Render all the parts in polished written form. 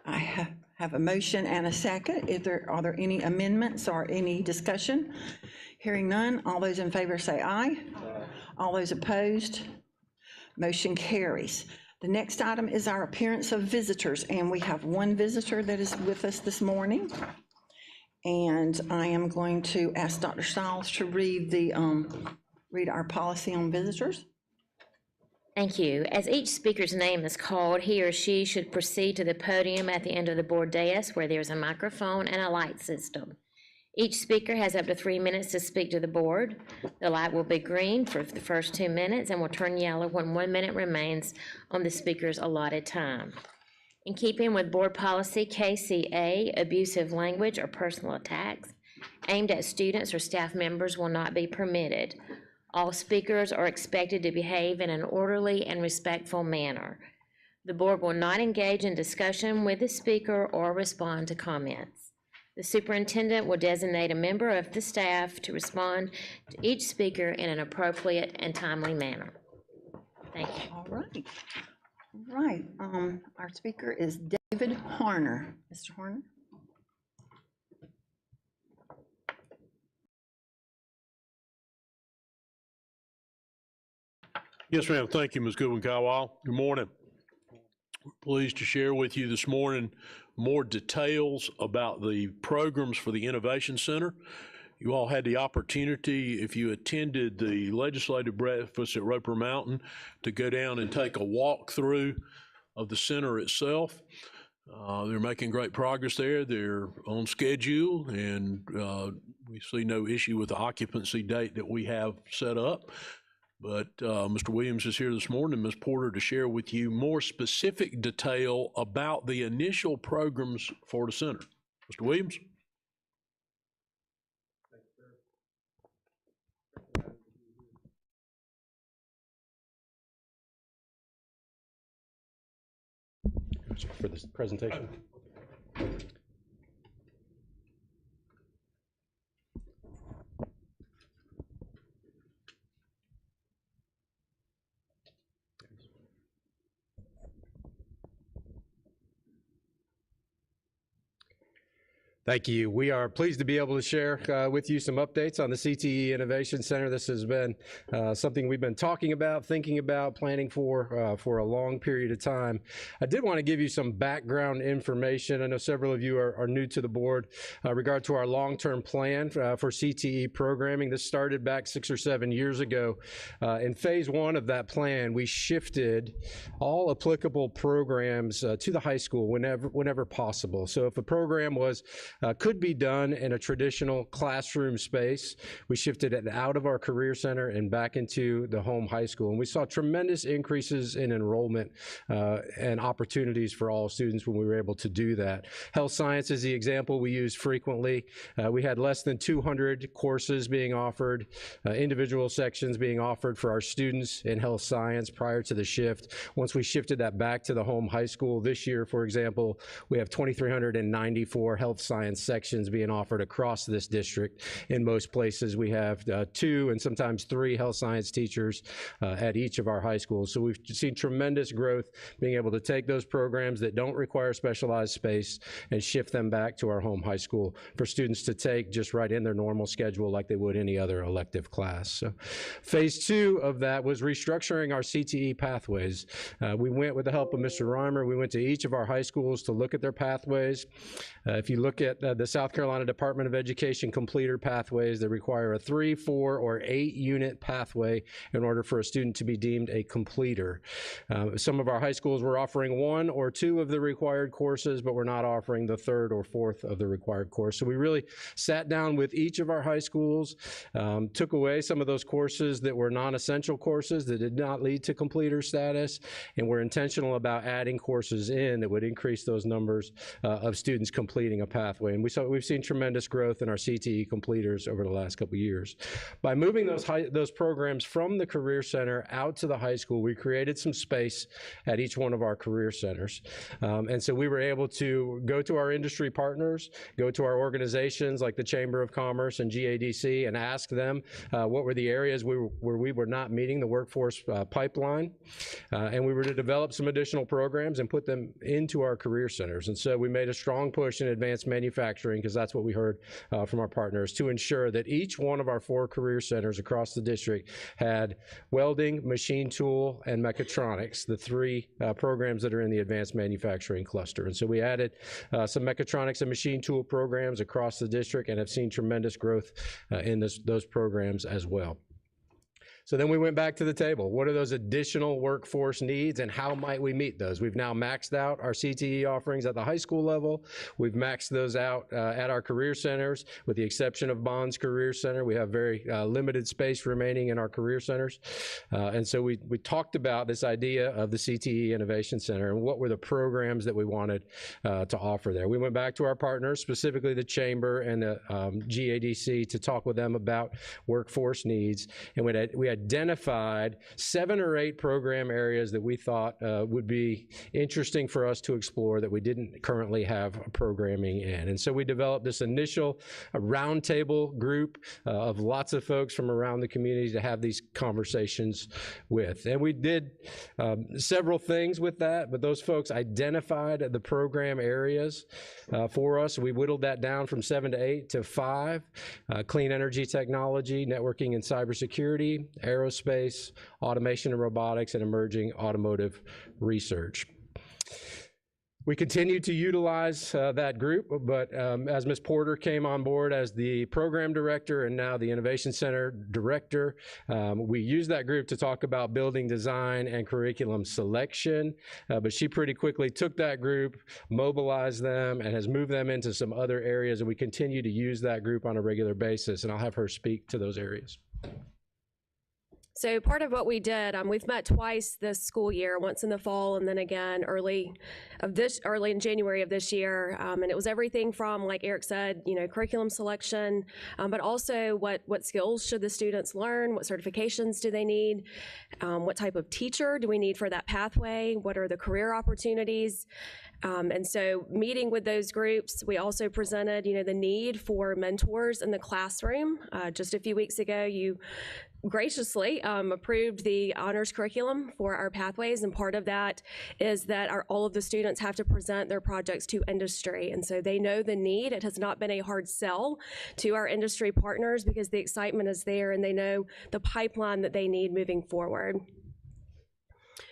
I have a motion and a second. Are there any amendments or any discussion? Hearing none, all those in favor say aye. All those opposed, motion carries. The next item is our appearance of visitors, and we have one visitor that is with us this morning. And I am going to ask Dr. Stiles to read our policy on visitors. Thank you. As each speaker's name is called, he or she should proceed to the podium at the end of the board dais where there is a microphone and a light system. Each speaker has up to 3 minutes to speak to the board. The light will be green for the first 2 minutes and will turn yellow when 1 minute remains on the speaker's allotted time. In keeping with board policy KCA, abusive language or personal attacks aimed at students or staff members will not be permitted. All speakers are expected to behave in an orderly and respectful manner. The board will not engage in discussion with the speaker or respond to comments. The superintendent will designate a member of the staff to respond to each speaker in an appropriate and timely manner. Thank you. All right. All right. Our speaker is David Horner. Mr. Horner. Yes, ma'am. Thank you, Ms. Goodwin-Cowell. Good morning. We're pleased to share with you this morning more details about the programs for the Innovation Center. You all had the opportunity, if you attended the legislative breakfast at Roper Mountain, to go down and take a walk through of the center itself. They're making great progress there. They're on schedule, and we see no issue with the occupancy date that we have set up. But Mr. Williams is here this morning, Ms. Porter, to share with you more specific detail about the initial programs for the center. Mr. Williams? For this presentation. Thank you. We are pleased to be able to share with you some updates on the CTE Innovation Center. This has been something we've been talking about, thinking about, planning for a long period of time. I did want to give you some background information. I know several of you are new to the board regard to our long-term plan for CTE programming. This started back 6 or 7 years ago. In phase one of that plan, we shifted all applicable programs to the high school whenever possible. So if a program was could be done in a traditional classroom space, we shifted it out of our career center and back into the home high school. And we saw tremendous increases in enrollment and opportunities for all students when we were able to do that. Health science is the example we use frequently. We had less than 200 courses being offered, individual sections being offered for our students in health science prior to the shift. Once we shifted that back to the home high school this year, for example, we have 2,394 health science sections being offered across this district. In most places, we have 2 and sometimes 3 health science teachers at each of our high schools. So we've seen tremendous growth being able to take those programs that don't require specialized space and shift them back to our home high school for students to take just right in their normal schedule like they would any other elective class. So phase 2 of that was restructuring our CTE pathways. We went with the help of Mr. Reimer. We went to each of our high schools to look at their pathways. If you look at the South Carolina Department of Education completer pathways, that require a 3, 4, or 8 unit pathway in order for a student to be deemed a completer. Some of our high schools were offering 1 or 2 of the required courses, but we're not offering the 3rd or 4th of the required course. So we really sat down with each of our high schools, took away some of those courses that were non-essential courses that did not lead to completer status, and we're intentional about adding courses in that would increase those numbers of students completing a pathway. pathway. And we've seen tremendous growth in our CTE completers over the last couple of years. By moving those programs from the Career Center out to the high school, we created some space at each one of our career centers. And so we were able to go to our industry partners, go to our organizations like the Chamber of Commerce and GADC, and ask them what were the areas where we were not meeting the workforce pipeline. And we were to develop some additional programs and put them into our career centers. And so we made a strong push in advanced manufacturing, because that's what we heard from our partners, to ensure that each one of our 4 career centers across the district had welding, machine tool, and mechatronics, the 3 programs that are in the advanced manufacturing cluster. And so we added some mechatronics and machine tool programs across the district and have seen tremendous growth in those programs as well. So then we went back to the table. What are those additional workforce needs, and how might we meet those? We've now maxed out our CTE offerings at the high school level. We've maxed those out at our career centers, with the exception of Bond's Career Center. We have very limited space remaining in our career centers. And so we talked about this idea of the CTE Innovation Center and what were the programs that we wanted to offer there. We went back to our partners, specifically the Chamber and the GADC, to talk with them about workforce needs. And we identified 7 or 8 program areas that we thought would be interesting for us to explore that we didn't currently have programming in. And so we developed this initial roundtable group of lots of folks from around the community to have these conversations with. And we did several things with that, but those folks identified the program areas for us. We whittled that down from 7 to 8 to 5: clean energy technology, networking and cybersecurity, aerospace, automation and robotics, and emerging automotive research. We continued to utilize that group, but as Ms. Porter came on board as the program director and now the Innovation Center director, we used that group to talk about building design and curriculum selection, but she pretty quickly took that group, mobilized them, and has moved them into some other areas, and we continue to use that group on a regular basis, and I'll have her speak to those areas. So part of what we did, we've met twice this school year, once in the fall and then again early in January of this year. And it was everything from, like Eric said, curriculum selection, but also what skills should the students learn? What certifications do they need? What type of teacher do we need for that pathway? What are the career opportunities? And so meeting with those groups, we also presented, the need for mentors in the classroom. Just a few weeks ago, you graciously approved the honors curriculum for our pathways, and part of that is that all of the students have to present their projects to industry, and so they know the need. It has not been a hard sell to our industry partners because the excitement is there and they know the pipeline that they need moving forward.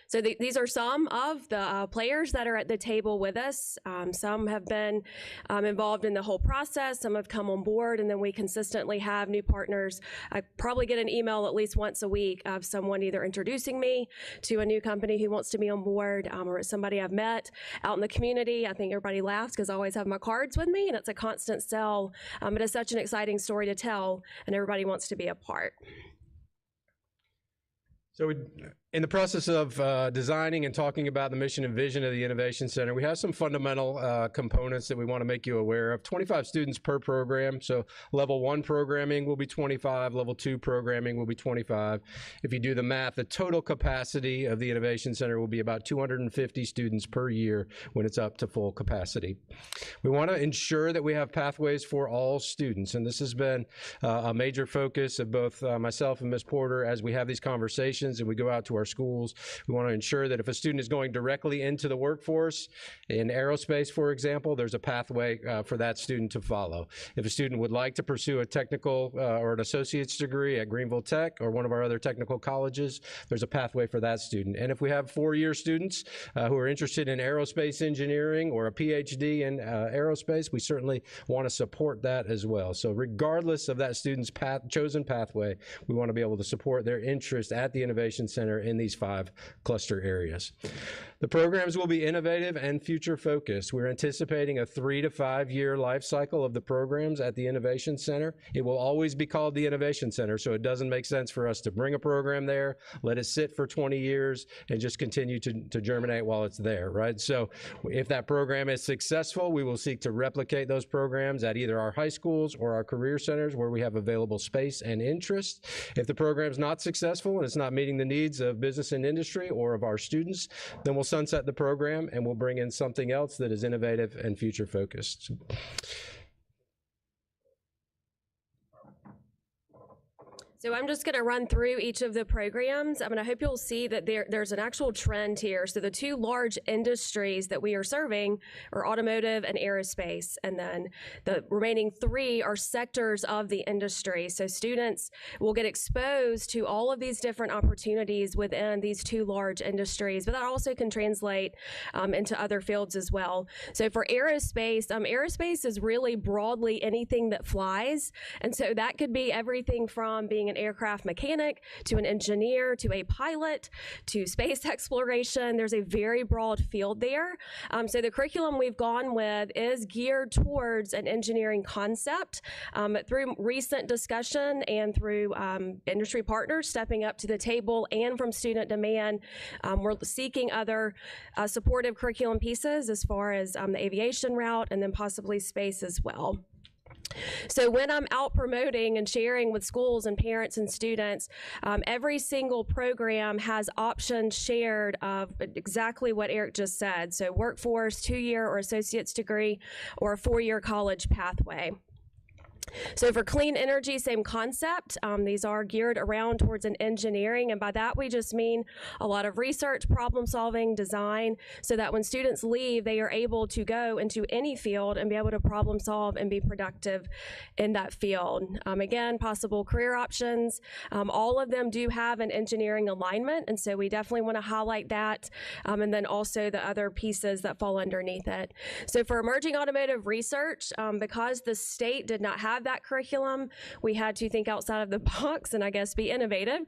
So these are some of the players that are at the table with us. Some have been involved in the whole process. Some have come on board, and then we consistently have new partners. I probably get an email at least once a week of someone either introducing me to a new company who wants to be on board, or it's somebody I've met out in the community. I think everybody laughs because I always have my cards with me, and it's a constant sell. It is such an exciting story to tell, and everybody wants to be a part. So in the process of designing and talking about the mission and vision of the Innovation Center, we have some fundamental components that we want to make you aware of. 25 students per program, so level 1 programming will be 25, level 2 programming will be 25. If you do the math, the total capacity of the Innovation Center will be about 250 students per year when it's up to full capacity. We want to ensure that we have pathways for all students, and this has been a major focus of both myself and Ms. Porter as we have these conversations and we go out to our schools. We want to ensure that if a student is going directly into the workforce, in aerospace, for example, there's a pathway for that student to follow. If a student would like to pursue a technical or an associate's degree at Greenville Tech or one of our other technical colleges, there's a pathway for that student. And if we have 4-year students who are interested in aerospace engineering or a PhD in aerospace, we certainly want to support that as well. So regardless of that student's chosen pathway, we want to be able to support their interest at the Innovation Center in in these 5 cluster areas. The programs will be innovative and future-focused. We're anticipating a 3 to 5 year life cycle of the programs at the Innovation Center. It will always be called the Innovation Center, so it doesn't make sense for us to bring a program there, let it sit for 20 years, and just continue to germinate while it's there, right? So if that program is successful, we will seek to replicate those programs at either our high schools or our career centers where we have available space and interest. If the program's not successful and it's not meeting the needs of business and industry or of our students, then we'll sunset the program and we'll bring in something else that is innovative and future focused. So I'm just going to run through each of the programs. I hope you'll see that there's an actual trend here. So the 2 large industries that we are serving are automotive and aerospace, and then the remaining 3 are sectors of the industry. So students will get exposed to all of these different opportunities within these 2 large industries, but that also can translate into other fields as well. So for aerospace, aerospace is really broadly anything that flies, and so that could be everything from being an aircraft mechanic to an engineer to a pilot to space exploration. There's a very broad field there. So the curriculum we've gone with is geared towards an engineering concept. Through recent discussion and through industry partners stepping up to the table and from student demand, we're seeking other supportive curriculum pieces as far as the aviation route and then possibly space as well. So when I'm out promoting and sharing with schools and parents and students, every single program has options shared of exactly what Eric just said. So workforce, 2-year or associate's degree, or a 4-year college pathway. So for clean energy, same concept. These are geared around towards an engineering, and by that we just mean a lot of research, problem solving, design, so that when students leave, they are able to go into any field and be able to problem solve and be productive in that field. Again, possible career options. All of them do have an engineering alignment, and so we definitely want to highlight that, and then also the other pieces that fall underneath it. So for emerging automotive research, because the state did not have that curriculum, we had to think outside of the box and I guess be innovative.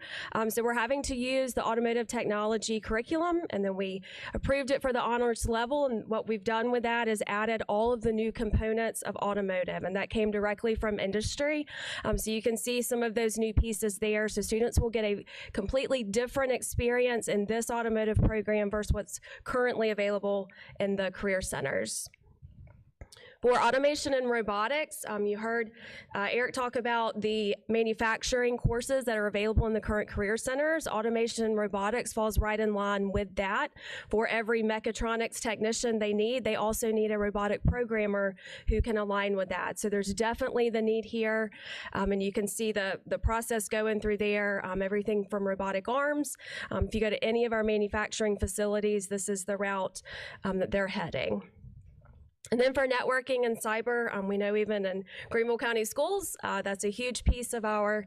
So we're having to use the automotive technology curriculum, and then we approved it for the honors level, and what we've done with that is added all of the new components of automotive, and that came directly from industry. So you can see some of those new pieces there. So students will get a completely different experience in this automotive program versus what's currently available in the career centers. For automation and robotics, you heard Eric talk about the manufacturing courses that are available in the current career centers. Automation and robotics falls right in line with that. For every mechatronics technician they also need a robotic programmer who can align with that. So there's definitely the need here, and you can see the process going through there, everything from robotic arms. If you go to any of our manufacturing facilities, this is the route that they're heading. And then for networking and cyber, we know even in Greenville County Schools, that's a huge piece of our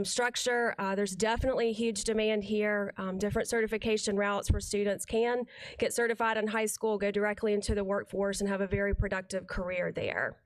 structure. There's definitely a huge demand here. Different certification routes where students can get certified in high school, go directly into the workforce, and have a very productive career there.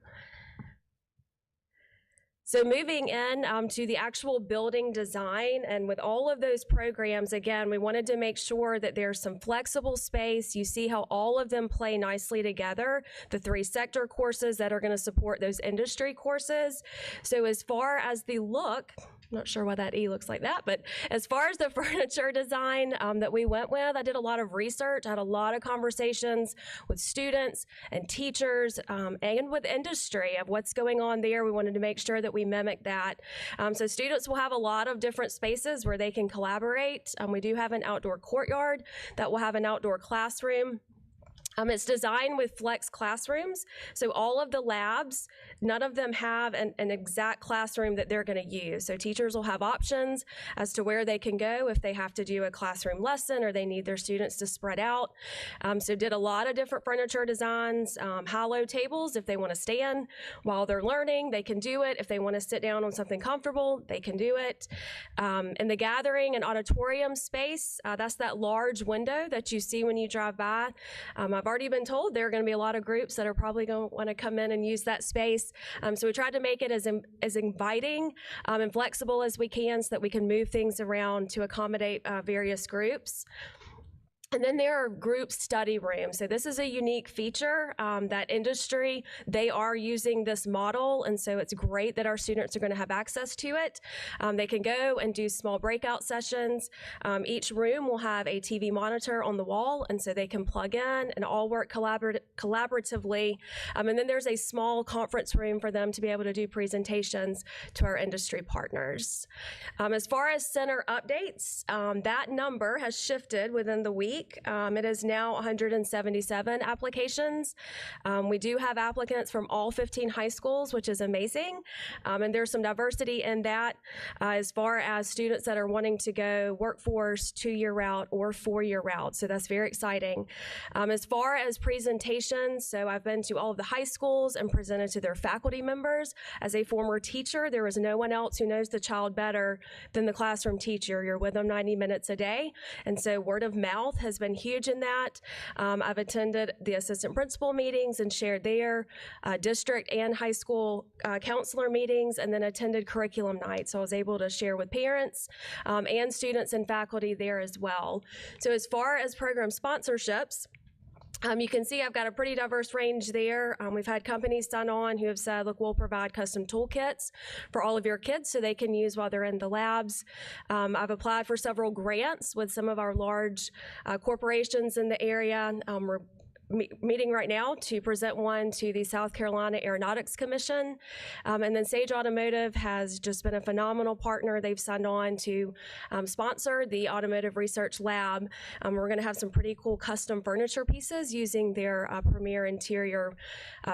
So moving in to the actual building design, and with all of those programs, again, we wanted to make sure that there's some flexible space. You see how all of them play nicely together, the 3 sector courses that are going to support those industry courses. So as far as the look, I'm not sure why that E looks like that, but as far as the furniture design that we went with, I did a lot of research. I had a lot of conversations with students and teachers and with industry of what's going on there. We wanted to make sure that we mimic that. So students will have a lot of different spaces where they can collaborate. We do have an outdoor courtyard that will have an outdoor classroom. It's designed with flex classrooms, so all of the labs, none of them have an exact classroom that they're going to use. So teachers will have options as to where they can go if they have to do a classroom lesson or they need their students to spread out. So did a lot of different furniture designs, high-low tables. If they want to stand while they're learning, they can do it. If they want to sit down on something comfortable, they can do it. In the gathering and auditorium space, that's that large window that you see when you drive by. I've already been told there are going to be a lot of groups that are probably going to want to come in and use that space. So we tried to make it as inviting and flexible as we can so that we can move things around to accommodate various groups. And then there are group study rooms. So this is a unique feature that industry, they are using this model. And so it's great that our students are going to have access to it. They can go and do small breakout sessions. Each room will have a TV monitor on the wall. And so they can plug in and all work collaboratively. And then there's a small conference room for them to be able to do presentations to our industry partners. As far as center updates, that number has shifted within the week. It is now 177 applications. We do have applicants from all 15 high schools, which is amazing. And there's some diversity in that as far as students that are wanting to go workforce 2-year route or 4-year route. So that's very exciting. As far as presentations, so I've been to all of the high schools and presented to their faculty members. As a former teacher, there is no one else who knows the child better than the classroom teacher. You're with them 90 minutes a day. And so word of mouth has been huge in that. I've attended the assistant principal meetings and shared their district and high school counselor meetings, and then attended curriculum nights. So I was able to share with parents and students and faculty there as well. So as far as program sponsorships, you can see I've got a pretty diverse range there. We've had companies sign on who have said, look, we'll provide custom toolkits for all of your kids so they can use while they're in the labs. I've applied for several grants with some of our large corporations in the area. We're meeting right now to present one to the South Carolina Aeronautics Commission. And then Sage Automotive has just been a phenomenal partner. They've signed on to sponsor the Automotive Research Lab. We're going to have some pretty cool custom furniture pieces using their premier interior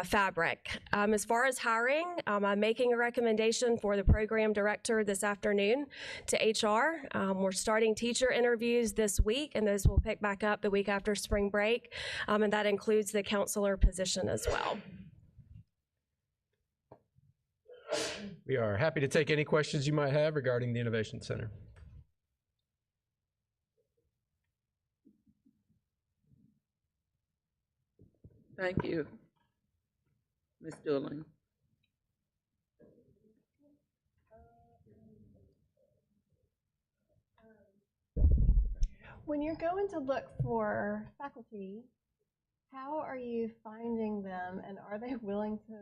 fabric. As far as hiring, I'm making a recommendation for the program director this afternoon to HR. We're starting teacher interviews this week, and those will pick back up the week after spring break. And that includes the counselor position as well. We are happy to take any questions you might have regarding the Innovation Center. Thank you, Ms. Dooling. When you're going to look for faculty, how are you finding them, and are they willing to?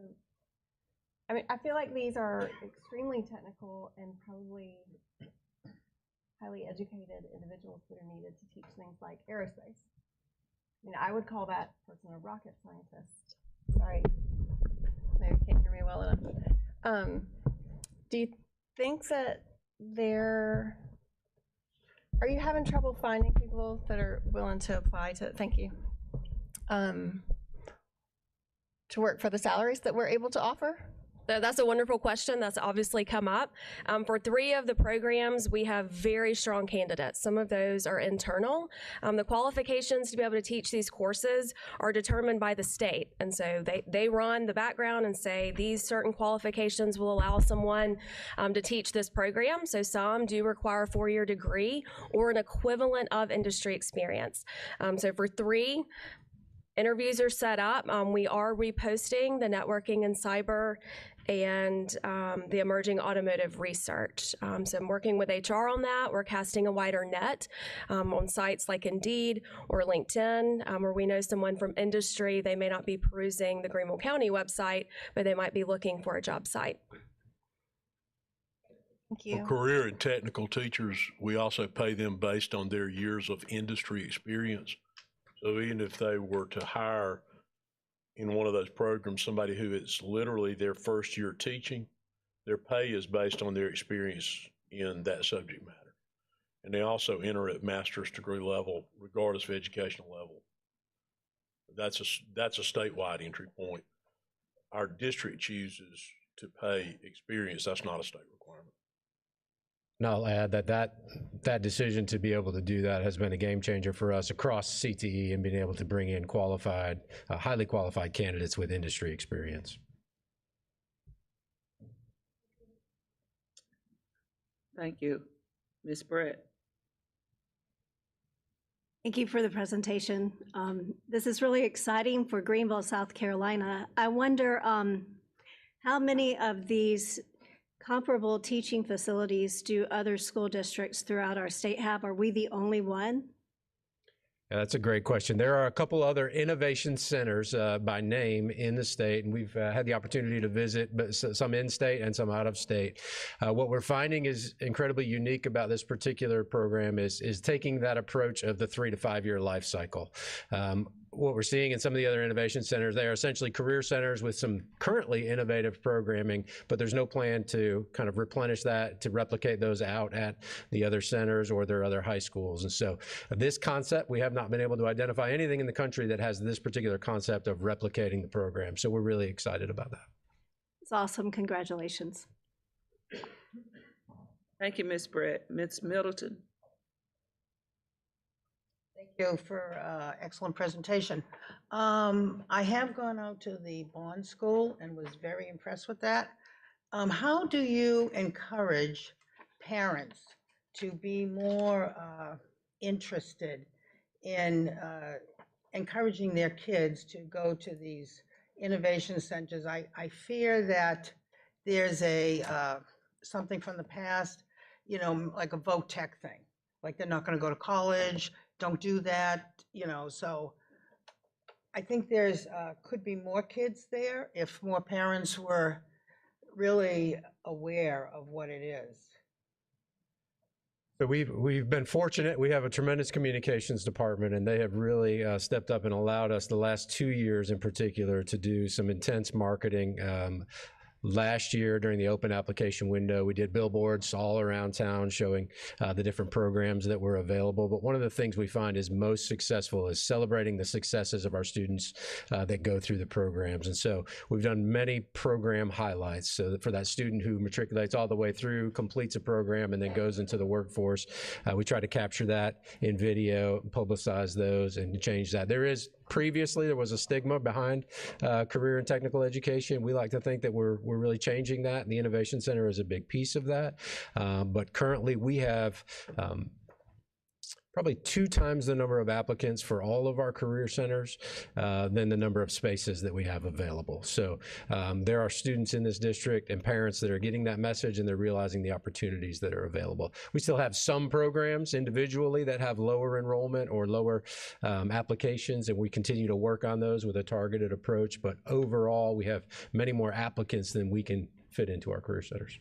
I mean, I feel like these are extremely technical and probably highly educated individuals that are needed to teach things like aerospace. I mean, I would call that person a rocket scientist. Sorry, maybe you can't hear me well enough. Do you think that are you having trouble finding people that are willing to apply to, thank you, to work for the salaries that we're able to offer? So that's a wonderful question that's obviously come up. For 3 of the programs, we have very strong candidates. Some of those are internal. The qualifications to be able to teach these courses are determined by the state. And so they run the background and say these certain qualifications will allow someone to teach this program. So some do require a 4-year degree or an equivalent of industry experience. So for 3, interviews are set up. We are reposting the networking and cyber and the emerging automotive research. So I'm working with HR on that. We're casting a wider net on sites like Indeed or LinkedIn, where we know someone from industry. They may not be perusing the Greenville County website, but they might be looking for a job site. Thank you. For career and technical teachers, we also pay them based on their years of industry experience. So even if they were to hire in one of those programs somebody who is literally their first year teaching, their pay is based on their experience in that subject matter. And they also enter at master's degree level, regardless of educational level. That's a statewide entry point. Our district chooses to pay experience. That's not a state requirement. And I'll add that decision to be able to do that has been a game changer for us across CTE and being able to bring in qualified, highly qualified candidates with industry experience. Thank you. Ms. Brett. Thank you for the presentation. This is really exciting for Greenville, South Carolina. I wonder how many of these comparable teaching facilities do other school districts throughout our state have? Are we the only one? Yeah, that's a great question. There are a couple other innovation centers by name in the state, and we've had the opportunity to visit, but some in-state and some out-of-state. What we're finding is incredibly unique about this particular program is taking that approach of the 3 to 5 year life cycle. What we're seeing in some of the other innovation centers, they are essentially career centers with some currently innovative programming, but there's no plan to kind of replenish that, to replicate those out at the other centers or their other high schools. And so this concept, we have not been able to identify anything in the country that has this particular concept of replicating the program. So we're really excited about that. It's awesome. Congratulations. Thank you, Ms. Brett. Ms. Middleton? Thank you for excellent presentation. I have gone out to the Bond School and was very impressed with that. How do you encourage parents to be more interested in encouraging their kids to go to these innovation centers? I fear that there's something from the past, you know, like a voc tech thing, like they're not going to go to college. Don't do that, you know. So I think there's could be more kids there if more parents were really aware of what it is. So we've been fortunate. We have a tremendous communications department, and they have really stepped up and allowed us the last 2 years in particular to do some intense marketing. Last year, during the open application window, we did billboards all around town showing the different programs that were available. But one of the things we find is most successful is celebrating the successes of our students that go through the programs. And so we've done many program highlights. So that for that student who matriculates all the way through, completes a program, and then goes into the workforce, we try to capture that in video, publicize those, and change that. Previously, there was a stigma behind career and technical education. We like to think that we're really changing that, and the Innovation Center is a big piece of that. But currently, we have probably 2 times the number of applicants for all of our career centers than the number of spaces that we have available. So there are students in this district and parents that are getting that message, and they're realizing the opportunities that are available. We still have some programs individually that have lower enrollment or lower applications, and we continue to work on those with a targeted approach. But overall, we have many more applicants than we can fit into our career centers.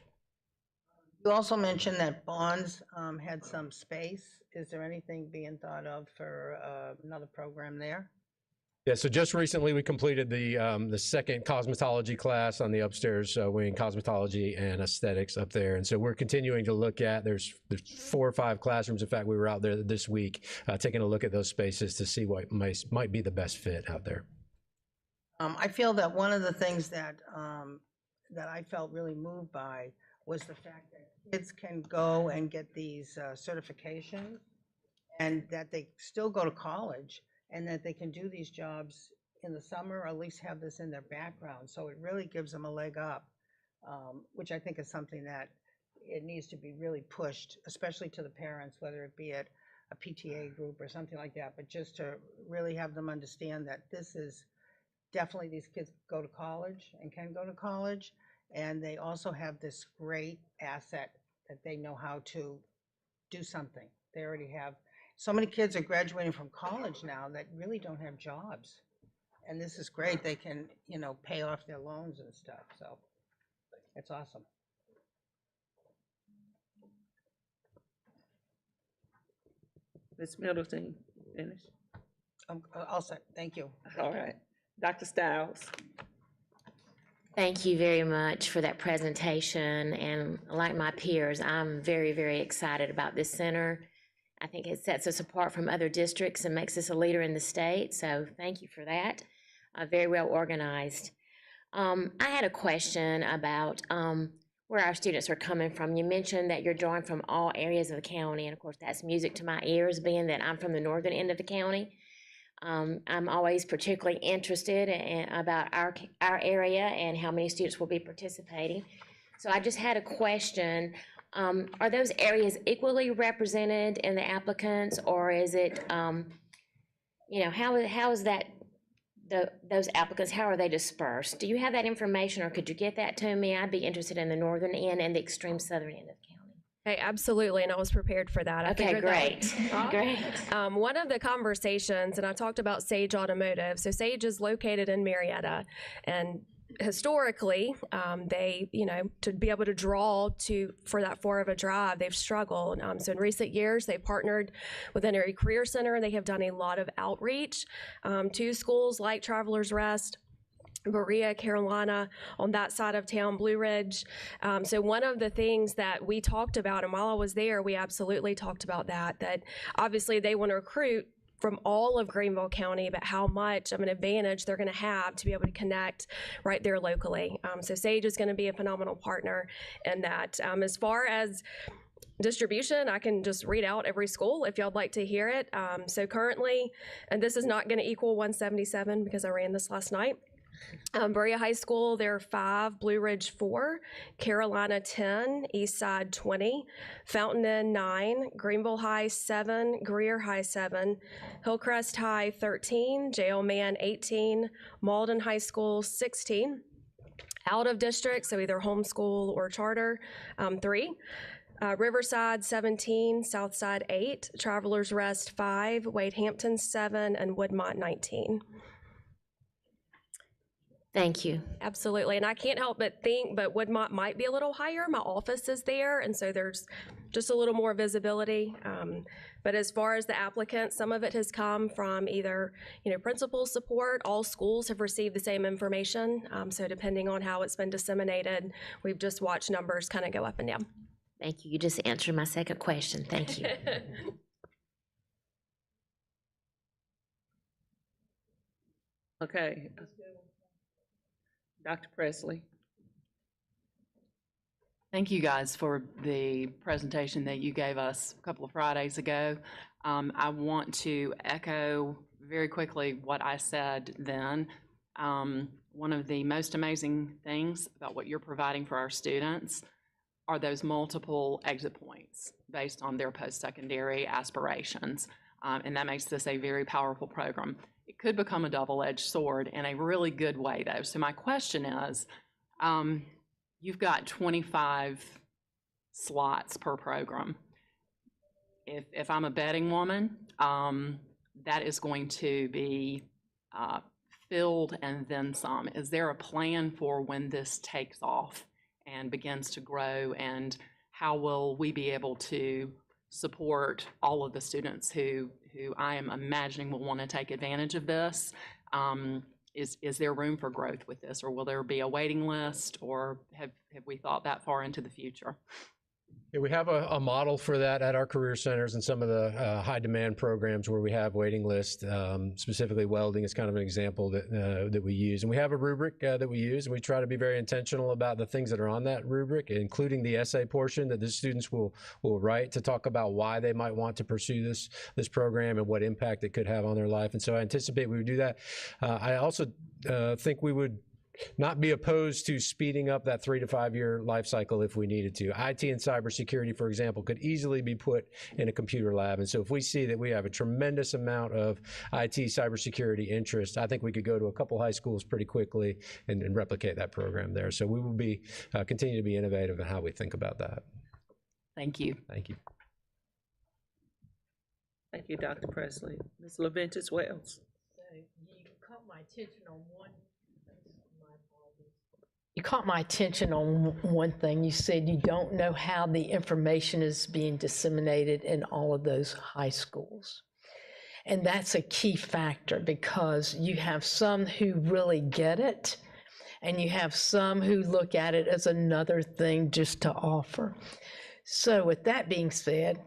You also mentioned that Bonds had some space. Is there anything being thought of for another program there? Yeah, so just recently we completed the second cosmetology class on the upstairs wing, cosmetology and aesthetics up there. And so we're continuing to look at, there's 4 or 5 classrooms. In fact, we were out there this week taking a look at those spaces to see what might be the best fit out there. I feel that one of the things that I felt really moved by was the fact that kids can go and get these certifications, and that they still go to college, and that they can do these jobs in the summer, or at least have this in their background. So it really gives them a leg up, which I think is something that it needs to be really pushed, especially to the parents, whether it be at a PTA group or something like that, but just to really have them understand that this is definitely, these kids go to college and can go to college, and they also have this great asset that they know how to do something. They already have, so many kids are graduating from college now that really don't have jobs. And this is great. They can, you know, pay off their loans and stuff. So it's awesome. Ms. Middleton, finish? All set. Thank you. All right. Dr. Stiles? Thank you very much for that presentation, and like my peers, I'm very, very excited about this center. I think it sets us apart from other districts and makes us a leader in the state, so thank you for that. Very well organized. I had a question about where our students are coming from. You mentioned that you're drawing from all areas of the county, and of course that's music to my ears, being that I'm from the northern end of the county. I'm always particularly interested about our area and how many students will be participating. So I just had a question Are those areas equally represented in the applicants, or is it, how is that, those applicants, how are they dispersed? Do you have that information, or could you get that to me? I'd be interested in the northern end and the extreme southern end of the county. Hey, absolutely, and I was prepared for that. I Okay, figured that would- great. One of the conversations, and I talked about Sage Automotive. So Sage is located in Marietta, and historically, they, to be able to draw for that far of a drive, they've struggled. So in recent years, they've partnered with an area career center. They have done a lot of outreach to schools like Travelers Rest, Berea, Carolina, on that side of town, Blue Ridge. So one of the things that we talked about, and while I was there, we absolutely talked about that obviously they want to recruit from all of Greenville County, but how much of an advantage they're going to have to be able to connect right there locally. So Sage is going to be a phenomenal partner in that. As far as distribution, I can just read out every school if y'all would like to hear it. So currently, and this is not going to equal 177 because I ran this last night. Berea High School, there are 5, Blue Ridge 4, Carolina 10, Eastside 20, Fountain Inn 9, Greenville High 7, Greer High 7, Hillcrest High 13, J.L. Mann 18, Malden High School 16, out of district, so either homeschool or charter, 3, Riverside 17, Southside 8, Travelers Rest 5, Wade Hampton 7, and Woodmont 19. Thank you. Absolutely, and I can't help but think, but Woodmont might be a little higher. My office is there, and so there's just a little more visibility. But as far as the applicants, some of it has come from either, principal support. All schools have received the same information, so depending on how it's been disseminated, we've just watched numbers kind of go up and down. Thank you. You just answered my second question. Thank you. Okay. Dr. Presley. Thank you guys for the presentation that you gave us a couple of Fridays ago. I want to echo very quickly what I said then. One of the most amazing things about what you're providing for our students are those multiple exit points based on their post-secondary aspirations. And that makes this a very powerful program. It could become a double-edged sword in a really good way, though. So my question is, you've got 25 slots per program. If I'm a betting woman, that is going to be filled and then some. Is there a plan for when this takes off and begins to grow, and how will we be able to support all of the students who I am imagining will want to take advantage of this? Is there room for growth with this, or will there be a waiting list, or have we thought that far into the future? Yeah, we have a model for that at our career centers and some of the high demand programs where we have waiting lists. Specifically, welding is kind of an example that we use, and we have a rubric that we use, and we try to be very intentional about the things that are on that rubric, including the essay portion that the students will write to talk about why they might want to pursue this program and what impact it could have on their life. And so I anticipate we would do that. I also think we would not be opposed to speeding up that 3 to 5 year life cycle if we needed to. IT and cybersecurity, for example, could easily be put in a computer lab. And so if we see that we have a tremendous amount of IT cybersecurity interest, I think we could go to a couple high schools pretty quickly and replicate that program there. So we will be continue to be innovative in how we think about that. Thank you. Thank you. Thank you, Dr. Presley. Ms. LaVentus Wells. You caught my attention on one. You caught my attention on one thing. You said you don't know how the information is being disseminated in all of those high schools. And that's a key factor, because you have some who really get it, and you have some who look at it as another thing just to offer. So with that being said,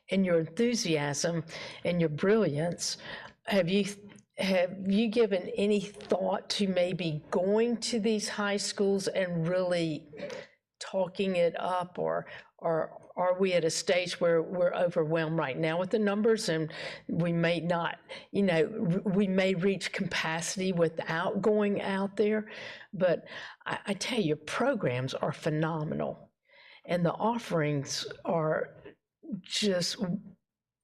in your enthusiasm and your brilliance, have you given any thought to maybe going to these high schools and really talking it up, or are we at a stage where we're overwhelmed right now with the numbers, and we may not, we may reach capacity without going out there? But I tell you, programs are phenomenal. And the offerings are just,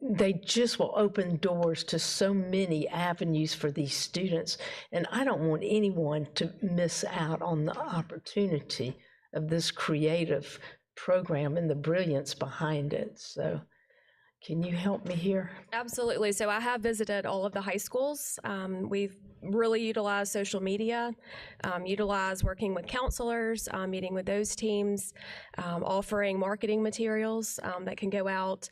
they just will open doors to so many avenues for these students. And I don't want anyone to miss out on the opportunity of this creative program and the brilliance behind it. So can you help me here? Absolutely. So I have visited all of the high schools. We've really utilized social media, utilized working with counselors, meeting with those teams, offering marketing materials that can go out.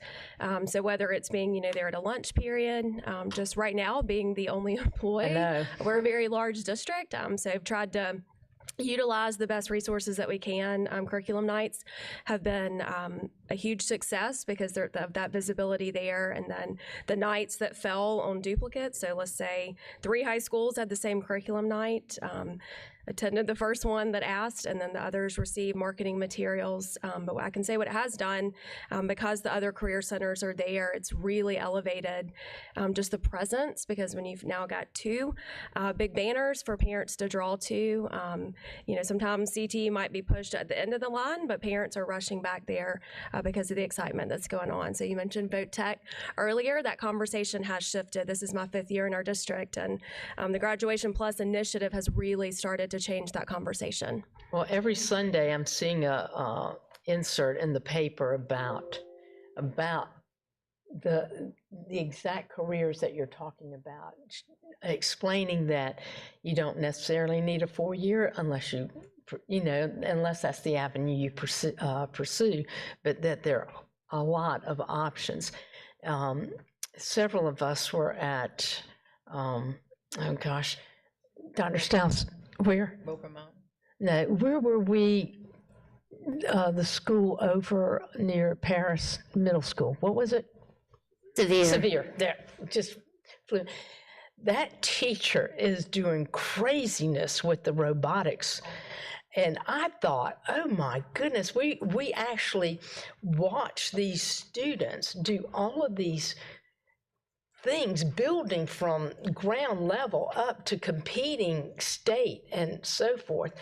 So whether it's being, there at a lunch period, just right now being the only employee. I know. We're a very large district, so I've tried to utilize the best resources that we can. Curriculum nights have been a huge success because of that visibility there. And then the nights that fell on duplicates, so let's say 3 high schools had the same curriculum night, attended the first one that asked, and then the others received marketing materials. But I can say what it has done, because the other career centers are there, it's really elevated just the presence, because when you've now got 2 big banners for parents to draw to, sometimes CT might be pushed at the end of the line, but parents are rushing back there because of the excitement that's going on. So you mentioned Vote Tech earlier. That conversation has shifted. This is my 5th year in our district, and the Graduation Plus initiative has really started to change that conversation. Well, every Sunday I'm seeing a insert in the paper about the exact careers that you're talking about, explaining that you don't necessarily need a 4-year unless unless that's the avenue you pursue, but that there are a lot of options. Several of us were at, Dr. Stouts, where? Boca Mountain. No, where were we? The school over near Paris Middle School. What was it? Severe. There, just flew. That teacher is doing craziness with the robotics. And I thought, oh my goodness, we actually watch these students do all of these things, building from ground level up to competing state and so forth.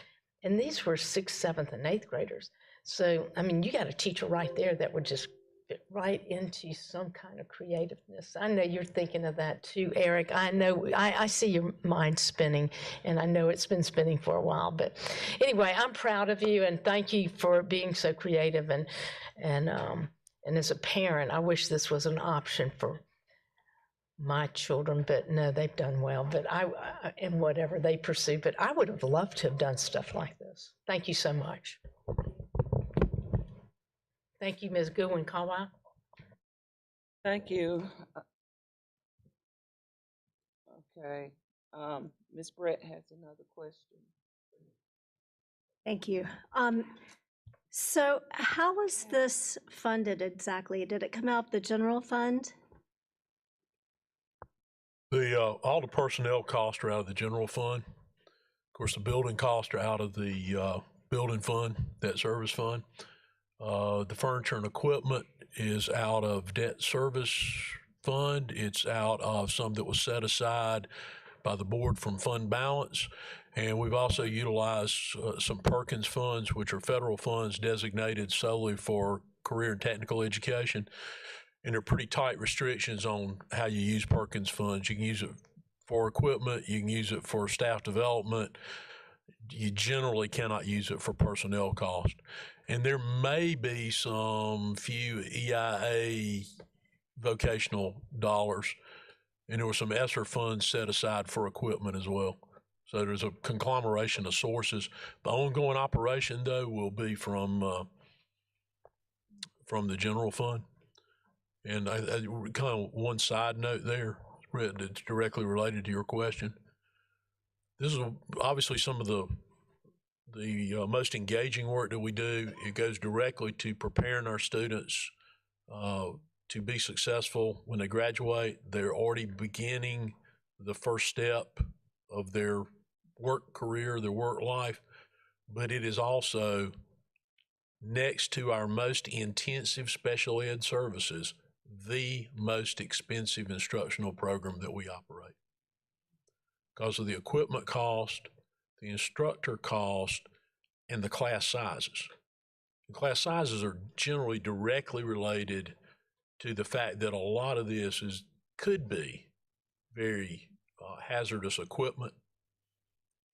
And these were 6th, 7th, and 8th graders. So, I mean, you got a teacher right there that would just fit right into some kind of creativeness. I know you're thinking of that too, Eric. I know, I see your mind spinning, and I know it's been spinning for a while. But anyway, I'm proud of you, and thank you for being so creative. And as a parent, I wish this was an option for my children, but no, they've done well. But in whatever they pursue, but I would have loved to have done stuff like this. Thank you so much. Thank you, Ms. Goodwin-Caldwell. Thank you. Okay, Ms. Brett has another question. Thank you. So how was this funded exactly? Did it come out of the general fund? All the personnel costs are out of the general fund. Of course, the building costs are out of the building fund, debt service fund. The furniture and equipment is out of debt service fund. It's out of some that was set aside by the board from fund balance. And we've also utilized some Perkins funds, which are federal funds designated solely for career and technical education. And there are pretty tight restrictions on how you use Perkins funds. You can use it for equipment, you can use it for staff development. You generally cannot use it for personnel cost. And there may be some few EIA vocational dollars, and there were some ESSER funds set aside for equipment as well. So there's a conglomeration of sources. The ongoing operation, though, will be from the general fund. And I kind of one side note there, that's directly related to your question. This is obviously some of the most engaging work that we do. It goes directly to preparing our students to be successful when they graduate. They're already beginning the first step of their work career, their work life, but it is also next to our most intensive special ed services, the most expensive instructional program that we operate because of the equipment cost, the instructor cost, and the class sizes. The class sizes are generally directly related to the fact that a lot of this could be very hazardous equipment.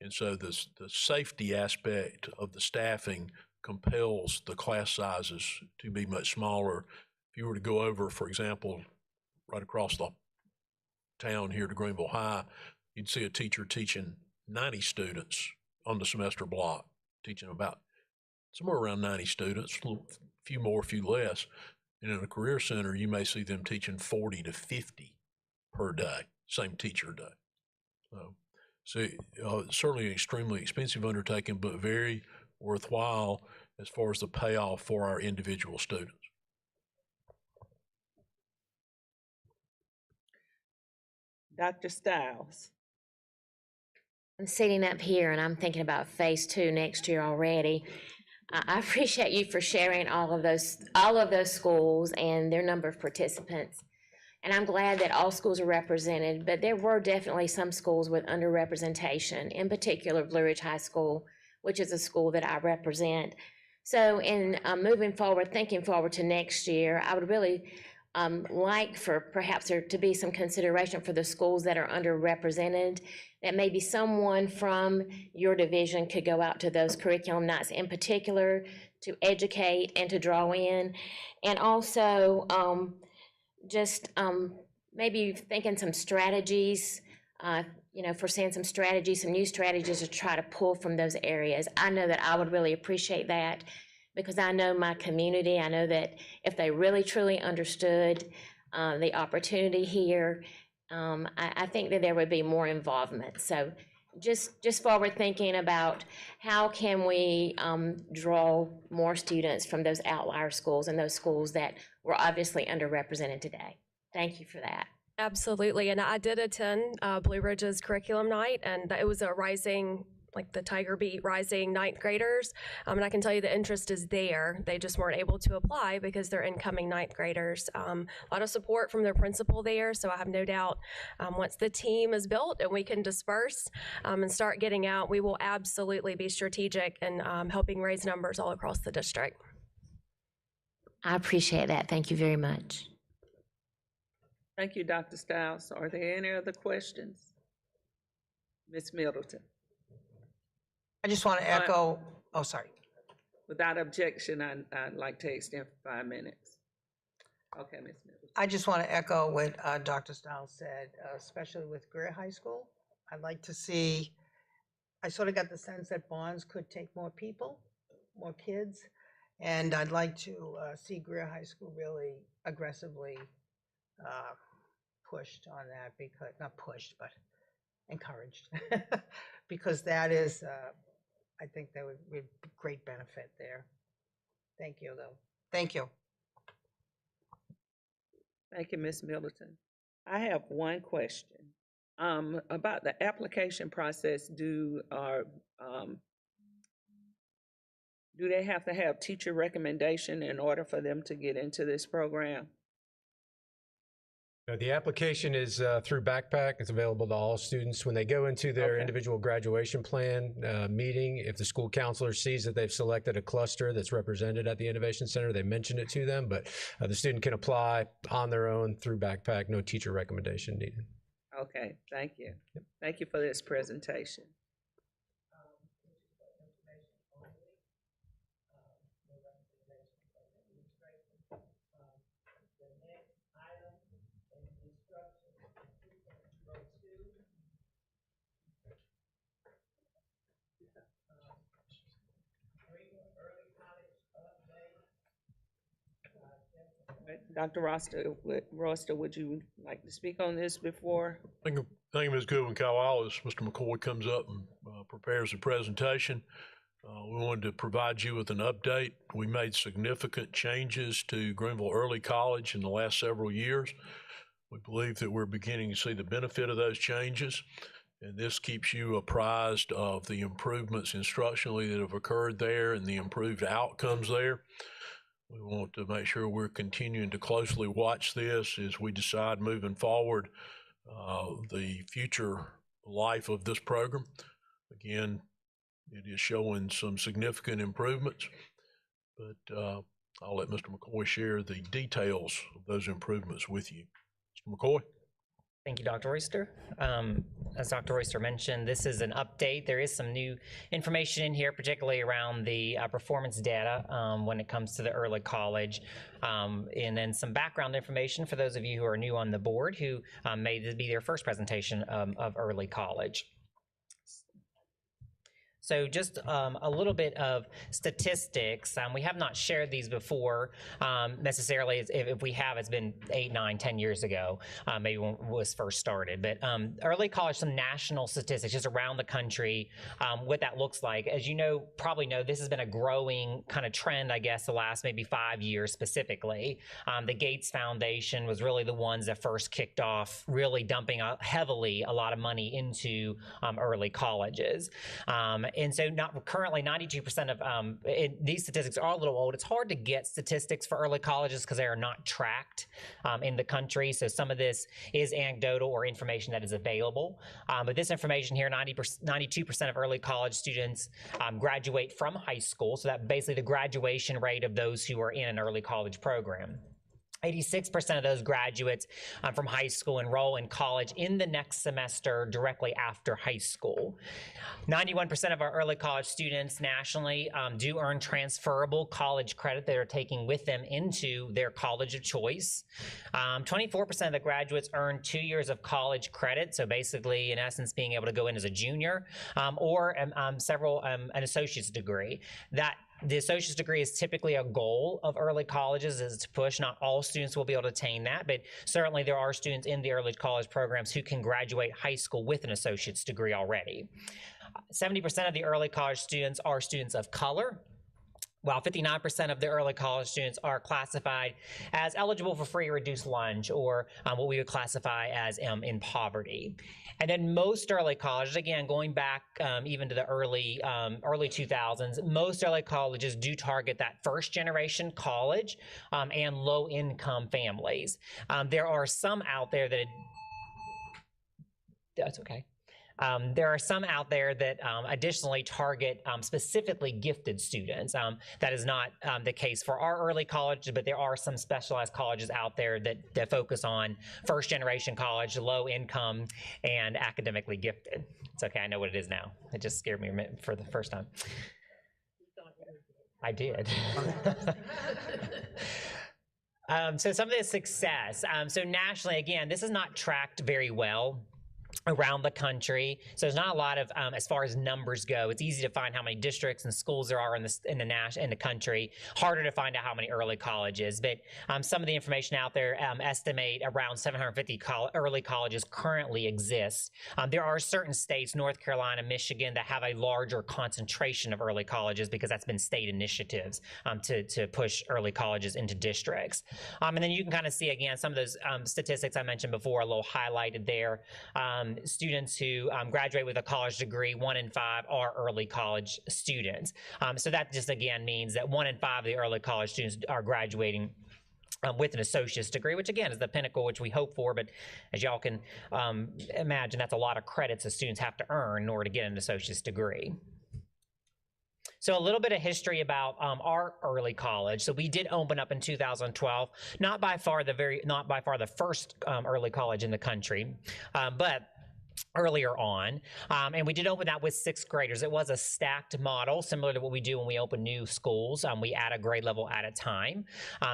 And so the safety aspect of the staffing compels the class sizes to be much smaller. If you were to go over, for example, right across the town here to Greenville High, you'd see a teacher teaching 90 students on the semester block, teaching about somewhere around 90 students, a few more, a few less. And in a career center, you may see them teaching 40 to 50 per day, same teacher day. So certainly an extremely expensive undertaking, but very worthwhile as far as the payoff for our individual students. Dr. Stiles. I'm sitting up here and I'm thinking about phase 2 next year already. I appreciate you for sharing all of those schools and their number of participants. And I'm glad that all schools are represented, but there were definitely some schools with underrepresentation, in particular Blue Ridge High School, which is a school that I represent. So in moving forward, thinking forward to next year, I would really like for perhaps there to be some consideration for the schools that are underrepresented, that maybe someone from your division could go out to those curriculum nights in particular to educate and to draw in. And also just maybe thinking some strategies, foreseeing some strategies, some new strategies to try to pull from those areas. I know that I would really appreciate that, because I know my community. I know that if they really truly understood the opportunity here, I think that there would be more involvement. So just forward thinking about how can we draw more students from those outlier schools and those schools that were obviously underrepresented today. Thank you for that. Absolutely, and I did attend Blue Ridge's curriculum night, and it was a the Tiger Beat rising ninth graders. And I can tell you the interest is there. They just weren't able to apply because they're incoming ninth graders. A lot of support from their principal there. So I have no doubt once the team is built and we can disperse and start getting out, we will absolutely be strategic in helping raise numbers all across the district. I appreciate that. Thank you very much. Thank you, Dr. Stiles. Are there any other questions? Ms. Middleton. I just want to echo, sorry. Without objection, I'd like to extend for 5 minutes. Okay, Ms. Middleton. I just want to echo what Dr. Stiles said, especially with Greer High School. I'd like to see, I sort of got the sense that Barnes could take more people, more kids, and I'd like to see Greer High School really aggressively pushed on that, because, not pushed, but encouraged, because that is, I think there would be great benefit there. Thank you, though. Thank you. Thank you, Ms. Middleton. I have one question about the application process. Do they have to have teacher recommendation in order for them to get into this program? The application is through Backpack. It's available to all students. When they go into their individual graduation plan meeting, if the school counselor sees that they've selected a cluster that's represented at the Innovation Center, they mention it to them, but the student can apply on their own through Backpack. No teacher recommendation needed. Okay, thank you. Yep. Thank you for this presentation. Dr. Roster, would you like to speak on this before? Thank you, Ms. Goodwin-Cowell. As Mr. McCoy comes up and prepares the presentation, we wanted to provide you with an update. We made significant changes to Greenville Early College in the last several years. We believe that we're beginning to see the benefit of those changes, and this keeps you apprised of the improvements instructionally that have occurred there and the improved outcomes there. We want to make sure we're continuing to closely watch this as we decide moving forward the future life of this program. Again, it is showing some significant improvements. but I'll let Mr. McCoy share the details of those improvements with you. Mr. McCoy? Thank you, Dr. Royster. As Dr. Royster mentioned, this is an update. There is some new information in here, particularly around the performance data when it comes to the early college. And then some background information for those of you who are new on the board who may this be their first presentation of early college. So just a little bit of statistics. We have not shared these before necessarily. If we have, it's been 8, 9, 10 years ago, maybe when it was first started. But early college, some national statistics just around the country, what that looks like. As you know, probably know, this has been a growing kind of trend, I guess, the last maybe 5 years specifically. The Gates Foundation was really the ones that first kicked off really dumping heavily a lot of money into early colleges. And so currently 92% of, these statistics are a little old. It's hard to get statistics for early colleges because they are not tracked in the country. So some of this is anecdotal or information that is available. But this information here, 92% of early college students graduate from high school. So that basically the graduation rate of those who are in an early college program. 86% of those graduates from high school enroll in college in the next semester directly after high school. 91% of our early college students nationally do earn transferable college credit they are taking with them into their college of choice. 24% of the graduates earn 2 years of college credit, so basically, in essence, being able to go in as a junior or an associate's degree. The associate's degree is typically a goal of early colleges, is to push. Not all students will be able to attain that, but certainly there are students in the early college programs who can graduate high school with an associate's degree already. 70% of the early college students are students of color, while 59% of the early college students are classified as eligible for free or reduced lunch, or what we would classify as in poverty. And then most early colleges, again, going back even to the early 2000s, most early colleges do target that first generation college and low income families. There are some out there that, that's okay. There are some out there that additionally target specifically gifted students. That is not the case for our early colleges, but there are some specialized colleges out there that focus on first generation college, low income, and academically gifted. It's okay, I know what it is now. It just scared me for the first time. I did. So some of the success. So nationally, again, this is not tracked very well around the country. So there's not a lot of, as far as numbers go, it's easy to find how many districts and schools there are in the country. Harder to find out how many early colleges. But some of the information out there estimate around 750 early colleges currently exist. There are certain states, North Carolina, Michigan, that have a larger concentration of early colleges because that's been state initiatives to push early colleges into districts. And then you can kind of see, again, some of those statistics I mentioned before, a little highlighted there. Students who graduate with a college degree, 1 in 5 are early college students. So that just again means that 1 in 5 of the early college students are graduating with an associate's degree, which again is the pinnacle which we hope for, but as y'all can imagine, that's a lot of credits that students have to earn in order to get an associate's degree. So a little bit of history about our early college. So we did open up in 2012, not by far the first early college in the country, but earlier on, and we did open that with 6th graders. It was a stacked model, similar to what we do when we open new schools. We add a grade level at a time.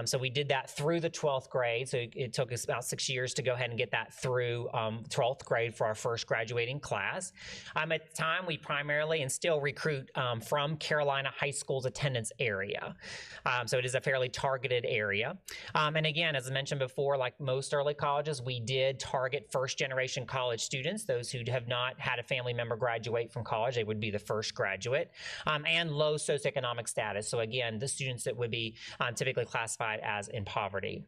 So we did that through the 12th grade. So it took us about 6 years to go ahead and get that through 12th grade for our first graduating class. At the time, we primarily and still recruit from Carolina High School's attendance area. So it is a fairly targeted area. And again, as I mentioned before, like most early colleges, we did target first generation college students, those who have not had a family member graduate from college. They would be the first graduate, and low socioeconomic status. So again, the students that would be typically classified as in poverty.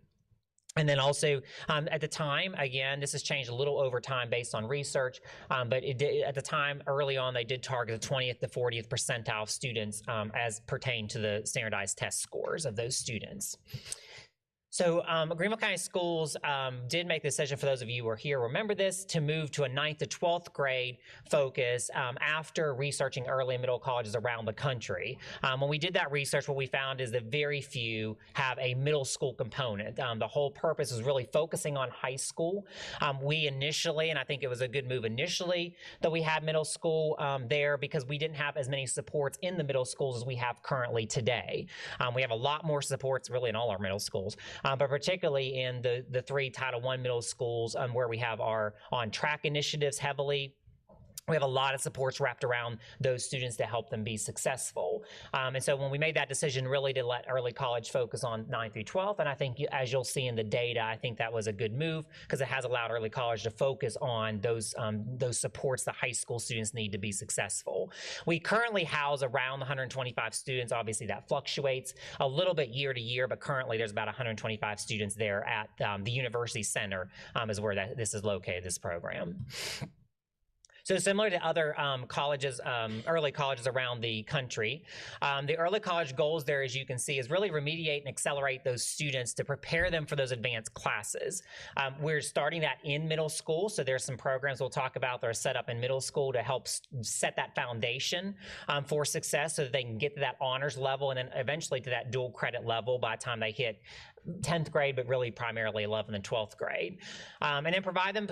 And then also at the time, again, this has changed a little over time based on research, but at the time early on, they did target the 20th to 40th percentile students as pertain to the standardized test scores of those students. So Greenville County Schools did make the decision, for those of you who are here, remember this, to move to a 9th to 12th grade focus after researching early and middle colleges around the country. When we did that research, what we found is that very few have a middle school component. The whole purpose was really focusing on high school. We initially, and I think it was a good move initially, that we had middle school there because we didn't have as many supports in the middle schools as we have currently today. We have a lot more supports really in all our middle schools. But particularly in the 3 Title I middle schools where we have our on-track initiatives heavily. We have a lot of supports wrapped around those students to help them be successful. And so when we made that decision really to let early college focus on 9th through 12th, and I think as you'll see in the data, I think that was a good move because it has allowed early college to focus on those supports the high school students need to be successful. We currently house around 125 students. Obviously that fluctuates a little bit year to year, but currently there's about 125 students there at the University Center is where this is located, this program. So similar to other colleges, early colleges around the country, the early college goals there, as you can see, is really remediate and accelerate those students to prepare them for those advanced classes. We're starting that in middle school, so there's some programs we'll talk about that are set up in middle school to help set that foundation for success so that they can get to that honors level and then eventually to that dual credit level by the time they hit 10th grade, but really primarily 11th and 12th grade. And then provide them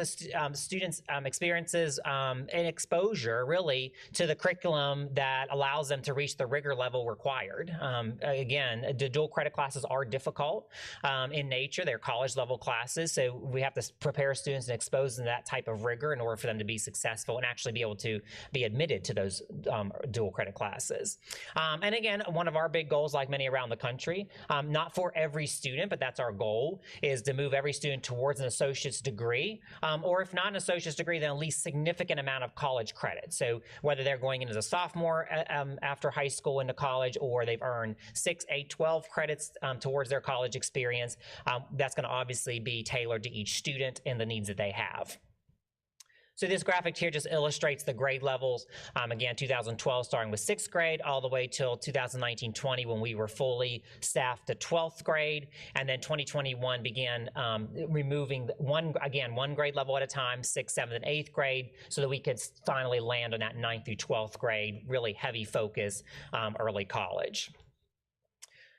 students experiences and exposure really to the curriculum that allows them to reach the rigor level required. Again, the dual credit classes are difficult in nature. They're college level classes, so we have to prepare students and expose them to that type of rigor in order for them to be successful and actually be able to be admitted to those dual credit classes. And again, one of our big goals, like many around the country, not for every student, but that's our goal, is to move every student towards an associate's degree, or if not an associate's degree, then at least significant amount of college credit. So whether they're going in as a sophomore after high school into college, or they've earned 6, 8, 12 credits towards their college experience, that's going to obviously be tailored to each student and the needs that they have. So this graphic here just illustrates the grade levels. Again, 2012 starting with 6th grade all the way till 2019-20 when we were fully staffed to 12th grade. And then 2021 began removing one grade level at a time, 6th, 7th, and 8th grade, so that we could finally land on that 9th through 12th grade, really heavy focus early college.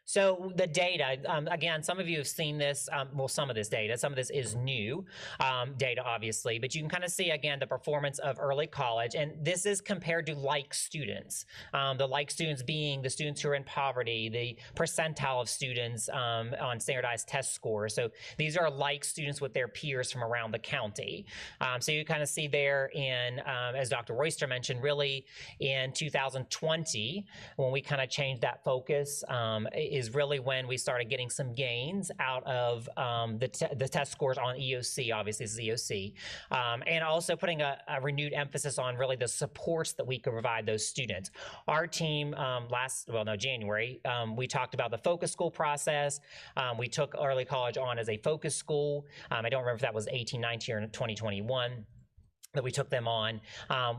So the data, again, some of you have seen this, well, some of this data, some of this is new data, obviously, but you can kind of see, again, the performance of early college, and this is compared to like students. The like students being the students who are in poverty, the percentile of students on standardized test scores. So these are like students with their peers from around the county. So you kind of see there in, as Dr. Royster mentioned, really in 2020, when we kind of changed that focus, is really when we started getting some gains out of the test scores on EOC, obviously this is EOC, and also putting a renewed emphasis on really the supports that we could provide those students. Our team January, we talked about the focus school process. We took early college on as a focus school. I don't remember if that was 18, 19, or 2021. That we took them on,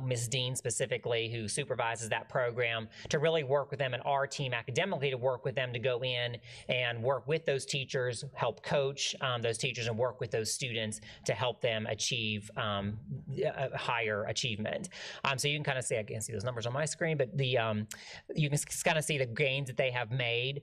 Ms. Dean specifically, who supervises that program, to really work with them, and our team academically to work with them to go in and work with those teachers, help coach those teachers, and work with those students to help them achieve a higher achievement. So you can kind of see, I can't see those numbers on my screen, but you can kind of see the gains that they have made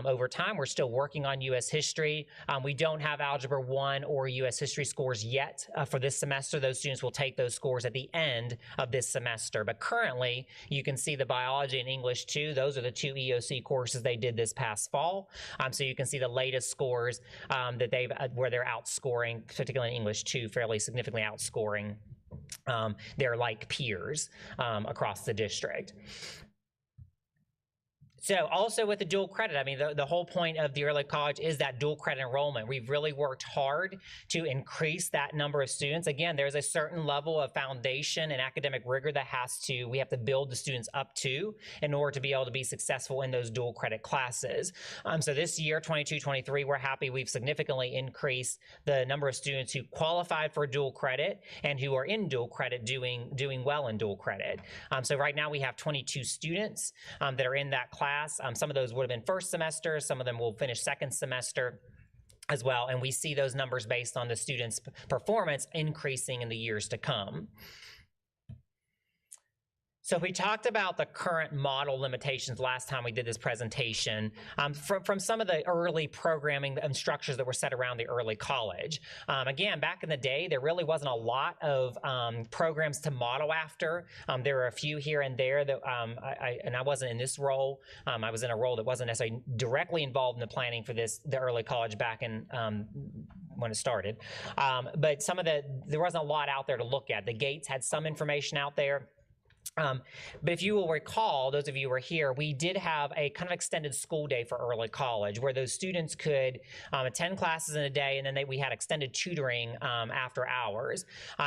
over time. We're still working on U.S. history. We don't have Algebra 1 or U.S. history scores yet for this semester. Those students will take those scores at the end of this semester. But currently, you can see the biology and English 2. Those are the 2 EOC courses they did this past fall. So you can see the latest scores that where they're outscoring, particularly in English 2, fairly significantly outscoring their like peers across the district. So also with the dual credit, I mean, the whole point of the early college is that dual credit enrollment. We've really worked hard to increase that number of students. Again, there's a certain level of foundation and academic rigor that we have to build the students up to in order to be able to be successful in those dual credit classes. So this year, 22-23, we're happy we've significantly increased the number of students who qualified for dual credit and who are in dual credit doing well in dual credit. So right now we have 22 students that are in that class. Some of those would have been first semester, some of them will finish second semester. as well. And we see those numbers based on the students' performance increasing in the years to come. So we talked about the current model limitations last time we did this presentation from some of the early programming and structures that were set around the early college. Again, back in the day, there really wasn't a lot of programs to model after. There were a few here and there that, I wasn't in this role. I was in a role that wasn't necessarily directly involved in the planning for the early college back in when it started. But there wasn't a lot out there to look at. The Gates had some information out there. But if you will recall, those of you who were here, we did have a kind of extended school day for early college where those students could attend classes in a day, and then we had extended tutoring after hours.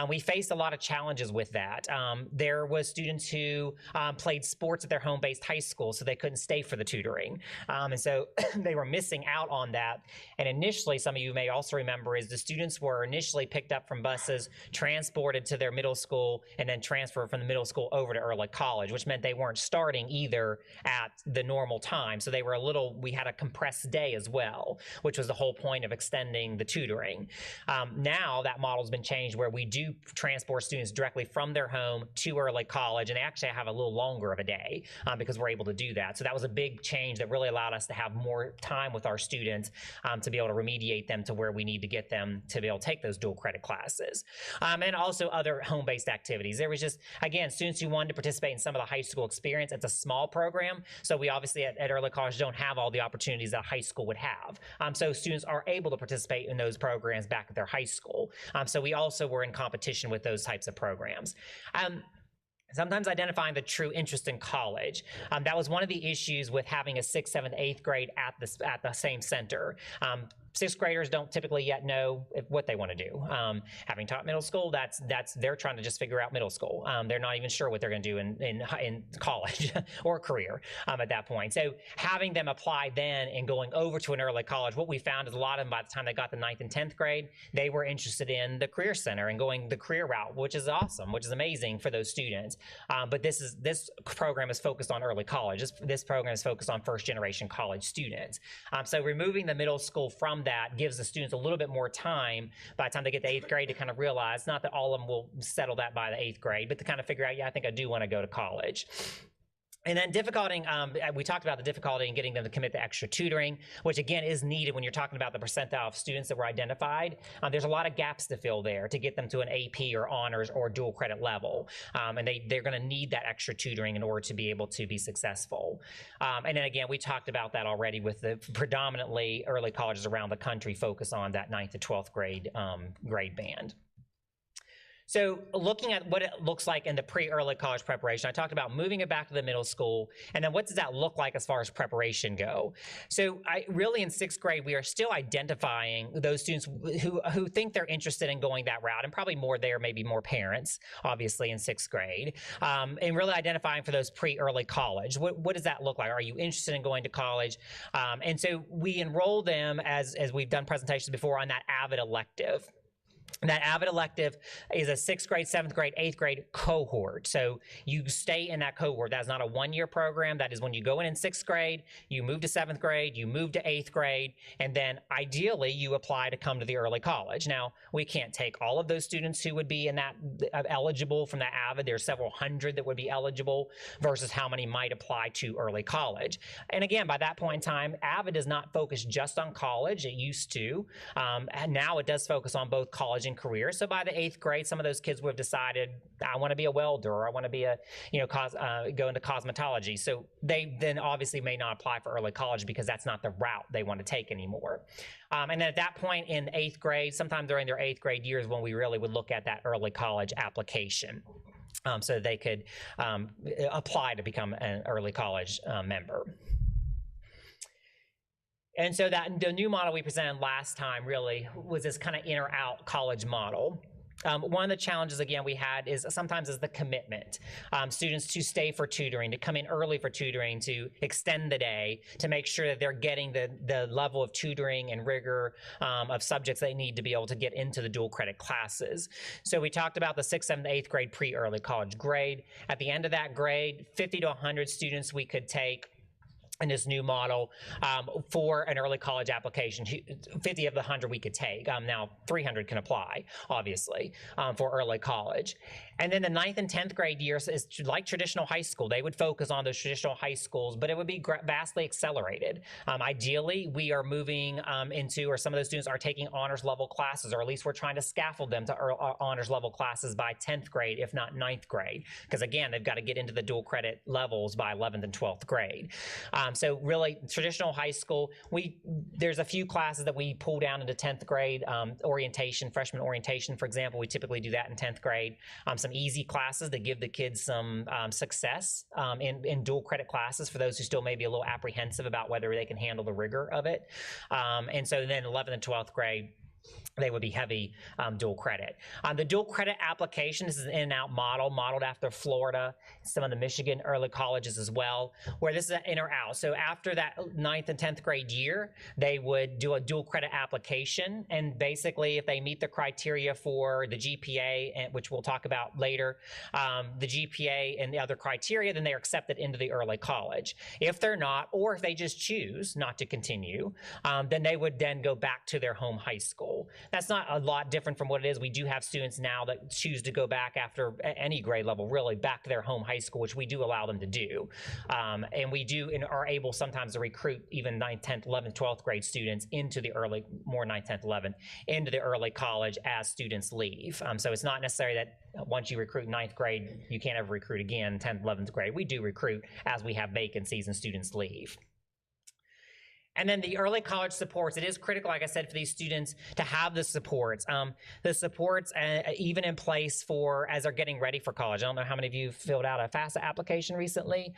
We faced a lot of challenges with that. There was students who played sports at their home-based high school, so they couldn't stay for the tutoring. And so they were missing out on that. And initially, some of you may also remember, is the students were initially picked up from buses, transported to their middle school, and then transferred from the middle school over to early college, which meant they weren't starting either at the normal time. So we had a compressed day as well, which was the whole point of extending the tutoring. Now that model's been changed where we do transport students directly from their home to early college, and they actually have a little longer of a day because we're able to do that. So that was a big change that really allowed us to have more time with our students to be able to remediate them to where we need to get them to be able to take those dual credit classes. And also other home-based activities. There was just, again, students who wanted to participate in some of the high school experience. It's a small program, so we obviously at early college don't have all the opportunities that high school would have. So students are able to participate in those programs back at their high school. So we also were in competition with those types of programs. Sometimes identifying the true interest in college. That was one of the issues with having a 6th, 7th, 8th grade at the same center. 6th graders don't typically yet know what they want to do. Having taught middle school, they're trying to just figure out middle school. They're not even sure what they're going to do in college or career at that point. So having them apply then and going over to an early college, what we found is a lot of them, by the time they got to 9th and 10th grade, they were interested in the career center and going the career route, which is awesome, which is amazing for those students. But this program is focused on early college. This program is focused on first generation college students. So removing the middle school from that gives the students a little bit more time by the time they get to 8th grade to kind of realize, not that all of them will settle that by the 8th grade, but to kind of figure out, yeah, I think I do want to go to college. And then we talked about the difficulty in getting them to commit to extra tutoring, which again is needed when you're talking about the percentile of students that were identified. There's a lot of gaps to fill there to get them to an AP or honors or dual credit level. And they're going to need that extra tutoring in order to be able to be successful. And then again, we talked about that already with the predominantly early colleges around the country focus on that 9th to 12th grade grade band. So looking at what it looks like in the pre-early college preparation, I talked about moving it back to the middle school, and then what does that look like as far as preparation go? So really in 6th grade, we are still identifying those students who think they're interested in going that route, and probably more there, maybe more parents, obviously in 6th grade, and really identifying for those pre-early college. What does that look like? Are you interested in going to college? And so we enroll them, as we've done presentations before, on that AVID elective. That AVID elective is a 6th grade, 7th grade, 8th grade cohort. So you stay in that cohort. That's not a one-year program. That is when you go in 6th grade, you move to 7th grade, you move to 8th grade, and then ideally you apply to come to the early college. Now, we can't take all of those students who would be in that eligible from that AVID. There's several hundred that would be eligible versus how many might apply to early college. And again, by that point in time, AVID does not focus just on college. It used to. And now it does focus on both college and career. So by the 8th grade, some of those kids would have decided, I want to be a welder, or I want to be go into cosmetology. So they then obviously may not apply for early college because that's not the route they want to take anymore. And then at that point in 8th grade, sometime during their 8th grade years, when we really would look at that early college application. So they could apply to become an early college member. And so the new model we presented last time really was this kind of in or out college model. One of the challenges, again, we had is sometimes is the commitment. Students to stay for tutoring, to come in early for tutoring, to extend the day, to make sure that they're getting the level of tutoring and rigor of subjects they need to be able to get into the dual credit classes. So we talked about the 6th, 7th, 8th grade pre-early college grade. At the end of that grade, 50 to 100 students we could take in this new model for an early college application. 50 of the 100 we could take. Now 300 can apply, obviously, for early college. And then the 9th and 10th grade years is like traditional high school. They would focus on those traditional high schools, but it would be vastly accelerated. Ideally, we are moving into, or some of those students are taking honors level classes, or at least we're trying to scaffold them to honors level classes by 10th grade, if not 9th grade. Because again, they've got to get into the dual credit levels by 11th and 12th grade. So really, traditional high school, there's a few classes that we pull down into 10th grade, orientation, freshman orientation, for example. We typically do that in 10th grade. Some easy classes that give the kids some success in dual credit classes for those who still may be a little apprehensive about whether they can handle the rigor of it. And so then 11th and 12th grade, they would be heavy dual credit. The dual credit application, this is an in and out model, modeled after Florida, some of the Michigan early colleges as well, where this is an in or out. So after that 9th and 10th grade year, they would do a dual credit application. And basically, if they meet the criteria for the GPA, which we'll talk about later, the GPA and the other criteria, then they're accepted into the early college. If they're not, or if they just choose not to continue, then they would then go back to their home high school. That's not a lot different from what it is. We do have students now that choose to go back after any grade level, really back to their home high school, which we do allow them to do. And we do and are able sometimes to recruit even 9th, 10th, 11th, 12th grade students into the early, more 9th, 10th, 11th, into the early college as students leave. So it's not necessary that once you recruit 9th grade, you can't ever recruit again 10th, 11th grade. We do recruit as we have vacancies and students leave. And then the early college supports, it is critical, like I said, for these students to have the supports. Even in place for, as they're getting ready for college. I don't know how many of you filled out a FAFSA application recently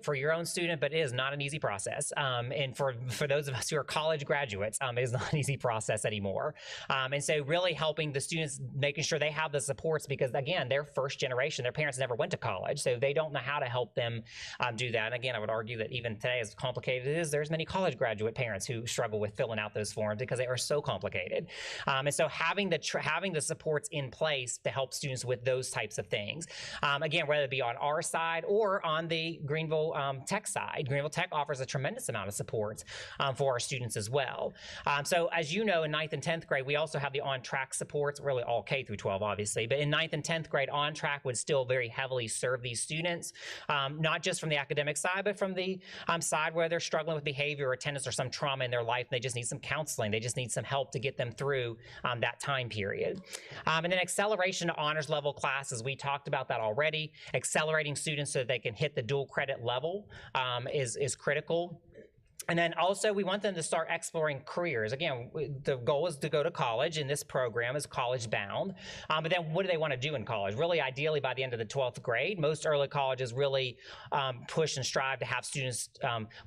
for your own student, but it is not an easy process. And for those of us who are college graduates, it is not an easy process anymore. And so really helping the students, making sure they have the supports, because again, they're first generation, their parents never went to college, so they don't know how to help them do that. And again, I would argue that even today, as complicated as it is, there's many college graduate parents who struggle with filling out those forms because they are so complicated. And so having the supports in place to help students with those types of things. Again, whether it be on our side or on the Greenville Tech side, Greenville Tech offers a tremendous amount of supports for our students as well. So as you know, in 9th and 10th grade, we also have the on-track supports, really all K through 12, obviously, but in 9th and 10th grade, on-track would still very heavily serve these students, not just from the academic side, but from the side where they're struggling with behavior or attendance or some trauma in their life. They just need some counseling. They just need some help to get them through that time period. And then acceleration to honors level classes. We talked about that already. Accelerating students so that they can hit the dual credit level is critical. And then also we want them to start exploring careers. Again, the goal is to go to college, and this program is college bound. But then what do they want to do in college? Really, ideally by the end of the 12th grade, most early colleges really push and strive to have students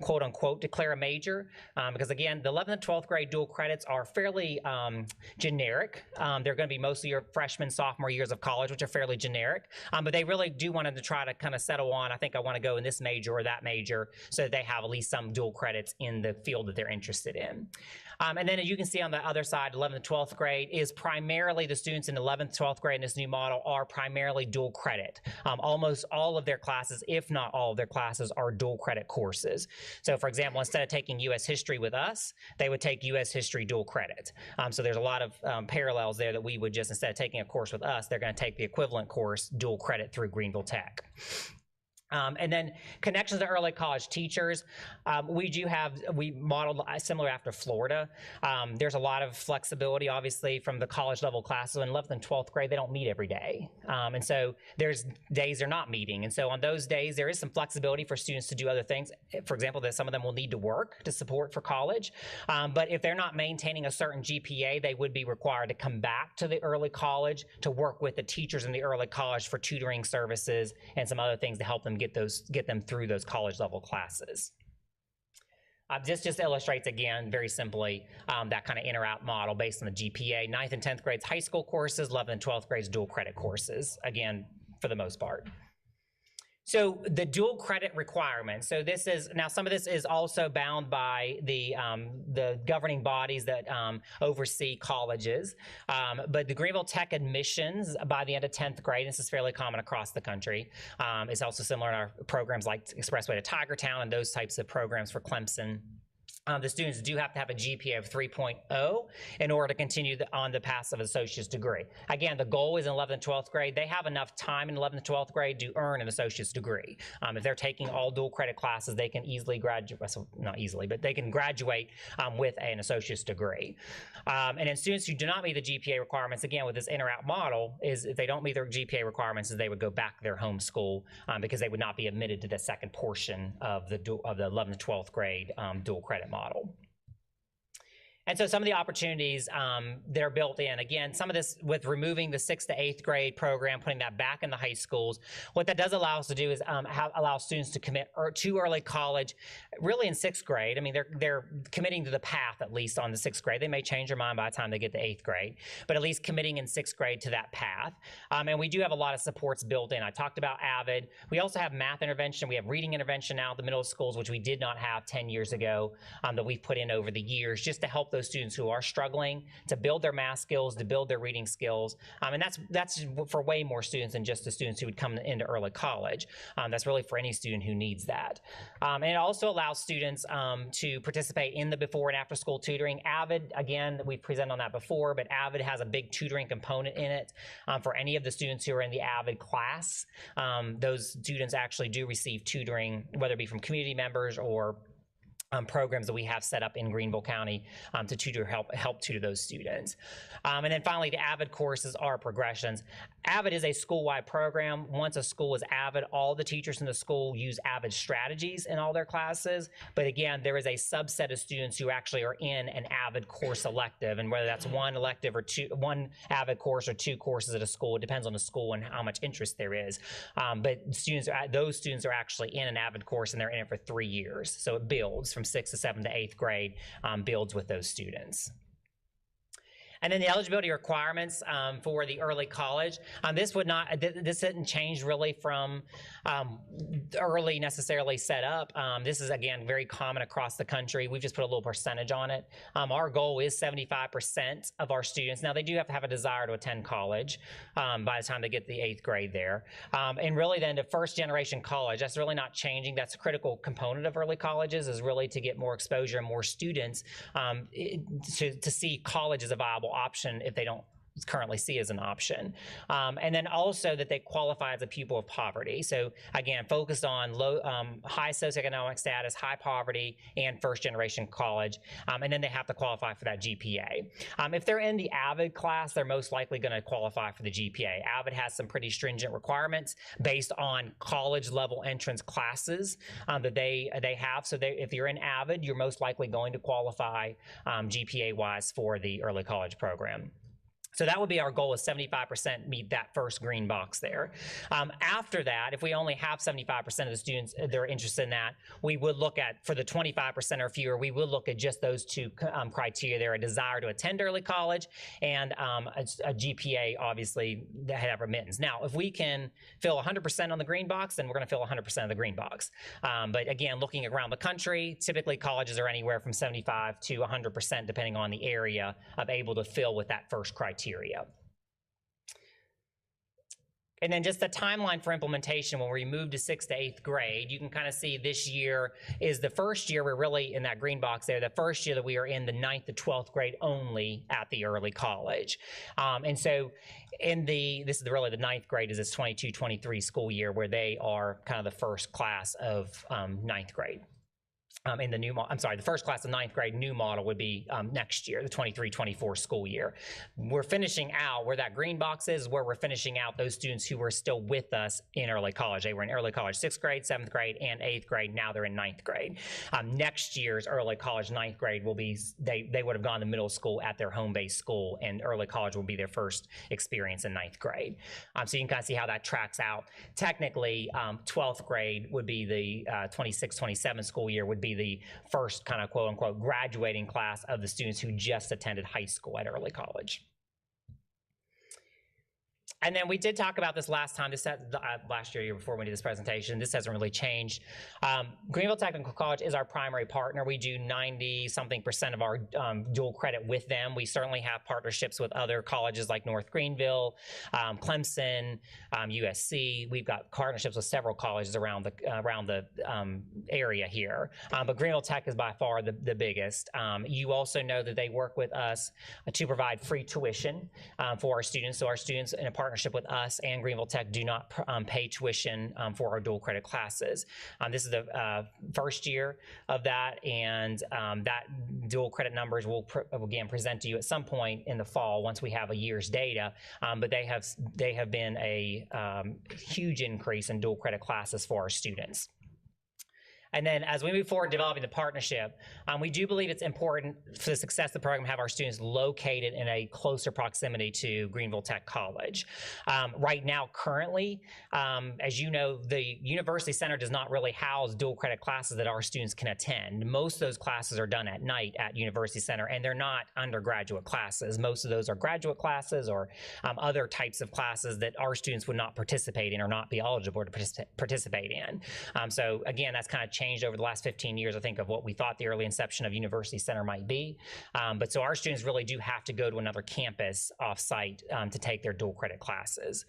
quote unquote declare a major. Because again, the 11th and 12th grade dual credits are fairly generic. They're going to be mostly your freshman, sophomore years of college, which are fairly generic. But they really do want them to try to kind of settle on, I think I want to go in this major or that major, so that they have at least some dual credits in the field that they're interested in. And then as you can see on the other side, 11th and 12th grade is primarily the students in 11th, 12th grade in this new model are primarily dual credit. Almost all of their classes, if not all of their classes, are dual credit courses. So for example, instead of taking U.S. history with us, they would take U.S. history dual credit. So there's a lot of parallels there that we would just, instead of taking a course with us, they're going to take the equivalent course dual credit through Greenville Tech. And then connections to early college teachers. We modeled similar after Florida. There's a lot of flexibility, obviously, from the college level classes. In 11th and 12th grade, they don't meet every day. And so there's days they're not meeting. And so on those days, there is some flexibility for students to do other things. For example, that some of them will need to work to support for college. But if they're not maintaining a certain GPA, they would be required to come back to the early college to work with the teachers in the early college for tutoring services and some other things to help them get them through those college level classes. This just illustrates, again, very simply, that kind of in or out model based on the GPA. 9th and 10th grades high school courses, 11th and 12th grades dual credit courses, again, for the most part. So the dual credit requirement. So this is, now some of this is also bound by the governing bodies that oversee colleges. But the Greenville Tech admissions by the end of 10th grade, this is fairly common across the country. It's also similar in our programs like Expressway to Tigertown and those types of programs for Clemson. The students do have to have a GPA of 3.0 in order to continue on the path of associate's degree. Again, the goal is in 11th and 12th grade. They have enough time in 11th and 12th grade to earn an associate's degree. If they're taking all dual credit classes, they can easily graduate, so not easily, but they can graduate with an associate's degree. And then students who do not meet the GPA requirements, again, with this in or out model, is if they don't meet their GPA requirements, is they would go back to their home school because they would not be admitted to the second portion of the 11th and 12th grade dual credit model. And so some of the opportunities that are built in, again, some of this with removing the 6th to 8th grade program, putting that back in the high schools, what that does allow us to do is allow students to commit to early college really in 6th grade. I mean, they're committing to the path, at least on the 6th grade. They may change their mind by the time they get to 8th grade, but at least committing in 6th grade to that path. And we do have a lot of supports built in. I talked about AVID. We also have math intervention. We have reading intervention now at the middle schools, which we did not have 10 years ago, that we've put in over the years just to help those students who are struggling to build their math skills, to build their reading skills. And that's for way more students than just the students who would come into early college. That's really for any student who needs that. And it also allows students to participate in the before and after school tutoring. AVID, again, we've presented on that before, but AVID has a big tutoring component in it. For any of the students who are in the AVID class, those students actually do receive tutoring, whether it be from community members or programs that we have set up in Greenville County to help tutor those students. And then finally, the AVID courses are progressions. AVID is a school-wide program. Once a school is AVID, all the teachers in the school use AVID strategies in all their classes. But again, there is a subset of students who actually are in an AVID course elective, and whether that's one elective or one AVID course or 2 courses at a school, it depends on the school and how much interest there is. But those students are actually in an AVID course, and they're in it for 3 years. So it builds from 6th to 7th to 8th grade, builds with those students. And then the eligibility requirements for the early college. This didn't change really from early necessarily set up. This is, again, very common across the country. We've just put a little percentage on it. Our goal is 75% of our students. Now, they do have to have a desire to attend college by the time they get to the 8th grade there. And really then to first generation college, that's really not changing. That's a critical component of early colleges, is really to get more exposure and more students to see college as a viable option if they don't currently see as an option. And then also that they qualify as a pupil of poverty. So again, focused on high socioeconomic status, high poverty, and first generation college. And then they have to qualify for that GPA. If they're in the AVID class, they're most likely going to qualify for the GPA. AVID has some pretty stringent requirements based on college level entrance classes that they have. So if you're in AVID, you're most likely going to qualify GPA wise for the early college program. So that would be our goal, is 75% meet that first green box there. After that, if we only have 75% of the students that are interested in that, we would look at, for the 25% or fewer, we would look at just those 2 criteria there: a desire to attend early college and a GPA, obviously, that have remittance. Now, if we can fill 100% on the green box, then we're going to fill 100% of the green box. But again, looking around the country, typically colleges are anywhere from 75 to 100%, depending on the area, of able to fill with that first criteria. And then just the timeline for implementation when we move to 6th to 8th grade, you can kind of see this year is the first year we're really in that green box there, the first year that we are in the 9th to 12th grade only at the early college. And so this is really the 9th grade, is this 22-23 school year, where they are kind of the first class of 9th grade. In the new the first class of 9th grade new model would be next year, the 23-24 school year. We're finishing out where that green box is, where we're finishing out those students who were still with us in early college. They were in early college 6th grade, 7th grade, and 8th grade. Now they're in 9th grade. Next year's early college 9th grade will be, they would have gone to middle school at their home-based school, and early college will be their first experience in 9th grade. So you can kind of see how that tracks out. Technically, 12th grade would be the 26-27 school year, would be the first kind of quote unquote graduating class of the students who just attended high school at early college. And then we did talk about this last time, last year before we did this presentation. This hasn't really changed. Greenville Technical College is our primary partner. We do 90-something% of our dual credit with them. We certainly have partnerships with other colleges like North Greenville, Clemson, USC. We've got partnerships with several colleges around the area here. But Greenville Tech is by far the biggest. You also know that they work with us to provide free tuition for our students. So our students in a partnership with us and Greenville Tech do not pay tuition for our dual credit classes. This is the first year of that, and that dual credit numbers will again present to you at some point in the fall once we have a year's data. But they have been a huge increase in dual credit classes for our students. And then as we move forward developing the partnership, we do believe it's important for the success of the program to have our students located in a closer proximity to Greenville Tech College. Right now, currently, as you know, the University Center does not really house dual credit classes that our students can attend. Most of those classes are done at night at University Center, and they're not undergraduate classes. Most of those are graduate classes or other types of classes that our students would not participate in or not be eligible to participate in. So again, that's kind of changed over the last 15 years, I think, of what we thought the early inception of University Center might be. But so our students really do have to go to another campus off-site to take their dual credit classes.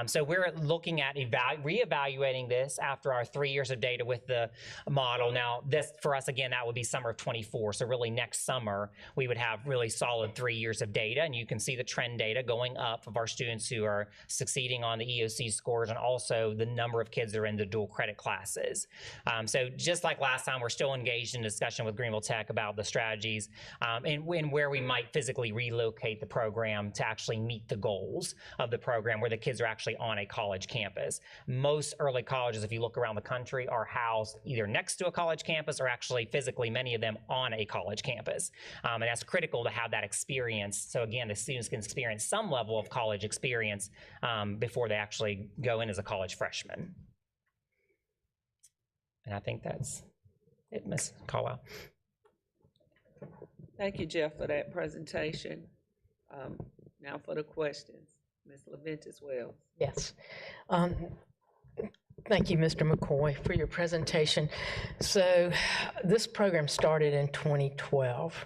So we're looking at reevaluating this after our 3 years of data with the model. Now, this for us, again, that would be summer of 24. So really next summer, we would have really solid 3 years of data, and you can see the trend data going up of our students who are succeeding on the EOC scores and also the number of kids that are in the dual credit classes. So just like last time, we're still engaged in discussion with Greenville Tech about the strategies and where we might physically relocate the program to actually meet the goals of the program where the kids are actually on a college campus. Most early colleges, if you look around the country, are housed either next to a college campus or actually physically, many of them on a college campus. And that's critical to have that experience. So again, the students can experience some level of college experience before they actually go in as a college freshman. And I think that's it, Ms. Caldwell. Thank you, Jeff, for that presentation. Now for the questions. Ms. LaVentus Wells. Yes. Thank you, Mr. McCoy, for your presentation. So this program started in 2012,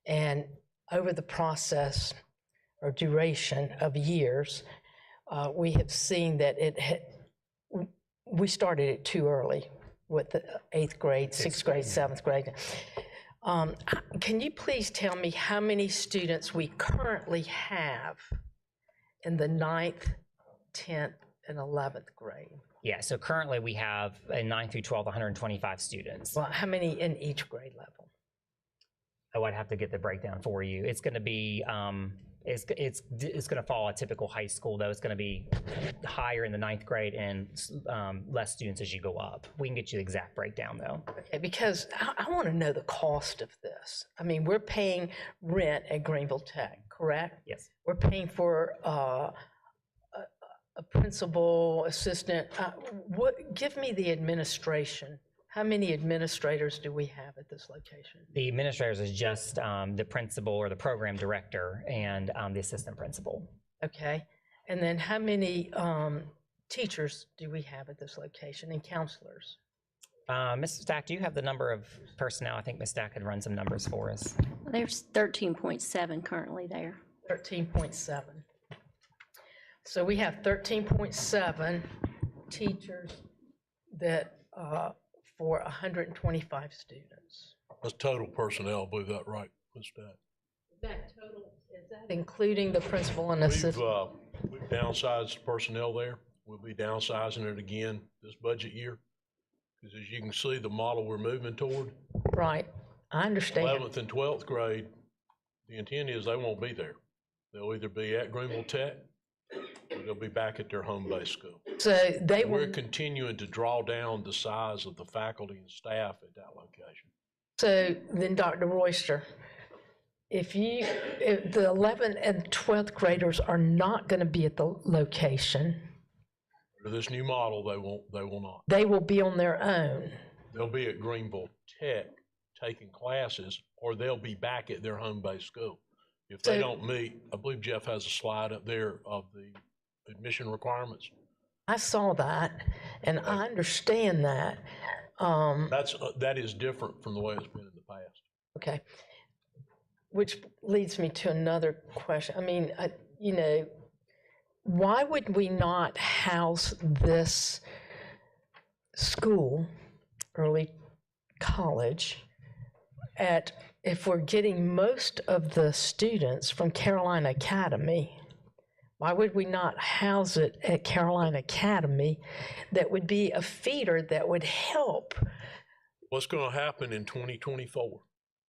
and over the process or duration of years, we have seen that we started it too early with the 8th grade, 6th grade, 7th grade. Can you please tell me how many students we currently have in the 9th, 10th, and 11th grade? Yeah, so currently we have in 9th through 12th, 125 students. Well, how many in each grade level? Oh, I'd have to get the breakdown for you. It's going to be, it's going to follow a typical high school, though. It's going to be higher in the 9th grade and less students as you go up. We can get you the exact breakdown, though. Okay, because I want to know the cost of this. I mean, we're paying rent at Greenville Tech, correct? Yes. We're paying for a principal, assistant. Give me the administration. How many administrators do we have at this location? The administrators is just the principal or the program director and the assistant principal. Okay. And then how many teachers do we have at this location and counselors? Ms. Stack, do you have the number of personnel? I think Ms. Stack had run some numbers for us. There's 13.7 currently there. 13.7. So we have 13.7 teachers that for 125 students. That's total personnel, I believe that right, Ms. Stack? Is that total, is that including the principal and assistant? We've downsized personnel there. We'll be downsizing it again this budget year. Because as you can see, the model we're moving toward. Right, I understand. 11th and 12th grade, the intent is they won't be there. They'll either be at Greenville Tech or they'll be back at their home base school. So they will. We're continuing to draw down the size of the faculty and staff at that location. So then, Dr. Royster, if the 11th and 12th graders are not going to be at the location, Under this new model, they will not. they will be on their own. They'll be at Greenville Tech taking classes, or they'll be back at their home base school. If they don't meet, I believe Jeff has a slide up there of the admission requirements. I saw that, and I understand that. That is different from the way it's been in the past. Okay. Which leads me to another question. I mean, you know, why would we not house this school, early college, if we're getting most of the students from Carolina Academy, why would we not house it at Carolina Academy? That would be a feeder that would help. What's going to happen in 2024?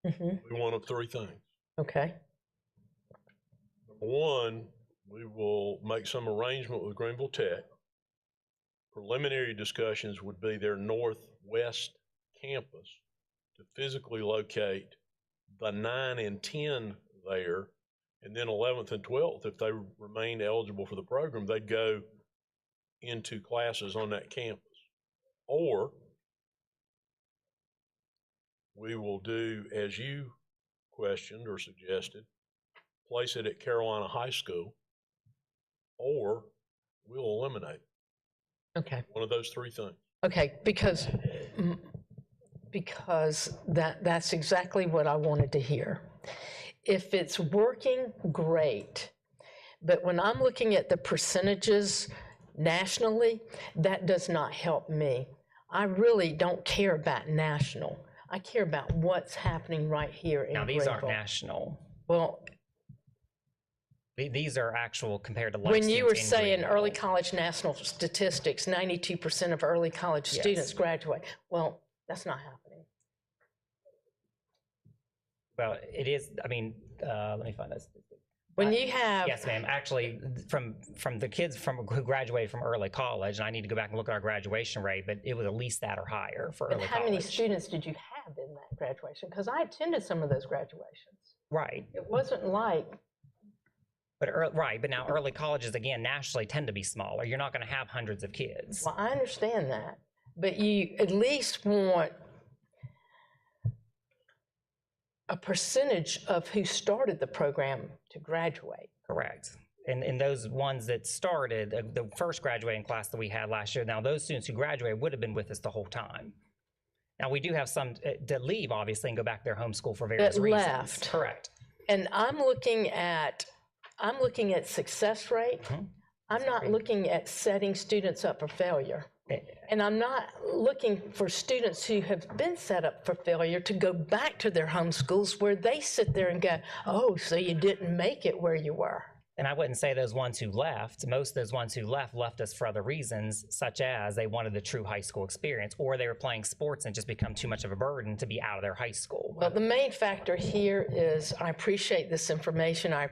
We one of three things. Okay. Number one, we will make some arrangement with Greenville Tech. Preliminary discussions would be their northwest campus to physically locate the 9 and 10 there, and then 11th and 12th, if they remain eligible for the program, they'd go into classes on that campus. Or we will do, as you questioned or suggested, place it at Carolina High School, or we'll eliminate it. Okay. One of those three things. Okay, because that's exactly what I wanted to hear. If it's working, great. But when I'm looking at the percentages nationally, that does not help me. I really don't care about national. I care about what's happening right here in Now, these aren't Greenville. national. Well, These are actual compared to life when you were students in saying Greenville. early college national statistics, 92% of early college Yes. students graduate. Well, that's not happening. Well, it is, I mean, let me find this. When you have... Yes, ma'am. Actually, from the kids who graduated from early college, and I need to go back and look at our graduation rate, but it was at least that or higher for And early how college. many students did you have in that graduation? Because I attended some of those graduations. Right. It wasn't like... Right, but now early colleges, again, nationally tend to be smaller. You're not going to have hundreds of kids. Well, I understand that, but you at least want a percentage of who started the program to graduate. Correct. And those ones that started, the first graduating class that we had last year, now those students who graduated would have been with us the whole time. Now, we do have some that leave, obviously, and go back to their home school for various reasons. Left. Correct. And I'm looking at success rate. I'm not looking at setting students up for failure. And I'm not looking for students who have been set up for failure to go back to their home schools where they sit there and go, oh, so you didn't make it where you were. And I wouldn't say those ones who left. Most of those ones who left us for other reasons, such as they wanted the true high school experience, or they were playing sports and just become too much of a burden to be out of their high school. Well, the main factor here is I appreciate this information. I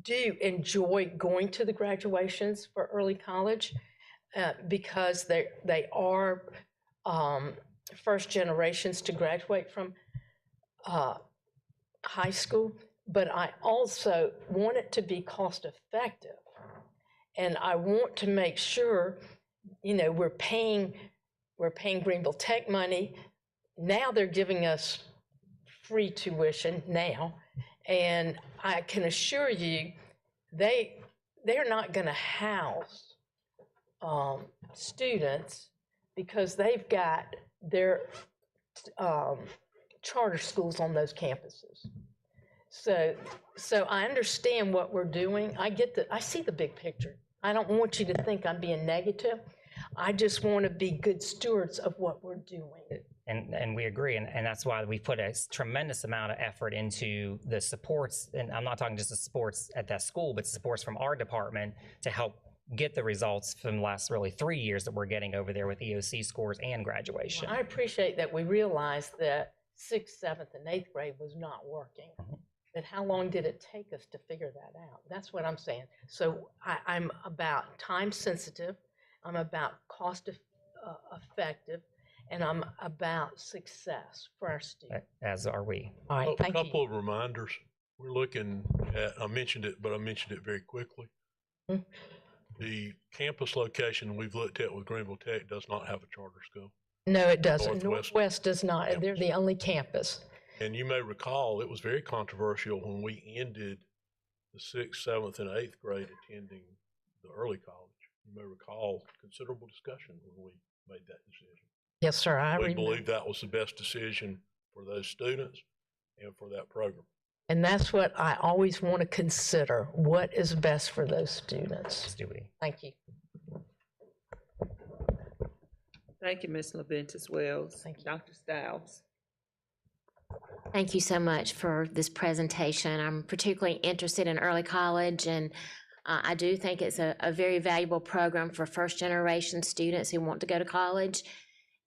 do enjoy going to the graduations for early college because they are first generations to graduate from high school. But I also want it to be cost effective. And I want to make sure, you know, we're paying Greenville Tech money. Now they're giving us free tuition now. And I can assure you, they're not going to house students because they've got their charter schools on those campuses. So I understand what we're doing. I see the big picture. I don't want you to think I'm being negative. I just want to be good stewards of what we're doing. And we agree, and that's why we put a tremendous amount of effort into the supports, and I'm not talking just the supports at that school, but supports from our department to help get the results from the last really 3 years that we're getting over there with EOC scores and graduation. Well, I appreciate that we realized that 6th, 7th, and 8th grade was not working. But how long did it take us to figure that out? That's what I'm saying. So I'm about time sensitive, I'm about cost effective, and I'm about success for our students. As are we. All right, thank A you. couple of reminders. We're looking at, I mentioned it, but I mentioned it very quickly. The campus location we've looked at with Greenville Tech does not have a charter school. No, it doesn't. Northwest Northwest does not. They're the only campus. And you may recall, it was very controversial when we ended the 6th, 7th, and 8th grade attending the early college. You may recall considerable discussion when we made that decision. Yes, sir, I We remember. believe that was the best decision for those students and for that program. And that's what I always want to consider, what is best for those students. Thank you. Thank you, Ms. LaVentus Wells. Thank you. Dr. Stiles. Thank you so much for this presentation. I'm particularly interested in early college, and I do think it's a very valuable program for first-generation students who want to go to college.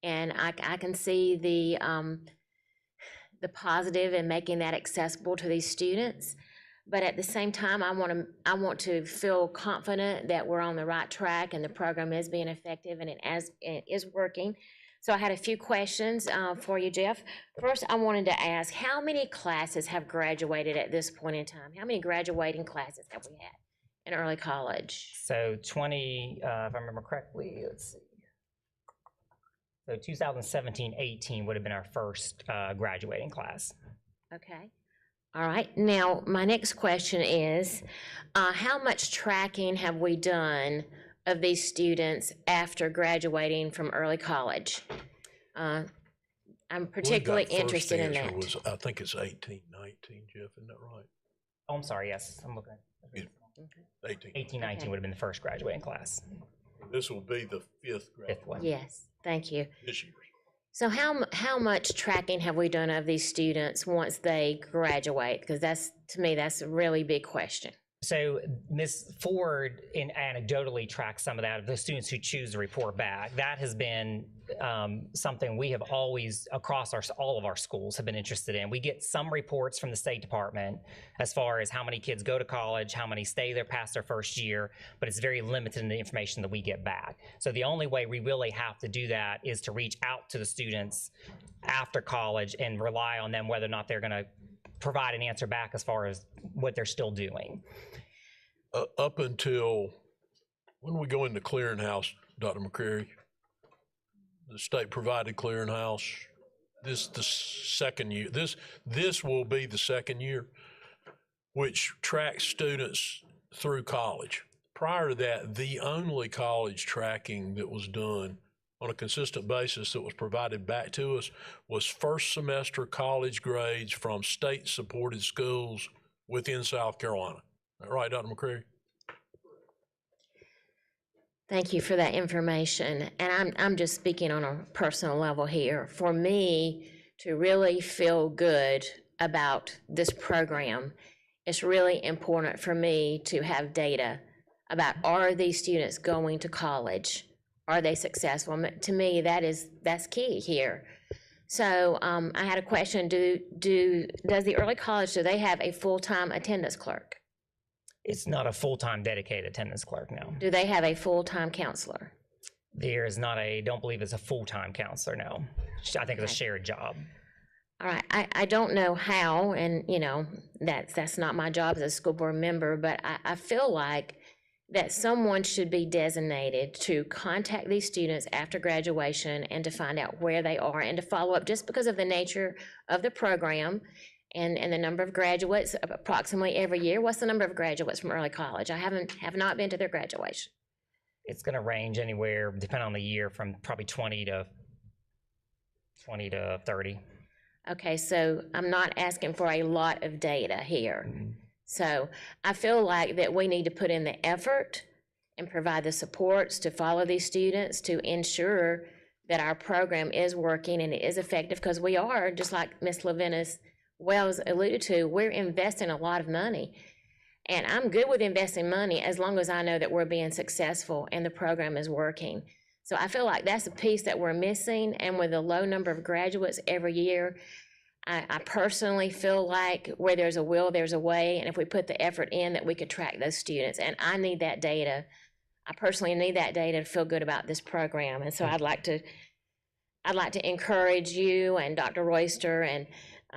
And I can see the positive in making that accessible to these students. But at the same time, I want to feel confident that we're on the right track and the program is being effective and it is working. So I had a few questions for you, Jeff. First, I wanted to ask, how many classes have graduated at this point in time? How many graduating classes have we had in early college? So 20, if I remember correctly, let's see. So 2017-18 would have been our first graduating class. Okay. All right. Now, my next question is, how much tracking have we done of these students after graduating from early college? I'm particularly interested in that. Was, I think it's 18, 19, Jeff, isn't that right? Oh, I'm sorry, yes, I'm looking at 18. 18-19 Okay. would have been the first graduating class. This will be the 5th grade Fifth one. Yes, thank you. this year. So how much tracking have we done of these students once they graduate? Because that's, to me, that's a really big question. So Ms. Ford anecdotally tracks some of that of the students who choose to report back. That has been something we have always, across all of our schools, have been interested in. We get some reports from the State Department as far as how many kids go to college, how many stay there past their first year, but it's very limited in the information that we get back. So the only way we really have to do that is to reach out to the students after college and rely on them whether or not they're going to provide an answer back as far as what they're still doing. Up until, when we go into clearinghouse, Dr. McCrary, the state provided clearinghouse, the second year, this will be the second year, which tracks students through college. Prior to that, the only college tracking that was done on a consistent basis that was provided back to us was first semester college grades from state-supported schools within South Carolina. Is that right, Dr. McCrary? Thank you for that information. And I'm just speaking on a personal level here. For me to really feel good about this program, it's really important for me to have data about, are these students going to college? Are they successful? To me, that's key here. So I had a question, does the early college, do they have a full-time attendance clerk? It's not a full-time dedicated attendance clerk, no. Do they have a full-time counselor? There is not don't believe it's a full-time counselor, no. I think it's a shared job. All right, I don't know how, and that's not my job as a school board member, but I feel like that someone should be designated to contact these students after graduation and to find out where they are and to follow up, just because of the nature of the program and the number of graduates approximately every year. What's the number of graduates from early college? I have not been to their graduation. It's going to range anywhere, depending on the year, from probably 20 to 30. Okay, so I'm not asking for a lot of data here. So I feel like that we need to put in the effort and provide the supports to follow these students to ensure that our program is working and it is effective, because we are, just like Ms. LaVentus Wells alluded to, we're investing a lot of money. And I'm good with investing money as long as I know that we're being successful and the program is working. So I feel like that's a piece that we're missing, and with a low number of graduates every year, I personally feel like where there's a will, there's a way, and if we put the effort in, that we could track those students. And I need that data. I personally need that data to feel good about this program. And so I'd like to encourage you and Dr. Royster and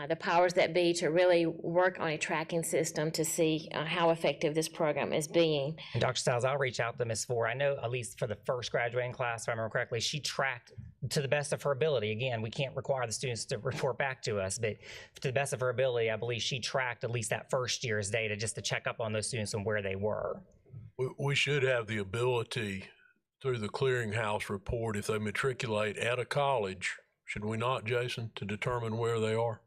the powers that be to really work on a tracking system to see how effective this program is being. And Dr. Stiles, I'll reach out to Ms. Ford. I know, at least for the first graduating class, if I remember correctly, she tracked to the best of her ability. Again, we can't require the students to report back to us, but to the best of her ability, I believe she tracked at least that first year's data just to check up on those students and where they were. We should have the ability through the clearinghouse report, if they matriculate at a college, should we not, Jason, to determine where they are?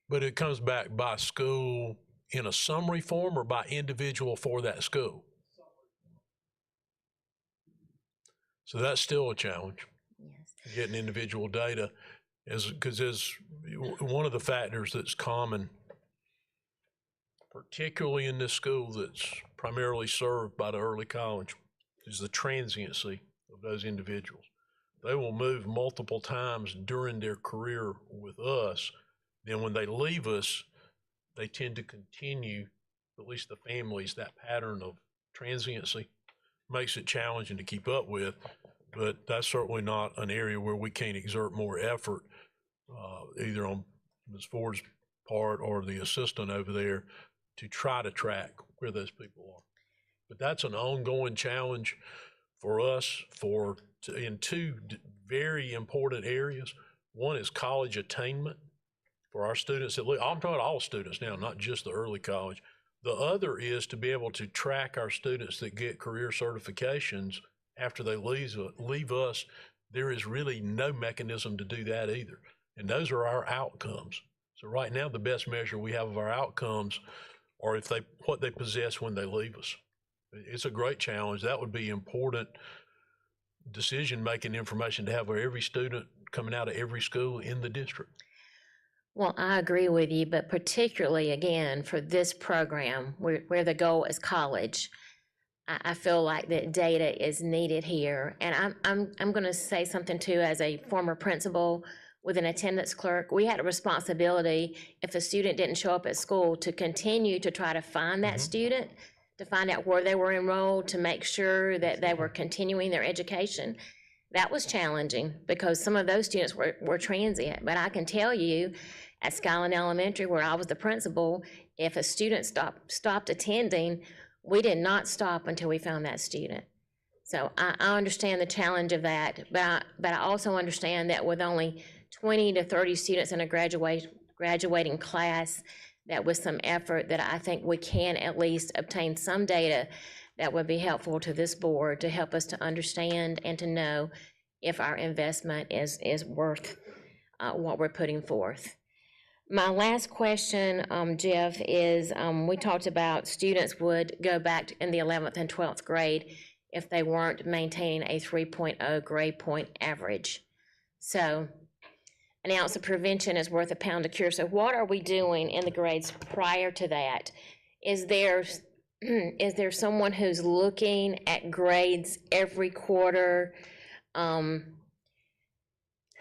But it comes back by school in a summary form or by individual for that school? So that's still a challenge. Yes. Getting individual data, because as one of the factors that's common, particularly in this school that's primarily served by the early college, is the transiency of those individuals. They will move multiple times during their career with us. Then when they leave us, they tend to continue, at least the families, that pattern of transiency. Makes it challenging to keep up with, but that's certainly not an area where we can't exert more effort, either on Ms. Ford's part or the assistant over there, to try to track where those people are. But that's an ongoing challenge for us in two very important areas. One is college attainment for our students. I'm talking about all students now, not just the early college. The other is to be able to track our students that get career certifications after they leave us. There is really no mechanism to do that either. And those are our outcomes. So right now, the best measure we have of our outcomes are what they possess when they leave us. It's a great challenge. That would be important decision-making information to have for every student coming out of every school in the district. Well, I agree with you, but particularly, again, for this program, where the goal is college, I feel like that data is needed here. And I'm going to say something too, as a former principal with an attendance clerk. We had a responsibility, if a student didn't show up at school, to continue to try to find that student, to find out where they were enrolled, to make sure that they were continuing their education. That was challenging because some of those students were transient. But I can tell you, at Skyland Elementary, where I was the principal, if a student stopped attending, we did not stop until we found that student. So I understand the challenge of that, but I also understand that with only 20 to 30 students in a graduating class, that with some effort, that I think we can at least obtain some data that would be helpful to this board to help us to understand and to know if our investment is worth what we're putting forth. My last question, Jeff, is we talked about students would go back in the 11th and 12th grade if they weren't maintaining a 3.0 grade point average. So an ounce of prevention is worth a pound of cure. So what are we doing in the grades prior to that? Is there someone who's looking at grades every quarter,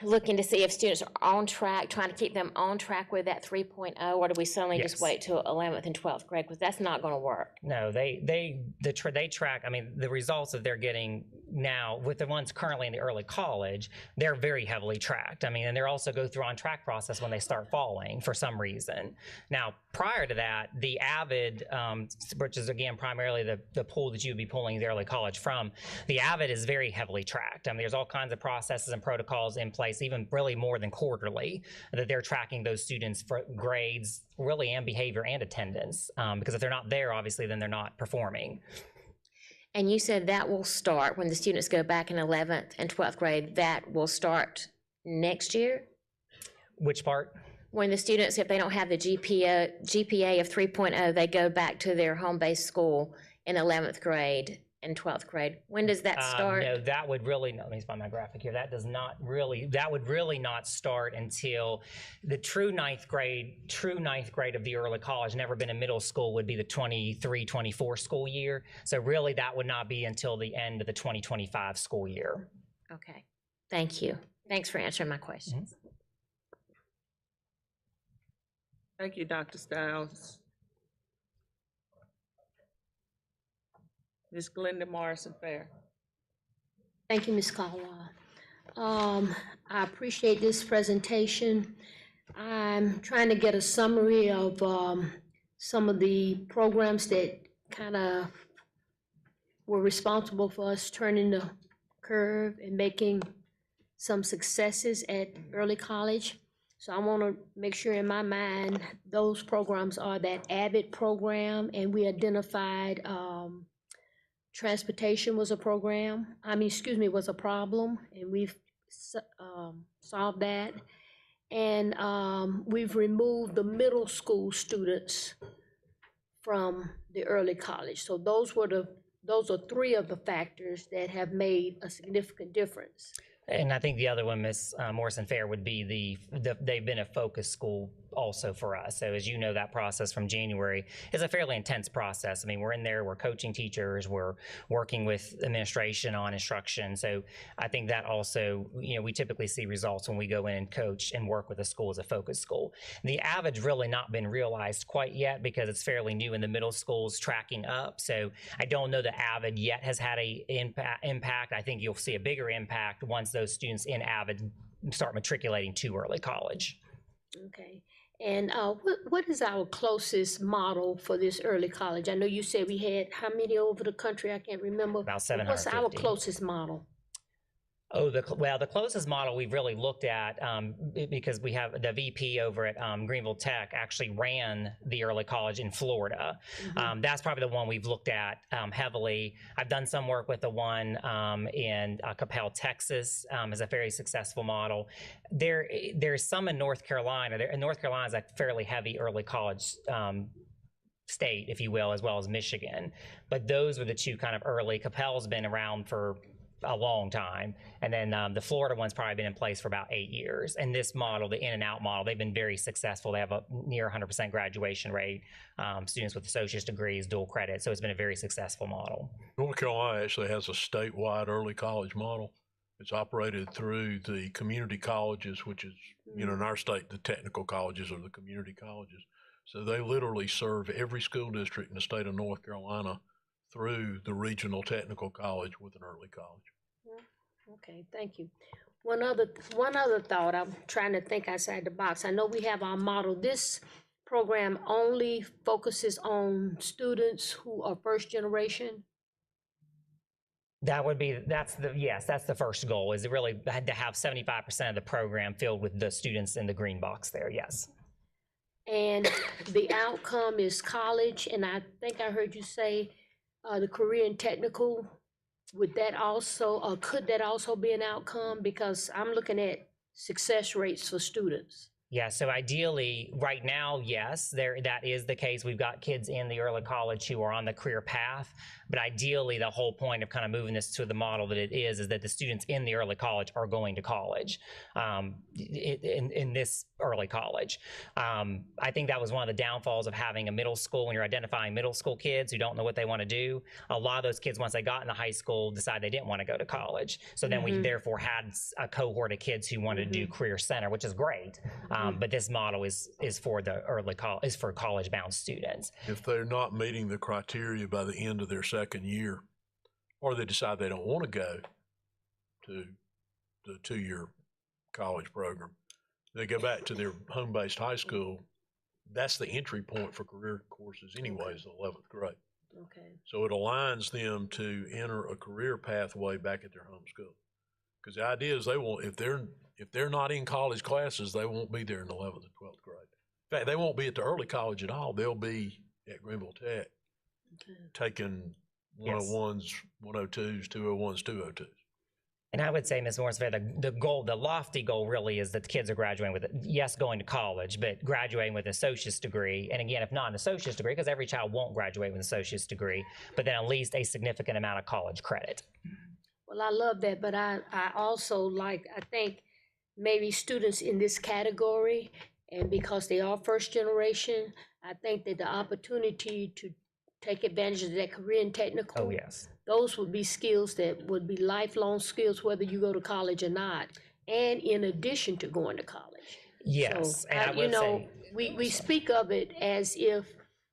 looking to see if students are on track, trying to keep them on track with that 3.0, or do we suddenly just wait till 11th and 12th grade? Because that's not going to work. No, they track, I mean, the results that they're getting now with the ones currently in the early college, they're very heavily tracked. I mean, and they're also go through on track process when they start falling for some reason. Now, prior to that, the AVID, which is again primarily the pool that you would be pulling the early college from, the AVID is very heavily tracked. I mean, there's all kinds of processes and protocols in place, even really more than quarterly, that they're tracking those students for grades, really, and behavior and attendance. Because if they're not there, obviously, then they're not performing. And you said that will start when the students go back in 11th and 12th grade. That will start next year? Which part? When the students, if they don't have the GPA of 3.0, they go back to their home-based school in 11th grade and 12th grade. When does that start? No, that would really, let me find my graphic here. That would really not start until the true ninth grade of the early college, never been in middle school, would be the 23-24 school year. So really that would not be until the end of the 2025 school year. Okay, thank you. Thanks for answering my questions. Thank you, Dr. Stiles. Ms. Glenda Morrison Fair. Thank you, Ms. Caldwell. I appreciate this presentation. I'm trying to get a summary of some of the programs that kind of were responsible for us turning the curve and making some successes at early college. So I want to make sure in my mind, those programs are that AVID program, and we identified transportation was a program, was a problem, and we've solved that. And we've removed the middle school students from the early college. So those are three of the factors that have made a significant difference. And I think the other one, Ms. Morrison-Fair, would be they've been a focus school also for us. So as you know, that process from January is a fairly intense process. I mean, we're in there, we're coaching teachers, we're working with administration on instruction. So I think that also, we typically see results when we go in and coach and work with a school as a focus school. The AVID's really not been realized quite yet because it's fairly new in the middle schools tracking up. So I don't know that AVID yet has had a impact. I think you'll see a bigger impact once those students in AVID start matriculating to early college. Okay. And what is our closest model for this early college? I know you said we had how many over the country? I can't remember. About 750. What's our closest model? Oh, the closest model we've really looked at, because we have the VP over at Greenville Tech actually ran the early college in Florida. Mm-hmm. That's probably the one we've looked at heavily. I've done some work with the one in Capel, Texas, as a very successful model. There's some in North Carolina. North Carolina is a fairly heavy early college state, if you will, as well as Michigan. But those were the two kind of early. Capel's been around for a long time. And then the Florida one's probably been in place for about 8 years. And this model, the in and out model, they've been very successful. They have a near 100% graduation rate, students with associate's degrees, dual credit. So it's been a very successful model. North Carolina actually has a statewide early college model. It's operated through the community colleges, which is, in our state, the technical colleges or the community colleges. So they literally serve every school district in the state of North Carolina through the regional technical college with an early college. Okay, thank you. One other thought, I'm trying to think outside the box. I know we have our model. This program only focuses on students who are first generation? That's the first goal, is really to have 75% of the program filled with the students in the green box there, yes. And the outcome is college, and I think I heard you say the career and technical, would that also, or could that also be an outcome? Because I'm looking at success rates for students. Yeah, so ideally, right now, yes, that is the case. We've got kids in the early college who are on the career path, but ideally, the whole point of kind of moving this to the model that it is that the students in the early college are going to college, in this early college. I think that was one of the downfalls of having a middle school. When you're identifying middle school kids who don't know what they want to do, a lot of those kids, once they got into high school, decided they didn't want to go to college. So then we therefore had a cohort of kids who wanted to do career center, which is great. But this model is for the early college, is for college-bound students. If they're not meeting the criteria by the end of their second year, or they decide they don't want to go to the 2-year college program, they go back to their home-based high school. That's the entry point for career courses anyways, the 11th grade. Okay. So it aligns them to enter a career pathway back at their home school. Because the idea is they won't, if they're not in college classes, they won't be there in the 11th and 12th grade. In fact, they won't be at the early college at all. They'll be at Greenville Tech, taking 101s, 102s, 201s, 202s. And I would say, Ms. Morris-Fair, the lofty goal really is that the kids are graduating with, going to college, but graduating with an associate's degree. And again, if not an associate's degree, because every child won't graduate with an associate's degree, but then at least a significant amount of college credit. Well, I love that, but I also I think maybe students in this category, and because they are first generation, I think that the opportunity to take advantage of that career and technical. Oh, yes. Those would be skills that would be lifelong skills, whether you go to college or not, and in addition to going to college. Yes, So, and I would say, we speak of it as if,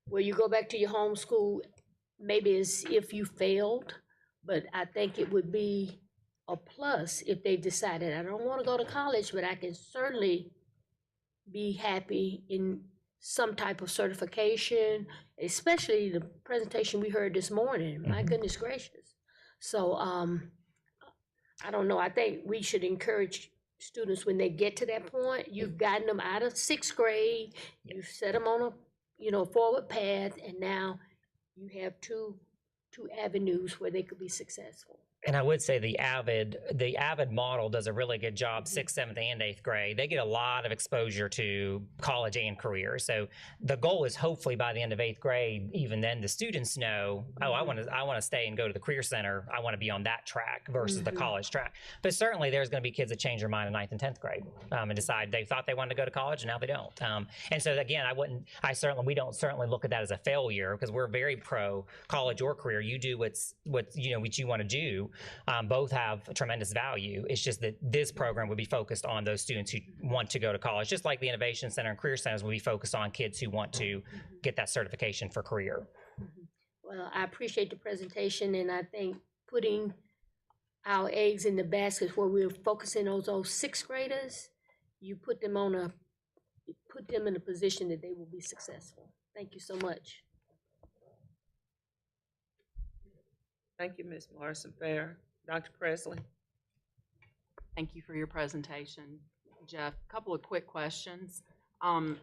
where you go back to your home school, maybe as if you failed, but I think it would be a plus if they've decided, I don't want to go to college, but I can certainly be happy in some type of certification, especially the presentation we heard this morning. My goodness gracious. So I don't know. I think we should encourage students when they get to that point. You've gotten them out of sixth grade, you've set them on a forward path, and now you have two avenues where they could be successful. And I would say the Avid model does a really good job, 6th, 7th, and 8th grade. They get a lot of exposure to college and career. So the goal is hopefully by the end of 8th grade, even then the students know, oh, I want to stay and go to the career center. I want to be on that track versus the college track. But certainly there's going to be kids that change their mind in 9th and 10th grade and decide they thought they wanted to go to college and now they don't. And so again, we don't certainly look at that as a failure because we're very pro college or career. You do what you want to do. Both have tremendous value. It's just that this program would be focused on those students who want to go to college, just like the Innovation Center and Career Centers will be focused on kids who want to get that certification for career. Well, I appreciate the presentation, and I think putting our eggs in the baskets where we're focusing on those 6th graders, you put them in a position that they will be successful. Thank you so much. Thank you, Ms. Morrison-Fair. Dr. Presley? Thank you for your presentation, Jeff. A couple of quick questions. The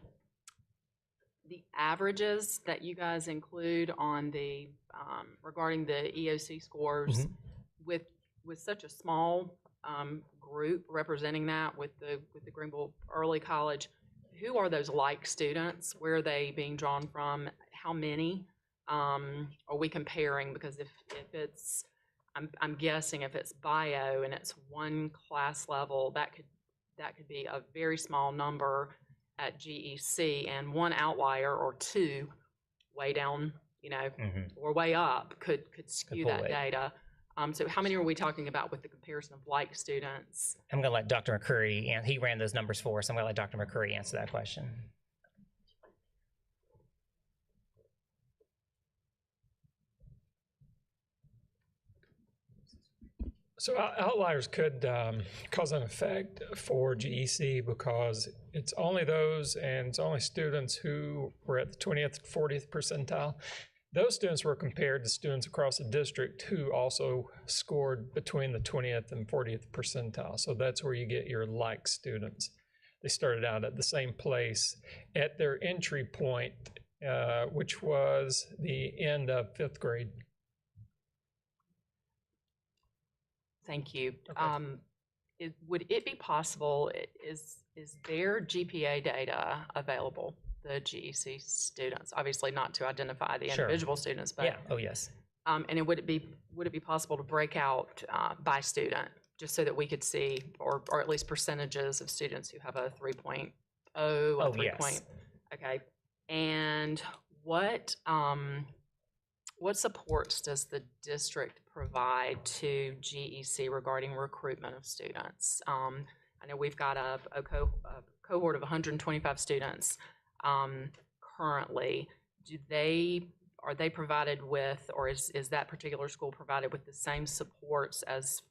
averages that you guys include on the regarding the EOC scores with such a small group representing that with the Greenville Early College, who are those like students? Where are they being drawn from? How many? Are we comparing? Because if it's, I'm guessing if it's bio and it's one class level, that could be a very small number at GEC, and one outlier or two way down, or way up could skew that data. So how many are we talking about with the comparison of like students? I'm going to let Dr. McCurry, and he ran those numbers for us. I'm going to let Dr. McCurry answer that question. So outliers could cause an effect for GEC because it's only those and it's only students who were at the 20th, 40th percentile. Those students were compared to students across the district who also scored between the 20th and 40th percentile. So that's where you get your like students. They started out at the same place at their entry point, which was the end of 5th grade. Thank you. Okay. Would it be possible, is their GPA data available, the GEC students? Obviously not to identify the individual students, but. Yeah, oh yes. And would it be possible to break out by student, just so that we could see, or at least percentages of students who have a 3.0, a 3 point? Okay. And what supports does the district provide to GEC regarding recruitment of students? I know we've got a cohort of 125 students currently. Are they provided with, or is that particular school provided with the same supports as,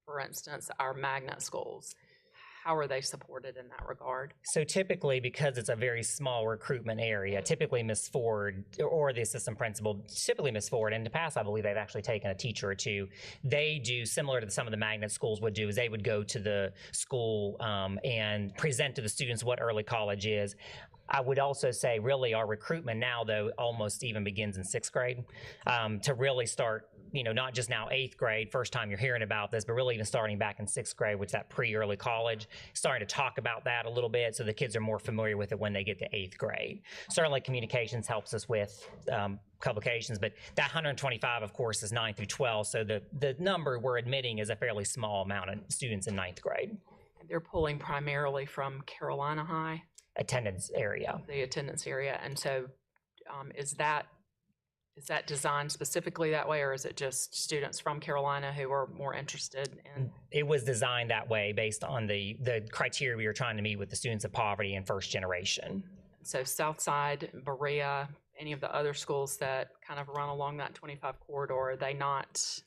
for instance, our magnet schools? How are they supported in that regard? So typically, because it's a very small recruitment area, typically Ms. Ford or the assistant principal, typically Ms. Ford, in the past I believe they've actually taken a teacher or two, they do similar to some of the magnet schools would do, is they would go to the school and present to the students what early college is. I would also say really our recruitment now, though, almost even begins in 6th grade to really start, not just now 8th grade, first time you're hearing about this, but really even starting back in 6th grade, which is that pre-early college, starting to talk about that a little bit so the kids are more familiar with it when they get to 8th grade. Certainly communications helps us with publications, but that 125, of course, is 9 through 12, so the number we're admitting is a fairly small amount of students in 9th grade. They're pulling primarily from Carolina High? Attendance area. The attendance area. And so is that designed specifically that way, or is it just students from Carolina who are more interested in? It was designed that way based on the criteria we were trying to meet with the students of poverty and first generation. So Southside, Berea, any of the other schools that kind of run along that 25 corridor, are they not?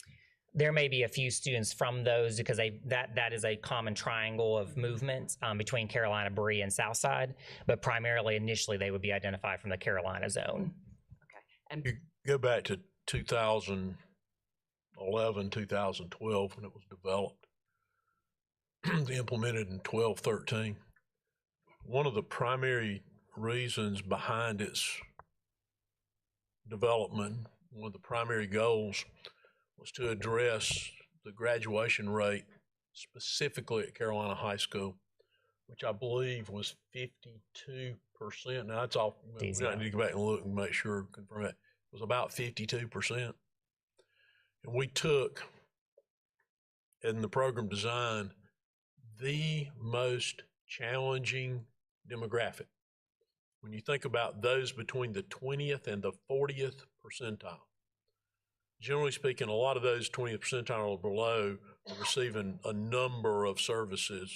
there may be a few students from those because that is a common triangle of movement between Carolina, Bree, and Southside, but primarily initially they would be identified from the Carolina zone. And You go back to 2011, 2012 when it was developed, implemented in 12, 13. One of the primary reasons behind its development, one of the primary goals was to address the graduation rate specifically at Carolina High School, which I believe was 52%. Now that's all, we need to go back and look and make sure, confirm that. It was about 52%. And we took, in the program design, the most challenging demographic. When you think about those between the 20th and the 40th percentile, generally speaking, a lot of those 20th percentile or below are receiving a number of services,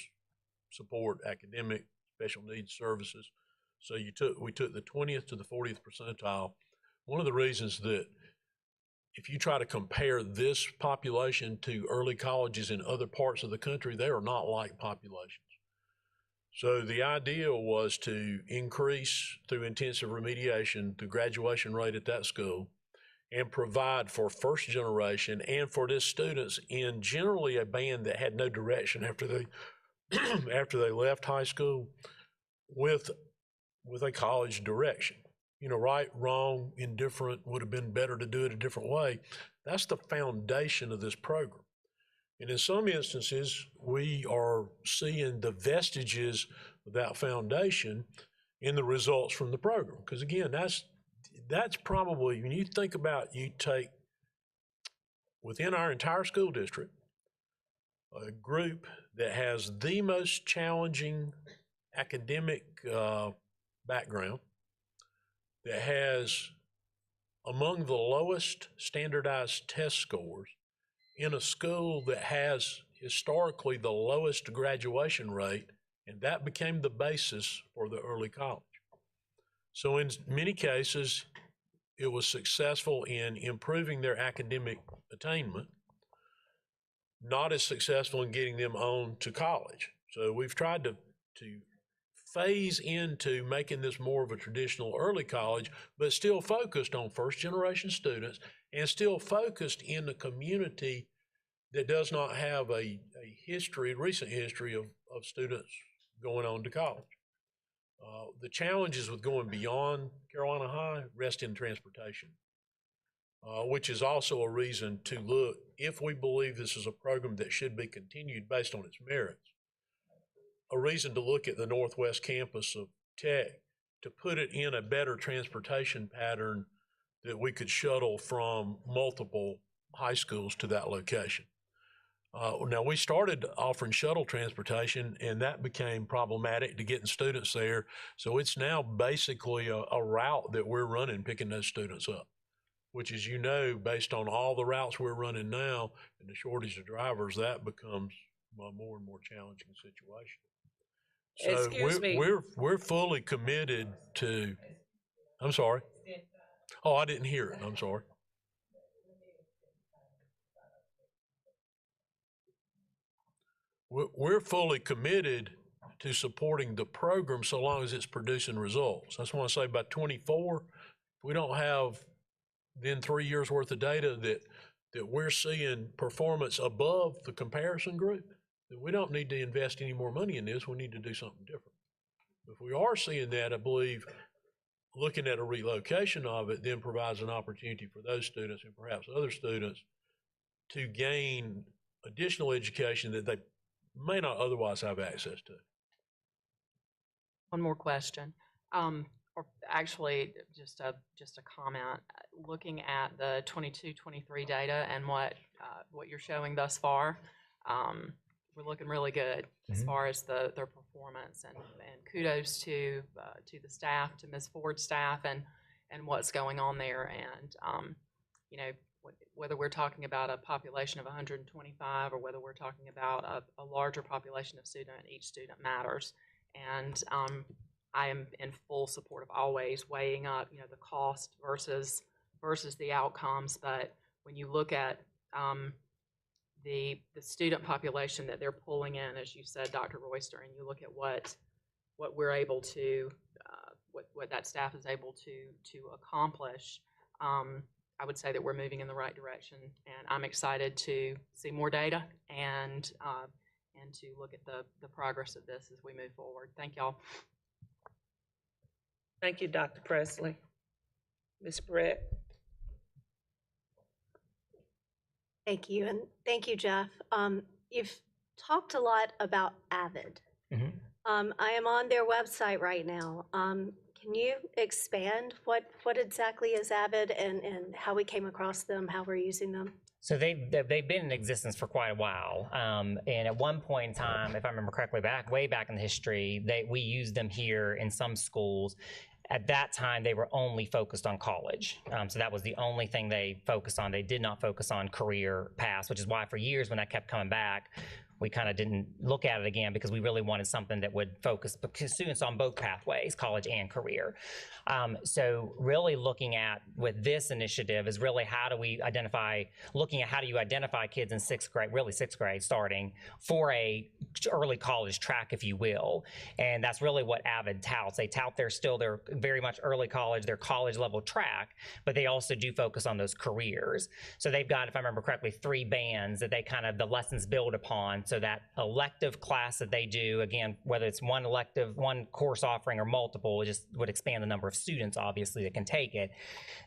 support, academic, special needs services. So we took the 20th to the 40th percentile. One of the reasons that if you try to compare this population to early colleges in other parts of the country, they are not like populations. So the idea was to increase through intensive remediation the graduation rate at that school and provide for first generation and for these students in generally a band that had no direction after they after they left high school with a college direction. You know, right, wrong, indifferent, would have been better to do it a different way. That's the foundation of this program. And in some instances, we are seeing the vestiges of that foundation in the results from the program. Because again, that's probably, when you think about, you take within our entire school district, a group that has the most challenging academic background, that has among the lowest standardized test scores in a school that has historically the lowest graduation rate, and that became the basis for the early college. So in many cases, it was successful in improving their academic attainment, not as successful in getting them on to college. So we've tried to phase into making this more of a traditional early college, but still focused on first generation students and still focused in a community that does not have a recent history of students going on to college. The challenges with going beyond Carolina High rest in transportation, which is also a reason to look, if we believe this is a program that should be continued based on its merits, a reason to look at the Northwest campus of Tech to put it in a better transportation pattern that we could shuttle from multiple high schools to that location. Now, we started offering shuttle transportation, and that became problematic to getting students there. So it's now basically a route that we're running, picking those students up, which, as you know, based on all the routes we're running now and the shortage of drivers, that becomes a more and more challenging situation. So Excuse me. we're fully committed to, I'm sorry. Oh, I didn't hear it. I'm sorry. We're fully committed to supporting the program so long as it's producing results. That's why I say by 24, if we don't have then 3 years worth of data that we're seeing performance above the comparison group, then we don't need to invest any more money in this. We need to do something different. If we are seeing that, I believe looking at a relocation of it then provides an opportunity for those students and perhaps other students to gain additional education that they may not otherwise have access to. One more question, or actually just a comment. Looking at the 22-23 data and what you're showing thus far, we're looking really good as far as their performance, and kudos to the staff, to Ms. Ford's staff, and what's going on there. And you know, whether we're talking about a population of 125 or whether we're talking about a larger population of student, each student matters. And I am in full support of always weighing up, you know, the cost versus the outcomes. But when you look at the student population that they're pulling in, as you said, Dr. Royster, and you look at what we're able to, what that staff is able to accomplish, I would say that we're moving in the right direction, and I'm excited to see more data and to look at the progress of this as we move forward. Thank y'all. Thank you, Dr. Presley. Ms. Brett? Thank you, and thank you, Jeff. You've talked a lot about Avid. I am on their website right now. Can you expand what exactly is Avid and how we came across them, how we're using them? So they've been in existence for quite a while, and at one point in time, if I remember correctly, way back in the history, we used them here in some schools. At that time, they were only focused on college. So that was the only thing they focused on. They did not focus on career paths, which is why for years when that kept coming back, we kind of didn't look at it again because we really wanted something that would focus students on both pathways, college and career. So really looking at with this initiative is really how do we identify, looking at how do you identify kids in sixth grade starting for a early college track, if you will. And that's really what Avid touts. They tout they're very much early college, their college level track, but they also do focus on those careers. So they've got, if I remember correctly, 3 bands that they the lessons build upon. So that elective class that they do, again, whether it's one elective, one course offering or multiple, it just would expand the number of students, obviously, that can take it.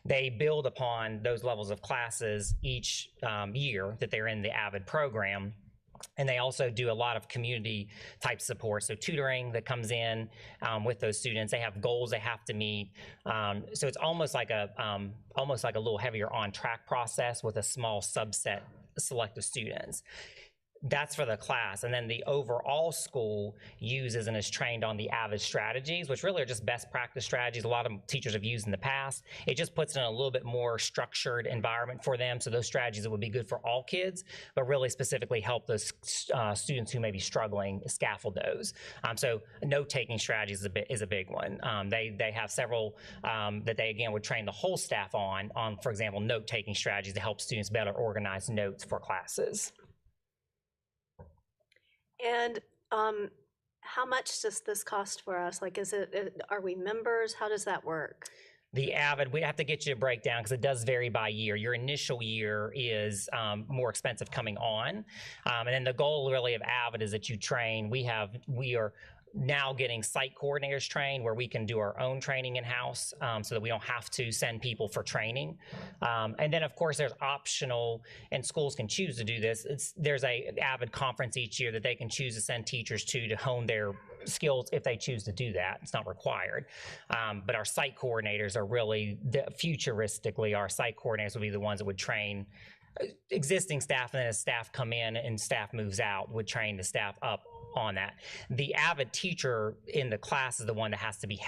They build upon those levels of classes each year that they're in the Avid program. And they also do a lot of community type support. So tutoring that comes in with those students. They have goals they have to meet. So it's almost like a little heavier on track process with a small subset select of students. That's for the class. And then the overall school uses and is trained on the Avid strategies, which really are just best practice strategies a lot of teachers have used in the past. It just puts in a little bit more structured environment for them. So those strategies that would be good for all kids, but really specifically help those students who may be struggling scaffold those. So note-taking strategies is a big one. They have several that they, again, would train the whole staff on, for example, note-taking strategies to help students better organize notes for classes. And how much does this cost for us? Like, are we members? How does that work? The Avid, we have to get you a breakdown because it does vary by year. Your initial year is more expensive coming on. And then the goal really of Avid is that you train. We are now getting site coordinators trained where we can do our own training in-house so that we don't have to send people for training. And then of course there's optional, and schools can choose to do this. There's a Avid conference each year that they can choose to send teachers to hone their skills if they choose to do that. It's not required. But our site coordinators are really, futuristically, our site coordinators will be the ones that would train existing staff, and then as staff come in and staff moves out, would train the staff up on that. The Avid teacher in the class is the one that has to be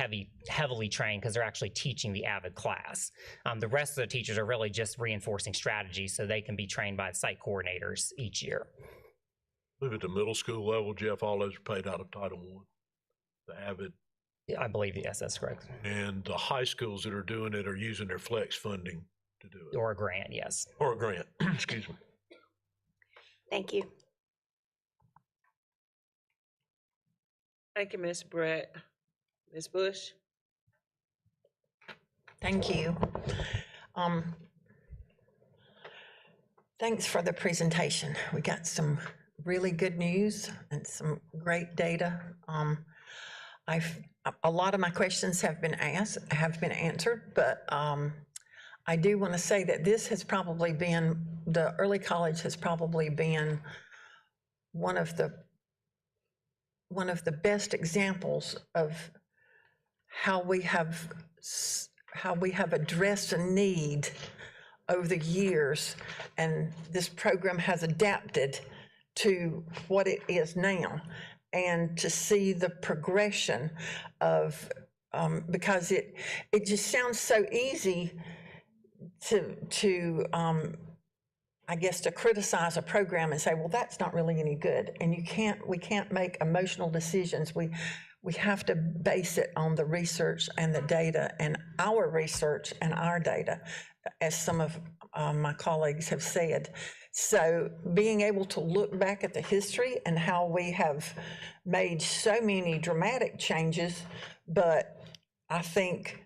heavily trained because they're actually teaching the Avid class. The rest of the teachers are really just reinforcing strategies so they can be trained by site coordinators each year. I believe at the middle school level, Jeff, all those are paid out of Title I, the Avid. Yeah, I believe, yes, that's correct. And the high schools that are doing it are using their flex funding to do it. Or a grant, yes. Or a grant, excuse me. Thank you. Thank you, Ms. Brett. Ms. Bush? Thank you. Thanks for the presentation. We got some really good news and some great data. A lot of my questions have been answered, but I do want to say that this has probably been, the early college has probably been one of the best examples of how we have addressed a need over the years, and this program has adapted to what it is now, and to see the progression of because it just sounds so easy to I guess to criticize a program and say, well, that's not really any good, and we can't make emotional decisions. we have to base it on the research and the data and our research and our data, as some of my colleagues have said. So being able to look back at the history and how we have made so many dramatic changes, but I think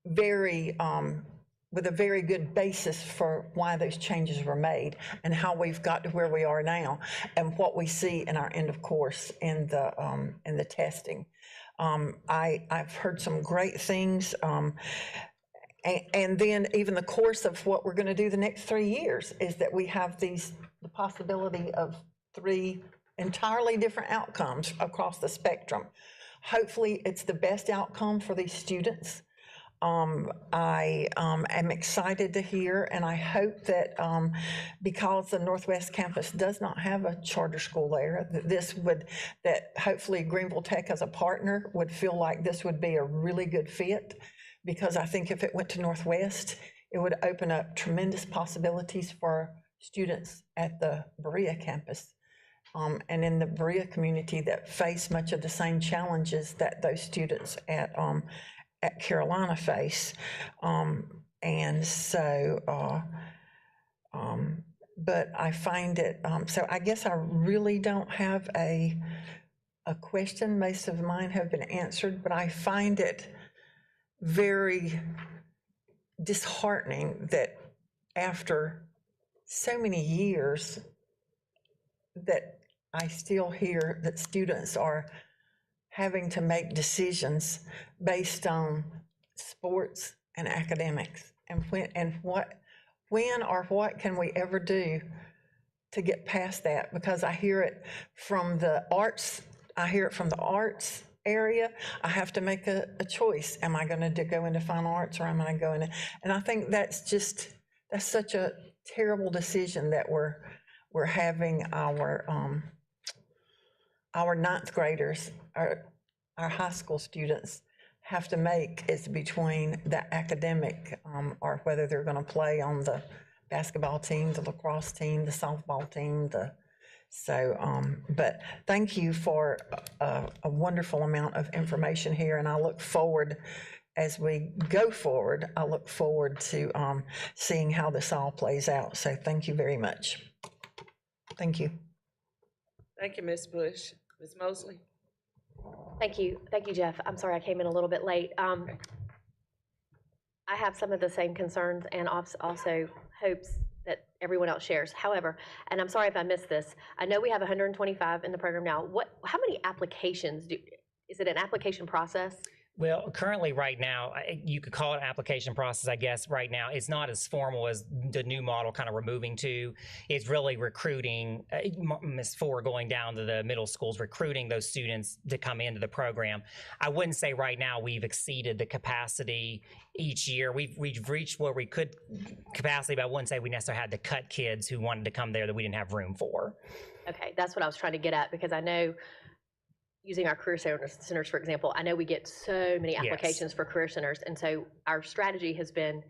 very, with a very good basis for why those changes were made and how we've got to where we are now and what we see in our end of course in the testing. I've heard some great things. And then even the course of what we're going to do the next 3 years is that we have the possibility of 3 entirely different outcomes across the spectrum. Hopefully it's the best outcome for these students. I am excited to hear, and I hope that because the Northwest campus does not have a charter school there, that hopefully Greenville Tech as a partner would feel like this would be a really good fit, because I think if it went to Northwest, it would open up tremendous possibilities for students at the Berea campus and in the Berea community that face much of the same challenges that those students at Carolina face. And so, but I find it, so I guess I really don't have a question. Most of mine have been answered, but I find it very disheartening that after so many years that I still hear that students are having to make decisions based on sports and academics, and when or what can we ever do to get past that? Because I hear it from the arts, area. I have to make a choice. Am I going to go into fine arts, or am I going to? And I think that's such a terrible decision that we're having our ninth graders, our high school students have to make, is between the academic or whether they're going to play on the basketball team, the lacrosse team, the softball team, but thank you for a wonderful amount of information here, and I look forward, as we go forward, I look forward to seeing how this all plays out. So thank you very much. Thank you. Thank you, Ms. Bush. Ms. Mosley? Thank you, Jeff. I'm sorry I came in a little bit late. I have some of the same concerns and also hopes that everyone else shares. However, and I'm sorry if I missed this, I know we have 125 in the program now. How many applications is it an application process? Well, currently right now, you could call it an application process, I guess, right now. It's not as formal as the new model kind of we're moving to. It's really recruiting, Ms. Ford going down to the middle schools, recruiting those students to come into the program. I wouldn't say right now we've exceeded the capacity each year. We've reached where we could capacity, but I wouldn't say we necessarily had to cut kids who wanted to come there that we didn't have room for. Okay, that's what I was trying to get at, because I know using our career centers, for example, I know we get so many applications for career centers. And so our strategy has been,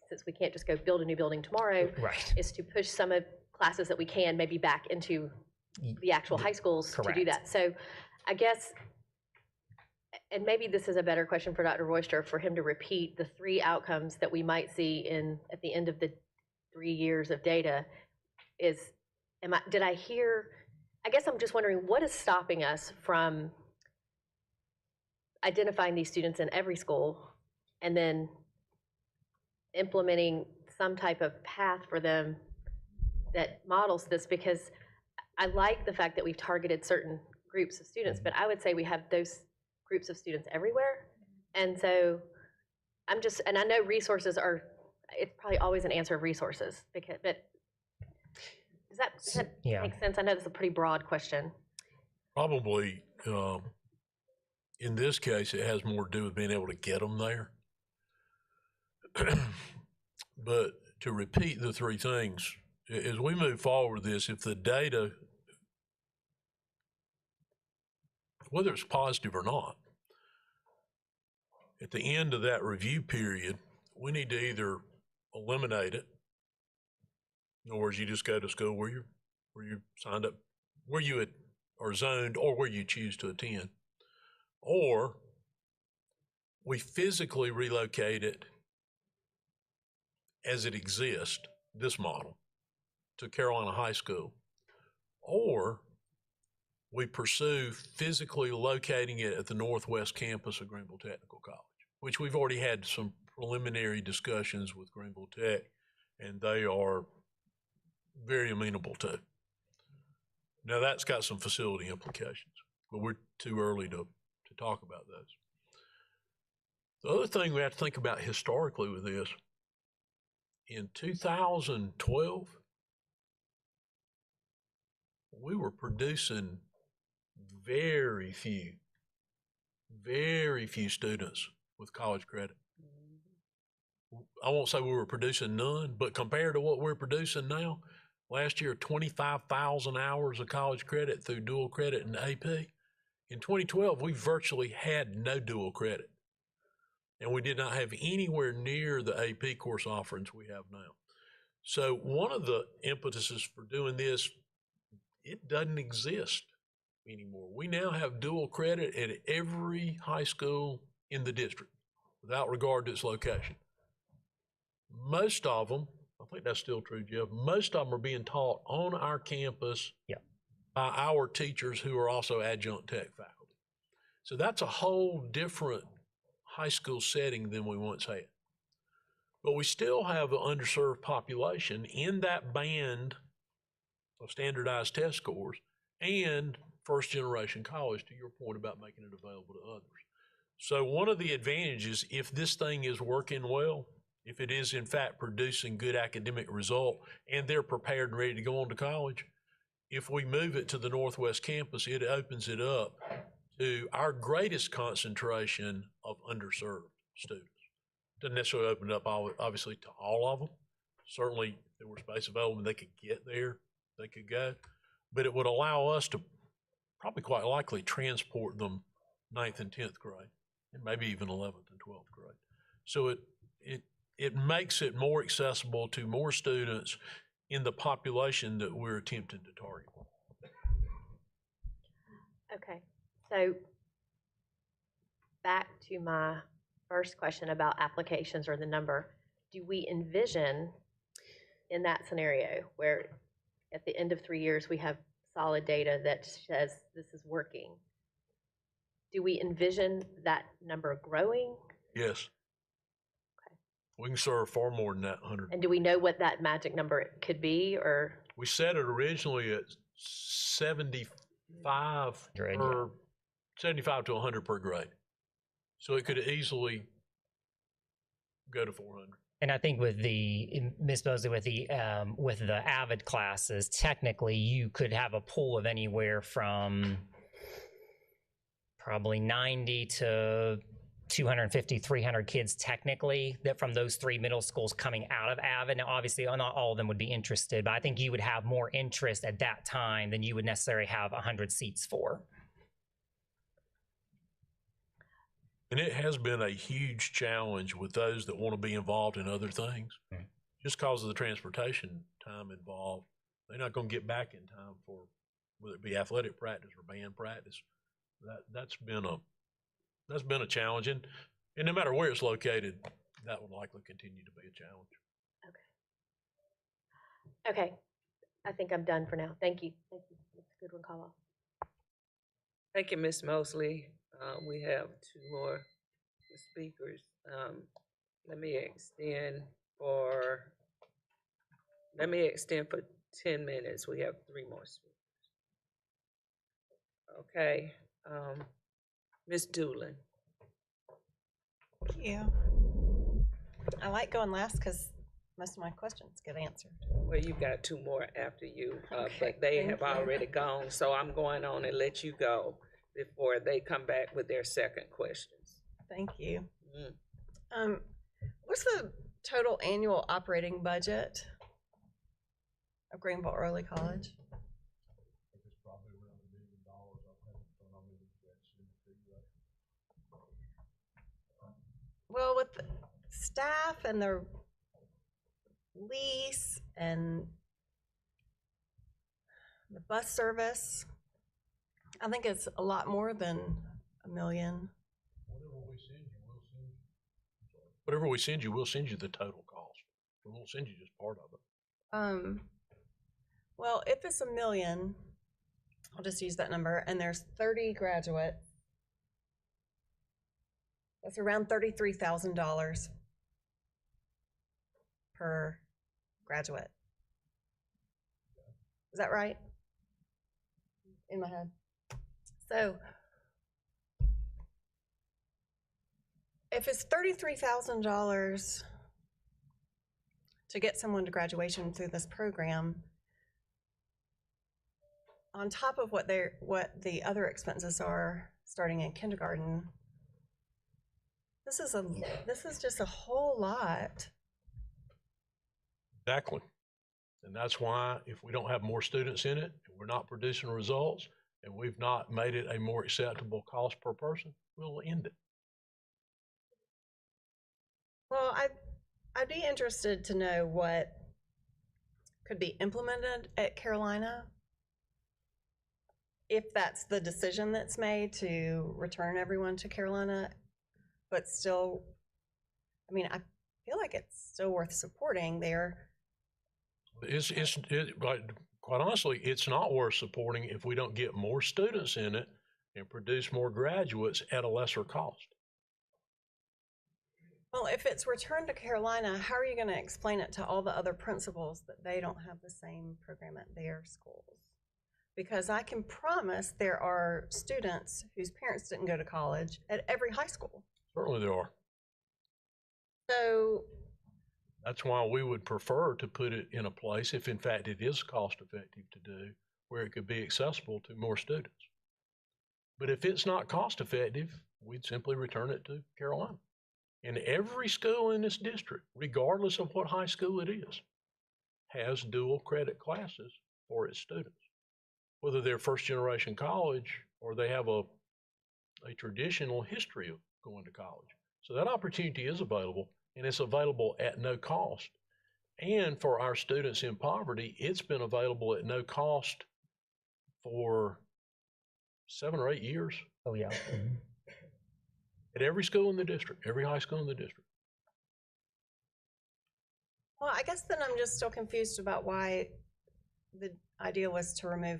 since we can't just go build a new building tomorrow, is to push some of classes that we can maybe back into the actual high schools to do that. So I guess, and maybe this is a better question for Dr. Royster, for him to repeat the 3 outcomes that we might see at the end of the 3 years of data. Did I hear? I guess I'm just wondering, what is stopping us from identifying these students in every school and then implementing some type of path for them that models this? Because I like the fact that we've targeted certain groups of students, but I would say we have those groups of students everywhere. And so and I know resources it's probably always an answer of resources, but does that make sense? I know that's a pretty broad question. Probably, in this case, it has more to do with being able to get them there. But to repeat the 3 things, as we move forward with this, if the data, whether it's positive or not, at the end of that review period, we need to either eliminate it, in other words, you just go to school where you signed up, where you had or zoned, or where you choose to attend. Or we physically relocate it as it exists, this model, to Carolina High School. Or we pursue physically locating it at the northwest campus of Greenville Technical College, which we've already had some preliminary discussions with Greenville Tech, and they are very amenable to. Now, that's got some facility implications, but we're too early to talk about those. The other thing we have to think about historically with this, in 2012, we were producing very few students with college credit. I won't say we were producing none, but compared to what we're producing now, last year, 25,000 hours of college credit through dual credit and AP. In 2012, we virtually had no dual credit, and we did not have anywhere near the AP course offerings we have now. So one of the impetuses for doing this, it doesn't exist anymore. We now have dual credit at every high school in the district, without regard to its location. Most of them, I think that's still true, Jeff, most of them are being taught on our campus by our teachers who are also adjunct tech faculty. So that's a whole different high school setting than we once had. But we still have an underserved population in that band of standardized test scores and first generation college, to your point about making it available to others. So one of the advantages, if this thing is working well, if it is in fact producing good academic result and they're prepared and ready to go on to college, if we move it to the Northwest campus, it opens it up to our greatest concentration of underserved students. Doesn't necessarily open it up, obviously, to all of them. Certainly, if there were space available and they could get there, they could go. But it would allow us to probably quite likely transport them 9th and 10th grade, and maybe even 11th and 12th grade. So it makes it more accessible to more students in the population that we're attempting to target. Okay, so back to my first question about applications or the number. Do we envision in that scenario where at the end of 3 years we have solid data that says this is working? Do we envision that number growing? Yes. We can serve far more than that 100. And do we know what that magic number could be, or? We set it originally at 75 per, 75 to 100 per grade. So it could easily go to 400. And I think with the, Ms. Mosley, with the AVID classes, technically you could have a pool of anywhere from probably 90 to 250, 300 kids technically that from those 3 middle schools coming out of AVID. Now, obviously, not all of them would be interested, but I think you would have more interest at that time than you would necessarily have 100 seats for. And it has been a huge challenge with those that want to be involved in other things. Just because of the transportation time involved, they're not going to get back in time for, whether it be athletic practice or band practice. That's been a challenge, and no matter where it's located, that would likely continue to be a challenge. Okay, I think I'm done for now. Thank you. Thank you. That's a good one, Caldwell. Thank you, Ms. Mosley. We have 2 more speakers. Let me extend for 10 minutes. We have 3 more speakers. Okay, Ms. Doolin. Thank you. I like going last because most of my questions get answered. Well, you got 2 more after you, but they have already gone, so I'm going on and let you go before they come back with their second questions. Thank you. What's the total annual operating budget of Greenville Early College? Well, with the staff and the lease and the bus service, I think it's a lot more than $1 million. Whatever we send you, we'll send you the total cost. We won't send you just part of it. Well, if it's $1 million, I'll just use that number, and there's 30 graduates. That's around $33,000 per graduate. Is that right? In my head. So if it's $33,000 to get someone to graduation through this program, on top of what the other expenses are starting in kindergarten, this is just a whole lot. Exactly. And that's why if we don't have more students in it, and we're not producing results, and we've not made it a more acceptable cost per person, we'll end it. Well, I'd be interested to know what could be implemented at Carolina if that's the decision that's made to return everyone to Carolina, but still, I mean, I feel like it's still worth supporting there. But quite honestly, it's not worth supporting if we don't get more students in it and produce more graduates at a lesser cost. Well, if it's returned to Carolina, how are you going to explain it to all the other principals that they don't have the same program at their schools? Because I can promise there are students whose parents didn't go to college at every high school. Certainly there are. So that's why we would prefer to put it in a place, if in fact it is cost effective to do, where it could be accessible to more students. But if it's not cost effective, we'd simply return it to Carolina. And every school in this district, regardless of what high school it is, has dual credit classes for its students. Whether they're first generation college or they have a traditional history of going to college. So that opportunity is available, and it's available at no cost. And for our students in poverty, it's been available at no cost for 7 or 8 years. Oh, yeah. Mm-hmm. At every school in the district, every high school in the district. well, I guess then I'm just still confused about why the idea was to remove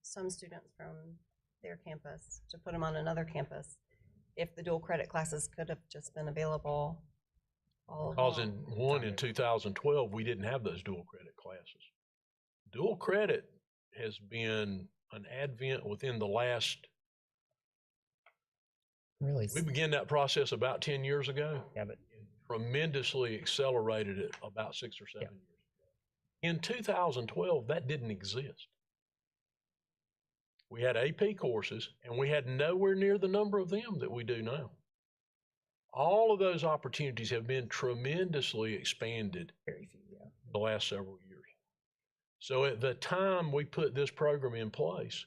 some students from their campus, to put them on another campus, if the dual credit classes could have just been available all along. Because in 2012, we didn't have those dual credit classes. Dual credit has been an advent within the last, really, we began that process about 10 years ago. Yeah, but Tremendously accelerated it about 6 or 7 years ago. In 2012, that didn't exist. We had AP courses, and we had nowhere near the number of them that we do now. All of those opportunities have been tremendously expanded the last several years. So at the time we put this program in place,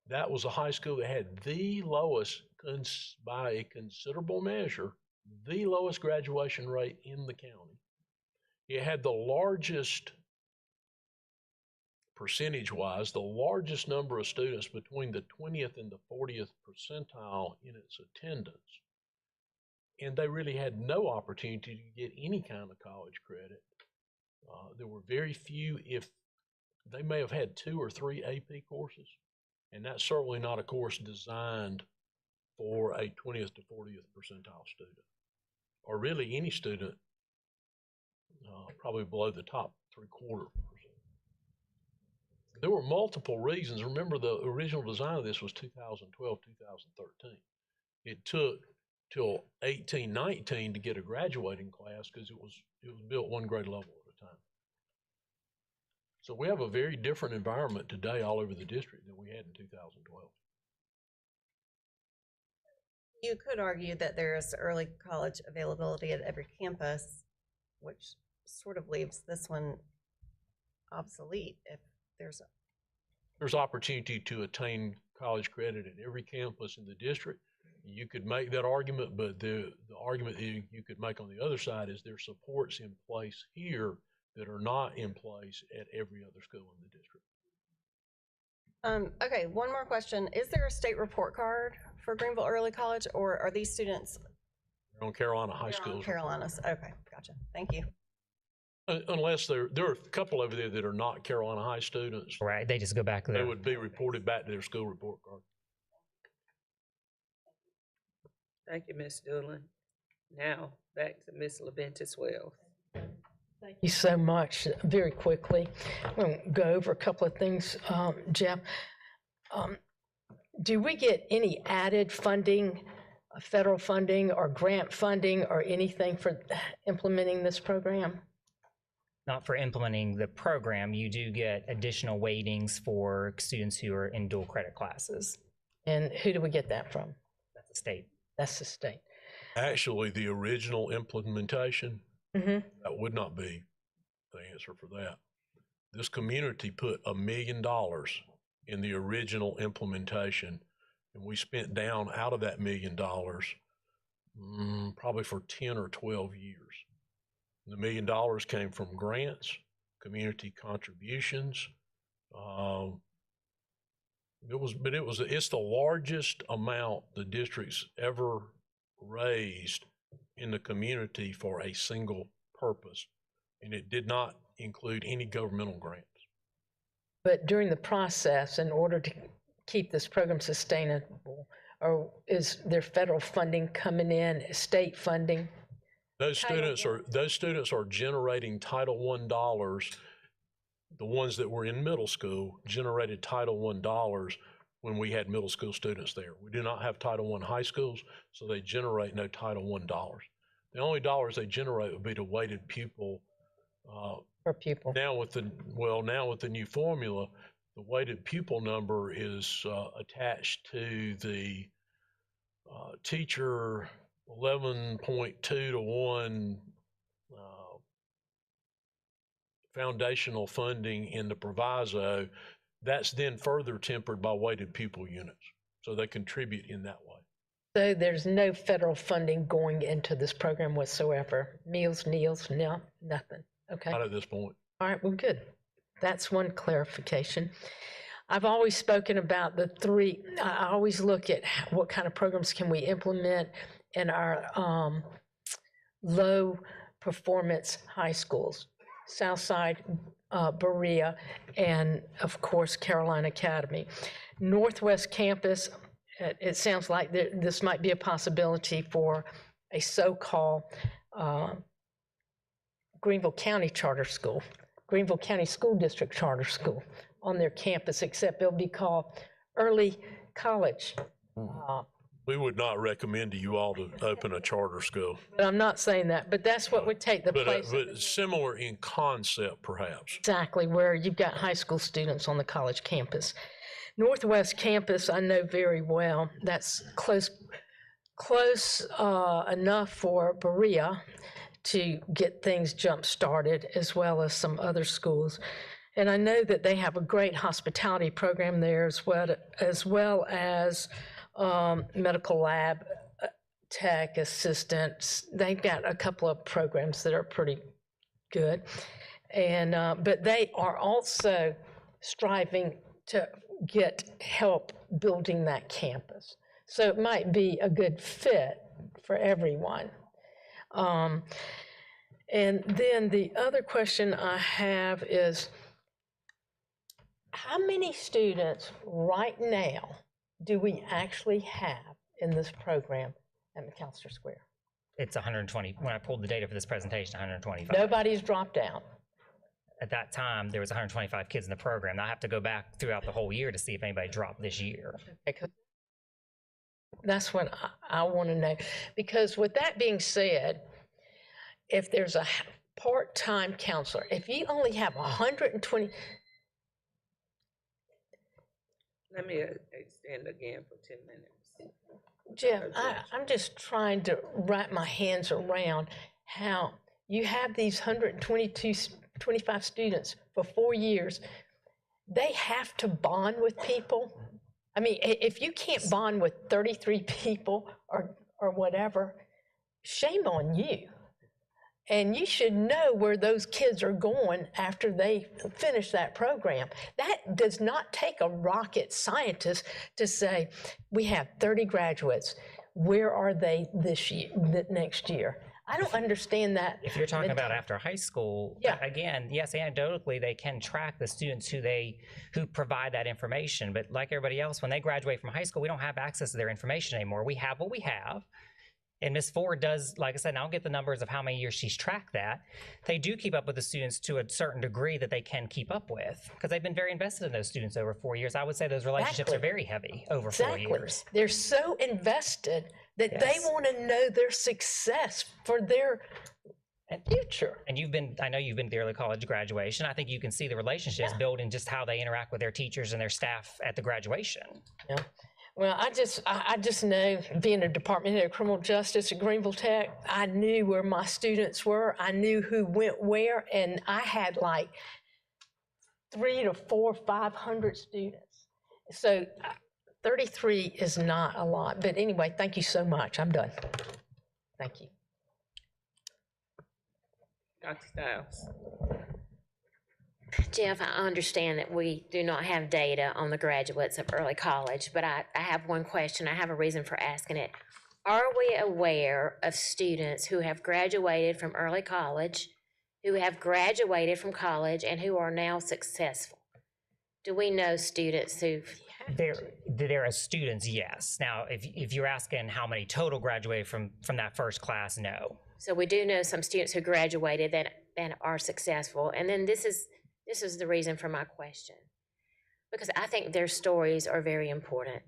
that was a high school that had the lowest, by a considerable measure, the lowest graduation rate in the county. It had the largest, percentage-wise, the largest number of students between the 20th and the 40th percentile in its attendance. And they really had no opportunity to get any kind of college credit. There were very few, if they may have had 2 or 3 AP courses, and that's certainly not a course designed for a 20th to 40th percentile student, or really any student, probably below the top 3/4%. There were multiple reasons. Remember, the original design of this was 2012, 2013. It took till 18, 19 to get a graduating class because it was built one grade level at a time. So we have a very different environment today all over the district than we had in 2012. You could argue that there is early college availability at every campus, which sort of leaves this one obsolete if there's opportunity to attain college credit at every campus in the district. You could make that argument, but the argument that you could make on the other side is there's supports in place here that are not in place at every other school in the district. Okay, one more question. Is there a state report card for Greenville Early College, or are these students On Carolina High School. Carolinas? Okay, gotcha. Thank you. Unless there are a couple over there that are not Carolina High students. Right, they just go back They there. would be reported back to their school report card. Thank you, Ms. Doolan. Now, back to Ms. LaVentus Wells. Thank you so much. Very quickly, I'm going to go over a couple of things, Jeff. Do we get any added funding, federal funding or grant funding or anything for implementing this program? Not for implementing the program, you do get additional weightings for students who are in dual credit classes. And who do we get that from? That's the state. That's the state. Actually, the original implementation, Mm-hmm. that would not be the answer for that. This community put $1 million in the original implementation, and we spent down out of that $1 million probably for 10 or 12 years. And the $1 million came from grants, community contributions. It's the largest amount the district's ever raised in the community for a single purpose, and it did not include any governmental grants. But during the process, in order to keep this program sustainable, or is there federal funding coming in, state funding? Those students are generating Title I dollars. The ones that were in middle school generated Title I dollars when we had middle school students there. We do not have Title I high schools, so they generate no Title I dollars. The only dollars they generate would be the weighted pupil. Per pupil. Now with the new formula, the weighted pupil number is attached to the teacher 11.2 to 1 foundational funding in the proviso. That's then further tempered by weighted pupil units. So they contribute in that way. So there's no federal funding going into this program whatsoever? Meals, no, nothing? Okay. Not at this point. All right, well, good. That's one clarification. I've always spoken about the three, I always look at what kind of programs can we implement in our low performance high schools, Southside, Berea, and of course, Carolina Academy. Northwest Campus, it sounds like this might be a possibility for a so-called Greenville County Charter School, Greenville County School District Charter School on their campus, except it'll be called Early College. We would not recommend to you all to open a charter school. But I'm not saying that, but that's what would take the place. But similar in concept, perhaps. Exactly, where you've got high school students on the college campus. Northwest Campus, I know very well. That's close enough for Berea to get things jump-started, as well as some other schools. And I know that they have a great hospitality program there, as well as medical lab tech assistants. They've got a couple of programs that are pretty good. And but they are also striving to get help building that campus. So it might be a good fit for everyone. And then the other question I have is, how many students right now do we actually have in this program at McAllister Square? It's 120. When I pulled the data for this presentation, 125. Nobody's dropped out. At that time, there was 125 kids in the program. I have to go back throughout the whole year to see if anybody dropped this year. That's what I want to know. Because with that being said, if there's a part-time counselor, if you only have 120. Let me extend again for 10 minutes. Jeff, I'm just trying to wrap my hands around how you have these 125 students for 4 years. They have to bond with people. I mean, if you can't bond with 33 people or whatever, shame on you. And you should know where those kids are going after they finish that program. That does not take a rocket scientist to say, we have 30 graduates. Where are they this year, next year? I don't understand that. If you're talking about after high school, again, yes, anecdotally, they can track the students who provide that information. But like everybody else, when they graduate from high school, we don't have access to their information anymore. We have what we have. And Ms. Ford does, like I said, and I don't get the numbers of how many years she's tracked that. They do keep up with the students to a certain degree that they can keep up with, because they've been very invested in those students over 4 years. I would say those relationships are very heavy over 4 years. They're so invested that they want to know their success for their future. And I know you've been to the early college graduation. I think you can see the relationships build in just how they interact with their teachers and their staff at the graduation. Yeah. Well, I just know, being a department head of criminal justice at Greenville Tech, I knew where my students were. I knew who went where, and I had like 300 to 400, 500 students. So 33 is not a lot. But anyway, thank you so much. I'm done. Thank you. Dr. Stiles. Jeff, I understand that we do not have data on the graduates of early college, but I have one question. I have a reason for asking it. Are we aware of students who have graduated from early college, who have graduated from college, and who are now successful? Do we know students who've... There are students, yes. Now, if you're asking how many total graduated from that first class, no. So we do know some students who graduated that are successful. And then this is the reason for my question, because I think their stories are very important.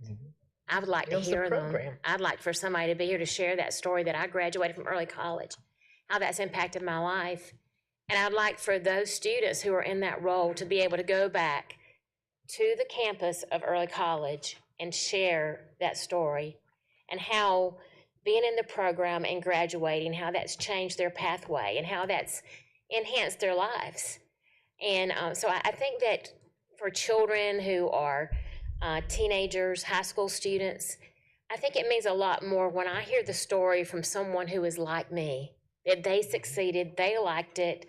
I would like to hear them. I'd like for somebody to be here to share that story that I graduated from early college, how that's impacted my life. And I'd like for those students who are in that role to be able to go back to the campus of early college and share that story, and how being in the program and graduating, how that's changed their pathway and how that's enhanced their lives. And so I think that for children who are teenagers, high school students, I think it means a lot more when I hear the story from someone who is like me, that they succeeded, they liked it,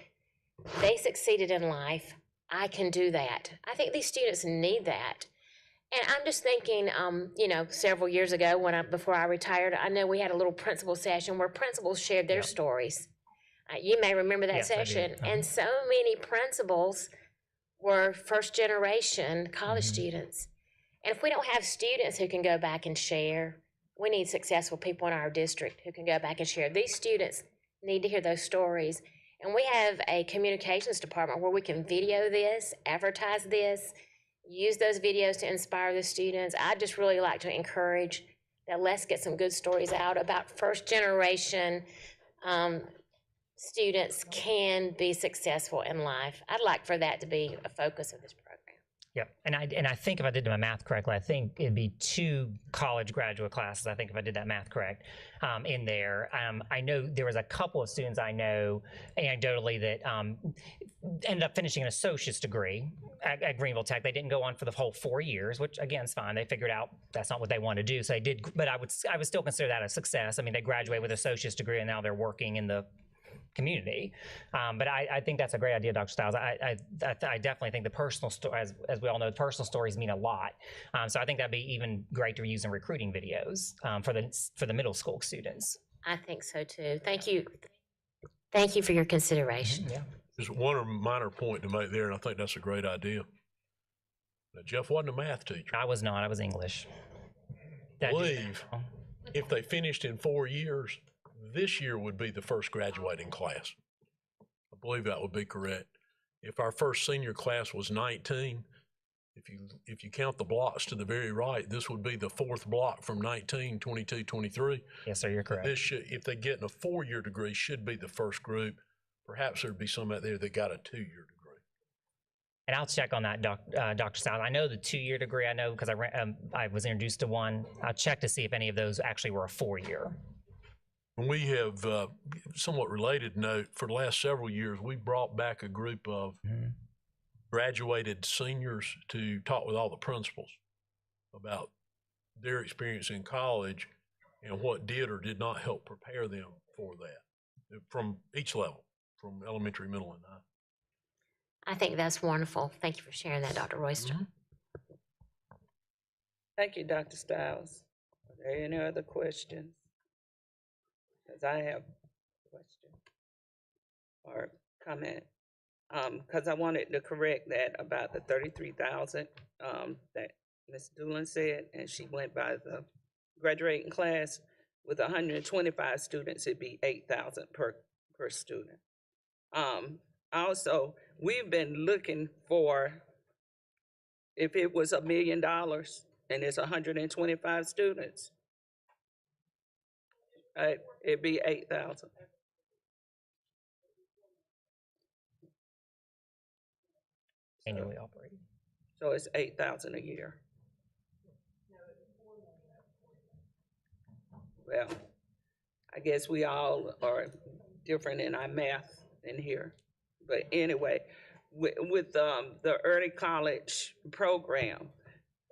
they succeeded in life. I can do that. I think these students need that. And I'm just thinking, several years ago before I retired, I know we had a little principal session where principals shared their stories. You may remember that session. And so many principals were first generation college students. And if we don't have students who can go back and share, we need successful people in our district who can go back and share. These students need to hear those stories. And we have a communications department where we can video this, advertise this, use those videos to inspire the students. I'd just really like to encourage that let's get some good stories out about first generation students can be successful in life. I'd like for that to be a focus of this program. Yep, and I think if I did my math correctly, I think it'd be 2 college graduate classes, I think if I did that math correct, in there. I know there was a couple of students I know anecdotally that ended up finishing an associate's degree at Greenville Tech. They didn't go on for the whole 4 years, which again is fine. They figured out that's not what they want to do, so they did. But I would still consider that a success. I mean, they graduated with an associate's degree and now they're working in the community. But I think that's a great idea, Dr. Stiles. I definitely think the personal story, as we all know, personal stories mean a lot. So I think that'd be even great to use in recruiting videos for the middle school students. I think so too. Thank you. Thank you for your consideration. Yeah. Just one minor point to make there, and I think that's a great idea. Now, Jeff wasn't a math teacher. I was not. I was English. I believe if they finished in 4 years, this year would be the first graduating class. I believe that would be correct. If our first senior class was 19, if you count the blocks to the very right, this would be the 4th block from 19, 22, 23. Yes, sir, you're correct. This should, if they get in a 4-year degree, should be the first group. Perhaps there'd be some out there that got a 2-year degree. And I'll check on that, Dr. Stiles. I know the 2-year degree, I know because I was introduced to one. I'll check to see if any of those actually were a 4-year. We have, somewhat related note, for the last several years, we brought back a group of graduated seniors to talk with all the principals about their experience in college and what did or did not help prepare them for that. from each level, from elementary, middle, and high. I think that's wonderful. Thank you for sharing that, Dr. Royster. Thank you, Dr. Stiles. Are there any other questions? Because I have a question or comment. Because I wanted to correct that about the 33,000 that Ms. Doolin said, and she went by the graduating class. With 125 students, it'd be 8,000 per student. Also, we've been looking for, if it was $1 million and it's 125 students, it'd be 8,000. Annually operating. So it's 8,000 a year. Well, I guess we all are different in our math in here. But anyway, with the early college program,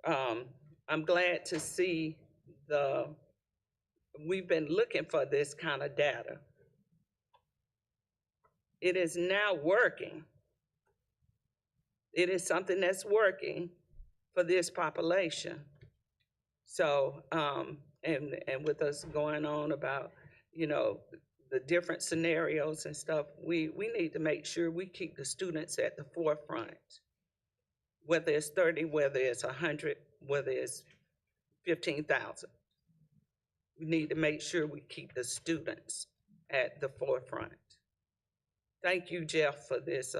I'm glad to see we've been looking for this kind of data. It is now working. It is something that's working for this population. So, and with us going on about, the different scenarios and stuff, we need to make sure we keep the students at the forefront. Whether it's 30, whether it's 100, whether it's 15,000. We need to make sure we keep the students at the forefront. Thank you, Jeff, for this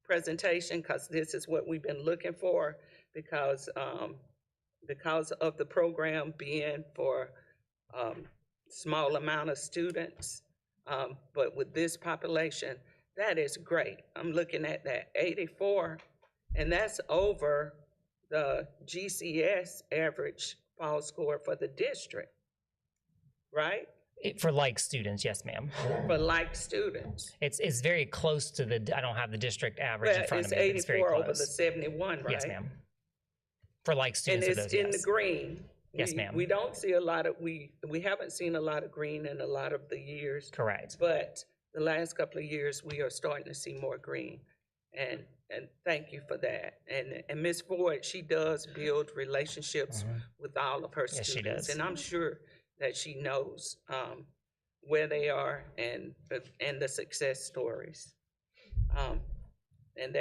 presentation, because this is what we've been looking for, because of the program being for small amount of students, but with this population, that is great. I'm looking at that 84, and that's over the GCS average fall score for the district, right? For like students, yes, ma'am. For like students. It's very close to I don't have the district average in front of me. But it's very 84 close. over the 71, right? Yes, ma'am. For like students, and it's in the green. Yes, ma'am. We don't see a lot of, we haven't seen a lot of green in a lot of the years. Correct. But the last couple of years, we are starting to see more green. And thank you for that. And Ms. Ford, she does build relationships with all of her students. She does. And I'm sure that she knows where they are and the success stories. And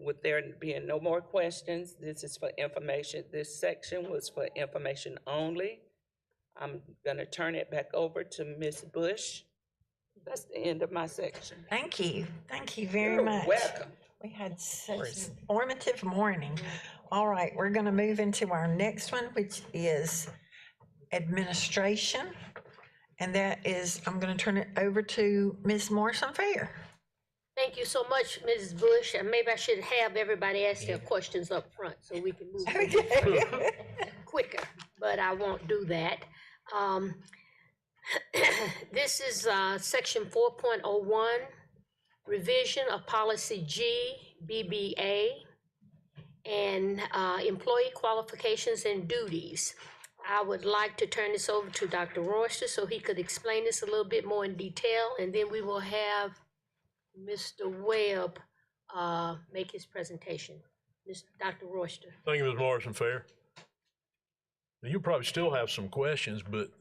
with there being no more questions, this is for information. This section was for information only. I'm gonna turn it back over to Ms. Bush. That's the end of my section. Thank you. Thank you very You're much. welcome. We had such an informative morning. All right, we're gonna move into our next one, which is administration. And that is, I'm gonna turn it over to Ms. Morrison-Fair. Thank you so much, Mrs. Bush, and maybe I should have everybody ask their questions up front so we can move quicker, but I won't do that. This is section 4.01, revision of policy GBBA and employee qualifications and duties. I would like to turn this over to Dr. Royster so he could explain this a little bit more in detail, and then we will have Mr. Webb make his presentation. Dr. Royster. Thank you, Ms. Morrison-Fair. Now, you probably still have some questions, but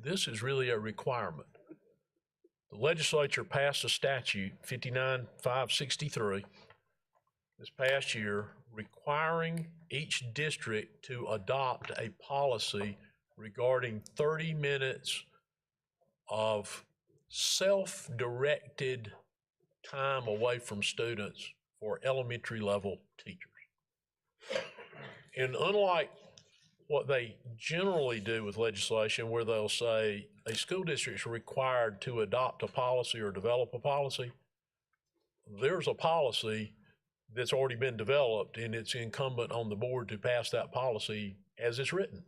this is really a requirement. The legislature passed a statute, 59-563, this past year, requiring each district to adopt a policy regarding 30 minutes of self-directed time away from students for elementary level teachers. And unlike what they generally do with legislation, where they'll say a school district is required to adopt a policy or develop a policy, there's a policy that's already been developed, and it's incumbent on the board to pass that policy as it's written.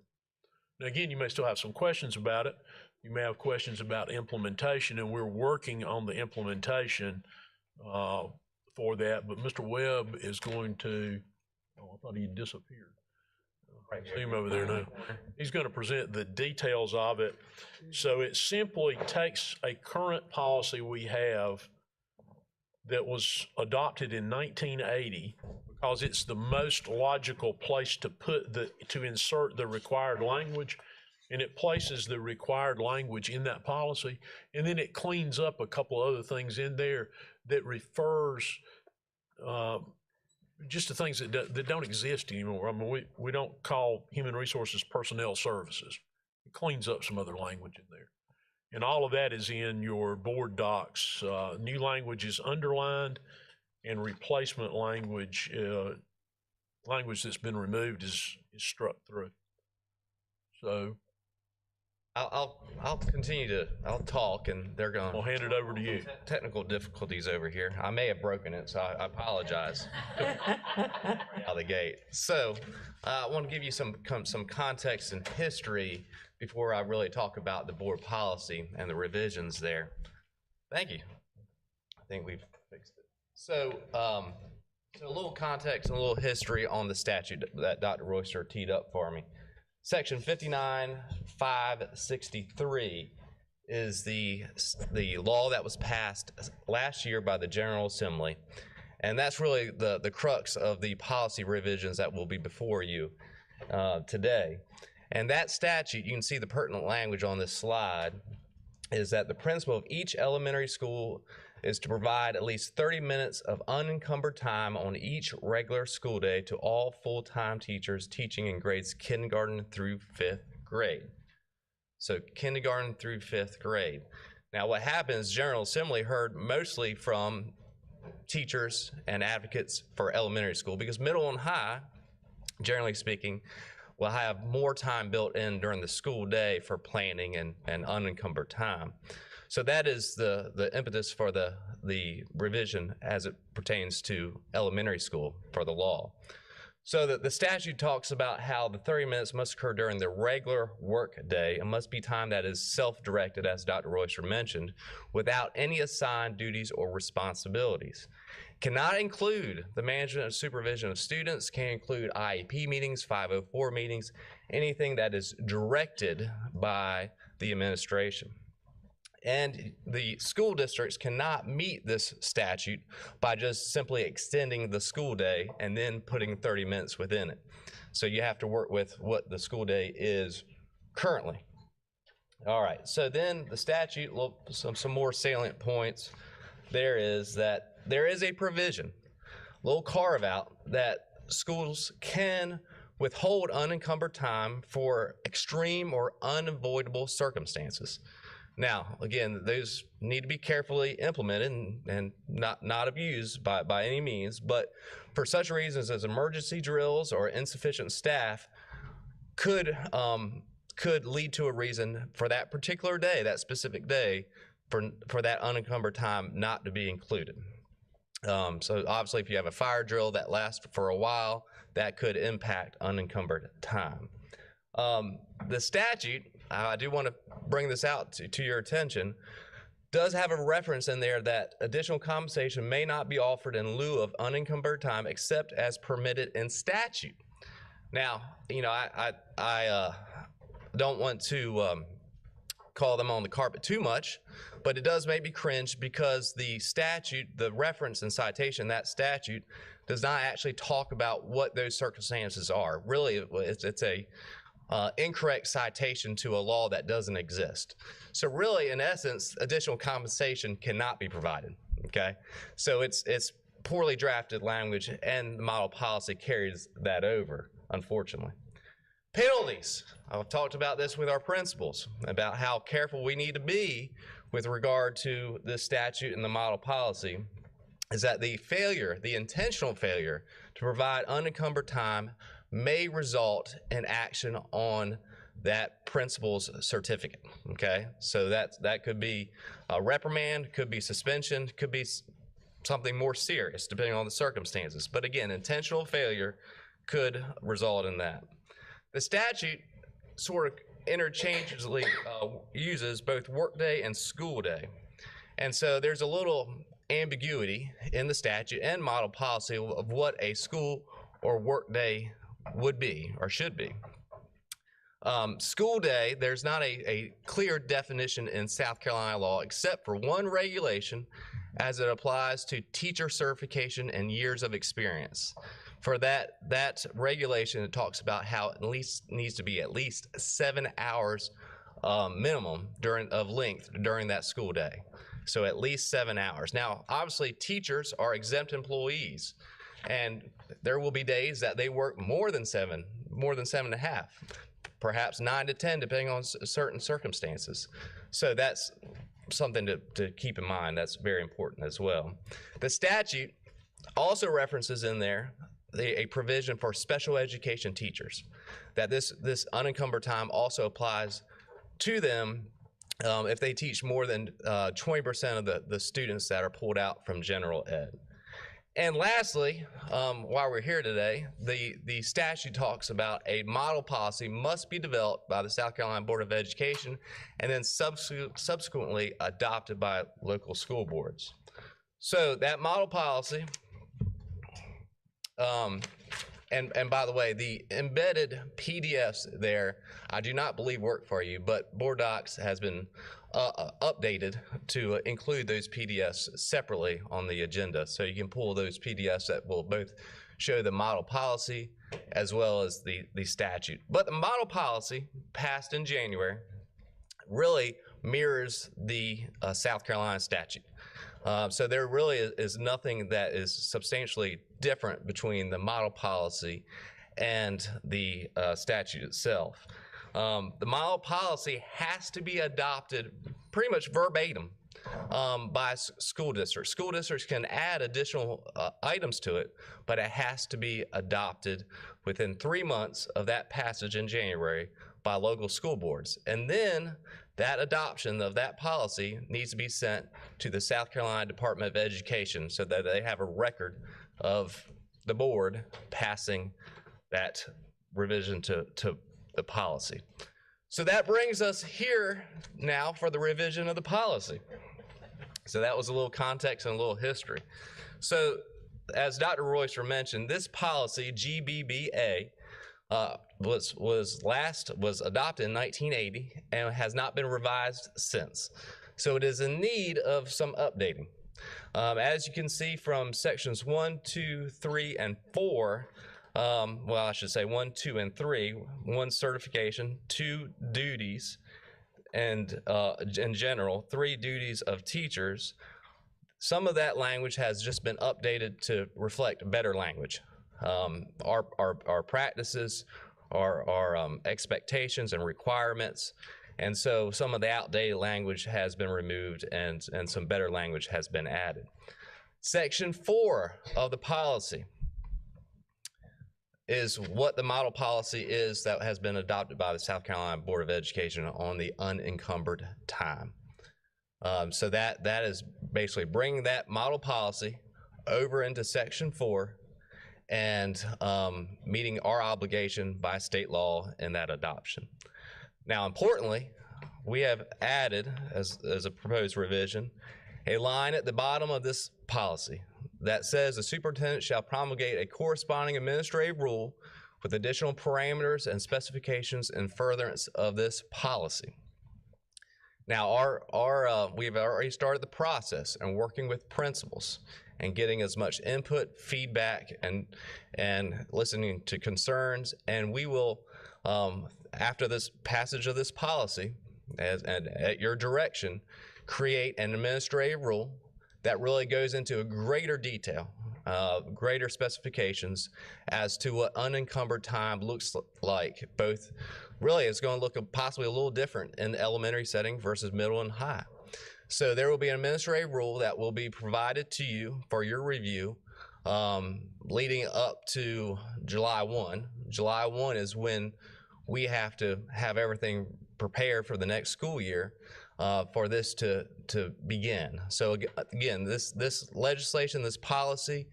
Now, again, you may still have some questions about it. You may have questions about implementation, and we're working on the implementation for that. But Mr. Webb is going to, I thought he disappeared. See him over there now. He's going to present the details of it. So it simply takes a current policy we have that was adopted in 1980 because it's the most logical place to to insert the required language, and it places the required language in that policy, and then it cleans up a couple other things in there that refers just to things that don't exist anymore. I mean, we don't call human resources personnel services. It cleans up some other language in there. And all of that is in your board docs. New language is underlined, and replacement language, language that's been removed is struck through. So I'll continue to, I'll talk, and they're going to. I'll hand it over to you. Technical difficulties over here. I may have broken it, so I apologize. Out of the gate. So I want to give you some context and history before I really talk about the board policy and the revisions there. Thank you. I think we've fixed it. So, so a little context and a little history on the statute that Dr. Royster teed up for me. Section 59.563 is the law that was passed last year by the General Assembly, and that's really the crux of the policy revisions that will be before you today. And that statute, you can see the pertinent language on this slide, is that the principal of each elementary school is to provide at least 30 minutes of unencumbered time on each regular school day to all full-time teachers teaching in grades kindergarten through 5th grade. So kindergarten through 5th grade. Now what happens, General Assembly heard mostly from teachers and advocates for elementary school, because middle and high, generally speaking, will have more time built in during the school day for planning and unencumbered time. So that is the impetus for the revision as it pertains to elementary school for the law. So the statute talks about how the 30 minutes must occur during the regular work day and must be time that is self-directed, as Dr. Royster mentioned, without any assigned duties or responsibilities. Cannot include the management and supervision of students, can include IEP meetings, 504 meetings, anything that is directed by the administration. And the school districts cannot meet this statute by just simply extending the school day and then putting 30 minutes within it. So you have to work with what the school day is currently. All right, so then the statute, some more salient points there is that there is a provision, little carve out, that schools can withhold unencumbered time for extreme or unavoidable circumstances. Now, again, those need to be carefully implemented and not abused by any means, but for such reasons as emergency drills or insufficient staff could lead to a reason for that particular day, that specific day, for that unencumbered time not to be included. So obviously if you have a fire drill that lasts for a while, that could impact unencumbered time. The statute, I do want to bring this out to your attention, does have a reference in there that additional compensation may not be offered in lieu of unencumbered time except as permitted in statute. Now, you know, I don't want to call them on the carpet too much, but it does make me cringe because the statute, the reference and citation, that statute does not actually talk about what those circumstances are. Really, it's a incorrect citation to a law that doesn't exist. So really, in essence, additional compensation cannot be provided, okay? So it's poorly drafted language, and the model policy carries that over, unfortunately. Penalties. I've talked about this with our principals, about how careful we need to be with regard to this statute and the model policy, is that the failure, the intentional failure to provide unencumbered time may result in action on that principal's certificate, okay? So that could be a reprimand, could be suspension, could be something more serious depending on the circumstances. But again, intentional failure could result in that. The statute sort of interchangeably uses both workday and school day. And so there's a little ambiguity in the statute and model policy of what a school or workday would be or should be. School day, there's not a clear definition in South Carolina law except for one regulation as it applies to teacher certification and years of experience. For that regulation, it talks about how it needs to be at least 7 hours minimum of length during that school day. So at least 7 hours. Now, obviously, teachers are exempt employees, and there will be days that they work more than 7.5, perhaps 9 to 10, depending on certain circumstances. So that's something to keep in mind. That's very important as well. The statute also references in there a provision for special education teachers, that this unencumbered time also applies to them if they teach more than 20% of the students that are pulled out from general ed. And lastly, while we're here today, the statute talks about a model policy must be developed by the South Carolina Board of Education and then subsequently adopted by local school boards. So that model policy, and by the way, the embedded PDFs there, I do not believe work for you, but Board Docs has been updated to include those PDFs separately on the agenda. So you can pull those PDFs that will both show the model policy as well as the statute. But the model policy passed in January really mirrors the South Carolina statute. So there really is nothing that is substantially different between the model policy and the statute itself. The model policy has to be adopted pretty much verbatim by school districts. School districts can add additional items to it, but it has to be adopted within 3 months of that passage in January by local school boards. And then that adoption of that policy needs to be sent to the South Carolina Department of Education so that they have a record of the board passing that revision to the policy. So that brings us here now for the revision of the policy. So that was a little context and a little history. So as Dr. Royster mentioned, this policy, GBBA, was adopted in 1980 and has not been revised since. So it is in need of some updating. As you can see from sections 1, 2, 3, and 4, well, I should say 1, 2, and 3, 1 certification, 2 duties, and in general, 3 duties of teachers. Some of that language has just been updated to reflect better language. Our practices, our expectations and requirements, and so some of the outdated language has been removed and some better language has been added. Section 4 of the policy is what the model policy is that has been adopted by the South Carolina Board of Education on the unencumbered time. So that is basically bringing that model policy over into Section 4 and meeting our obligation by state law in that adoption. Now, importantly, we have added, as a proposed revision, a line at the bottom of this policy that says the superintendent shall promulgate a corresponding administrative rule with additional parameters and specifications in furtherance of this policy. Now, we've already started the process and working with principals and getting as much input, feedback, and listening to concerns. And we will, after this passage of this policy, and at your direction, create an administrative rule that really goes into a greater detail, greater specifications as to what unencumbered time looks like. Both, really, it's going to look possibly a little different in the elementary setting versus middle and high. So there will be an administrative rule that will be provided to you for your review leading up to July 1. July 1 is when we have to have everything prepared for the next school year for this to begin. So again, this legislation, this policy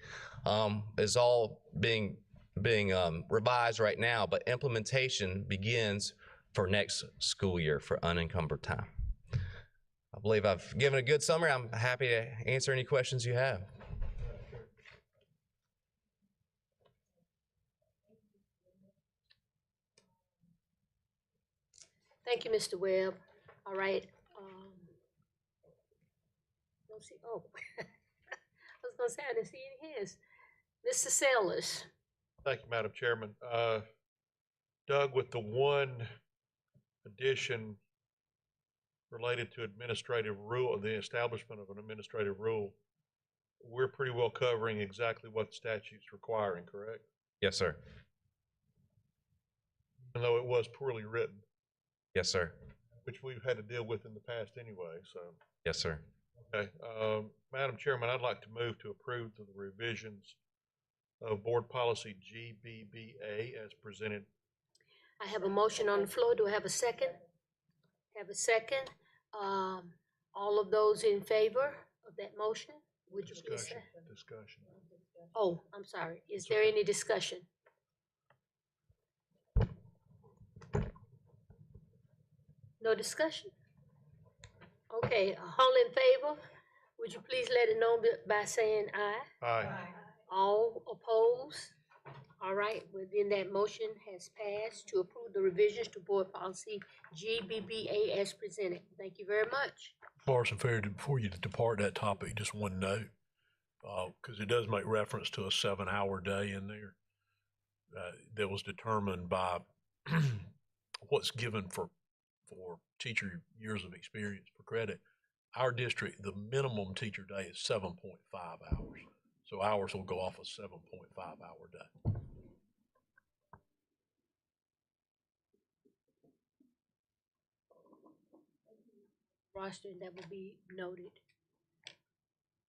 is all being revised right now, but implementation begins for next school year for unencumbered time. I believe I've given a good summary. I'm happy to answer any questions you have. Thank you, Mr. Webb. All right. Don't see, oh, I was gonna say, I didn't see any hands. Mr. Sellers. Thank you, Madam Chairman. Doug, with the one addition related to administrative rule, the establishment of an administrative rule, we're pretty well covering exactly what the statute's requiring, correct? Yes, sir. Even though it was poorly written. Yes, sir. Which we've had to deal with in the past anyway, so. Yes, sir. Okay, Madam Chairman, I'd like to move to approve the revisions of Board Policy GBBA as presented. I have a motion on the floor. Do I have a second? Have a second. All of those in favor of that motion? Would you please say? Discussion. Oh, I'm sorry. Is there any discussion? No discussion? Okay, all in favor? Would you please let it know by saying aye? Aye. All opposed? All right, well, then that motion has passed to approve the revisions to Board Policy GBBA as presented. Thank you very much. Morrison Fair, before you depart that topic, just one note, because it does make reference to a 7-hour day in there that was determined by what's given for teacher years of experience for credit. Our district, the minimum teacher day is 7.5 hours. So hours will go off a 7.5-hour day. Roster, and that will be noted.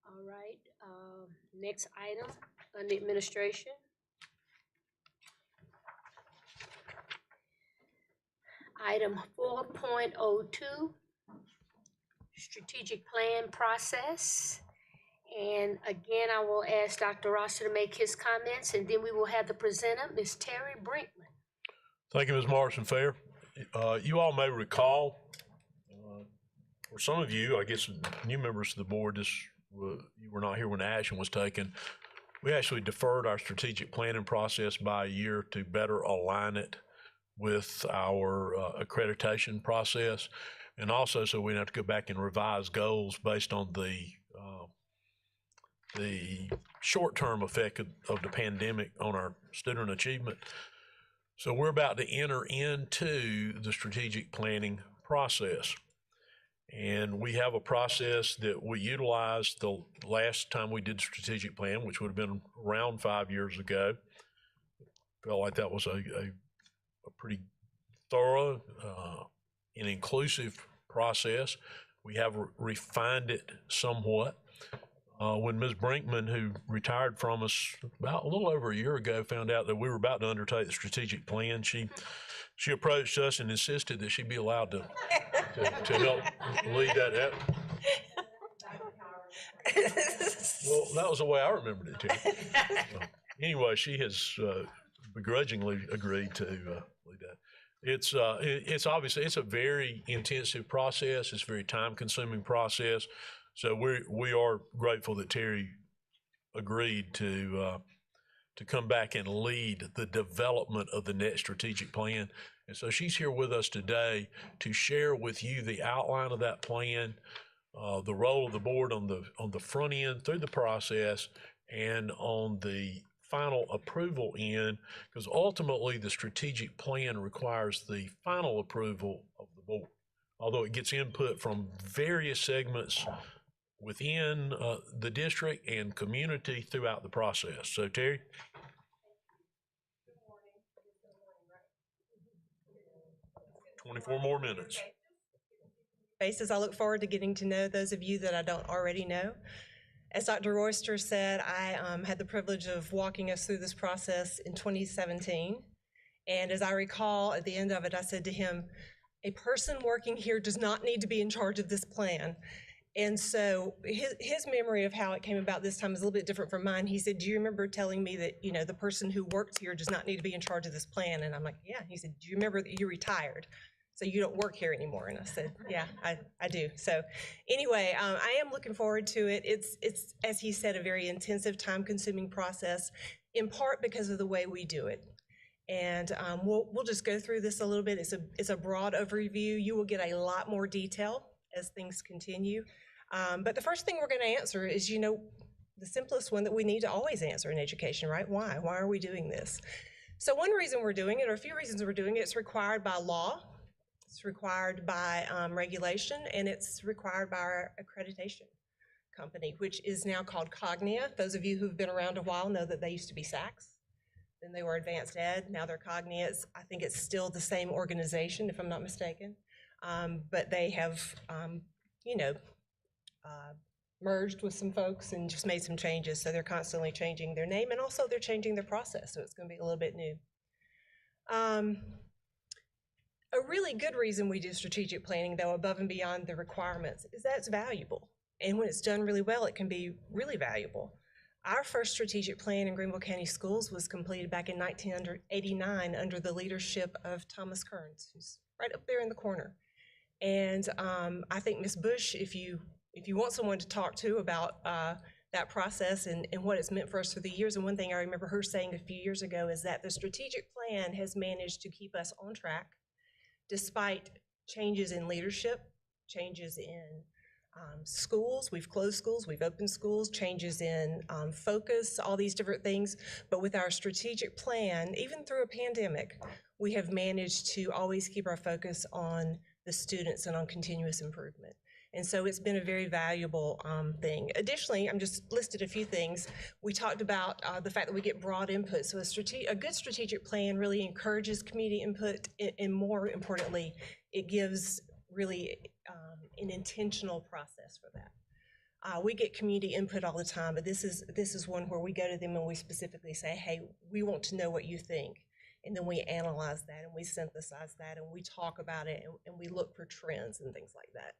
All right, next item under administration. Item 4.02, strategic plan process. And again, I will ask Dr. Roster to make his comments, and then we will have the presenter, Ms. Terry Brinkman. Thank you, Ms. Morrison Fair. You all may recall, for some of you, I guess new members of the board, you were not here when the action was taken. We actually deferred our strategic planning process by a year to better align it with our accreditation process, and also so we don't have to go back and revise goals based on the short-term effect of the pandemic on our student achievement. So we're about to enter into the strategic planning process. And we have a process that we utilized the last time we did the strategic plan, which would have been around 5 years ago. Felt like that was a pretty thorough and inclusive process. We have refined it somewhat. When Ms. Brinkman, who retired from us about a little over a year ago, found out that we were about to undertake the strategic plan, she approached us and insisted that she be allowed to help lead that effort. Well, that was the way I remembered it, too. Anyway, she has begrudgingly agreed to lead that. It's obviously, it's a very intensive process. It's a very time-consuming process. So we are grateful that Terry agreed to come back and lead the development of the next strategic plan. And so she's here with us today to share with you the outline of that plan, the role of the board on the front end through the process, and on the final approval end, because ultimately the strategic plan requires the final approval of the board, although it gets input from various segments within the district and community throughout the process. So Terry? 24 more minutes. Basis, I look forward to getting to know those of you that I don't already know. As Dr. Royster said, I had the privilege of walking us through this process in 2017. And as I recall, at the end of it, I said to him, a person working here does not need to be in charge of this plan. And so his memory of how it came about this time is a little bit different from mine. He said, do you remember telling me that, you know, the person who works here does not need to be in charge of this plan? And I'm like, yeah. He said, do you remember that you retired? So you don't work here anymore? And I said, yeah, I do. So anyway, I am looking forward to it. It's, as he said, a very intensive, time-consuming process, in part because of the way we do it. And we'll just go through this a little bit. It's a broad overview. You will get a lot more detail as things continue. But the first thing we're going to answer is, the simplest one that we need to always answer in education, right? Why? Why are we doing this? So one reason we're doing it, or a few reasons we're doing it, it's required by law, it's required by regulation, and it's required by our accreditation company, which is now called Cognia. Those of you who've been around a while know that they used to be SACS. Then they were Advanced Ed. Now they're Cognia. I think it's still the same organization, if I'm not mistaken. But they have, merged with some folks and just made some changes. So they're constantly changing their name, and also they're changing their process. So it's going to be a little bit new. A really good reason we do strategic planning, though, above and beyond the requirements, is that it's valuable. And when it's done really well, it can be really valuable. Our first strategic plan in Greenville County Schools was completed back in 1989 under the leadership of Thomas Kearns, who's right up there in the corner. And I think Ms. Bush, if you want someone to talk to about that process and what it's meant for us through the years, and one thing I remember her saying a few years ago is that the strategic plan has managed to keep us on track despite changes in leadership, changes in schools. We've closed schools, we've opened schools, changes in focus, all these different things. But with our strategic plan, even through a pandemic, we have managed to always keep our focus on the students and on continuous improvement. And so it's been a very valuable thing. Additionally, I'm just listed a few things. We talked about the fact that we get broad input. So a good strategic plan really encourages community input, and more importantly, it gives really an intentional process for that. We get community input all the time, but this is one where we go to them and we specifically say, hey, we want to know what you think. And then we analyze that and we synthesize that and we talk about it and we look for trends and things like that.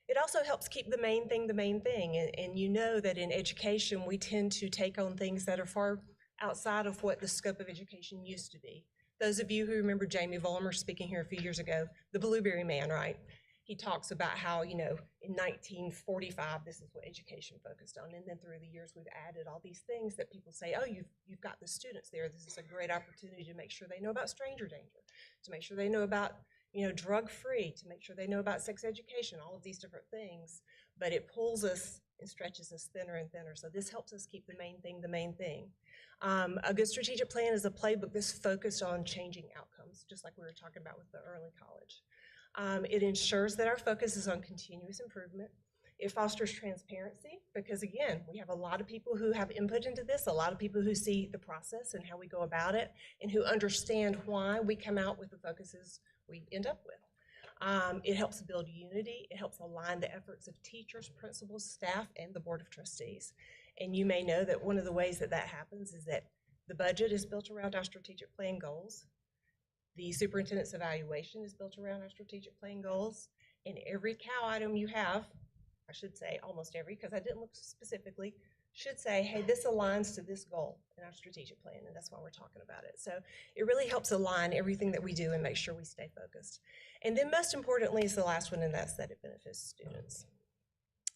It also helps keep the main thing, and you know that in education we tend to take on things that are far outside of what the scope of education used to be. Those of you who remember Jamie Vollmer speaking here a few years ago, the Blueberry Man, right? He talks about how, in 1945, this is what education focused on. And then through the years, we've added all these things that people say, oh, you've got the students there. This is a great opportunity to make sure they know about stranger danger, to make sure they know about, drug-free, to make sure they know about sex education, all of these different things. But it pulls us and stretches us thinner and thinner. So this helps us keep the main thing. A good strategic plan is a playbook that's focused on changing outcomes, just like we were talking about with the early college. It ensures that our focus is on continuous improvement. It fosters transparency because, again, we have a lot of people who have input into this, a lot of people who see the process and how we go about it, and who understand why we come out with the focuses we end up with. It helps build unity. It helps align the efforts of teachers, principals, staff, and the Board of Trustees. And you may know that one of the ways that happens is that the budget is built around our strategic plan goals. The superintendent's evaluation is built around our strategic plan goals. And every COW item you have, I should say almost every, because I didn't look specifically, should say, hey, this aligns to this goal in our strategic plan, and that's why we're talking about it. So it really helps align everything that we do and make sure we stay focused. And then most importantly is the last one, and that's that it benefits students.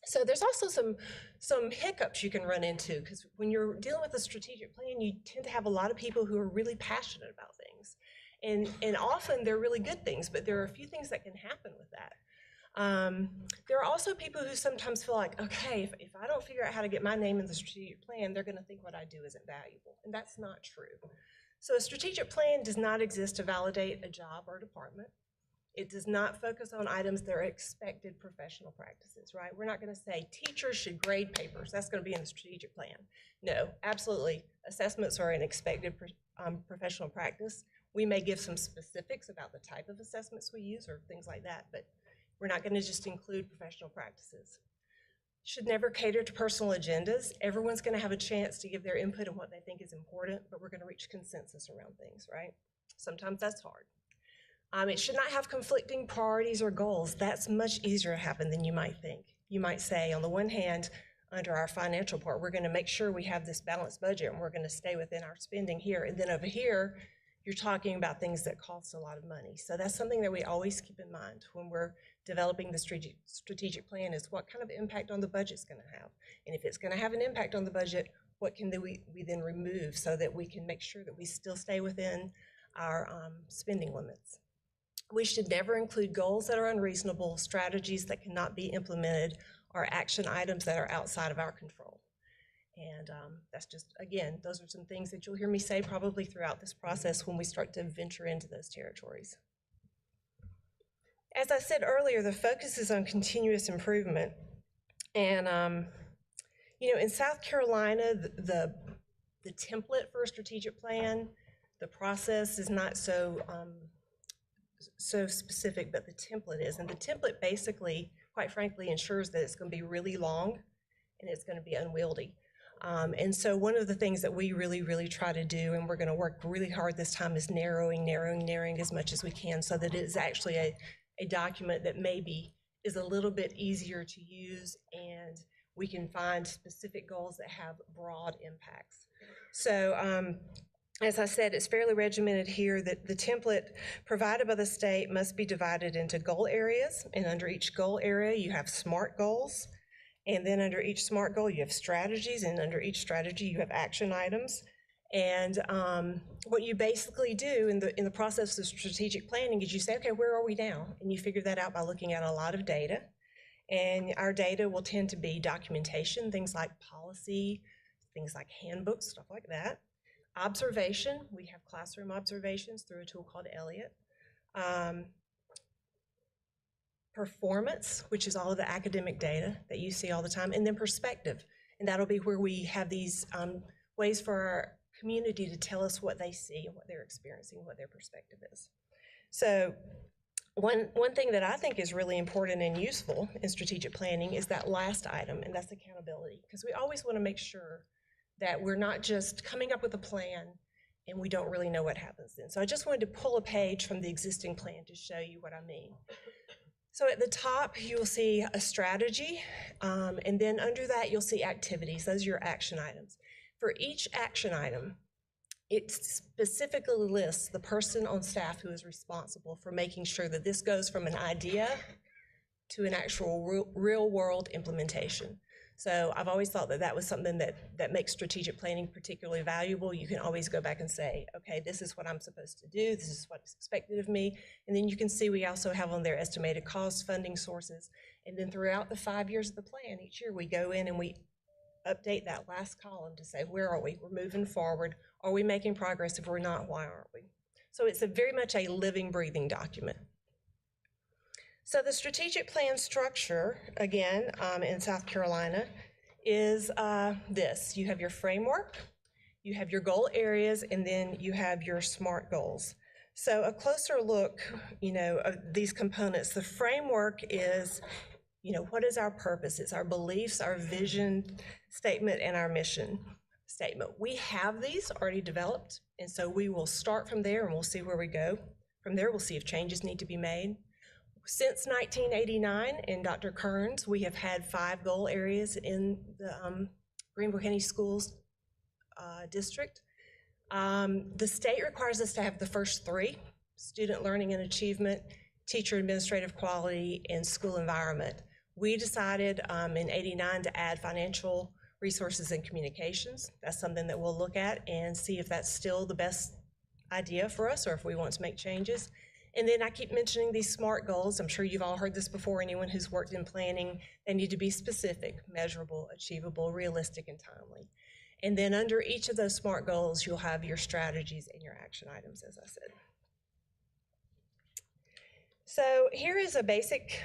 So there's also some hiccups you can run into, because when you're dealing with a strategic plan, you tend to have a lot of people who are really passionate about things. And often they're really good things, but there are a few things that can happen with that. There are also people who sometimes feel like, okay, if I don't figure out how to get my name in the strategic plan, they're going to think what I do isn't valuable. And that's not true. So a strategic plan does not exist to validate a job or department. It does not focus on items that are expected professional practices, right? We're not going to say teachers should grade papers. That's going to be in the strategic plan. No, absolutely. Assessments are an expected professional practice. We may give some specifics about the type of assessments we use or things like that, but we're not going to just include professional practices. Should never cater to personal agendas. Everyone's going to have a chance to give their input on what they think is important, but we're going to reach consensus around things, right? Sometimes that's hard. It should not have conflicting priorities or goals. That's much easier to happen than you might think. You might say, on the one hand, under our financial part, we're going to make sure we have this balanced budget and we're going to stay within our spending here. And then over here, you're talking about things that cost a lot of money. So that's something that we always keep in mind when we're developing the strategic plan, is what kind of impact on the budget's going to have. And if it's going to have an impact on the budget, what can we then remove so that we can make sure that we still stay within our spending limits. We should never include goals that are unreasonable, strategies that cannot be implemented, or action items that are outside of our control. And that's just, again, those are some things that you'll hear me say probably throughout this process when we start to venture into those territories. As I said earlier, the focus is on continuous improvement. And, you know, in South Carolina, the template for a strategic plan, the process is not so specific, but the template is. And the template basically, quite frankly, ensures that it's going to be really long and it's going to be unwieldy. And so one of the things that we really try to do, and we're going to work really hard this time, is narrowing as much as we can so that it is actually a document that maybe is a little bit easier to use, and we can find specific goals that have broad impacts. So as I said, it's fairly regimented here that the template provided by the state must be divided into goal areas, and under each goal area you have SMART goals, and then under each SMART goal you have strategies, and under each strategy you have action items. And what you basically do in the process of strategic planning is you say, okay, where are we now? And you figure that out by looking at a lot of data. And our data will tend to be documentation, things like policy, things like handbooks, stuff like that. Observation, we have classroom observations through a tool called Elliott. Performance, which is all of the academic data that you see all the time, and then perspective. And that'll be where we have these ways for our community to tell us what they see and what they're experiencing, what their perspective is. So one thing that I think is really important and useful in strategic planning is that last item, and that's accountability, because we always want to make sure that we're not just coming up with a plan and we don't really know what happens then. So I just wanted to pull a page from the existing plan to show you what I mean. So at the top, you will see a strategy, and then under that, you'll see activities. Those are your action items. For each action item, it specifically lists the person on staff who is responsible for making sure that this goes from an idea to an actual real-world implementation. So I've always thought that that was something that makes strategic planning particularly valuable. You can always go back and say, okay, this is what I'm supposed to do, this is what's expected of me, and then you can see we also have on there estimated costs, funding sources, and then throughout the 5 years of the plan, each year we go in and we update that last column to say, where are we? We're moving forward. Are we making progress? If we're not, why aren't we? So it's very much a living, breathing document. So the strategic plan structure, again, in South Carolina, is this. You have your framework, you have your goal areas, and then you have your SMART goals. So a closer look, you know, of these components. The framework is, you know, what is our purpose? It's our beliefs, our vision statement, and our mission statement. We have these already developed, and so we will start from there and we'll see where we go. From there, we'll see if changes need to be made. Since 1989, in Dr. Kern's, we have had 5 goal areas in the Greenville County Schools district. The state requires us to have the first 3, student learning and achievement, teacher administrative quality, and school environment. We decided in '89 to add financial resources and communications. That's something that we'll look at and see if that's still the best idea for us or if we want to make changes. And then I keep mentioning these SMART goals. I'm sure you've all heard this before. Anyone who's worked in planning, they need to be specific, measurable, achievable, realistic, and timely. And then under each of those SMART goals, you'll have your strategies and your action items, as I said. So here is a basic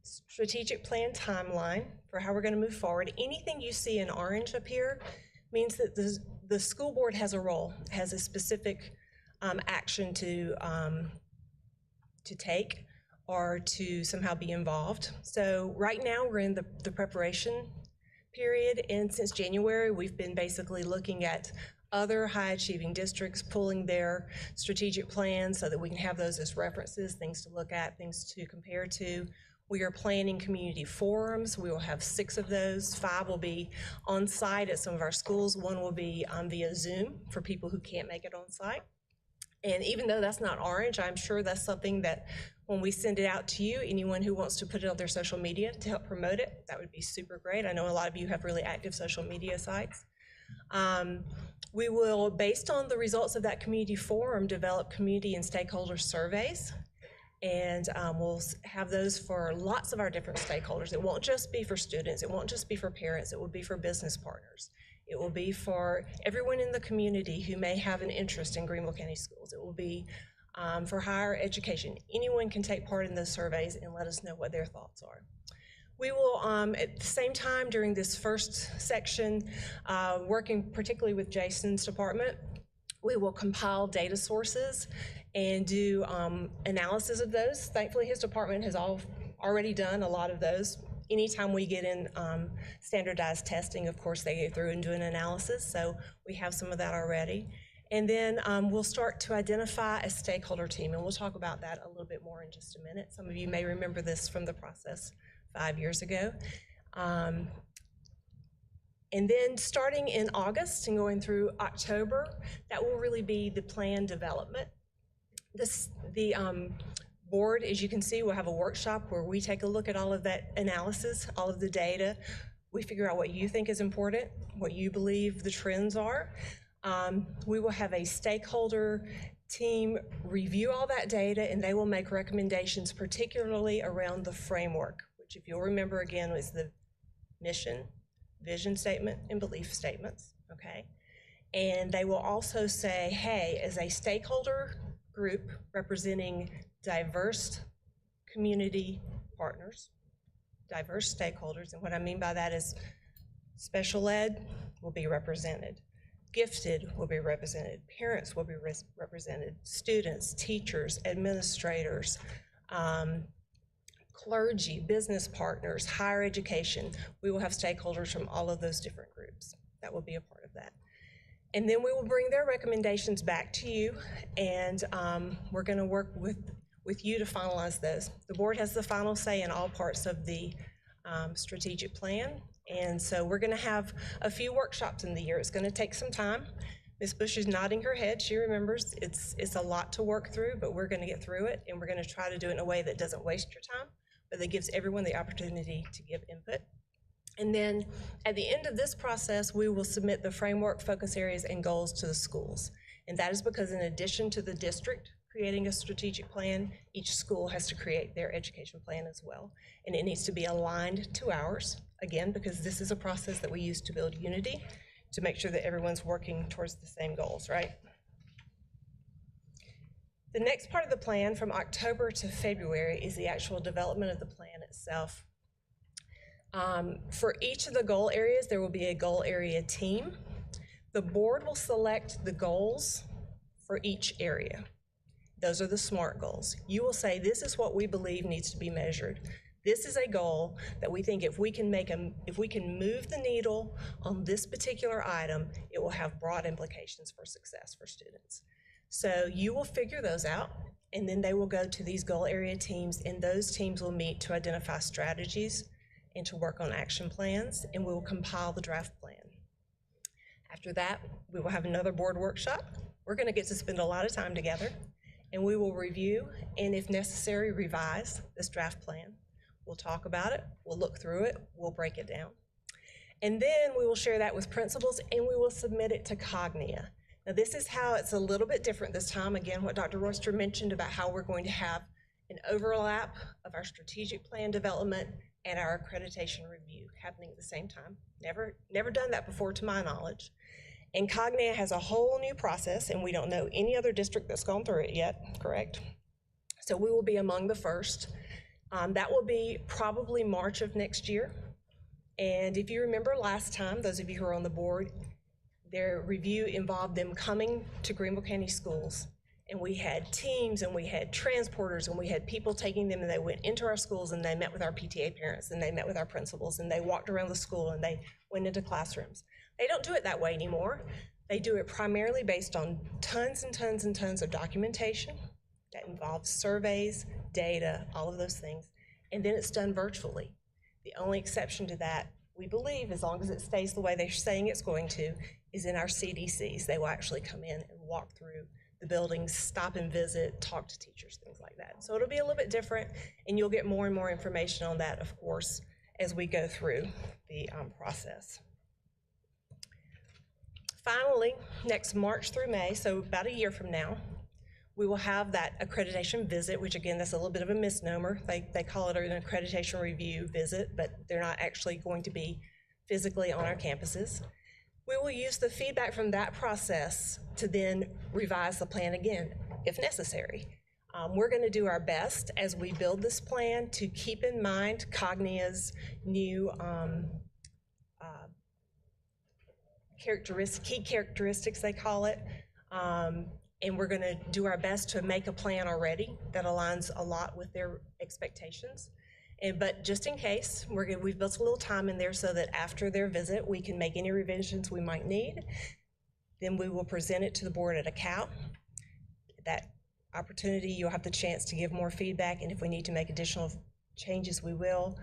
strategic plan timeline for how we're going to move forward. Anything you see in orange up here means that the school board has a role, has a specific action to take or to somehow be involved. So right now we're in the preparation period, and since January we've been basically looking at other high achieving districts, pulling their strategic plans so that we can have those as references, things to look at, things to compare to. We are planning community forums. We will have 6 of those. 5 will be on site at some of our schools. 1 will be via Zoom for people who can't make it on site. And even though that's not orange, I'm sure that's something that when we send it out to you, anyone who wants to put it on their social media to help promote it, that would be super great. I know a lot of you have really active social media sites. We will, based on the results of that community forum, develop community and stakeholder surveys. And we'll have those for lots of our different stakeholders. It won't just be for students. It won't just be for parents. It will be for business partners. It will be for everyone in the community who may have an interest in Greenville County Schools. It will be for higher education. Anyone can take part in those surveys and let us know what their thoughts are. We will, at the same time during this first section, working particularly with Jason's department, we will compile data sources and do analysis of those. Thankfully, his department has already done a lot of those. Anytime we get in standardized testing, of course, they go through and do an analysis, so we have some of that already. And then we'll start to identify a stakeholder team, and we'll talk about that a little bit more in just a minute. Some of you may remember this from the process 5 years ago. And then starting in August and going through October, that will really be the plan development. The board, as you can see, will have a workshop where we take a look at all of that analysis, all of the data. We figure out what you think is important, what you believe the trends are. We will have a stakeholder team review all that data, and they will make recommendations, particularly around the framework, which, if you'll remember again, was the mission, vision statement, and belief statements, okay? And they will also say, hey, as a stakeholder group representing diverse community partners, diverse stakeholders, and what I mean by that is special ed will be represented, gifted will be represented, parents will be represented, students, teachers, administrators, clergy, business partners, higher education. We will have stakeholders from all of those different groups. That will be a part of that. And then we will bring their recommendations back to you, and we're going to work with you to finalize those. The board has the final say in all parts of the strategic plan, and so we're going to have a few workshops in the year. It's going to take some time. Ms. Bush is nodding her head. She remembers it's a lot to work through, but we're going to get through it, and we're going to try to do it in a way that doesn't waste your time, but that gives everyone the opportunity to give input. And then at the end of this process, we will submit the framework, focus areas, and goals to the schools. And that is because in addition to the district creating a strategic plan, each school has to create their education plan as well. And it needs to be aligned to ours, again, because this is a process that we use to build unity, to make sure that everyone's working towards the same goals, right? The next part of the plan from October to February is the actual development of the plan itself. For each of the goal areas, there will be a goal area team. The board will select the goals for each area. Those are the SMART goals. You will say, this is what we believe needs to be measured. This is a goal that we think if we can move the needle on this particular item, it will have broad implications for success for students. So you will figure those out, and then they will go to these goal area teams, and those teams will meet to identify strategies and to work on action plans, and we will compile the draft plan. After that, we will have another board workshop. We're going to get to spend a lot of time together, and we will review and, if necessary, revise this draft plan. We'll talk about it, we'll look through it, we'll break it down. And then we will share that with principals, and we will submit it to Cognia. Now, this is how it's a little bit different this time. Again, what Dr. Royster mentioned about how we're going to have an overlap of our strategic plan development and our accreditation review happening at the same time. Never done that before, to my knowledge. And Cognia has a whole new process, and we don't know any other district that's gone through it yet, correct? So we will be among the first. That will be probably March of next year. And if you remember last time, those of you who are on the board, their review involved them coming to Greenville County Schools, and we had teams, and we had transporters, and we had people taking them, and they went into our schools, and they met with our PTA parents, and they met with our principals, and they walked around the school, and they went into classrooms. They don't do it that way anymore. They do it primarily based on tons and tons and tons of documentation that involves surveys, data, all of those things, and then it's done virtually. The only exception to that, we believe, as long as it stays the way they're saying it's going to, is in our CDCs. They will actually come in and walk through the buildings, stop and visit, talk to teachers, things like that. So it'll be a little bit different, and you'll get more and more information on that, of course, as we go through the process. finally, next March through May, so about a year from now, we will have that accreditation visit, which again, that's a little bit of a misnomer. They call it an accreditation review visit, but they're not actually going to be physically on our campuses. We will use the feedback from that process to then revise the plan again, if necessary. We're going to do our best as we build this plan to keep in mind Cognia's new key characteristics, they call it. And we're going to do our best to make a plan already that aligns a lot with their expectations. But just in case, we've built a little time in there so that after their visit, we can make any revisions we might need. Then we will present it to the board at a CAL. That opportunity, you'll have the chance to give more feedback, and if we need to make additional changes, we will.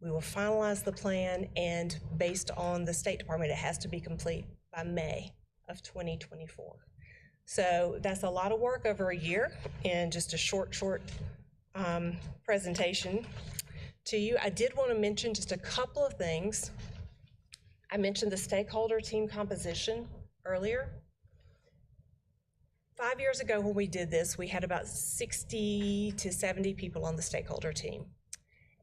We will finalize the plan, and based on the State Department, it has to be complete by May of 2024. So that's a lot of work over a year in just a short presentation to you. I did want to mention just a couple of things. I mentioned the stakeholder team composition earlier. 5 years ago when we did this, we had about 60 to 70 people on the stakeholder team.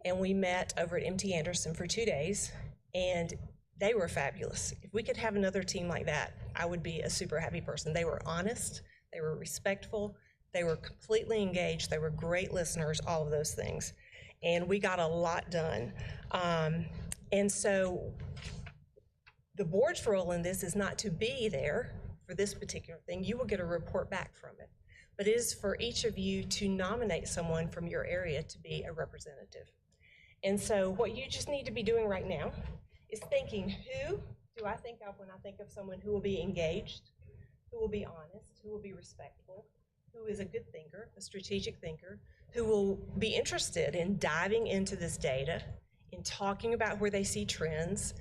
And we met over at MT Anderson for 2 days, and they were fabulous. If we could have another team like that, I would be a super happy person. They were honest, they were respectful, they were completely engaged, they were great listeners, all of those things. And we got a lot done. And so the board's role in this is not to be there for this particular thing. You will get a report back from it. But it is for each of you to nominate someone from your area to be a representative. And so what you just need to be doing right now is thinking, who do I think of when I think of someone who will be engaged, who will be honest, who will be respectful, who is a good thinker, a strategic thinker, who will be interested in diving into this data, in talking about where they see trends,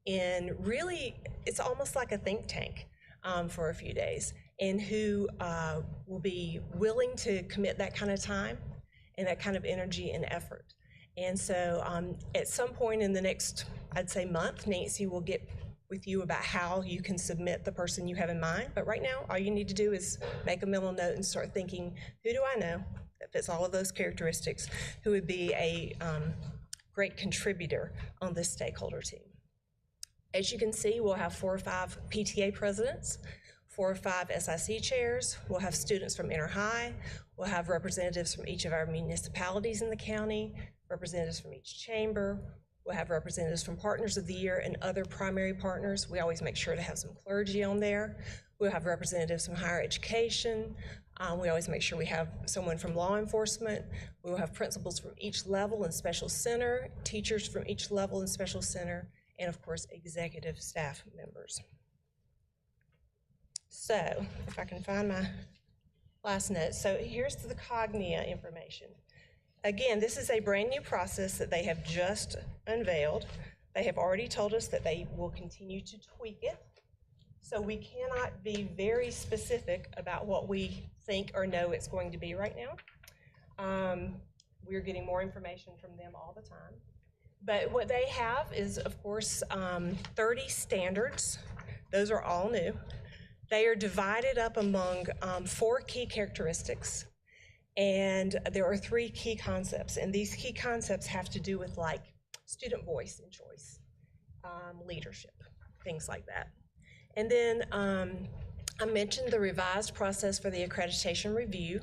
and really, it's almost like a think tank for a few days, and who will be willing to commit that kind of time and that kind of energy and effort. And so at some point in the next, I'd say month, Nancy will get with you about how you can submit the person you have in mind. But right now, all you need to do is make a mental note and start thinking, who do I know that fits all of those characteristics, who would be a great contributor on this stakeholder team. As you can see, we'll have 4 or 5 PTA presidents, 4 or 5 SIC chairs. We'll have students from inter-high. We'll have representatives from each of our municipalities in the county, representatives from each chamber. We'll have representatives from Partners of the Year and other primary partners. We always make sure to have some clergy on there. We'll have representatives from higher education. We always make sure we have someone from law enforcement. We will have principals from each level and special center, teachers from each level and special center, and of course, executive staff members. So, if I can find my last note. So here's the Cognia information. Again, this is a brand new process that they have just unveiled. They have already told us that they will continue to tweak it. So we cannot be very specific about what we think or know it's going to be right now. We're getting more information from them all the time. But what they have is, of course, 30 standards. Those are all new. They are divided up among 4 key characteristics. And there are 3 key concepts, and these key concepts have to do with like student voice and choice, leadership, things like that. And then I mentioned the revised process for the accreditation review.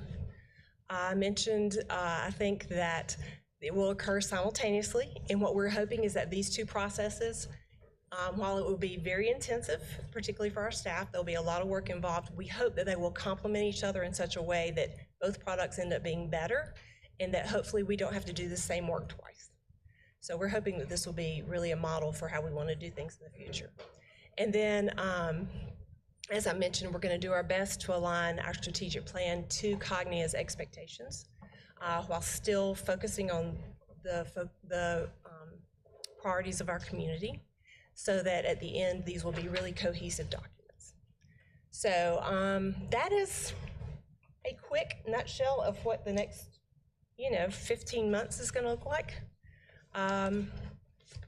I mentioned, I think that it will occur simultaneously, and what we're hoping is that these 2 processes, while it will be very intensive, particularly for our staff, there'll be a lot of work involved, we hope that they will complement each other in such a way that both products end up being better, and that hopefully we don't have to do the same work twice. So we're hoping that this will be really a model for how we want to do things in the future. And then, as I mentioned, we're going to do our best to align our strategic plan to Cognia's expectations, while still focusing on the priorities of our community, so that at the end, these will be really cohesive documents. So that is a quick nutshell of what the next, 15 months is going to look like.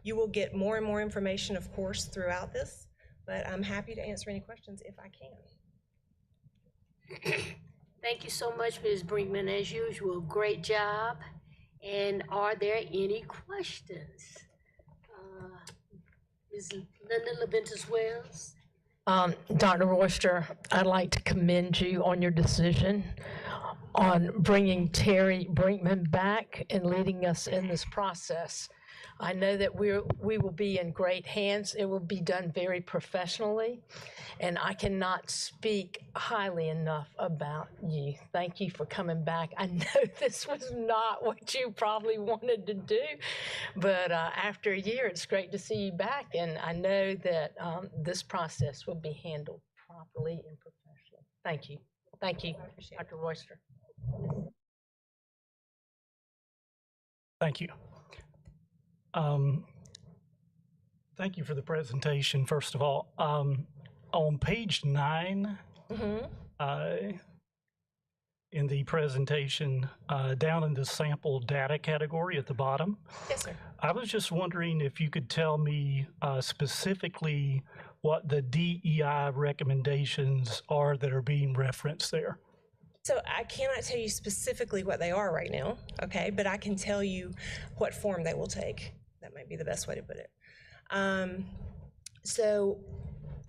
You will get more and more information, of course, throughout this, but I'm happy to answer any questions if I can. Thank you so much, Ms. Brinkman. As usual, great job. And are there any questions? Ms. Linda LaVentus-Wells? Dr. Royster, I'd like to commend you on your decision on bringing Terry Brinkman back and leading us in this process. I know that we will be in great hands. It will be done very professionally, and I cannot speak highly enough about you. Thank you for coming back. I know this was not what you probably wanted to do, but after a year, it's great to see you back, and I know that this process will be handled properly and professionally. Thank you. Thank you, Dr. Royster. Thank you. Thank you for the presentation, first of all. On page 9, in the presentation, down in the sample data category at the bottom. Yes, sir. I was just wondering if you could tell me specifically what the DEI recommendations are that are being referenced there. So I cannot tell you specifically what they are right now, okay, but I can tell you what form they will take. That might be the best way to put it. So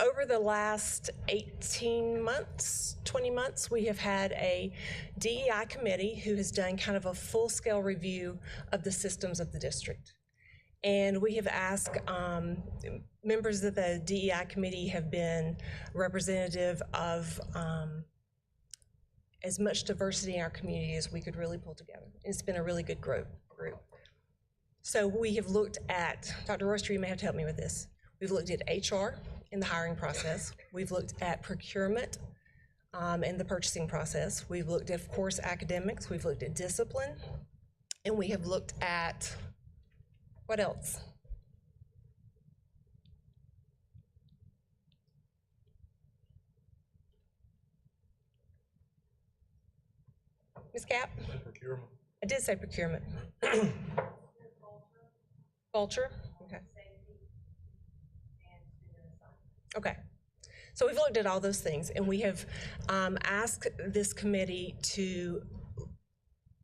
over the last 18 months, 20 months, we have had a DEI committee who has done kind of a full-scale review of the systems of the district. And we have asked, members of the DEI committee have been representative of as much diversity in our community as we could really pull together. It's been a really good group. So we have looked at, Dr. Royster, you may have to help me with this. We've looked at HR in the hiring process. We've looked at procurement in the purchasing process. We've looked at, of course, academics. We've looked at discipline. And we have looked at, what else? Ms. Cap? Procurement. I did say procurement. Culture? Okay. Okay. So we've looked at all those things, and we have asked this committee to,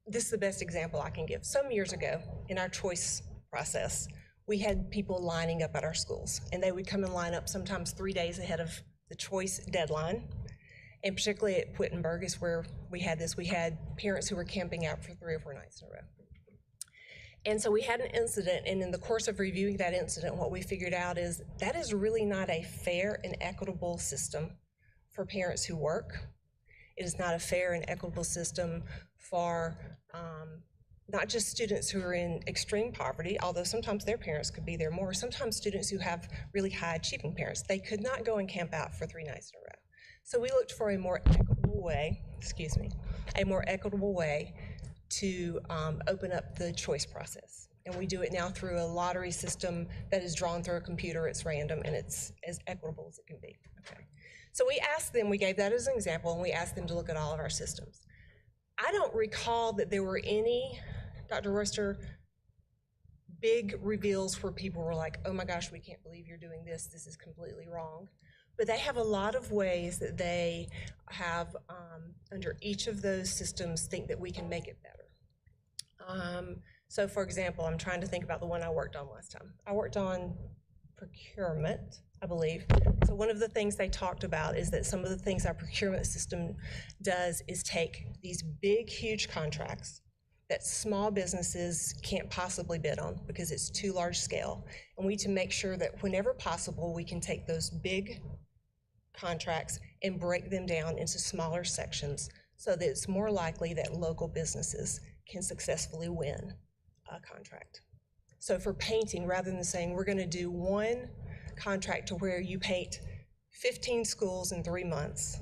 this is the best example I can give. Some years ago, in our choice process, we had people lining up at our schools, and they would come and line up sometimes 3 days ahead of the choice deadline. And particularly at Wittenberg is where we had this. We had parents who were camping out for 3 or 4 nights in a row. And so we had an incident, and in the course of reviewing that incident, what we figured out is that is really not a fair and equitable system for parents who work. It is not a fair and equitable system for not just students who are in extreme poverty, although sometimes their parents could be there more, sometimes students who have really high achieving parents. They could not go and camp out for 3 nights in a row. So we looked for a more equitable way, to open up the choice process. And we do it now through a lottery system that is drawn through a computer. It's random, and it's as equitable as it can be. Okay. So we asked them, we gave that as an example, and we asked them to look at all of our systems. I don't recall that there were any, Dr. Royster, big reveals where people were like, oh my gosh, we can't believe you're doing this. This is completely wrong. But they have a lot of ways that they have, under each of those systems, think that we can make it better. So for example, I'm trying to think about the one I worked on last time. I worked on procurement, I believe. So one of the things they talked about is that some of the things our procurement system does is take these big, huge contracts that small businesses can't possibly bid on because it's too large scale. And we need to make sure that whenever possible, we can take those big contracts and break them down into smaller sections so that it's more likely that local businesses can successfully win a contract. So for painting, rather than saying we're going to do one contract to where you paint 15 schools in 3 months,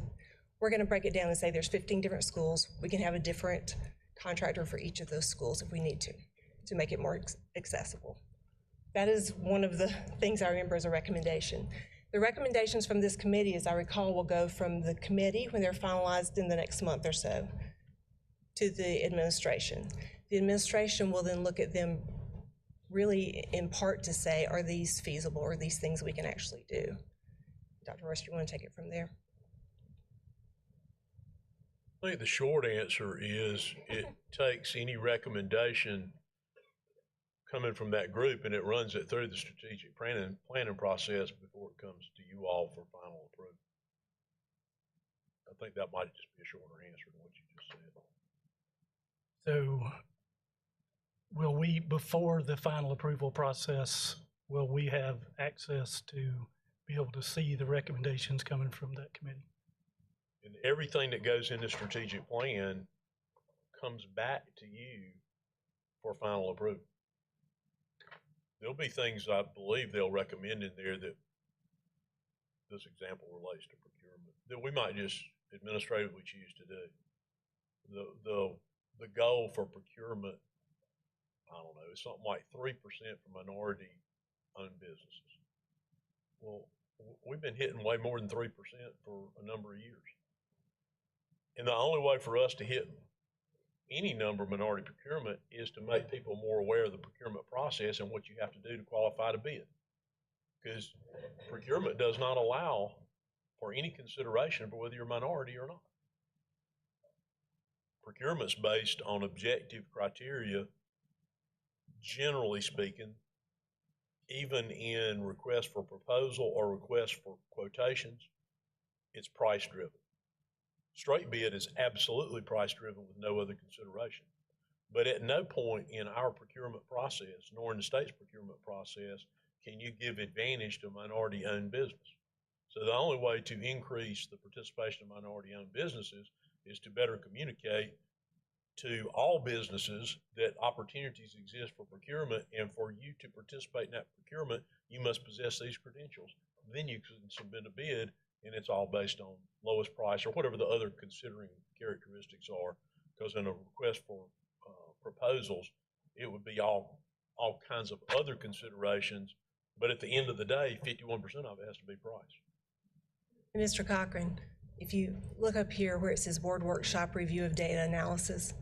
we're going to break it down and say there's 15 different schools. We can have a different contractor for each of those schools if we need to make it more accessible. That is one of the things I remember as a recommendation. The recommendations from this committee, as I recall, will go from the committee when they're finalized in the next month or so to the administration. The administration will then look at them really in part to say, are these feasible? Are these things we can actually do? Dr. Royster, you want to take it from there? I think the short answer is it takes any recommendation coming from that group and it runs it through the strategic planning process before it comes to you all for final approval. I think that might just be a shorter answer than what you just said. So will we, before the final approval process, will we have access to be able to see the recommendations coming from that committee? And everything that goes in the strategic plan comes back to you for final approval. There'll be things I believe they'll recommend in there that this example relates to procurement that we might just administratively choose to do. The goal for procurement, I don't know, it's something like 3% for minority-owned businesses. Well, we've been hitting way more than 3% for a number of years. And the only way for us to hit any number of minority procurement is to make people more aware of the procurement process and what you have to do to qualify to bid. Because procurement does not allow for any consideration for whether you're a minority or not. Procurement's based on objective criteria, generally speaking, even in requests for proposal or requests for quotations, it's price driven. Straight bid is absolutely price driven with no other consideration. But at no point in our procurement process, nor in the state's procurement process, can you give advantage to minority owned business. So the only way to increase the participation of minority owned businesses is to better communicate to all businesses that opportunities exist for procurement, and for you to participate in that procurement, you must possess these credentials. Then you can submit a bid, and it's all based on lowest price or whatever the other considering characteristics are. Because in a request for proposals, it would be all kinds of other considerations, but at the end of the day, 51% of it has to be price. Mr. Cochran, if you look up here where it says board workshop review of data analysis,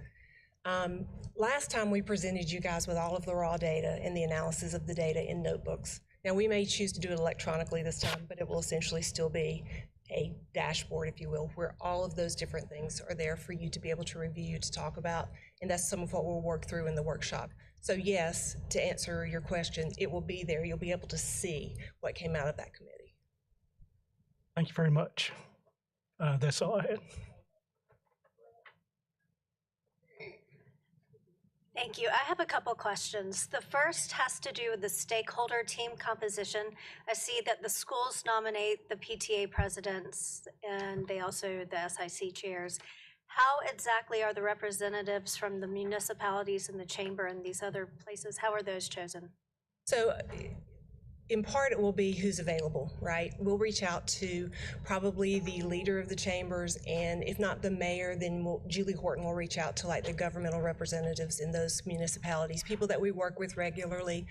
last time we presented you guys with all of the raw data and the analysis of the data in notebooks. Now, we may choose to do it electronically this time, but it will essentially still be a dashboard, if you will, where all of those different things are there for you to be able to review, to talk about, and that's some of what we'll work through in the workshop. So yes, to answer your question, it will be there. You'll be able to see what came out of that committee. Thank you very much. That's all I had. Thank you. I have a couple questions. The first has to do with the stakeholder team composition. I see that the schools nominate the PTA presidents and they also the SIC chairs. How exactly are the representatives from the municipalities and the chamber and these other places, how are those chosen? So in part, it will be who's available, right? We'll reach out to probably the leader of the chambers, and if not the mayor, then Julie Horton will reach out to like the governmental representatives in those municipalities, people that we work with regularly.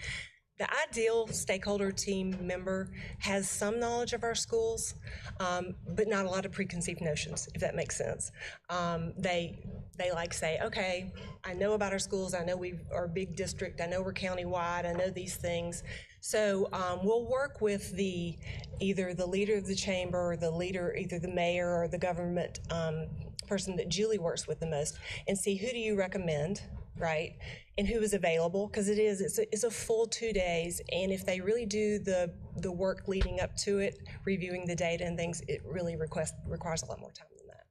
The ideal stakeholder team member has some knowledge of our schools, but not a lot of preconceived notions, if that makes sense. They like say, okay, I know about our schools, I know we are a big district, I know we're countywide, I know these things. So we'll work with either the leader of the chamber or the leader, either the mayor or the government person that Julie works with the most, and see who do you recommend, right? And who is available, because it's a full 2 days, and if they really do the work leading up to it, reviewing the data and things, it really requires a lot more time than that.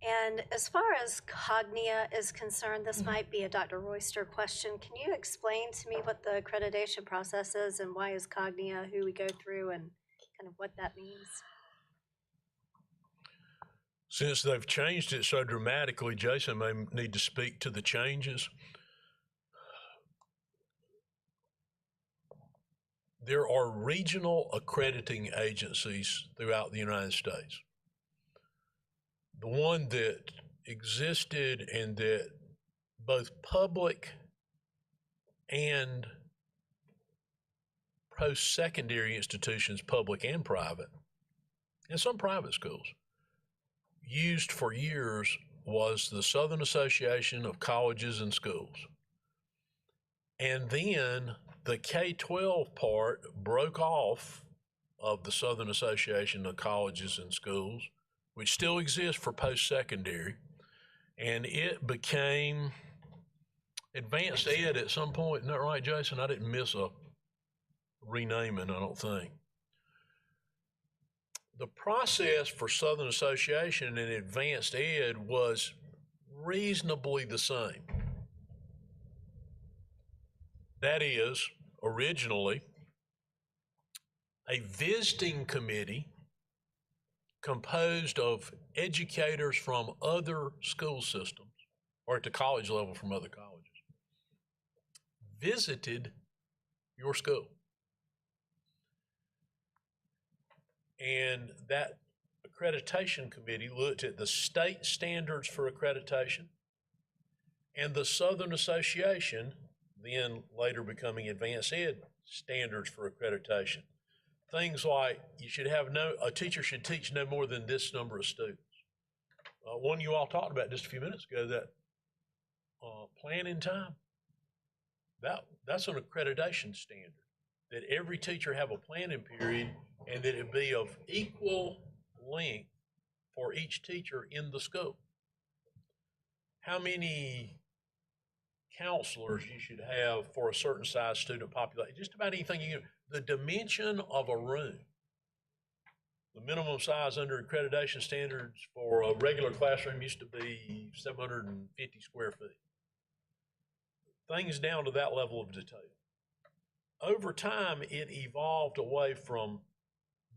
And as far as Cognia is concerned, this might be a Dr. Royster question. Can you explain to me what the accreditation process is and why is Cognia who we go through and kind of what that means? Since they've changed it so dramatically, Jason may need to speak to the changes. There are regional accrediting agencies throughout the United States. The one that existed and that both public and post-secondary institutions, public and private, and some private schools, used for years was the Southern Association of Colleges and Schools. And then the K-12 part broke off of the Southern Association of Colleges and Schools, which still exists for post-secondary, and it became advanced ed at some point. Isn't that right, Jason? I didn't miss a renaming, I don't think. The process for Southern Association and advanced ed was reasonably the same. That is, originally, a visiting committee composed of educators from other school systems, or at the college level from other colleges, visited your school. And that accreditation committee looked at the state standards for accreditation and the Southern Association, then later becoming advanced ed standards for accreditation. Things like a teacher should teach no more than this number of students. One you all talked about just a few minutes ago, that planning time, that's an accreditation standard, that every teacher have a planning period and that it be of equal length for each teacher in the school. How many counselors you should have for a certain size student population, just about anything you can. The dimension of a room, the minimum size under accreditation standards for a regular classroom used to be 750 square feet. Things down to that level of detail. Over time, it evolved away from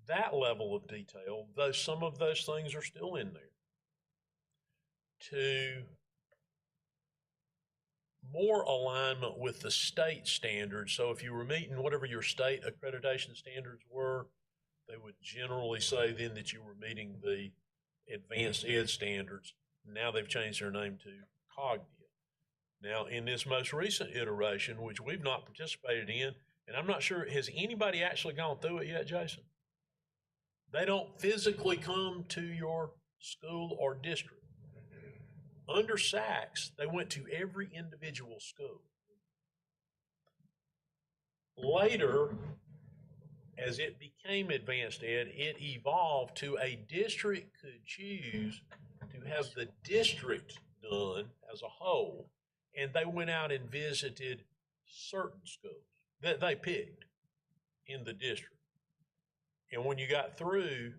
that level of detail, though some of those things are still in there, to more alignment with the state standards. So if you were meeting whatever your state accreditation standards were, they would generally say then that you were meeting the advanced ed standards. Now they've changed their name to COGDIA. Now in this most recent iteration, which we've not participated in, and I'm not sure, has anybody actually gone through it yet, Jason? They don't physically come to your school or district. Under Sachs, they went to every individual school. Later, as it became advanced ed, it evolved to a district could choose to have the district done as a whole, and they went out and visited certain schools that they picked in the district. And when you got through,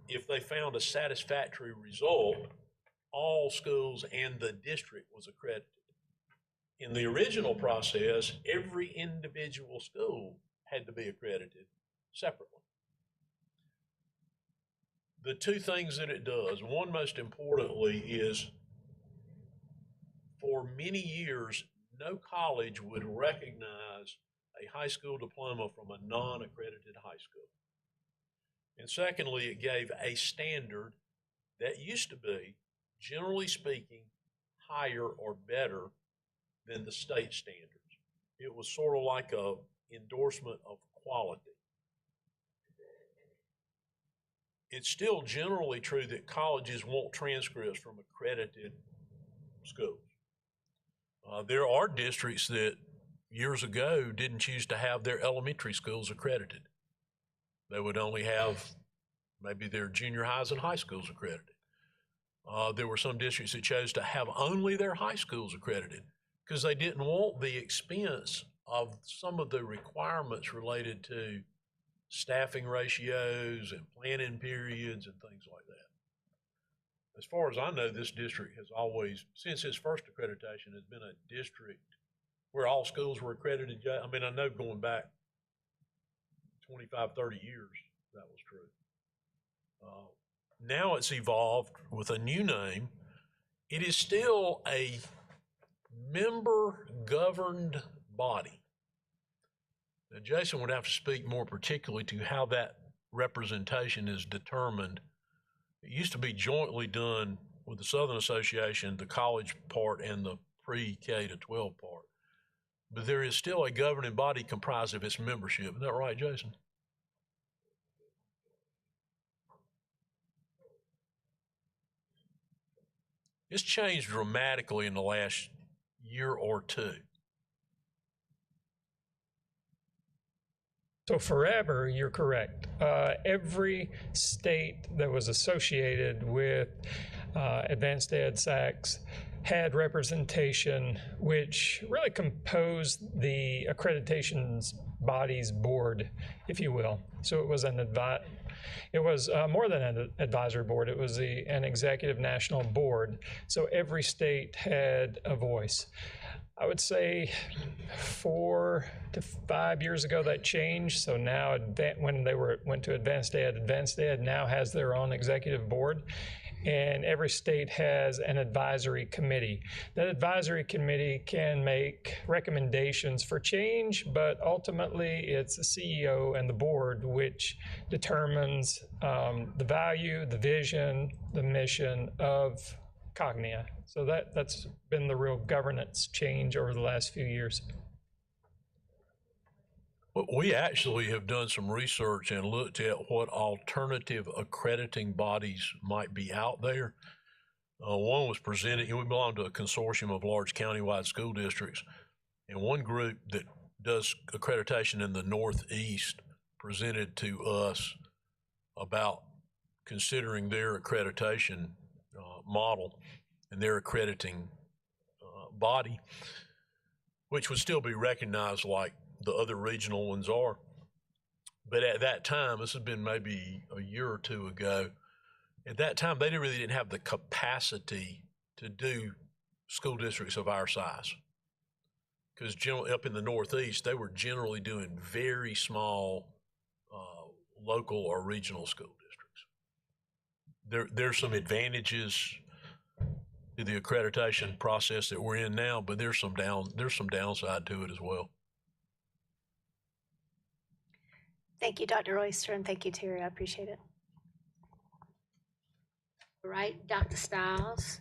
if they found a satisfactory result, all schools and the district was accredited. In the original process, every individual school had to be accredited separately. The two things that it does, one most importantly is, for many years, no college would recognize a high school diploma from a non-accredited high school. And secondly, it gave a standard that used to be, generally speaking, higher or better than the state standards. It was sort of like a endorsement of quality. It's still generally true that colleges want transcripts from accredited schools. There are districts that years ago didn't choose to have their elementary schools accredited. They would only have maybe their junior highs and high schools accredited. There were some districts that chose to have only their high schools accredited because they didn't want the expense of some of the requirements related to staffing ratios and planning periods and things like that. As far as I know, this district has always, since its first accreditation, has been a district where all schools were accredited. I mean, I know going back 25, 30 years, that was true. Now it's evolved with a new name. It is still a member-governed body. Now, Jason would have to speak more particularly to how that representation is determined. It used to be jointly done with the Southern Association, the college part and the pre-K to 12 part. But there is still a governing body comprised of its membership. Isn't that right, Jason? It's changed dramatically in the last year or two. So forever, you're correct. Every state that was associated with advanced ed SACs had representation, which really composed the accreditations body's board, if you will. So it was more than an advisory board. It was an executive national board. So every state had a voice. I would say 4 to 5 years ago that changed. So now when they went to Advanced Ed now has their own executive board, and every state has an advisory committee. That advisory committee can make recommendations for change, but ultimately it's the CEO and the board which determines the value, the vision, the mission of Cognia. So that's been the real governance change over the last few years. Well, we actually have done some research and looked at what alternative accrediting bodies might be out there. One was presented, we belong to a consortium of large countywide school districts, and one group that does accreditation in the Northeast presented to us about considering their accreditation model and their accrediting body, which would still be recognized like the other regional ones are. But at that time, this has been maybe a year or two ago, at that time, they really didn't have the capacity to do school districts of our size. Because generally up in the Northeast, they were generally doing very small local or regional school districts. There's some advantages to the accreditation process that we're in now, but there's some downside to it as well. Thank you, Dr. Oyster, and thank you, Terry. I appreciate it. All right, Dr. Stiles.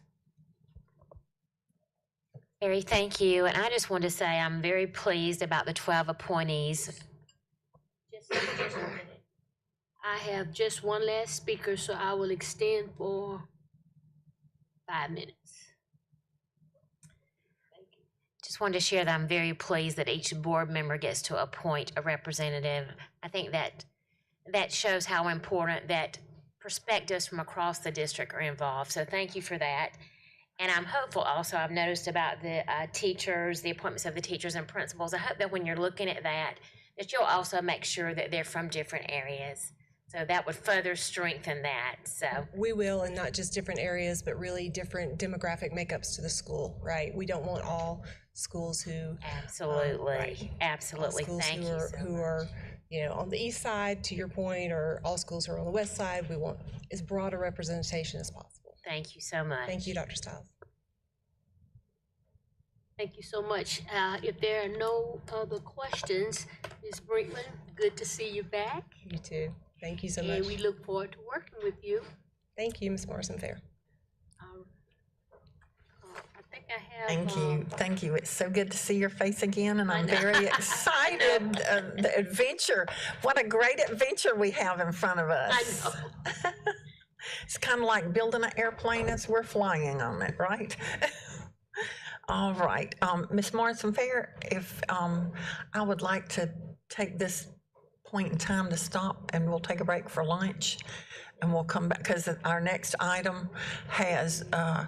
Terry, thank you. And I just want to say I'm very pleased about the 12 appointees. Just a minute. I have just one last speaker, so I will extend for 5 minutes. Just wanted to share that I'm very pleased that each board member gets to appoint a representative. I think that shows how important that perspectives from across the district are involved. So thank you for that. And I'm hopeful also, I've noticed about the teachers, the appointments of the teachers and principals. I hope that when you're looking at that you'll also make sure that they're from different areas. So that would further strengthen that. So we will, and not just different areas, but really different demographic makeups to the school, right? We don't want all schools who absolutely. All schools Thank who you are, so who much. are on the east side, to your point, or all schools who are on the west side. We want as broad a representation as possible. Thank you so much. Thank you, Dr. Stiles. Thank you so much. If there are no other questions, Ms. Brinkman, good to see you back. You too. Thank you so much. And we look forward to working with you. Thank you, Ms. Morrison-Fair. I think I have. Thank you. Thank you. It's so good to see your face again, and I'm very excited. The adventure. What a great adventure we have in front of us. I know. It's kind of like building an airplane as we're flying on it, right? All right. Ms. Morrison-Fair, if I would like to take this point in time to stop, and we'll take a break for lunch, and we'll come back because our next item has a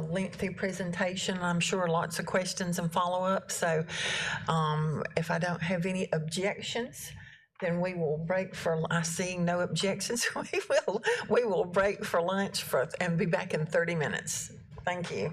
lengthy presentation. I'm sure lots of questions and follow-up. So if I don't have any objections, then we will break for, I see no objections. We will break for lunch and be back in 30 minutes. Thank you.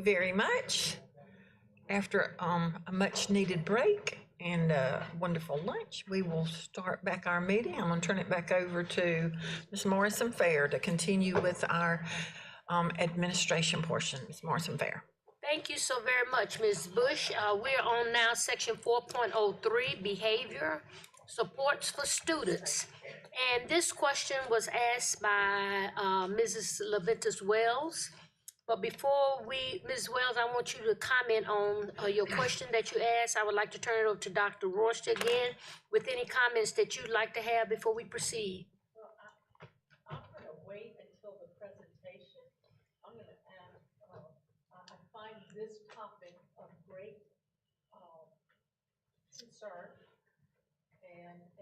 very much. After a much-needed break and a wonderful lunch, we will start back our meeting. I'm going to turn it back over to Ms. Morrison Fair to continue with our administration portion. Ms. Morrison Fair. Thank you so very much, Ms. Bush. We're on now section 4.03, behavior supports for students. And this question was asked by Mrs. Leventis Wells. But before Ms. Wells, I want you to comment on your question that you asked. I would like to turn it over to Dr. Royster again with any comments that you'd like to have before we proceed. I'm going to wait until the presentation. I'm going to ask, I find this topic of great concern.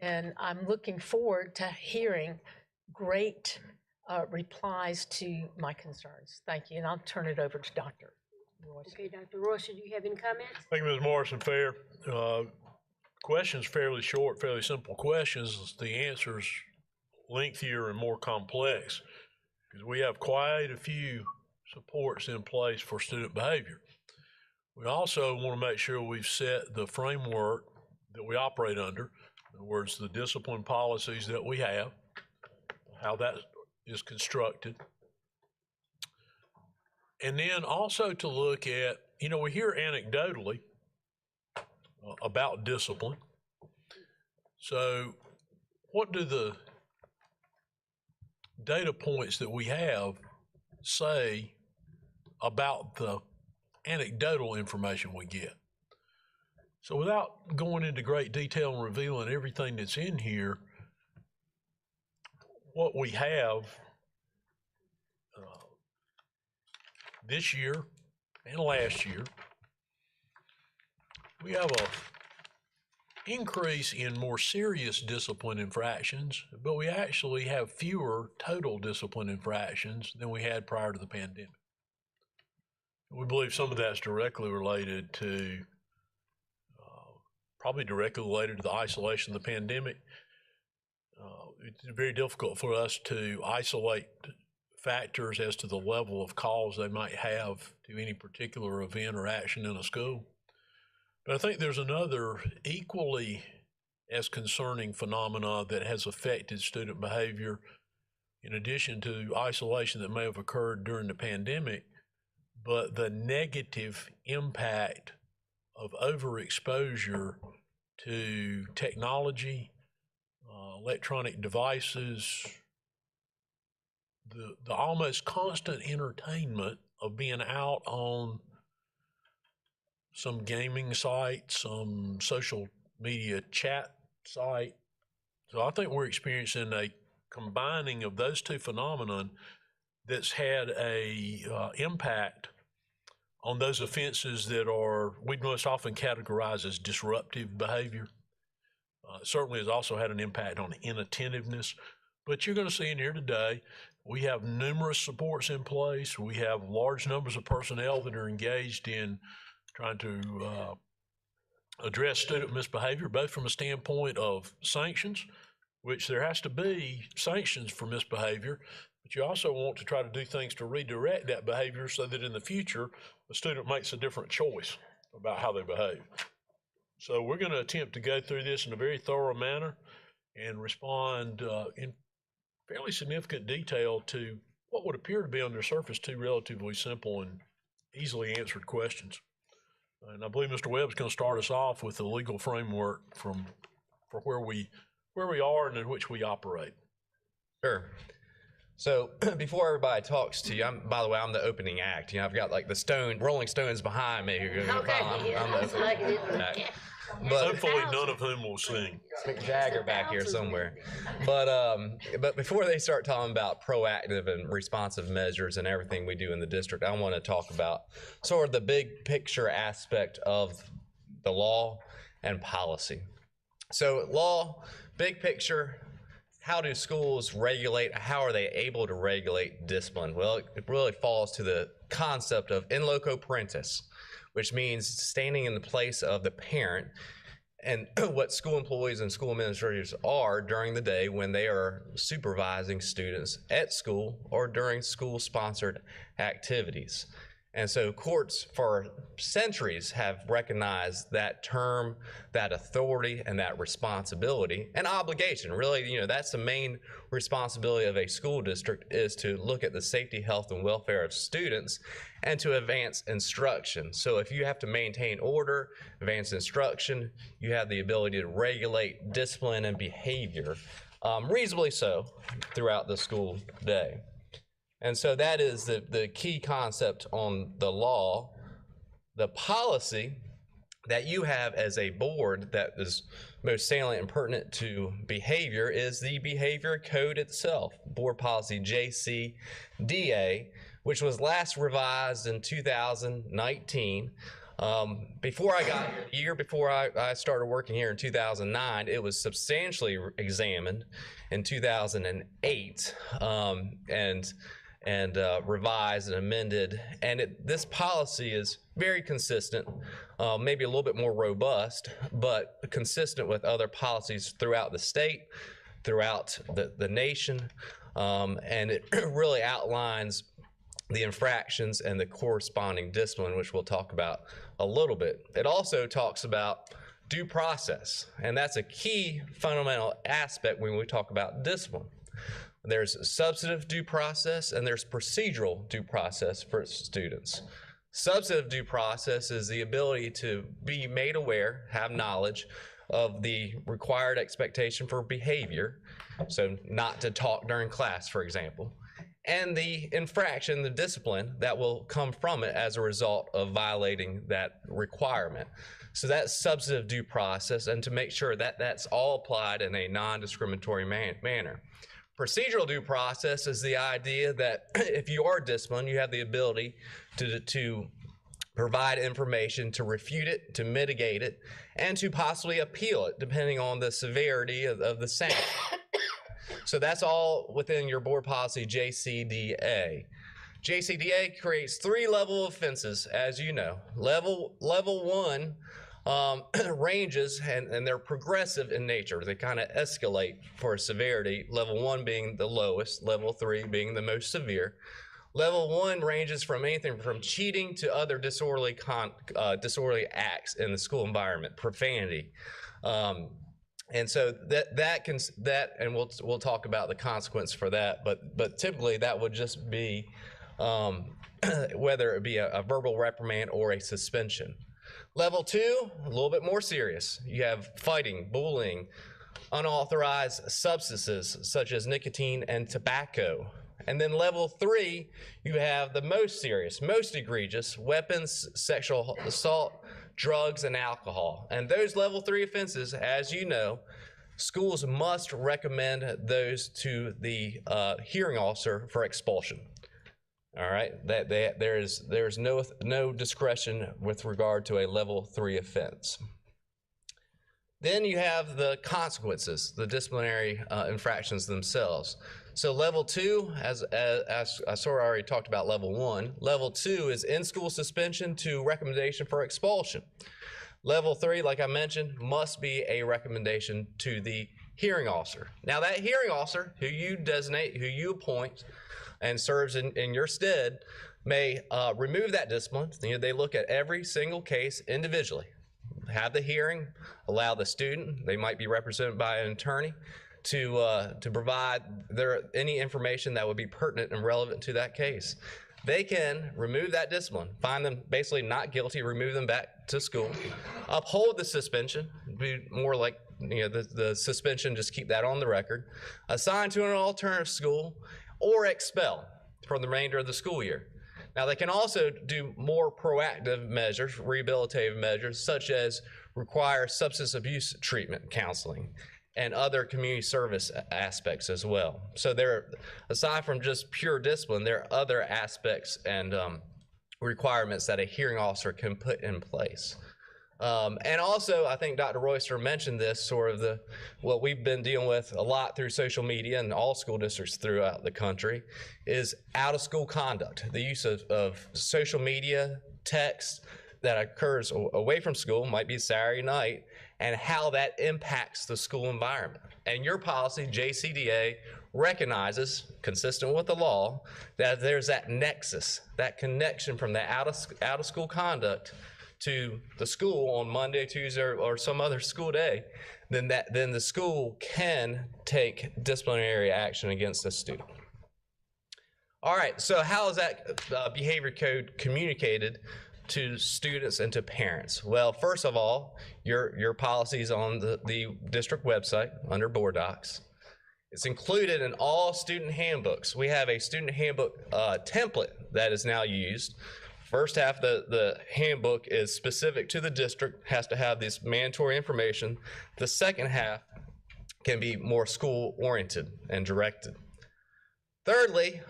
And I'm looking forward to hearing great replies to my concerns. Thank you, and I'll turn it over to Dr. Royce. Okay, Dr. Royce, do you have any comments? Thank you, Ms. Morrison Fair. Questions fairly short, fairly simple questions. The answers lengthier and more complex because we have quite a few supports in place for student behavior. We also want to make sure we've set the framework that we operate under. In other words, the discipline policies that we have, how that is constructed. And then also to look at, we hear anecdotally about discipline. So what do the data points that we have say about the anecdotal information we get? So without going into great detail and revealing everything that's in here, what we have this year and last year, we have a increase in more serious discipline infractions, but we actually have fewer total discipline infractions than we had prior to the pandemic. We believe some of that's directly related to probably directly related to the isolation of the pandemic. It's very difficult for us to isolate factors as to the level of cause they might have to any particular event or action in a school. But I think there's another equally as concerning phenomena that has affected student behavior in addition to isolation that may have occurred during the pandemic, but the negative impact of overexposure to technology, electronic devices, the almost constant entertainment of being out on some gaming site, some social media chat site. So I think we're experiencing a combining of those two phenomenon that's had a impact on those offenses that we'd most often categorize as disruptive behavior. Certainly has also had an impact on inattentiveness. But you're going to see in here today, we have numerous supports in place. We have large numbers of personnel that are engaged in trying to address student misbehavior, both from a standpoint of sanctions, which there has to be sanctions for misbehavior, but you also want to try to do things to redirect that behavior so that in the future, the student makes a different choice about how they behave. So we're going to attempt to go through this in a very thorough manner and respond in fairly significant detail to what would appear to be on the surface two relatively simple and easily answered questions. And I believe Mr. Webb is going to start us off with the legal framework for where we are and in which we operate. Sure. So before everybody talks to you, by the way, I'm the opening act. I've got like the Rolling Stones behind me. Okay, I'm the opening act. But hopefully none of whom will sing. Mick Jagger back here somewhere. But before they start talking about proactive and responsive measures and everything we do in the district, I want to talk about sort of the big picture aspect of the law and policy. So law, big picture, how do schools regulate? How are they able to regulate discipline? Well, it really falls to the concept of in loco parentis, which means standing in the place of the parent and what school employees and school administrators are during the day when they are supervising students at school or during school-sponsored activities. And so courts for centuries have recognized that term, that authority, and that responsibility and obligation. Really, that's the main responsibility of a school district, is to look at the safety, health, and welfare of students and to advance instruction. So if you have to maintain order, advance instruction, you have the ability to regulate discipline and behavior, reasonably so, throughout the school day. And so that is the key concept on the law. The policy that you have as a board that is most salient and pertinent to behavior is the behavior code itself, board policy JCDA, which was last revised in 2019. Before I got here, the year before I started working here in 2009, it was substantially examined in 2008, and revised and amended. And this policy is very consistent, maybe a little bit more robust, but consistent with other policies throughout the state, throughout the nation. And it really outlines the infractions and the corresponding discipline, which we'll talk about a little bit. It also talks about due process, and that's a key fundamental aspect when we talk about discipline. There's substantive due process and there's procedural due process for students. Substantive due process is the ability to be made aware, have knowledge of the required expectation for behavior, so not to talk during class, for example, and the infraction, the discipline that will come from it as a result of violating that requirement. So that's substantive due process, and to make sure that that's all applied in a non-discriminatory manner. Procedural due process is the idea that if you are disciplined, you have the ability to provide information to refute it, to mitigate it, and to possibly appeal it, depending on the severity of the sanction. So that's all within your board policy JCDA. JCDA creates 3 level offenses, as you know. Level 1 ranges, and they're progressive in nature. They kind of escalate for severity, level 1 being the lowest, level 3 being the most severe. Level 1 ranges from anything from cheating to other disorderly acts in the school environment, profanity. And so and we'll talk about the consequence for that, but typically that would just be whether it be a verbal reprimand or a suspension. Level 2, a little bit more serious. You have fighting, bullying, unauthorized substances such as nicotine and tobacco. And then level 3, you have the most serious, most egregious, weapons, sexual assault, drugs, and alcohol. And those level 3 offenses, as you know, schools must recommend those to the hearing officer for expulsion. All right, there's no discretion with regard to a level 3 offense. Then you have the consequences, the disciplinary infractions themselves. So level 2, as I sort of already talked about level 1, level 2 is in-school suspension to recommendation for expulsion. Level 3, like I mentioned, must be a recommendation to the hearing officer. Now that hearing officer, who you designate, who you appoint, and serves in your stead, may remove that discipline. They look at every single case individually, have the hearing, allow the student, they might be represented by an attorney, to provide any information that would be pertinent and relevant to that case. They can remove that discipline, find them basically not guilty, remove them back to school, uphold the suspension, be more like the suspension, just keep that on the record, assign to an alternative school, or expel for the remainder of the school year. Now they can also do more proactive measures, rehabilitative measures, such as require substance abuse treatment counseling and other community service aspects as well. So aside from just pure discipline, there are other aspects and requirements that a hearing officer can put in place. And also, I think Dr. Royster mentioned this, sort of what we've been dealing with a lot through social media and all school districts throughout the country is out-of-school conduct. The use of social media, text that occurs away from school, might be Saturday night, and how that impacts the school environment. And your policy, JCDA, recognizes, consistent with the law, that there's that nexus, that connection from the out of school conduct to the school on Monday, Tuesday, or some other school day, then the school can take disciplinary action against the student. All right, so how is that behavior code communicated to students and to parents? Well, first of all, your policies on the district website under board docs. It's included in all student handbooks. We have a student handbook template that is now used. First half of the handbook is specific to the district, has to have this mandatory information. The second half can be more school-oriented and directed. Thirdly,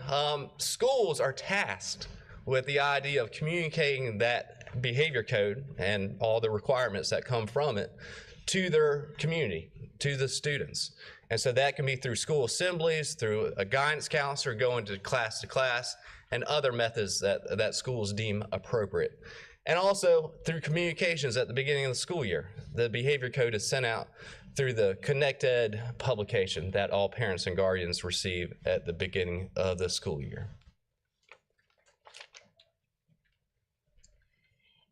schools are tasked with the idea of communicating that behavior code and all the requirements that come from it to their community, to the students. And so that can be through school assemblies, through a guidance counselor going to class, and other methods that schools deem appropriate. And also through communications at the beginning of the school year. The behavior code is sent out through the ConnectEd publication that all parents and guardians receive at the beginning of the school year.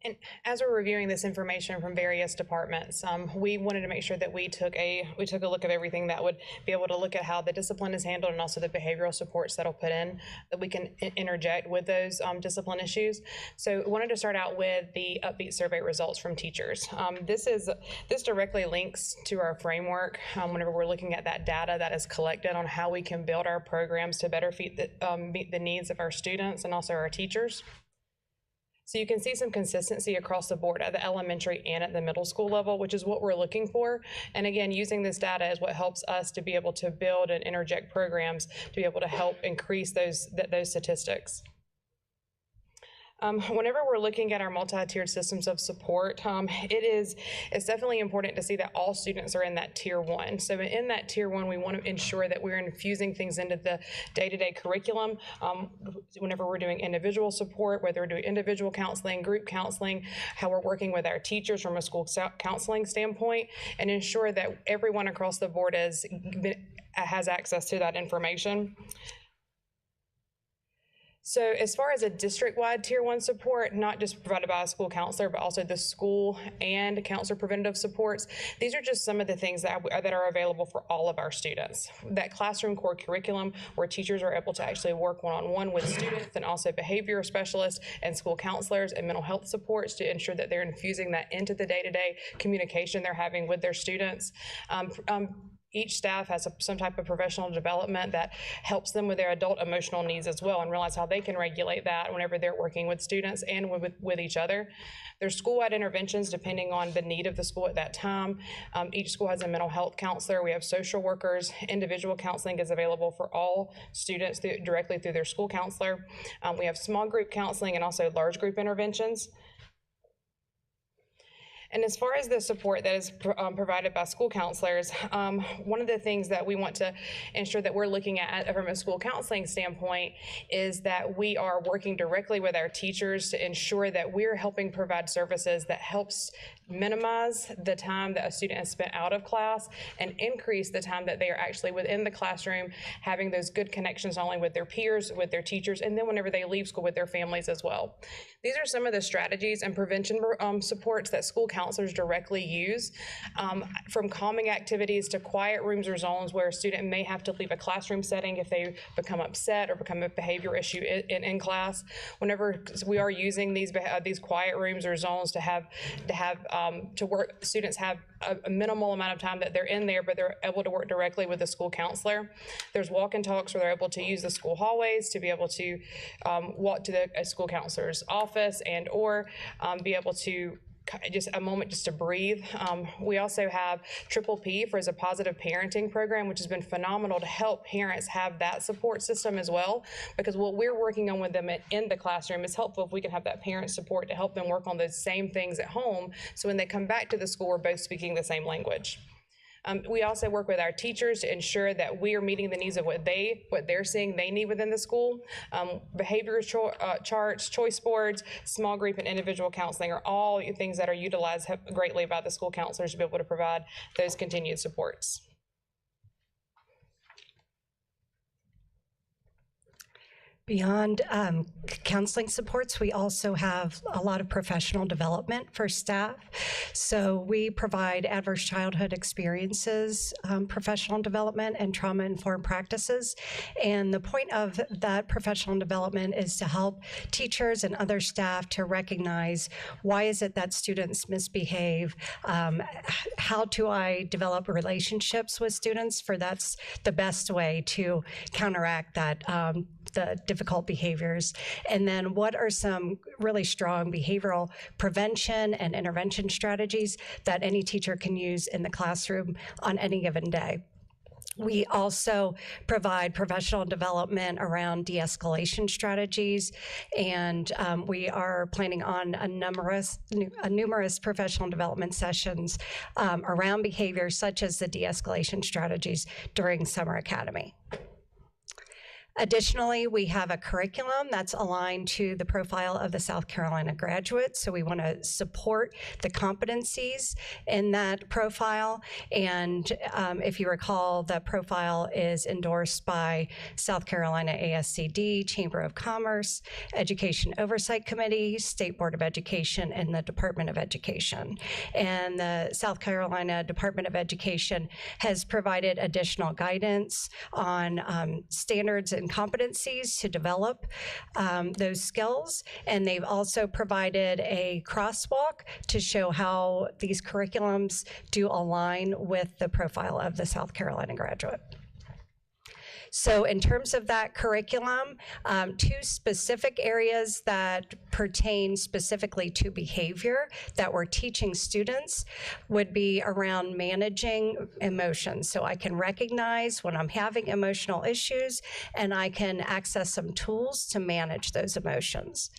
And as we're reviewing this information from various departments, we wanted to make sure that we took a look at everything that would be able to look at how the discipline is handled and also the behavioral supports that'll put in that we can interject with those discipline issues. So we wanted to start out with the Upbeat survey results from teachers. This directly links to our framework whenever we're looking at that data that is collected on how we can build our programs to better meet the needs of our students and also our teachers. So you can see some consistency across the board at the elementary and at the middle school level, which is what we're looking for. And again, using this data is what helps us to be able to build and interject programs to be able to help increase those statistics. Whenever we're looking at our multi-tiered systems of support, it's definitely important to see that all students are in that tier 1. So in that tier 1, we want to ensure that we're infusing things into the day-to-day curriculum. Whenever we're doing individual support, whether we're doing individual counseling, group counseling, how we're working with our teachers from a school counseling standpoint, and ensure that everyone across the board has access to that information. So as far as a district-wide tier 1 support, not just provided by a school counselor, but also the school and counselor preventative supports, these are just some of the things that are available for all of our students. That classroom core curriculum where teachers are able to actually work one-on-one with students and also behavior specialists and school counselors and mental health supports to ensure that they're infusing that into the day-to-day communication they're having with their students. Each staff has some type of professional development that helps them with their adult emotional needs as well and realize how they can regulate that whenever they're working with students and with each other. There's school-wide interventions depending on the need of the school at that time. Each school has a mental health counselor. We have social workers. Individual counseling is available for all students directly through their school counselor. We have small group counseling and also large group interventions. And as far as the support that is provided by school counselors, one of the things that we want to ensure that we're looking at from a school counseling standpoint is that we are working directly with our teachers to ensure that we're helping provide services that helps minimize the time that a student has spent out of class and increase the time that they are actually within the classroom, having those good connections not only with their peers, with their teachers, and then whenever they leave school with their families as well. These are some of the strategies and prevention supports that school counselors directly use, from calming activities to quiet rooms or zones where a student may have to leave a classroom setting if they become upset or become a behavior issue in class. Whenever we are using these quiet rooms or zones to work, students have a minimal amount of time that they're in there, but they're able to work directly with the school counselor. There's walk and talks where they're able to use the school hallways to be able to walk to a school counselor's office and or be able to just a moment just to breathe. We also have Triple P as a positive parenting program, which has been phenomenal to help parents have that support system as well, because what we're working on with them in the classroom is helpful if we can have that parent support to help them work on those same things at home, so when they come back to the school, we're both speaking the same language. We also work with our teachers to ensure that we are meeting the needs of what they're seeing they need within the school. Behavior charts, choice boards, small group, and individual counseling are all things that are utilized greatly by the school counselors to be able to provide those continued supports. Beyond counseling supports, we also have a lot of professional development for staff. So we provide adverse childhood experiences, professional development, and trauma-informed practices. And the point of that professional development is to help teachers and other staff to recognize why is it that students misbehave, how do I develop relationships with students, for that's the best way to counteract that the difficult behaviors. And then what are some really strong behavioral prevention and intervention strategies that any teacher can use in the classroom on any given day. We also provide professional development around de-escalation strategies, and we are planning on numerous professional development sessions around behaviors such as the de-escalation strategies during Summer Academy. Additionally, we have a curriculum that's aligned to the profile of the South Carolina graduate. So we want to support the competencies in that profile. And if you recall, the profile is endorsed by South Carolina ASCD, Chamber of Commerce, Education Oversight Committee, State Board of Education, and the Department of Education. And the South Carolina Department of Education has provided additional guidance on standards and competencies to develop those skills. And they've also provided a crosswalk to show how these curriculums do align with the profile of the South Carolina graduate. So in terms of that curriculum, two specific areas that pertain specifically to behavior that we're teaching students would be around managing emotions. So I can recognize when I'm having emotional issues, and I can access some tools to manage those emotions.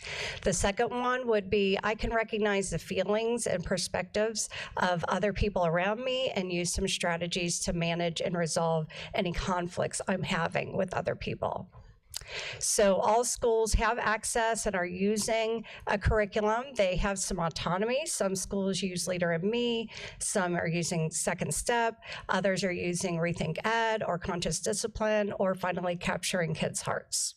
The second one would be I can recognize the feelings and perspectives of other people around me and use some strategies to manage and resolve any conflicts I'm having with other people. So all schools have access and are using a curriculum. They have some autonomy. Some schools use Leader in Me, some are using Second Step, others are using Rethink Ed or Conscious Discipline, or finally Capturing Kids' Hearts.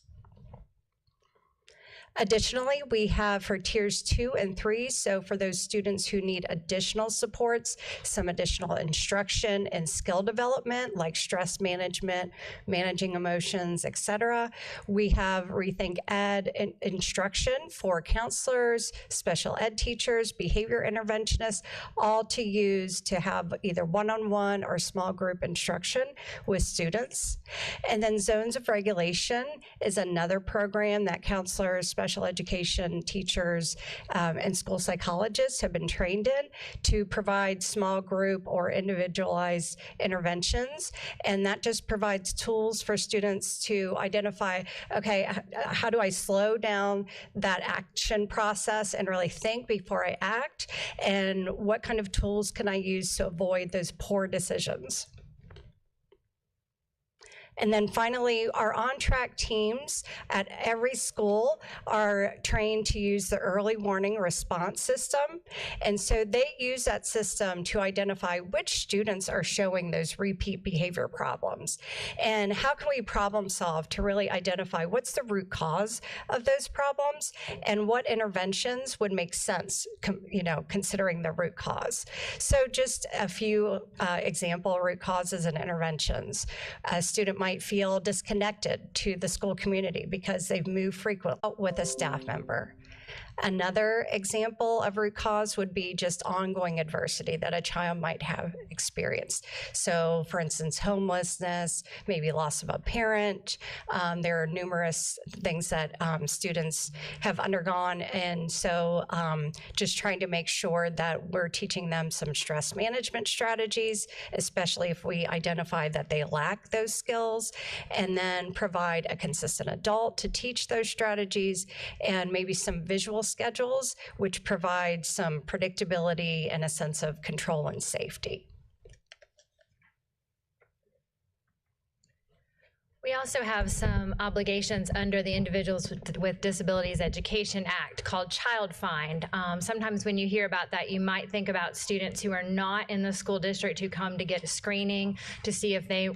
Additionally, we have for tiers 2 and 3, so for those students who need additional supports, some additional instruction and skill development like stress management, managing emotions, etc. We have Rethink Ed instruction for counselors, special ed teachers, behavior interventionists, all to use to have either one-on-one or small group instruction with students. And then Zones of Regulation is another program that counselors, special education teachers, and school psychologists have been trained in to provide small group or individualized interventions. And that just provides tools for students to identify, okay, how do I slow down that action process and really think before I act? And what kind of tools can I use to avoid those poor decisions? And then finally, our on-track teams at every school are trained to use the early warning response system. And so they use that system to identify which students are showing those repeat behavior problems. And how can we problem solve to really identify what's the root cause of those problems and what interventions would make sense, considering the root cause. So just a few example root causes and interventions. A student might feel disconnected to the school community because they've moved frequently with a staff member. Another example of root cause would be just ongoing adversity that a child might have experienced. So for instance, homelessness, maybe loss of a parent. There are numerous things that students have undergone. And so just trying to make sure that we're teaching them some stress management strategies, especially if we identify that they lack those skills, and then provide a consistent adult to teach those strategies, and maybe some visual schedules, which provide some predictability and a sense of control and safety. We also have some obligations under the Individuals with Disabilities Education Act called Child Find. Sometimes when you hear about that, you might think about students who are not in the school district who come to get a screening to see if they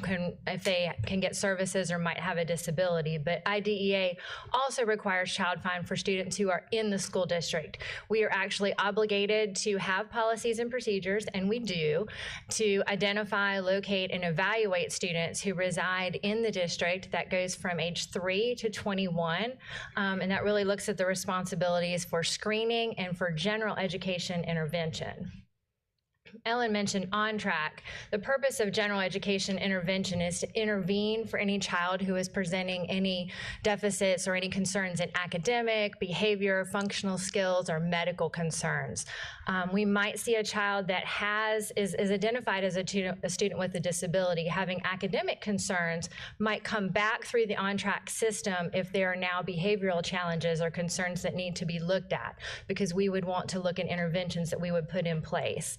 can get services or might have a disability. But IDEA also requires Child Find for students who are in the school district. We are actually obligated to have policies and procedures, and we do, to identify, locate, and evaluate students who reside in the district. That goes from age 3 to 21, and that really looks at the responsibilities for screening and for general education intervention. Ellen mentioned On Track. The purpose of general education intervention is to intervene for any child who is presenting any deficits or any concerns in academic, behavior, functional skills, or medical concerns. We might see a child that is identified as a student with a disability having academic concerns, might come back through the On Track system if there are now behavioral challenges or concerns that need to be looked at, because we would want to look at interventions that we would put in place.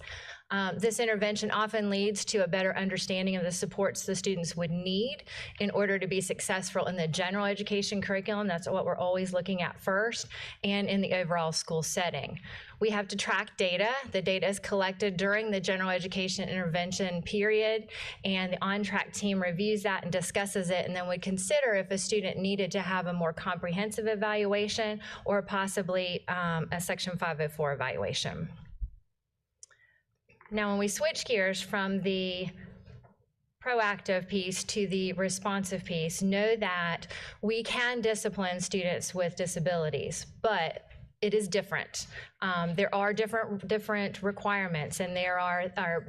This intervention often leads to a better understanding of the supports the students would need in order to be successful in the general education curriculum. That's what we're always looking at first, and in the overall school setting. We have to track data. The data is collected during the general education intervention period, and the On Track team reviews that and discusses it, and then would consider if a student needed to have a more comprehensive evaluation or possibly a Section 504 evaluation. Now, when we switch gears from the proactive piece to the responsive piece, know that we can discipline students with disabilities, but it is different. There are different requirements, and there are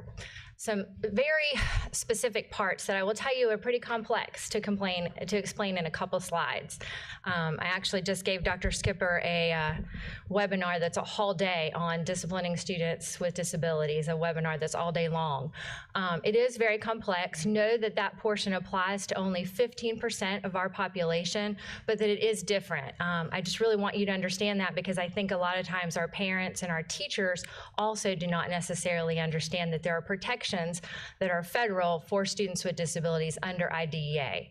some very specific parts that I will tell you are pretty complex to explain in a couple slides. I actually just gave Dr. Skipper a webinar that's a whole day on disciplining students with disabilities, a webinar that's all day long. It is very complex. Know that that portion applies to only 15% of our population, but that it is different. I just really want you to understand that, because I think a lot of times our parents and our teachers also do not necessarily understand that there are protections that are federal for students with disabilities under IDEA.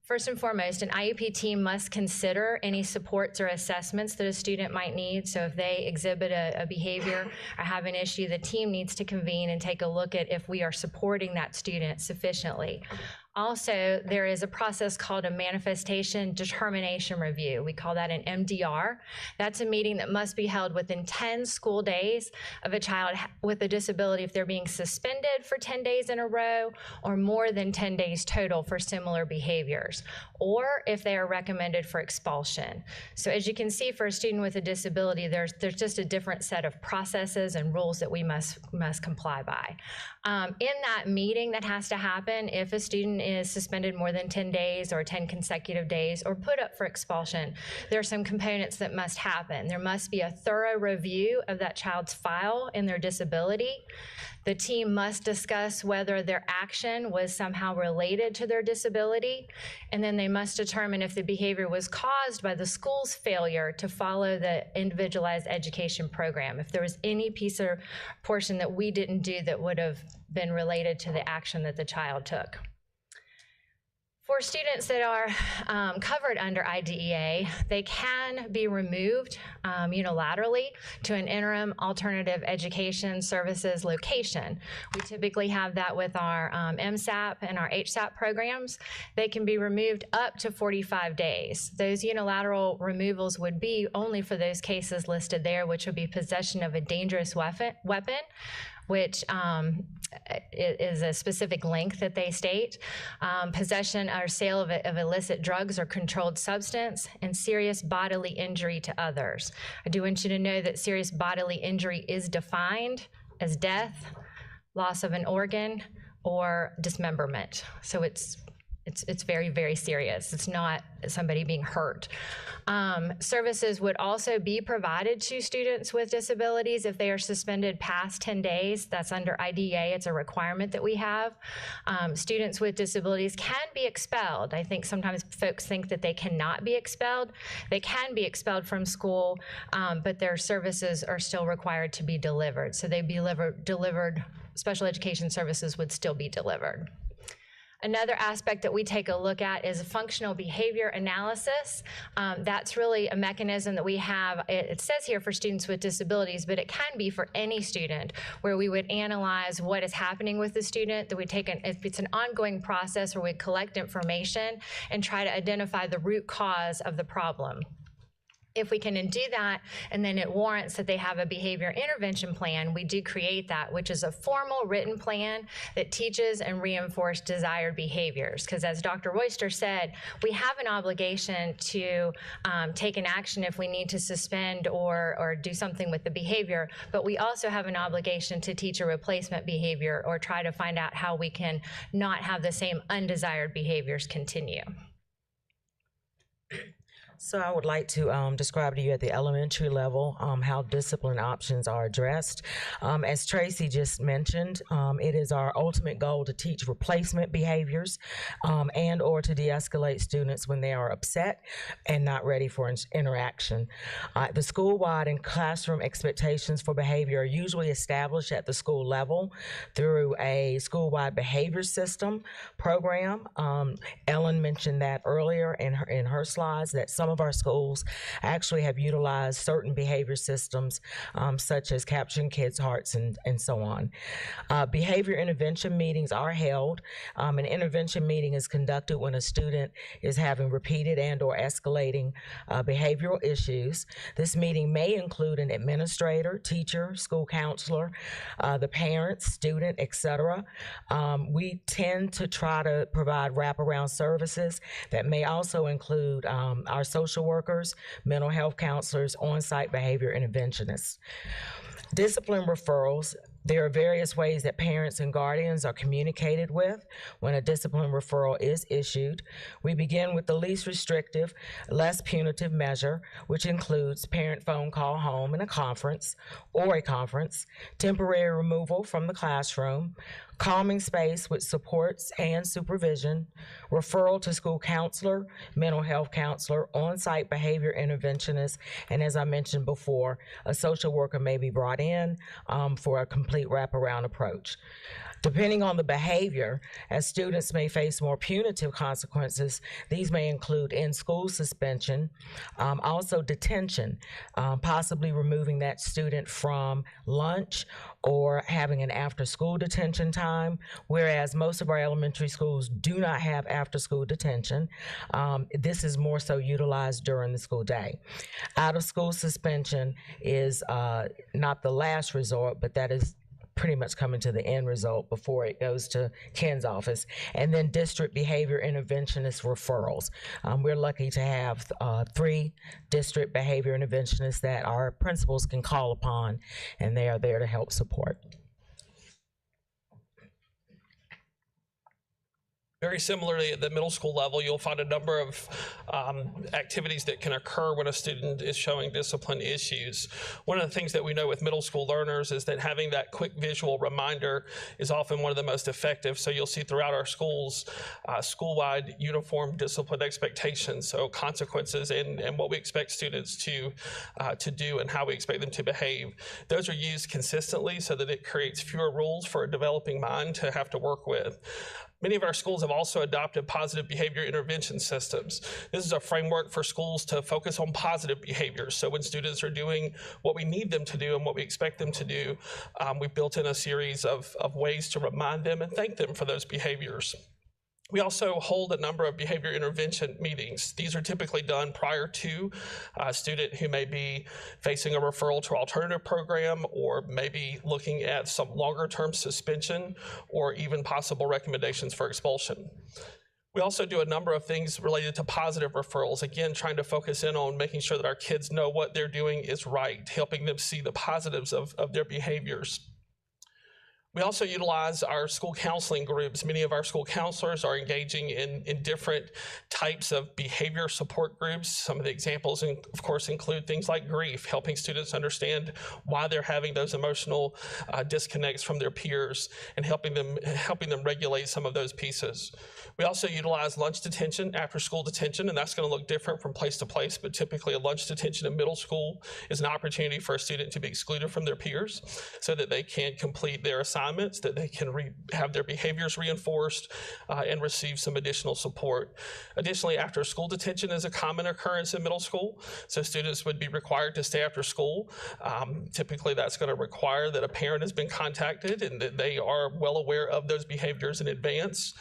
First and foremost, an IEP team must consider any supports or assessments that a student might need. So if they exhibit a behavior or have an issue, the team needs to convene and take a look at if we are supporting that student sufficiently. Also, there is a process called a manifestation determination review. We call that an MDR. That's a meeting that must be held within 10 school days of a child with a disability if they're being suspended for 10 days in a row or more than 10 days total for similar behaviors, or if they are recommended for expulsion. So as you can see, for a student with a disability, there's just a different set of processes and rules that we must comply by. In that meeting that has to happen, if a student is suspended more than 10 days or 10 consecutive days or put up for expulsion, there are some components that must happen. There must be a thorough review of that child's file and their disability. The team must discuss whether their action was somehow related to their disability, and then they must determine if the behavior was caused by the school's failure to follow the individualized education program, if there was any piece or portion that we didn't do that would have been related to the action that the child took. For students that are covered under IDEA, they can be removed unilaterally to an interim alternative education services location. We typically have that with our MSAP and our HSAP programs. They can be removed up to 45 days. Those unilateral removals would be only for those cases listed there, which would be possession of a dangerous weapon, which is a specific length that they state, possession or sale of illicit drugs or controlled substance, and serious bodily injury to others. I do want you to know that serious bodily injury is defined as death, loss of an organ, or dismemberment. So it's very, very serious. It's not somebody being hurt. Services would also be provided to students with disabilities if they are suspended past 10 days. That's under IDEA. It's a requirement that we have. Students with disabilities can be expelled. I think sometimes folks think that they cannot be expelled. They can be expelled from school, but their services are still required to be delivered. So they'd be delivered, special education services would still be delivered. Another aspect that we take a look at is functional behavior analysis. That's really a mechanism that we have. It says here for students with disabilities, but it can be for any student, where we would analyze what is happening with the student, that we take it's an ongoing process where we collect information and try to identify the root cause of the problem. If we can do that, and then it warrants that they have a behavior intervention plan, we do create that, which is a formal written plan that teaches and reinforces desired behaviors. Because as Dr. Royster said, we have an obligation to take an action if we need to suspend or do something with the behavior, but we also have an obligation to teach a replacement behavior or try to find out how we can not have the same undesired behaviors continue. So I would like to describe to you at the elementary level how discipline options are addressed. As Tracy just mentioned, it is our ultimate goal to teach replacement behaviors and or to de-escalate students when they are upset and not ready for interaction. The school-wide and classroom expectations for behavior are usually established at the school level through a school-wide behavior system program. Ellen mentioned that earlier in her slides, that some of our schools actually have utilized certain behavior systems such as capturing kids' hearts and so on. Behavior intervention meetings are held. An intervention meeting is conducted when a student is having repeated and or escalating behavioral issues. This meeting may include an administrator, teacher, school counselor, the parents, student, etc. We tend to try to provide wraparound services that may also include our social workers, mental health counselors, on-site behavior interventionists. Discipline referrals. There are various ways that parents and guardians are communicated with when a discipline referral is issued. We begin with the least restrictive, less punitive measure, which includes parent phone call home and a conference, temporary removal from the classroom, calming space with supports and supervision, referral to school counselor, mental health counselor, on-site behavior interventionist, and as I mentioned before, a social worker may be brought in for a complete wraparound approach. Depending on the behavior, as students may face more punitive consequences, these may include in-school suspension, also detention, possibly removing that student from lunch or having an after-school detention time, whereas most of our elementary schools do not have after-school detention. This is more so utilized during the school day. Out-of-school suspension is not the last resort, but that is pretty much coming to the end result before it goes to Ken's office. And then district behavior interventionist referrals. We're lucky to have 3 district behavior interventionists that our principals can call upon, and they are there to help support. Very similarly, at the middle school level, you'll find a number of activities that can occur when a student is showing discipline issues. One of the things that we know with middle school learners is that having that quick visual reminder is often one of the most effective. So you'll see throughout our schools, school-wide uniform discipline expectations, so consequences and what we expect students to do and how we expect them to behave. Those are used consistently so that it creates fewer rules for a developing mind to have to work with. Many of our schools have also adopted positive behavior intervention systems. This is a framework for schools to focus on positive behaviors. So when students are doing what we need them to do and what we expect them to do, we've built in a series of ways to remind them and thank them for those behaviors. We also hold a number of behavior intervention meetings. These are typically done prior to a student who may be facing a referral to alternative program or maybe looking at some longer term suspension or even possible recommendations for expulsion. We also do a number of things related to positive referrals, again, trying to focus in on making sure that our kids know what they're doing is right, helping them see the positives of their behaviors. We also utilize our school counseling groups. Many of our school counselors are engaging in different types of behavior support groups. Some of the examples, of course, include things like grief, helping students understand why they're having those emotional disconnects from their peers and helping them regulate some of those pieces. We also utilize lunch detention, after school detention, and that's going to look different from place to place, but typically a lunch detention in middle school is an opportunity for a student to be excluded from their peers so that they can complete their assignment assignments, that they can have their behaviors reinforced and receive some additional support. Additionally, after school detention is a common occurrence in middle school, so students would be required to stay after school. Typically, that's going to require that a parent has been contacted and that they are well aware of those behaviors in advance,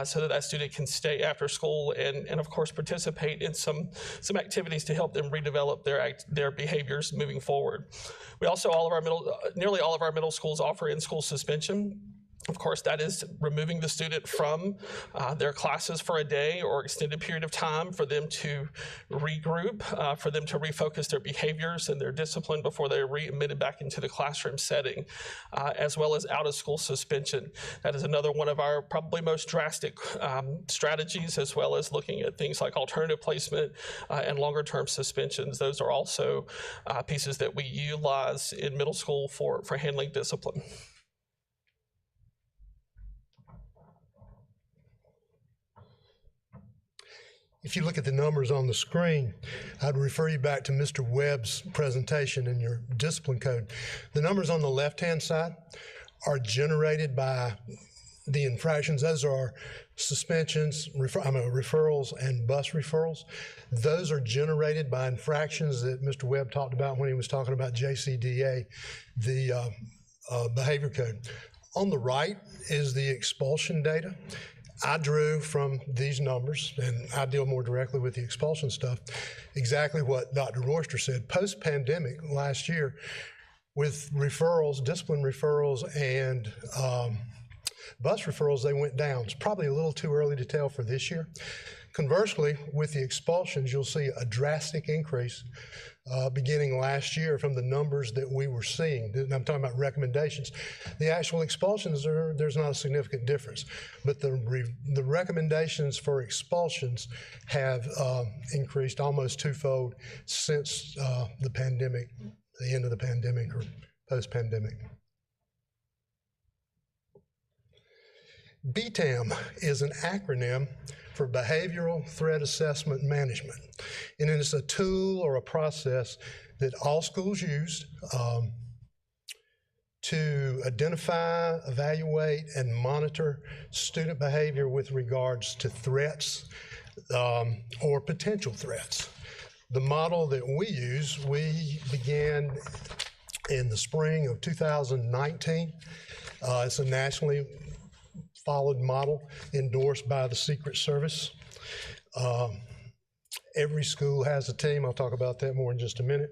so that that student can stay after school and of course participate in some activities to help them redevelop their behaviors moving forward. We also, nearly all of our middle schools offer in-school suspension. Of course, that is removing the student from their classes for a day or extended period of time for them to regroup, for them to refocus their behaviors and their discipline before they are readmitted back into the classroom setting, as well as out-of-school suspension. That is another one of our probably most drastic strategies, as well as looking at things like alternative placement and longer-term suspensions. Those are also pieces that we utilize in middle school for handling discipline. If you look at the numbers on the screen, I'd refer you back to Mr. Webb's presentation in your discipline code. The numbers on the left-hand side are generated by the infractions. Those are suspensions, referrals, and bus referrals. Those are generated by infractions that Mr. Webb talked about when he was talking about JCDA, the behavior code. On the right is the expulsion data. I drew from these numbers, and I deal more directly with the expulsion stuff, exactly what Dr. Royster said. Post-pandemic last year, with referrals, discipline referrals, and bus referrals, they went down. It's probably a little too early to tell for this year. Conversely, with the expulsions, you'll see a drastic increase beginning last year from the numbers that we were seeing. I'm talking about recommendations. The actual expulsions, there's not a significant difference, but the recommendations for expulsions have increased almost twofold since the pandemic, the end of the pandemic or post-pandemic. BTAM is an acronym for Behavioral Threat Assessment Management. And it's a tool or a process that all schools use to identify, evaluate, and monitor student behavior with regards to threats or potential threats. The model that we use, we began in the spring of 2019. It's a nationally followed model endorsed by the Secret Service. Every school has a team. I'll talk about that more in just a minute.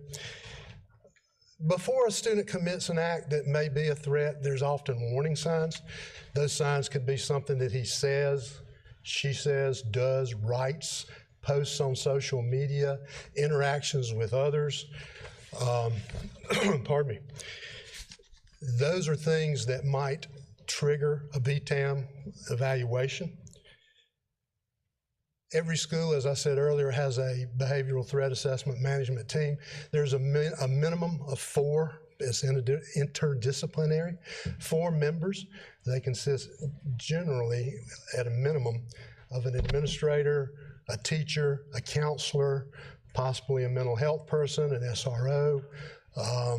Before a student commits an act that may be a threat, there's often warning signs. Those signs could be something that he says, she says, does, writes, posts on social media, interactions with others. Pardon me. Those are things that might trigger a BTAM evaluation. Every school, as I said earlier, has a behavioral threat assessment management team. There's a minimum of 4. It's interdisciplinary, 4 members. They consist generally at a minimum of an administrator, a teacher, a counselor, possibly a mental health person, an SRO, a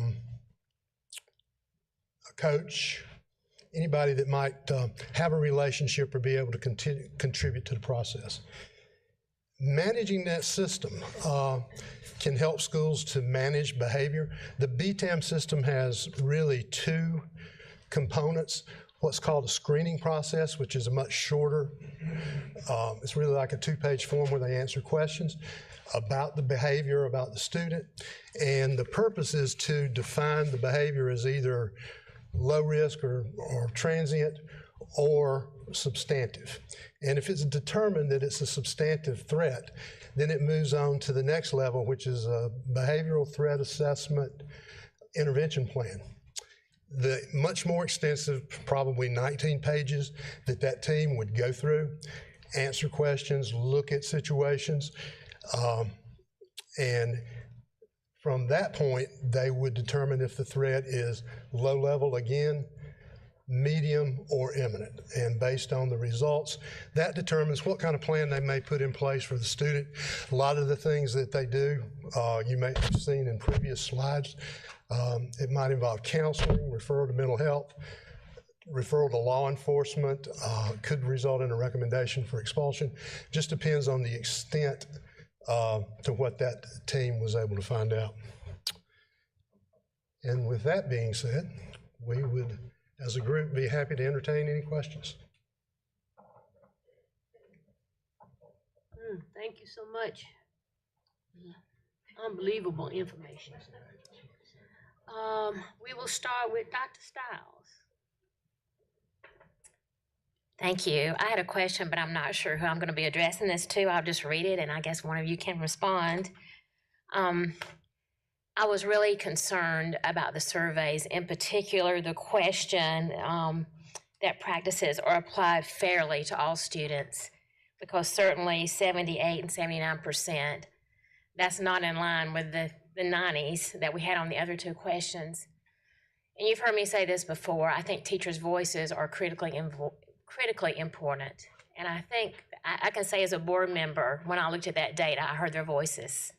coach, anybody that might have a relationship or be able to contribute to the process. Managing that system can help schools to manage behavior. The BTAM system has really 2 components. What's called a screening process, which is a much shorter, it's really like a 2-page form where they answer questions about the behavior, about the student. And the purpose is to define the behavior as either low risk or transient or substantive. And if it's determined that it's a substantive threat, then it moves on to the next level, which is a behavioral threat assessment intervention plan. The much more extensive, probably 19 pages that team would go through, answer questions, look at situations, and from that point, they would determine if the threat is low level again, medium, or imminent. And based on the results, that determines what kind of plan they may put in place for the student. A lot of the things that they do, you may have seen in previous slides. It might involve counseling, referral to mental health, referral to law enforcement, could result in a recommendation for expulsion. Just depends on the extent to what that team was able to find out. And with that being said, we would, as a group, be happy to entertain any questions. Thank you so much. Unbelievable information. We will start with Dr. Stiles. Thank you. I had a question, but I'm not sure who I'm going to be addressing this to. I'll just read it, and I guess one of you can respond. I was really concerned about the surveys, in particular the question that practices are applied fairly to all students, because certainly 78 and 79%, that's not in line with the 90s that we had on the other two questions. And you've heard me say this before, I think teachers' voices are critically important. And I think I can say as a board member, when I looked at that data, I heard their voices.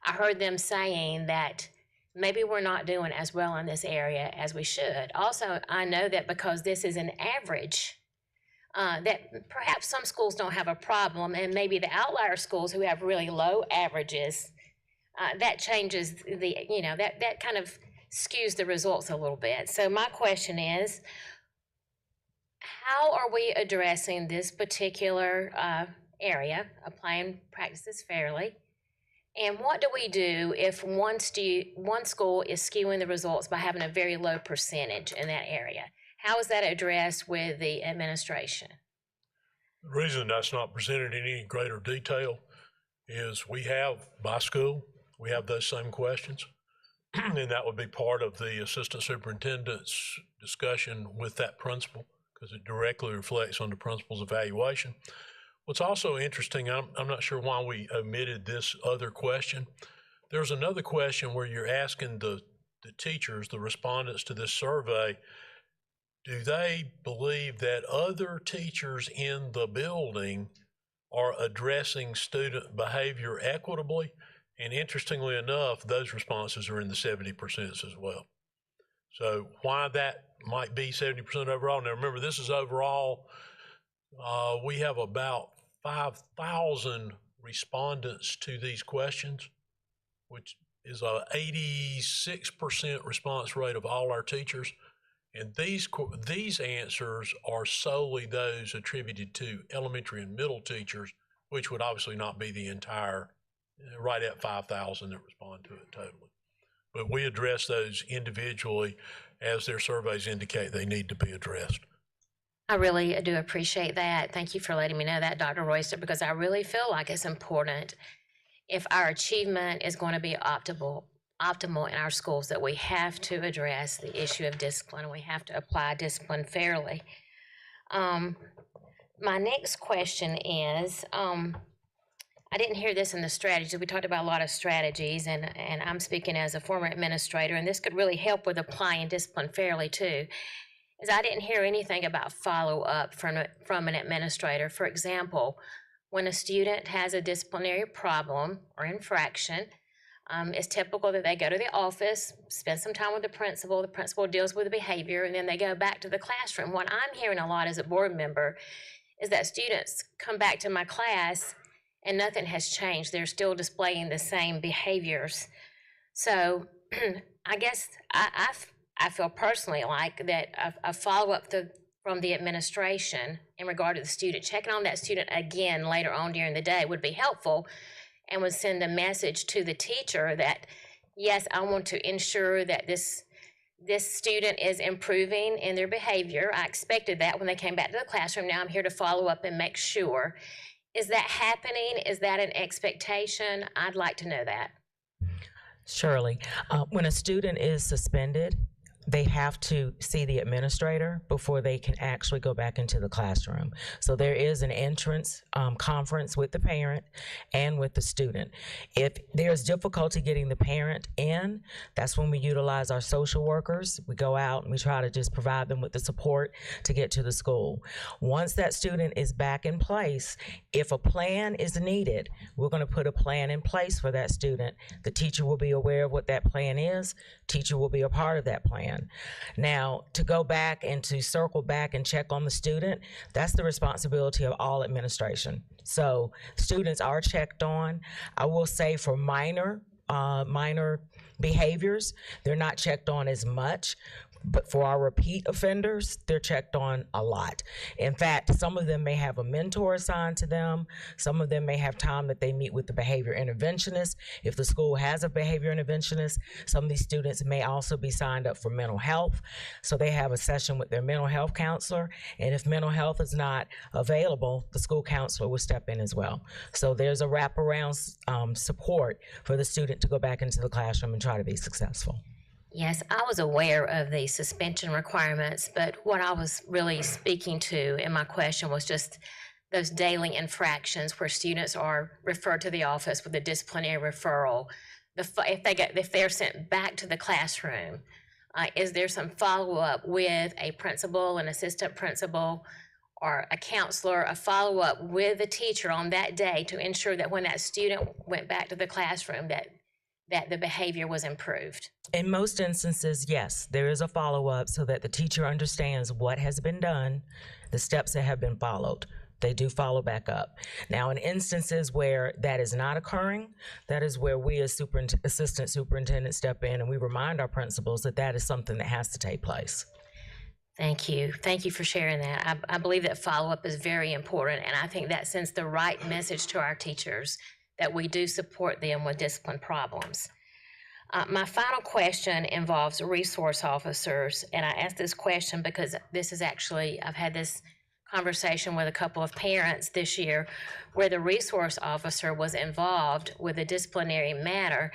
I heard them saying that maybe we're not doing as well in this area as we should. Also, I know that because this is an average, that perhaps some schools don't have a problem, and maybe the outlier schools who have really low averages, that changes the, that kind of skews the results a little bit. So my question is, how are we addressing this particular area, applying practices fairly? And what do we do if one school is skewing the results by having a very low percentage in that area? How is that addressed with the administration? The reason that's not presented in any greater detail is we have, by school, we have those same questions. And that would be part of the assistant superintendent's discussion with that principal, because it directly reflects on the principal's evaluation. What's also interesting, I'm not sure why we omitted this other question. There's another question where you're asking the teachers, the respondents to this survey, do they believe that other teachers in the building are addressing student behavior equitably? And interestingly enough, those responses are in the 70% as well. So why that might be 70% overall. Now remember, this is overall. We have about 5,000 respondents to these questions, which is a 86% response rate of all our teachers. And these answers are solely those attributed to elementary and middle teachers, which would obviously not be the entire, right at 5,000 that respond to it totally. But we address those individually as their surveys indicate they need to be addressed. I really do appreciate that. Thank you for letting me know that, Dr. Royster, because I really feel like it's important if our achievement is going to be optimal in our schools, that we have to address the issue of discipline, and we have to apply discipline fairly. My next question is, I didn't hear this in the strategies. We talked about a lot of strategies, and I'm speaking as a former administrator, and this could really help with applying discipline fairly too, is I didn't hear anything about follow-up from an administrator. For example, when a student has a disciplinary problem or infraction, it's typical that they go to the office, spend some time with the principal deals with the behavior, and then they go back to the classroom. What I'm hearing a lot as a board member is that students come back to my class and nothing has changed. They're still displaying the same behaviors. So I guess I feel personally like that a follow-up from the administration in regard to the student, checking on that student again later on during the day would be helpful, and would send a message to the teacher that, yes, I want to ensure that this student is improving in their behavior. I expected that when they came back to the classroom. Now I'm here to follow up and make sure. Is that happening? Is that an expectation? I'd like to know that. Surely. When a student is suspended, they have to see the administrator before they can actually go back into the classroom. So there is an entrance conference with the parent and with the student. If there's difficulty getting the parent in, that's when we utilize our social workers. We go out and we try to just provide them with the support to get to the school. Once that student is back in place, if a plan is needed, we're going to put a plan in place for that student. The teacher will be aware of what that plan is. Teacher will be a part of that plan. plan. Now, to go back and to circle back and check on the student, that's the responsibility of all administration. So students are checked on. I will say for minor behaviors, they're not checked on as much. But for our repeat offenders, they're checked on a lot. In fact, some of them may have a mentor assigned to them. Some of them may have time that they meet with the behavior interventionist. If the school has a behavior interventionist, some of these students may also be signed up for mental health. So they have a session with their mental health counselor. And if mental health is not available, the school counselor will step in as well. So there's a wraparound support for the student to go back into the classroom and try to be successful. Yes, I was aware of the suspension requirements, but what I was really speaking to in my question was just those daily infractions where students are referred to the office with a disciplinary referral. If they're sent back to the classroom, is there some follow-up with a principal, an assistant principal, or a counselor, a follow-up with the teacher on that day to ensure that when that student went back to the classroom that the behavior was improved? In most instances, yes, there is a follow-up so that the teacher understands what has been done, the steps that have been followed. They do follow back up. Now, in instances where that is not occurring, that is where we as assistant superintendents step in and we remind our principals that that is something that has to take place. Thank you. Thank you for sharing that. I believe that follow-up is very important, and I think that sends the right message to our teachers that we do support them with discipline problems. My final question involves resource officers, and I ask this question because this is actually, I've had this conversation with a couple of parents this year where the resource officer was involved with a disciplinary matter.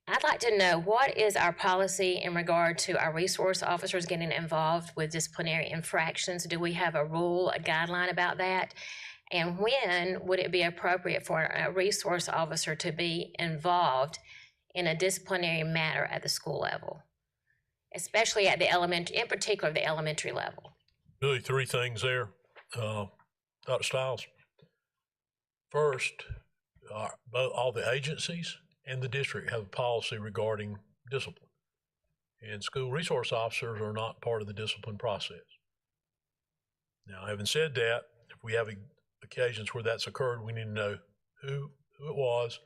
I'd like to know, what is our policy in regard to our resource officers getting involved with disciplinary infractions? Do we have a rule, a guideline about that? And when would it be appropriate for a resource officer to be involved in a disciplinary matter at the school level, especially at the elementary, in particular the elementary level? Really three things there, Dr. Stiles. First, both all the agencies and the district have a policy regarding discipline. And school resource officers are not part of the discipline process. Now, having said that, if we have occasions where that's occurred, we need to know who it was,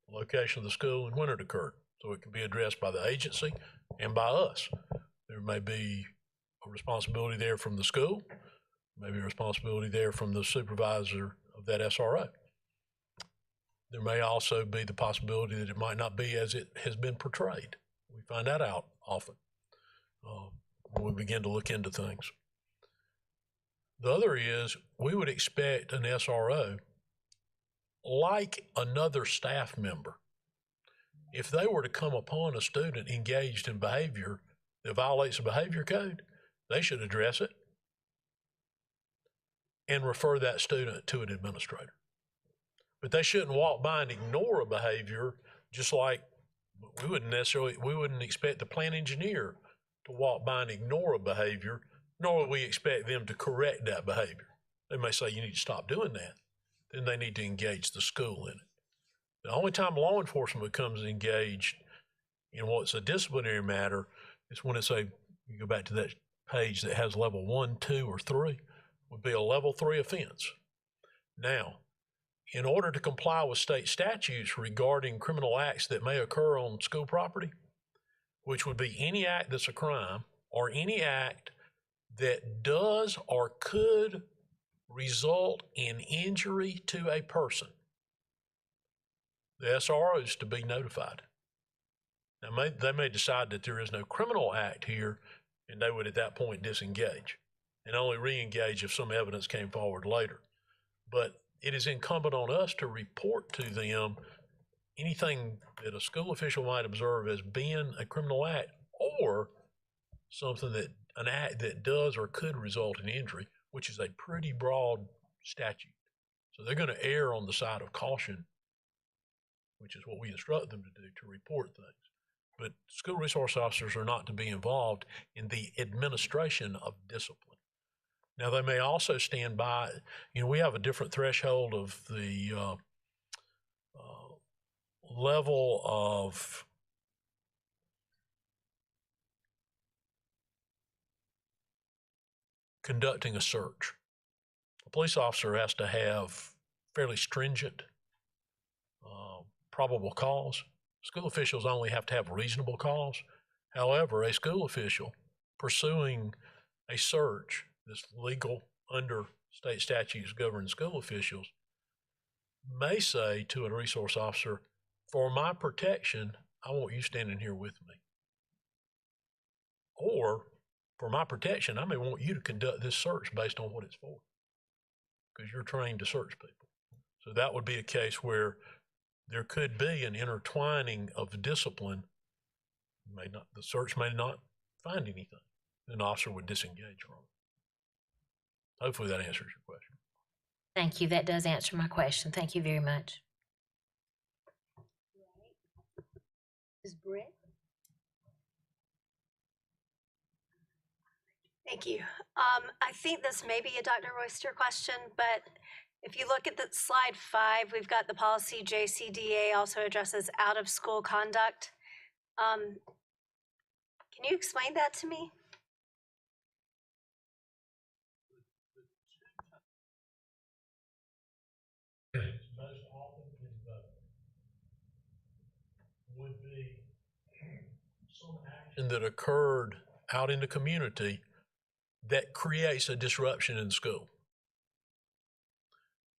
the location of the school, and when it occurred, so it can be addressed by the agency and by us. There may be a responsibility there from the school, maybe a responsibility there from the supervisor of that SRO. There may also be the possibility that it might not be as it has been portrayed. We find that out often when we begin to look into things. The other is, we would expect an SRO, like another staff member, if they were to come upon a student engaged in behavior that violates the behavior code, they should address it and refer that student to an administrator. But they shouldn't walk by and ignore a behavior, just like we wouldn't expect the plant engineer to walk by and ignore a behavior, nor would we expect them to correct that behavior. They may say, you need to stop doing that. Then they need to engage the school in it. The only time law enforcement becomes engaged in what's a disciplinary matter is when it's you go back to that page that has level 1, 2, or 3, would be a level 3 offense. Now, in order to comply with state statutes regarding criminal acts that may occur on school property, which would be any act that's a crime or any act that does or could result in injury to a person, the SRO is to be notified. Now, they may decide that there is no criminal act here, and they would at that point disengage and only re-engage if some evidence came forward later. But it is incumbent on us to report to them anything that a school official might observe as being a criminal act or an act that does or could result in injury, which is a pretty broad statute. So they're going to err on the side of caution, which is what we instruct them to do, to report things. But school resource officers are not to be involved in the administration of discipline. Now, they may also stand by, we have a different threshold of the level of conducting a search. A police officer has to have fairly stringent probable cause. School officials only have to have reasonable cause. However, a school official pursuing a search that's legal under state statutes governing school officials may say to a resource officer, for my protection, I want you standing here with me. Or, for my protection, I may want you to conduct this search based on what it's for, because you're trained to search people. So that would be a case where there could be an intertwining of discipline. The search may not find anything. An officer would disengage from it. Hopefully that answers your question. Thank you. That does answer my question. Thank you very much. Ms. Brett? Thank you. I think this may be a Dr. Royster question, but if you look at the slide 5, we've got the policy JCDA also addresses out-of-school conduct. Can you explain that to me? Most often would be some action that occurred out in the community that creates a disruption in school.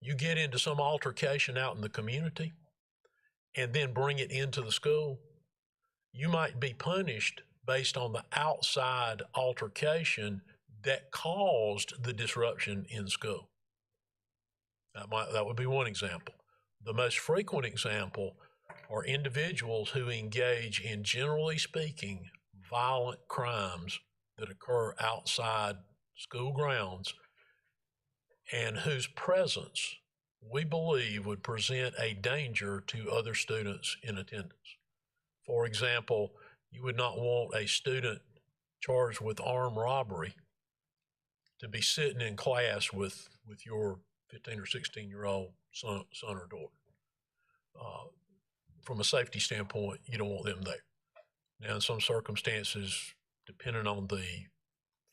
You get into some altercation out in the community and then bring it into the school, you might be punished based on the outside altercation that caused the disruption in school. That would be one example. The most frequent example are individuals who engage in, generally speaking, violent crimes that occur outside school grounds and whose presence we believe would present a danger to other students in attendance. For example, you would not want a student charged with armed robbery to be sitting in class with your 15 or 16-year-old son or daughter. From a safety standpoint, you don't want them there. Now, in some circumstances, depending on the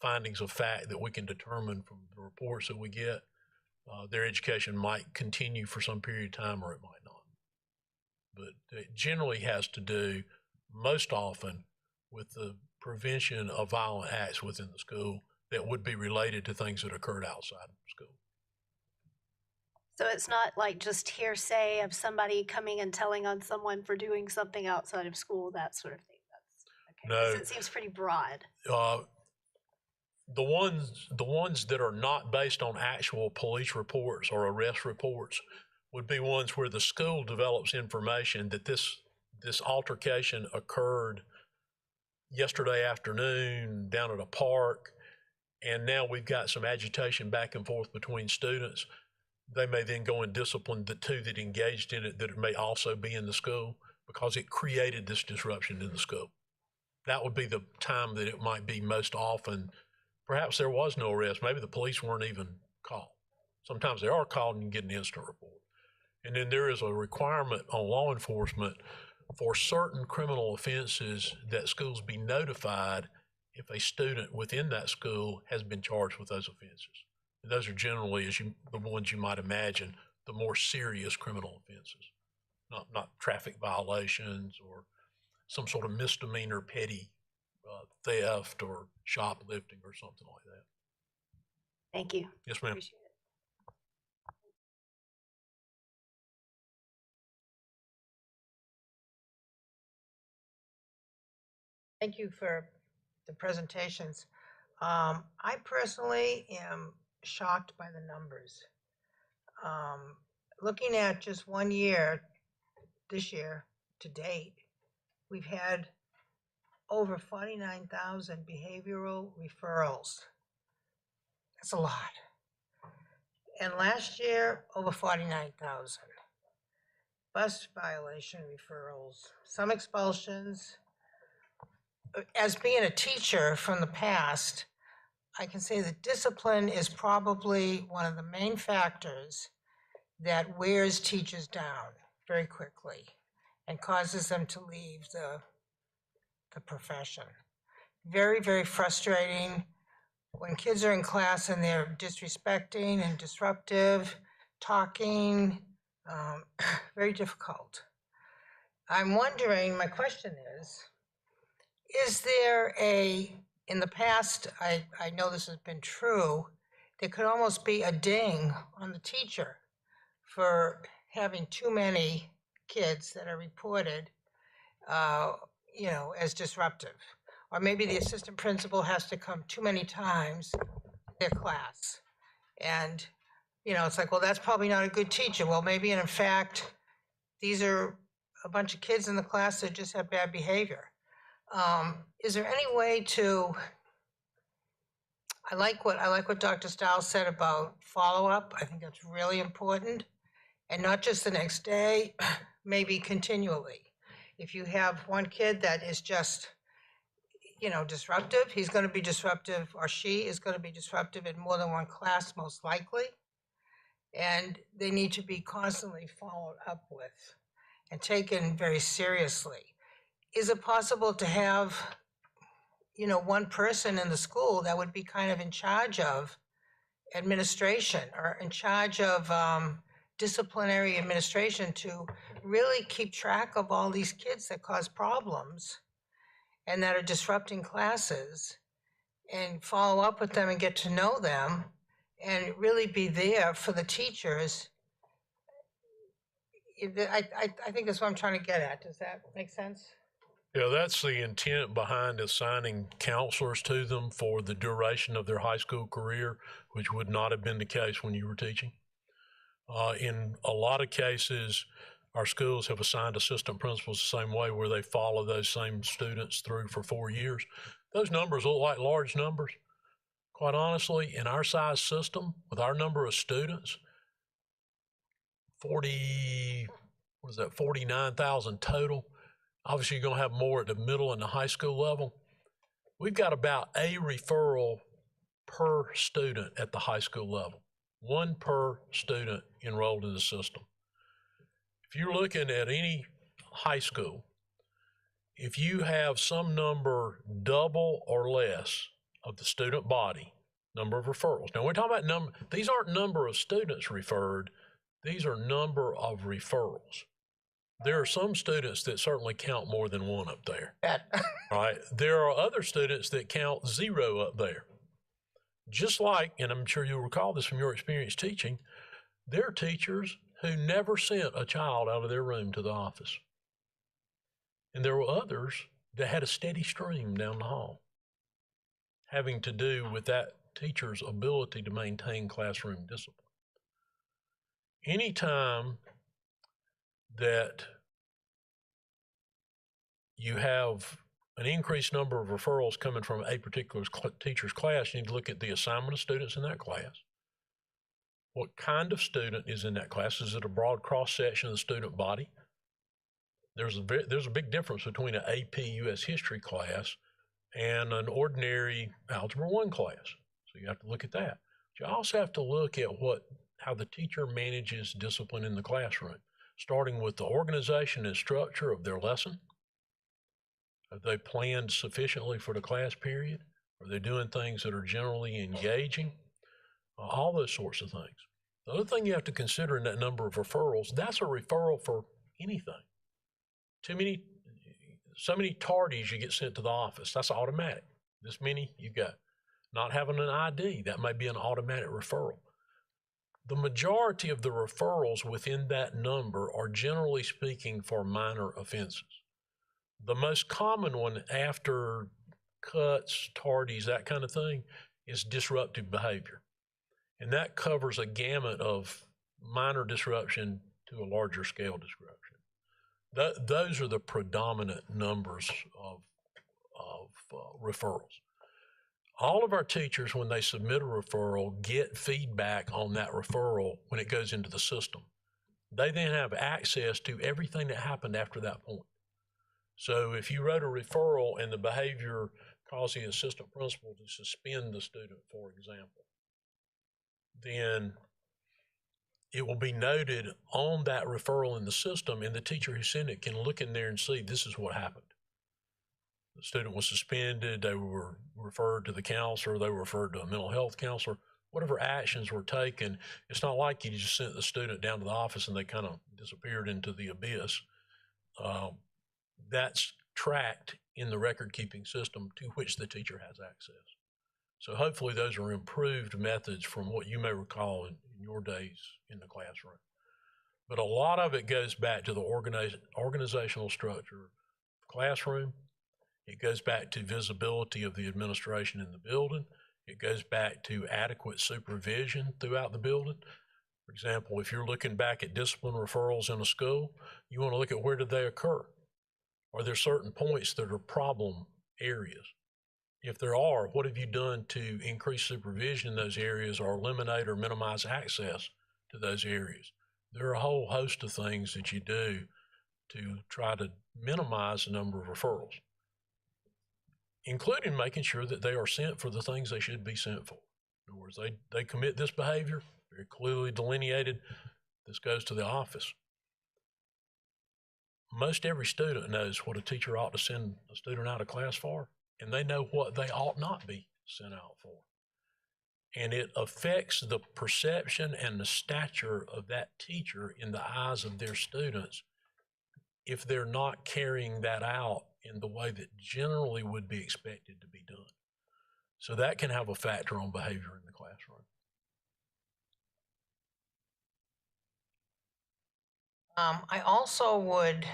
findings of fact that we can determine from the reports that we get, their education might continue for some period of time or it might not. But it generally has to do most often with the prevention of violent acts within the school that would be related to things that occurred outside of school. So it's not like just hearsay of somebody coming and telling on someone for doing something outside of school, that sort of thing. That's okay. No. It seems pretty broad. The ones that are not based on actual police reports or arrest reports would be ones where the school develops information that this altercation occurred yesterday afternoon down at a park, and now we've got some agitation back and forth between students. They may then go and discipline the two that engaged in it that may also be in the school because it created this disruption in the school. That would be the time that it might be most often. Perhaps there was no arrest. Maybe the police weren't even called. Sometimes they are called and you get an incident report. And then there is a requirement on law enforcement for certain criminal offenses that schools be notified if a student within that school has been charged with those offenses. And those are generally, the ones you might imagine, the more serious criminal offenses, not traffic violations or some sort of misdemeanor petty theft or shoplifting or something like that. Thank you. Yes, ma'am. Appreciate it. Thank you for the presentations. I personally am shocked by the numbers. Looking at just 1 year, this year to date, we've had over 49,000 behavioral referrals. That's a lot. And last year, over 49,000. Bus violation referrals, some expulsions. As being a teacher from the past, I can say that discipline is probably one of the main factors that wears teachers down very quickly and causes them to leave the profession. Very, very frustrating when kids are in class and they're disrespecting and disruptive, talking, very difficult. I'm wondering, my question is there in the past, I know this has been true, there could almost be a ding on the teacher for having too many kids that are reported, as disruptive. Or maybe the assistant principal has to come too many times to their class. And, it's like, well, that's probably not a good teacher. Well, maybe in fact, these are a bunch of kids in the class that just have bad behavior. Is there any way to, I like what Dr. Stiles said about follow-up. I think that's really important. And not just the next day, maybe continually. If you have one kid that is just, disruptive, he's going to be disruptive, or she is going to be disruptive in more than one class, most likely. And they need to be constantly followed up with and taken very seriously. Is it possible to have, one person in the school that would be kind of in charge of administration or in charge of disciplinary administration to really keep track of all these kids that cause problems and that are disrupting classes, and follow up with them and get to know them and really be there for the teachers? I think that's what I'm trying to get at. Does that make sense? Yeah, that's the intent behind assigning counselors to them for the duration of their high school career, which would not have been the case when you were teaching. In a lot of cases, our schools have assigned assistant principals the same way, where they follow those same students through for 4 years. Those numbers look like large numbers. Quite honestly, in our size system, with our number of students, 49,000 total. Obviously, you're going to have more at the middle and the high school level. We've got about a referral per student at the high school level, one per student enrolled in the system. If you're looking at any high school, if you have some number double or less of the student body, number of referrals. Now, we're talking about number, these aren't number of students referred, these are number of referrals. There are some students that certainly count more than one up there. Right? There are other students that count 0 up there. Just like, and I'm sure you'll recall this from your experience teaching, there are teachers who never sent a child out of their room to the office. And there were others that had a steady stream down the hall, having to do with that teacher's ability to maintain classroom discipline. Anytime that you have an increased number of referrals coming from a particular teacher's class, you need to look at the assignment of students in that class. What kind of student is in that class? Is it a broad cross-section of the student body? There's a big difference between an AP US History class and an ordinary Algebra 1 class. So you have to look at that. But you also have to look at how the teacher manages discipline in the classroom, starting with the organization and structure of their lesson. Have they planned sufficiently for the class period? Are they doing things that are generally engaging? All those sorts of things. The other thing you have to consider in that number of referrals, that's a referral for anything. So many tardies you get sent to the office, that's automatic. This many you got. Not having an ID, that may be an automatic referral. The majority of the referrals within that number are generally speaking for minor offenses. The most common one after cuts, tardies, that kind of thing, is disruptive behavior. And that covers a gamut of minor disruption to a larger scale disruption. Those are the predominant numbers of referrals. All of our teachers, when they submit a referral, get feedback on that referral when it goes into the system. They then have access to everything that happened after that point. So if you wrote a referral and the behavior caused the assistant principal to suspend the student, for example, then it will be noted on that referral in the system, and the teacher who sent it can look in there and see this is what happened. the student was suspended, they were referred to the counselor, they were referred to a mental health counselor, whatever actions were taken. It's not like you just sent the student down to the office and they kind of disappeared into the abyss. That's tracked in the record-keeping system to which the teacher has access. So hopefully those are improved methods from what you may recall in your days in the classroom. But a lot of it goes back to the organizational structure of the classroom. It goes back to visibility of the administration in the building. It goes back to adequate supervision throughout the building. For example, if you're looking back at discipline referrals in a school, you want to look at where did they occur? Are there certain points that are problem areas? If there are, what have you done to increase supervision in those areas or eliminate or minimize access to those areas? There are a whole host of things that you do to try to minimize the number of referrals, including making sure that they are sent for the things they should be sent for. In other words, they commit this behavior, very clearly delineated, this goes to the office. Most every student knows what a teacher ought to send a student out of class for, and they know what they ought not be sent out for. And it affects the perception and the stature of that teacher in the eyes of their students if they're not carrying that out in the way that generally would be expected to be done. So that can have a factor on behavior in the classroom. I also would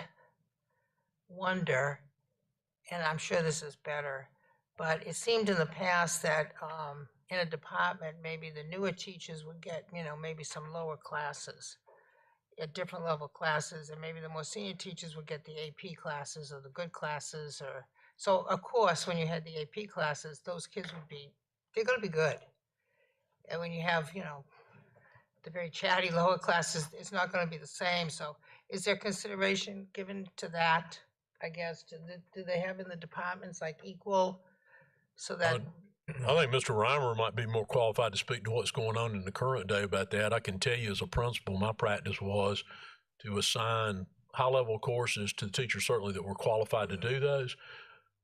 wonder, and I'm sure this is better, but it seemed in the past that in a department, maybe the newer teachers would get, maybe some lower classes, at different level classes, and maybe the more senior teachers would get the AP classes or the good classes. So of course, when you had the AP classes, those kids they're gonna be good. And when you have, the very chatty lower classes, it's not gonna be the same. So is there consideration given to that, I guess? Do they have in the departments like equal, so that? I think Mr. Reimer might be more qualified to speak to what's going on in the current day about that. I can tell you as a principal, my practice was to assign high-level courses to the teachers certainly that were qualified to do those.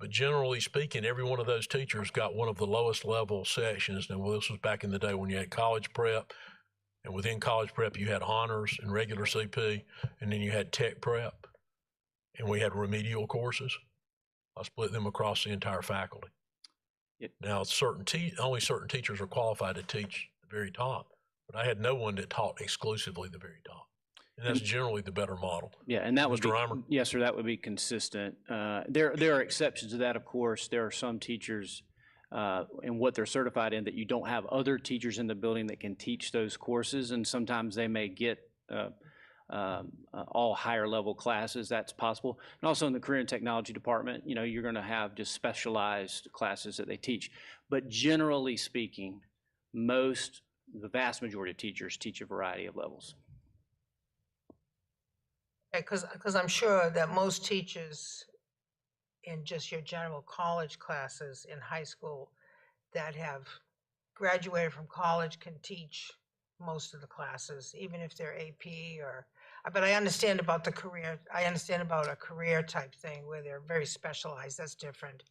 But generally speaking, every one of those teachers got one of the lowest level sections. Now, this was back in the day when you had college prep, and within college prep, you had honors and regular CP, and then you had tech prep, and we had remedial courses. I split them across the entire faculty. Now, only certain teachers are qualified to teach the very top, but I had no one that taught exclusively the very top. And that's generally the better model. Yeah, and that would be, Reimer? yes, sir, that would be consistent. There are exceptions to that, of course. There are some teachers and what they're certified in that you don't have other teachers in the building that can teach those courses, and sometimes they may get all higher level classes. That's possible. And also in the career and technology department, you're going to have just specialized classes that they teach. But generally speaking, the vast majority of teachers teach a variety of levels. Because I'm sure that most teachers in just your general college classes in high school that have graduated from college can teach most of the classes, even if they're AP but I understand about the career. I understand about a career type thing where they're very specialized. That's different.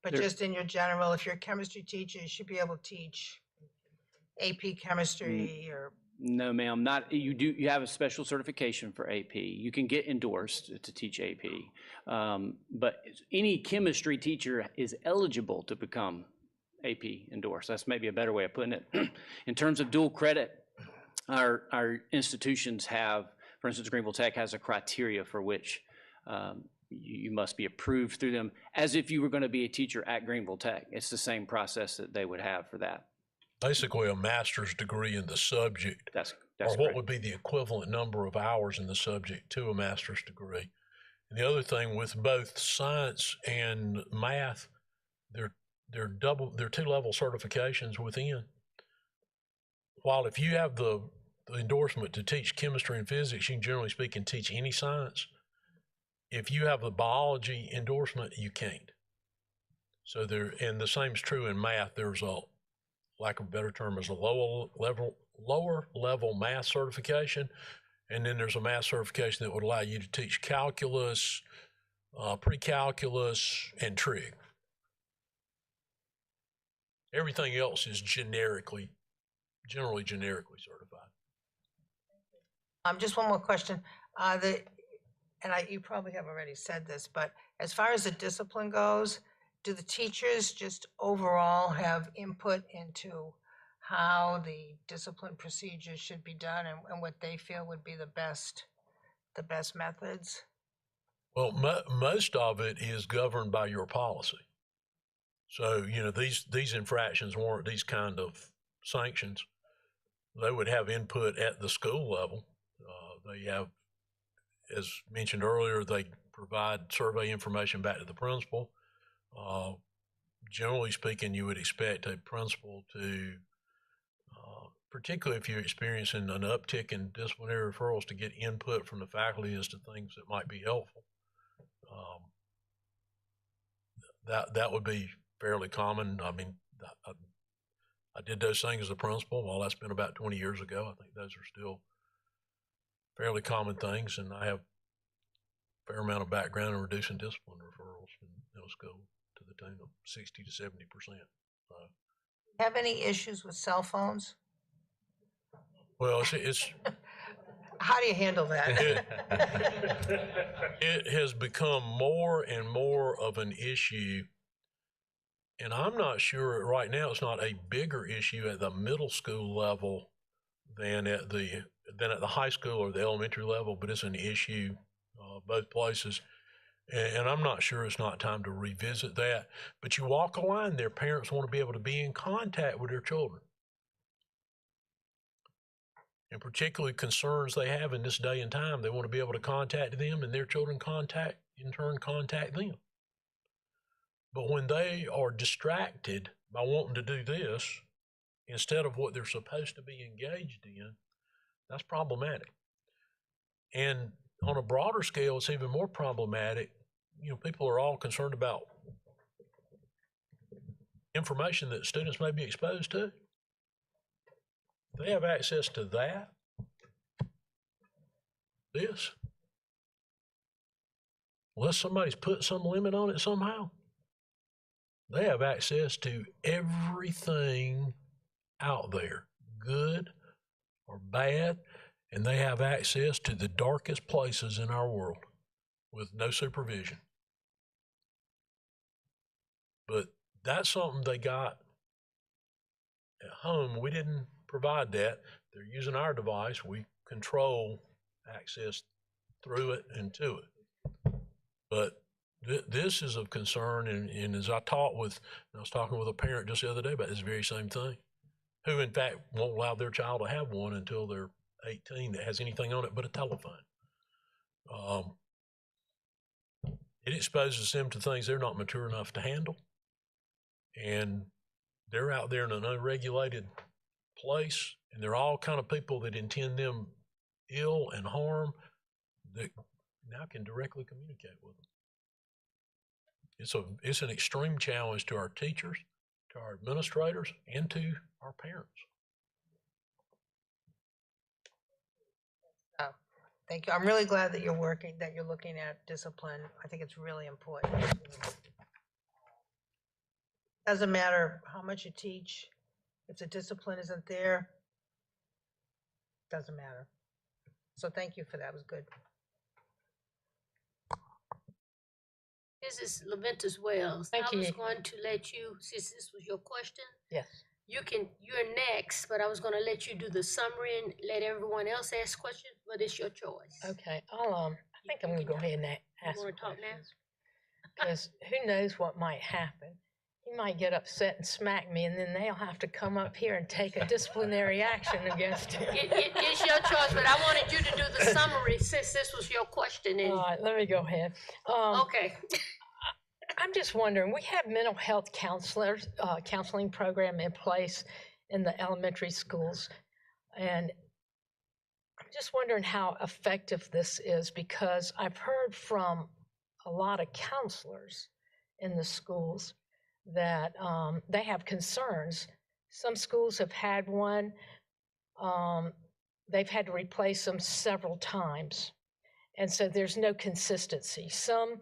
But just in your general, if you're a chemistry teacher, you should be able to teach AP chemistry or. No, ma'am, not. You have a special certification for AP. You can get endorsed to teach AP. But any chemistry teacher is eligible to become AP endorsed. That's maybe a better way of putting it. In terms of dual credit, our institutions have, for instance, Greenville Tech has a criteria for which you must be approved through them, as if you were going to be a teacher at Greenville Tech. It's the same process that they would have for that. Basically a master's degree in the subject, that's or what correct. would be the equivalent number of hours in the subject to a master's degree. And the other thing with both science and math, they're two-level certifications within. While if you have the endorsement to teach chemistry and physics, you can generally speaking teach any science. If you have the biology endorsement, you can't. So and the same is true in math. There's a, lack of a better term, is a lower level math certification, and then there's a math certification that would allow you to teach calculus, pre-calculus, and trig. Everything else is generally generically certified. Just one more question. You probably have already said this, but as far as the discipline goes, do the teachers just overall have input into how the discipline procedures should be done and what they feel would be the best methods? Well, most of it is governed by your policy. So, these infractions warrant these kind of sanctions. They would have input at the school level. They have, as mentioned earlier, they provide survey information back to the principal. Generally speaking, you would expect a principal to, particularly if you're experiencing an uptick in disciplinary referrals, to get input from the faculty as to things that might be helpful. That would be fairly common. I mean, I did those things as a principal. Well, that's been about 20 years ago. I think those are still fairly common things, and I have a fair amount of background in reducing discipline referrals in middle school to the tune of 60 to 70%. Have any issues with cell phones? Well, it's how do you handle that? It has become more and more of an issue, and I'm not sure right now it's not a bigger issue at the middle school level than at the high school or the elementary level, but it's an issue both places. And I'm not sure it's not time to revisit that. But you walk a line there, parents want to be able to be in contact with their children. And particularly concerns they have in this day and time, they want to be able to contact them and their children in turn contact them. But when they are distracted by wanting to do this instead of what they're supposed to be engaged in, that's problematic. And on a broader scale, it's even more problematic. People are all concerned about information that students may be exposed to. They have access to that, unless somebody's put some limit on it somehow. They have access to everything out there, good or bad, and they have access to the darkest places in our world with no supervision. But that's something they got at home. We didn't provide that. They're using our device. We control access through it and to it. But this is of concern, and as I was talking with a parent just the other day about this very same thing, who in fact won't allow their child to have one until they're 18 that has anything on it but a telephone. It exposes them to things they're not mature enough to handle, and they're out there in an unregulated place, and they're all kind of people that intend them ill and harm that now can directly communicate with them. It's an extreme challenge to our teachers, to our administrators, and to our parents. Thank you. I'm really glad that you're looking at discipline. I think it's really important. Doesn't matter how much you teach, if the discipline isn't there, doesn't matter. So thank you for that. It was good. Mrs. LaVentus Wells, I was going to let you, since this was your question. Yes. You're next, but I was going to let you do the summary and let everyone else ask questions, but it's your choice. Okay, I think I'm going to go ahead and ask. You want to talk now? Because who knows what might happen. He might get upset and smack me, and then they'll have to come up here and take a disciplinary action against him. It's your choice, but I wanted you to do the summary since this was your question. All right, let me go ahead. Okay. I'm just wondering, we have mental health counseling program in place in the elementary schools, and I'm just wondering how effective this is, because I've heard from a lot of counselors in the schools that they have concerns. Some schools have had one. They've had to replace them several times, and so there's no consistency. Some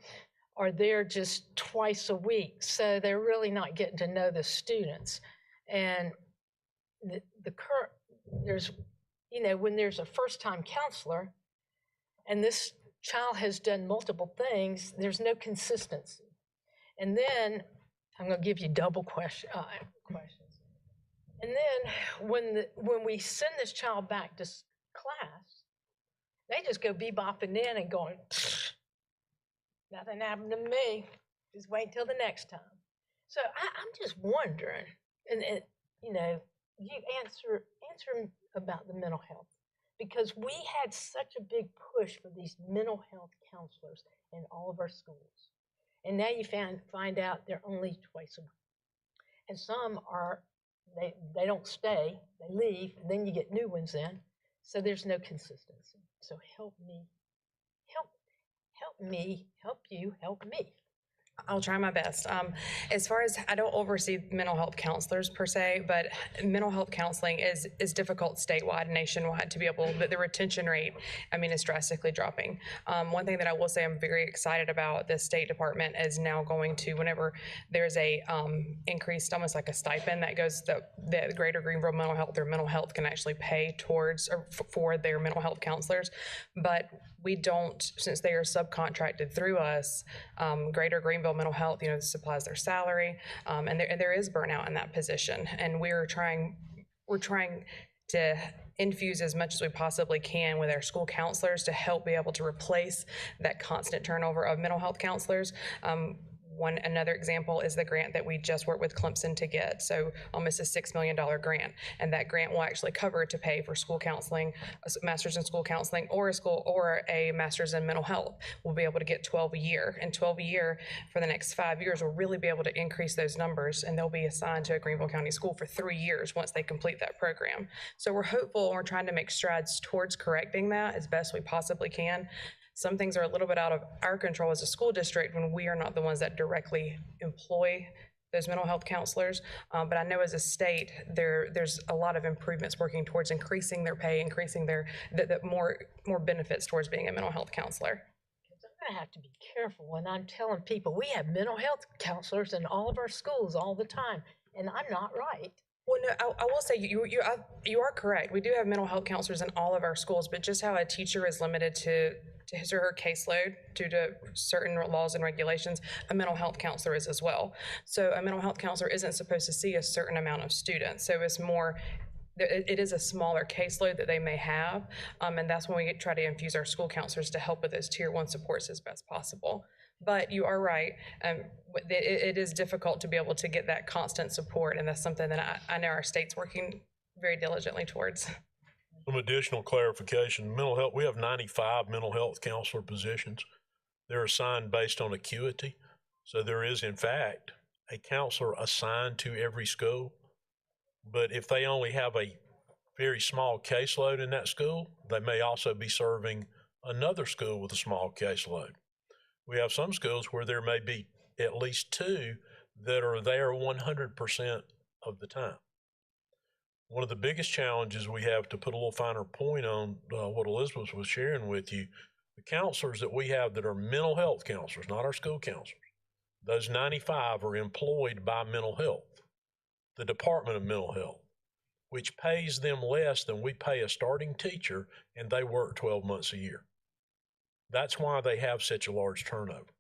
are there just twice a week. So they're really not getting to know the students. And the current, there's, you know, when there's a first-time counselor and this child has done multiple things, there's no consistency. And then I'm going to give you double questions. And then when we send this child back to class, they just go bebopping in and going, nothing happened to me. Just wait till the next time. So I'm just wondering, and you know, you answer about the mental health, because we had such a big push for these mental health counselors in all of our schools, and now you find out they're only twice a week, and some are they don't stay, they leave, and then you get new ones in, so there's no consistency. So help me, help you, help me. I'll try my best. As far as, I don't oversee mental health counselors per se, but mental health counseling is difficult statewide, nationwide, to be able, the retention rate, I mean, is drastically dropping. One thing that I will say I'm very excited about, the State Department is now going to, whenever there's a increased, almost like a stipend that goes, the Greater Greenville Mental Health, their mental health can actually pay towards or for their mental health counselors, but we don't, since they are subcontracted through us, Greater Greenville Mental Health, you know, supplies their salary, and there is burnout in that position, and we're trying to infuse as much as we possibly can with our school counselors to help be able to replace that constant turnover of mental health counselors. Another example is the grant that we just worked with Clemson to get, so almost a $6 million grant, and that grant will actually cover to pay for school counseling, a master's in school counseling, or a master's in mental health. We'll be able to get 12 a year, and 12 a year for the next 5 years will really be able to increase those numbers, and they'll be assigned to a Greenville County school for 3 years once they complete that program. So we're hopeful, and we're trying to make strides towards correcting that as best we possibly can. Some things are a little bit out of our control as a school district when we are not the ones that directly employ those mental health counselors. But I know as a state, there's a lot of improvements working towards increasing their pay, increasing their more benefits towards being a mental health counselor. I'm gonna have to be careful when I'm telling people we have mental health counselors in all of our schools all the time, and I'm not right. Well, no, I will say you are correct. We do have mental health counselors in all of our schools, but just how a teacher is limited to his or her caseload due to certain laws and regulations, a mental health counselor is as well. So a mental health counselor isn't supposed to see a certain amount of students. So it's more, it is a smaller caseload that they may have, and that's when we try to infuse our school counselors to help with those tier 1 supports as best possible. But you are right, it is difficult to be able to get that constant support, and that's something that I know our state's working very diligently towards. Some additional clarification, mental health, we have 95 mental health counselor positions. They're assigned based on acuity. So there is, in fact, a counselor assigned to every school. But if they only have a very small caseload in that school, they may also be serving another school with a small caseload. We have some schools where there may be at least 2 that are there 100% of the time. One of the biggest challenges we have, to put a little finer point on what Elizabeth was sharing with you, the counselors that we have that are mental health counselors, not our school counselors, those 95 are employed by mental health, the Department of Mental Health, which pays them less than we pay a starting teacher, and they work 12 months a year. That's why they have such a large turnover.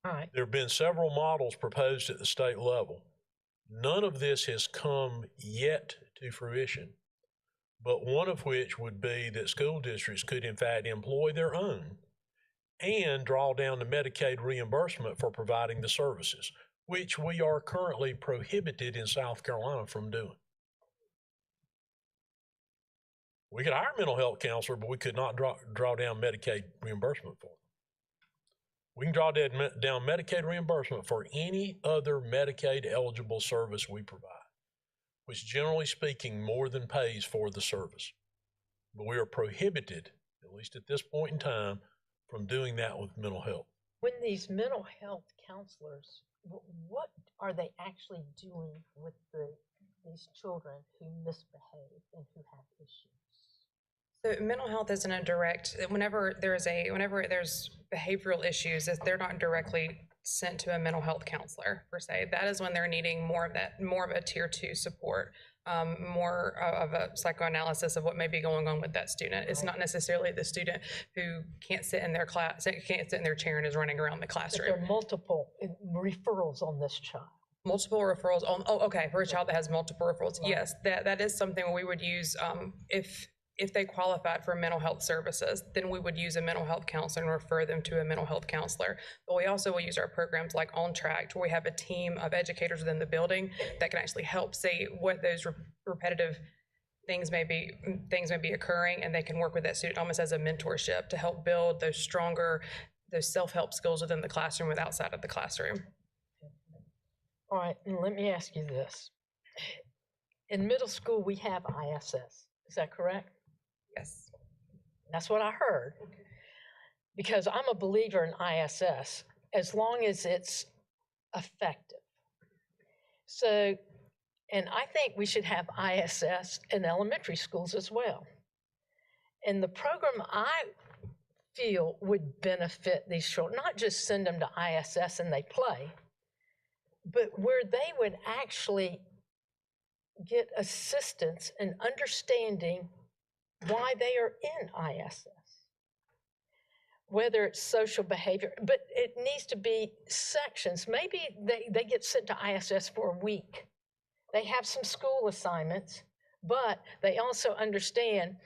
All right. There have been several models proposed at the state level. None of this has come yet to fruition, but one of which would be that school districts could in fact employ their own and draw down the Medicaid reimbursement for providing the services, which we are currently prohibited in South Carolina from doing. We could hire a mental health counselor, but we could not draw down Medicaid reimbursement for them. We can draw down Medicaid reimbursement for any other Medicaid eligible service we provide, which generally speaking more than pays for the service. But we are prohibited, at least at this point in time, from doing that with mental health. When these mental health counselors, what are they actually doing with these children who misbehave and who have issues? So mental health isn't a direct, whenever there's behavioral issues, if they're not directly sent to a mental health counselor per se, that is when they're needing more of a tier 2 support, more of a psychoanalysis of what may be going on with that student. It's not necessarily the student who can't sit in their class, can't sit in their chair and is running around the classroom. There are multiple referrals on this child. Multiple referrals on, okay, for a child that has multiple referrals, right. Yes, that is something we would use if they qualified for mental health services, then we would use a mental health counselor and refer them to a mental health counselor. But we also will use our programs like On Track, where we have a team of educators within the building that can actually help see what those repetitive things may be occurring, and they can work with that student almost as a mentorship to help build those self-help skills within the classroom with outside of the classroom. All right, and let me ask you this. In middle school, we have ISS. Is that correct? Yes. That's what I heard. Because I'm a believer in ISS, as long as it's effective. So, and I think we should have ISS in elementary schools as well. And the program I feel would benefit these children, not just send them to ISS and they play, but where they would actually get assistance in understanding why they are in ISS. Whether it's social behavior, but it needs to be sections. Maybe they get sent to ISS for a week. They have some school assignments, but they also understand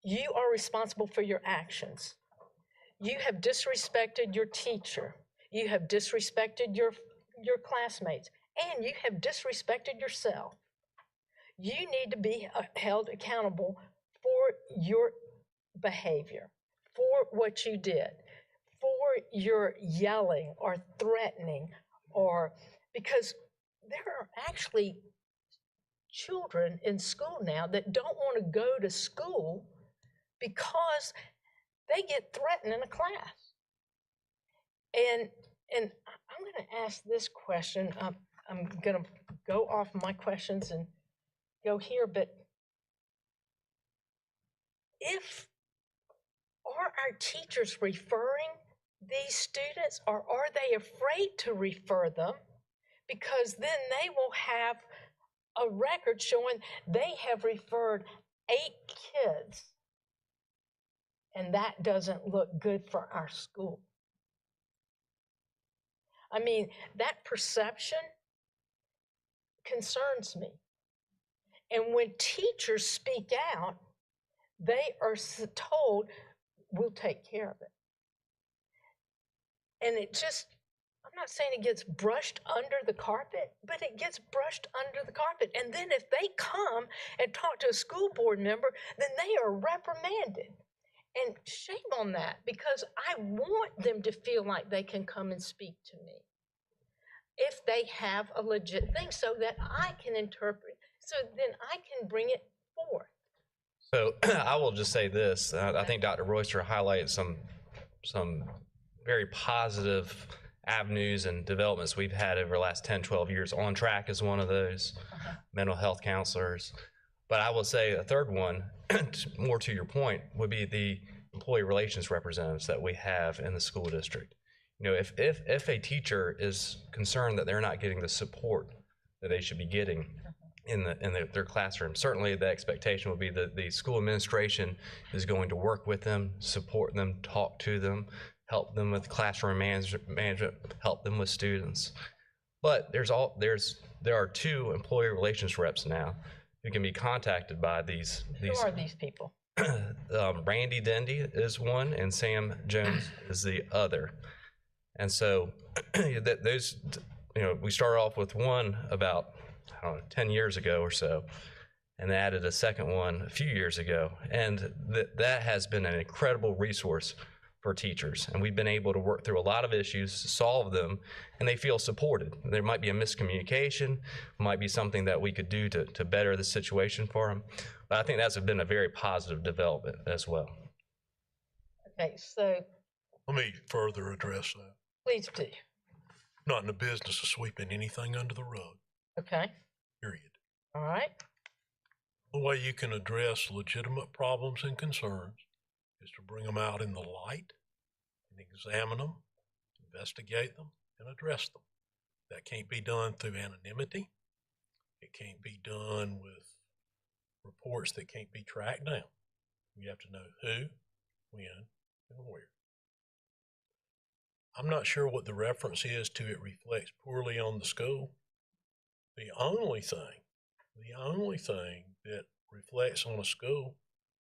you are responsible for your actions. You have disrespected your teacher. You have disrespected your classmates, and you have disrespected yourself. You need to be held accountable for your behavior, for what you did, for your yelling or threatening, or because there are actually children in school now that don't want to go to school because they get threatened in a class. And I'm going to ask this question. I'm going to go off my questions and go here, but are our teachers referring these students, or are they afraid to refer them? Because then they will have a record showing they have referred 8 kids, and that doesn't look good for our school. I mean, that perception concerns me. And when teachers speak out, they are told, we'll take care of it. And it just, I'm not saying it gets brushed under the carpet, but it gets brushed under the carpet. And then if they come and talk to a school board member, then they are reprimanded. And shame on that, because I want them to feel like they can come and speak to me if they have a legit thing, so that I can interpret, so then I can bring it forth. So I will just say this. I think Dr. Royster highlighted some very positive avenues and developments we've had over the last 10, 12 years. On Track is one of those, mental health counselors. But I will say a third one, more to your point, would be the employee relations representatives that we have in the school district. You know, if a teacher is concerned that they're not getting the support that they should be getting in their classroom, certainly the expectation would be that the school administration is going to work with them, support them, talk to them, help them with classroom management, help them with students. But there are 2 employee relations reps now who can be contacted by these. Who are these people? Randy Dendy is one, and Sam Jones is the other. And so those, we started off with one about, 10 years ago or so, and added a second one a few years ago. And that has been an incredible resource for teachers. And we've been able to work through a lot of issues, solve them, and they feel supported. There might be a miscommunication, might be something that we could do to better the situation for them. But I think that's been a very positive development as well. Okay, so. Let me further address that. Please do. Not in the business of sweeping anything under the rug. Okay. Period. All right. The way you can address legitimate problems and concerns is to bring them out in the light, and examine them, investigate them, and address them. That can't be done through anonymity. It can't be done with reports that can't be tracked down. We have to know who, when, and where. I'm not sure what the reference is to it reflects poorly on the school. The only thing that reflects on a school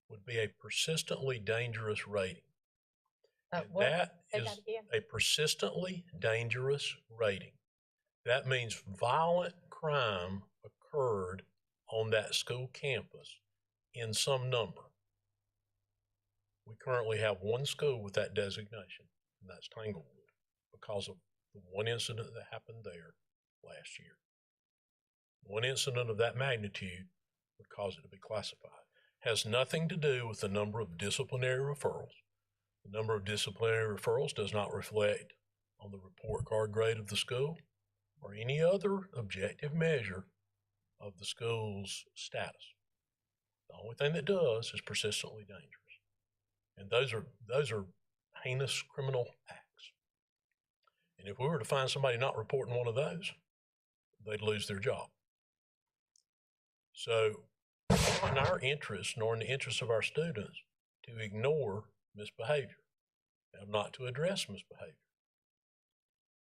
would be a persistently dangerous rating. And that is a persistently dangerous rating. That means violent crime occurred on that school campus in some number. We currently have one school with that designation, and that's Tanglewood, because of the one incident that happened there last year. One incident of that magnitude would cause it to be classified. Has nothing to do with the number of disciplinary referrals. The number of disciplinary referrals does not reflect on the report card grade of the school or any other objective measure of the school's status. The only thing that does is persistently dangerous. And those are heinous criminal acts. And if we were to find somebody not reporting one of those, they'd lose their job. So it's not in our interest, nor in the interest of our students, to ignore misbehavior and not to address misbehavior.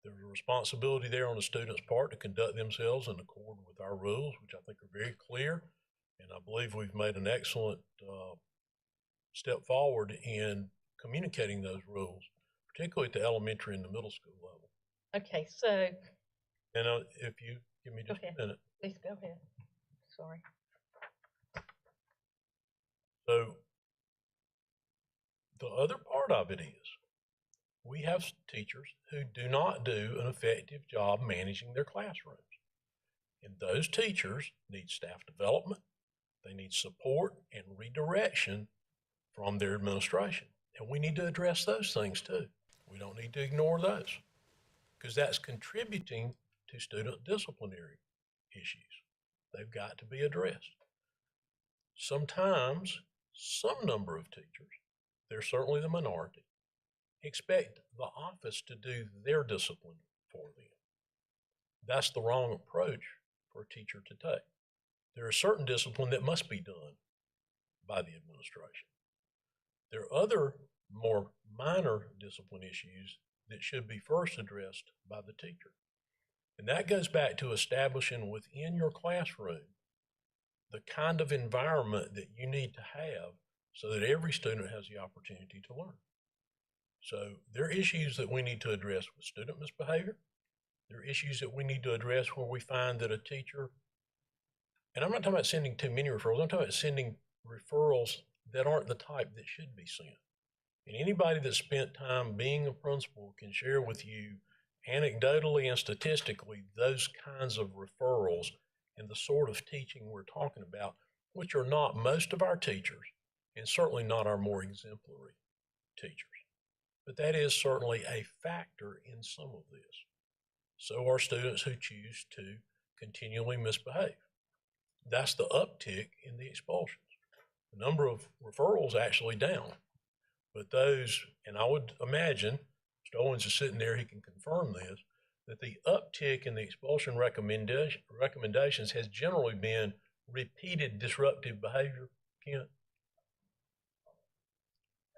There's a responsibility there on the student's part to conduct themselves in accord with our rules, which I think are very clear, and I believe we've made an excellent step forward in communicating those rules, particularly at the elementary and the middle school level. Okay, so. And if you give me just a minute. Please go ahead. Sorry. So the other part of it is we have teachers who do not do an effective job managing their classrooms. And those teachers need staff development, they need support and redirection from their administration. And we need to address those things too. We don't need to ignore those because that's contributing to student disciplinary issues. They've got to be addressed. Sometimes, some number of teachers, they're certainly the minority, expect the office to do their discipline for them. That's the wrong approach for a teacher to take. There is certain discipline that must be done by the administration. There are other more minor discipline issues that should be first addressed by the teacher. And that goes back to establishing within your classroom the kind of environment that you need to have so that every student has the opportunity to learn. So there are issues that we need to address with student misbehavior. There are issues that we need to address where we find that a teacher, and I'm not talking about sending too many referrals, I'm talking about sending referrals that aren't the type that should be sent. And anybody that spent time being a principal can share with you anecdotally and statistically those kinds of referrals and the sort of teaching we're talking about, which are not most of our teachers and certainly not our more exemplary teachers. But that is certainly a factor in some of this. So are students who choose to continually misbehave. That's the uptick in the expulsions. The number of referrals actually down. But those, and I would imagine, Mr. Owens is sitting there, he can confirm this, that the uptick in the expulsion recommendations has generally been repeated disruptive behavior, Kent?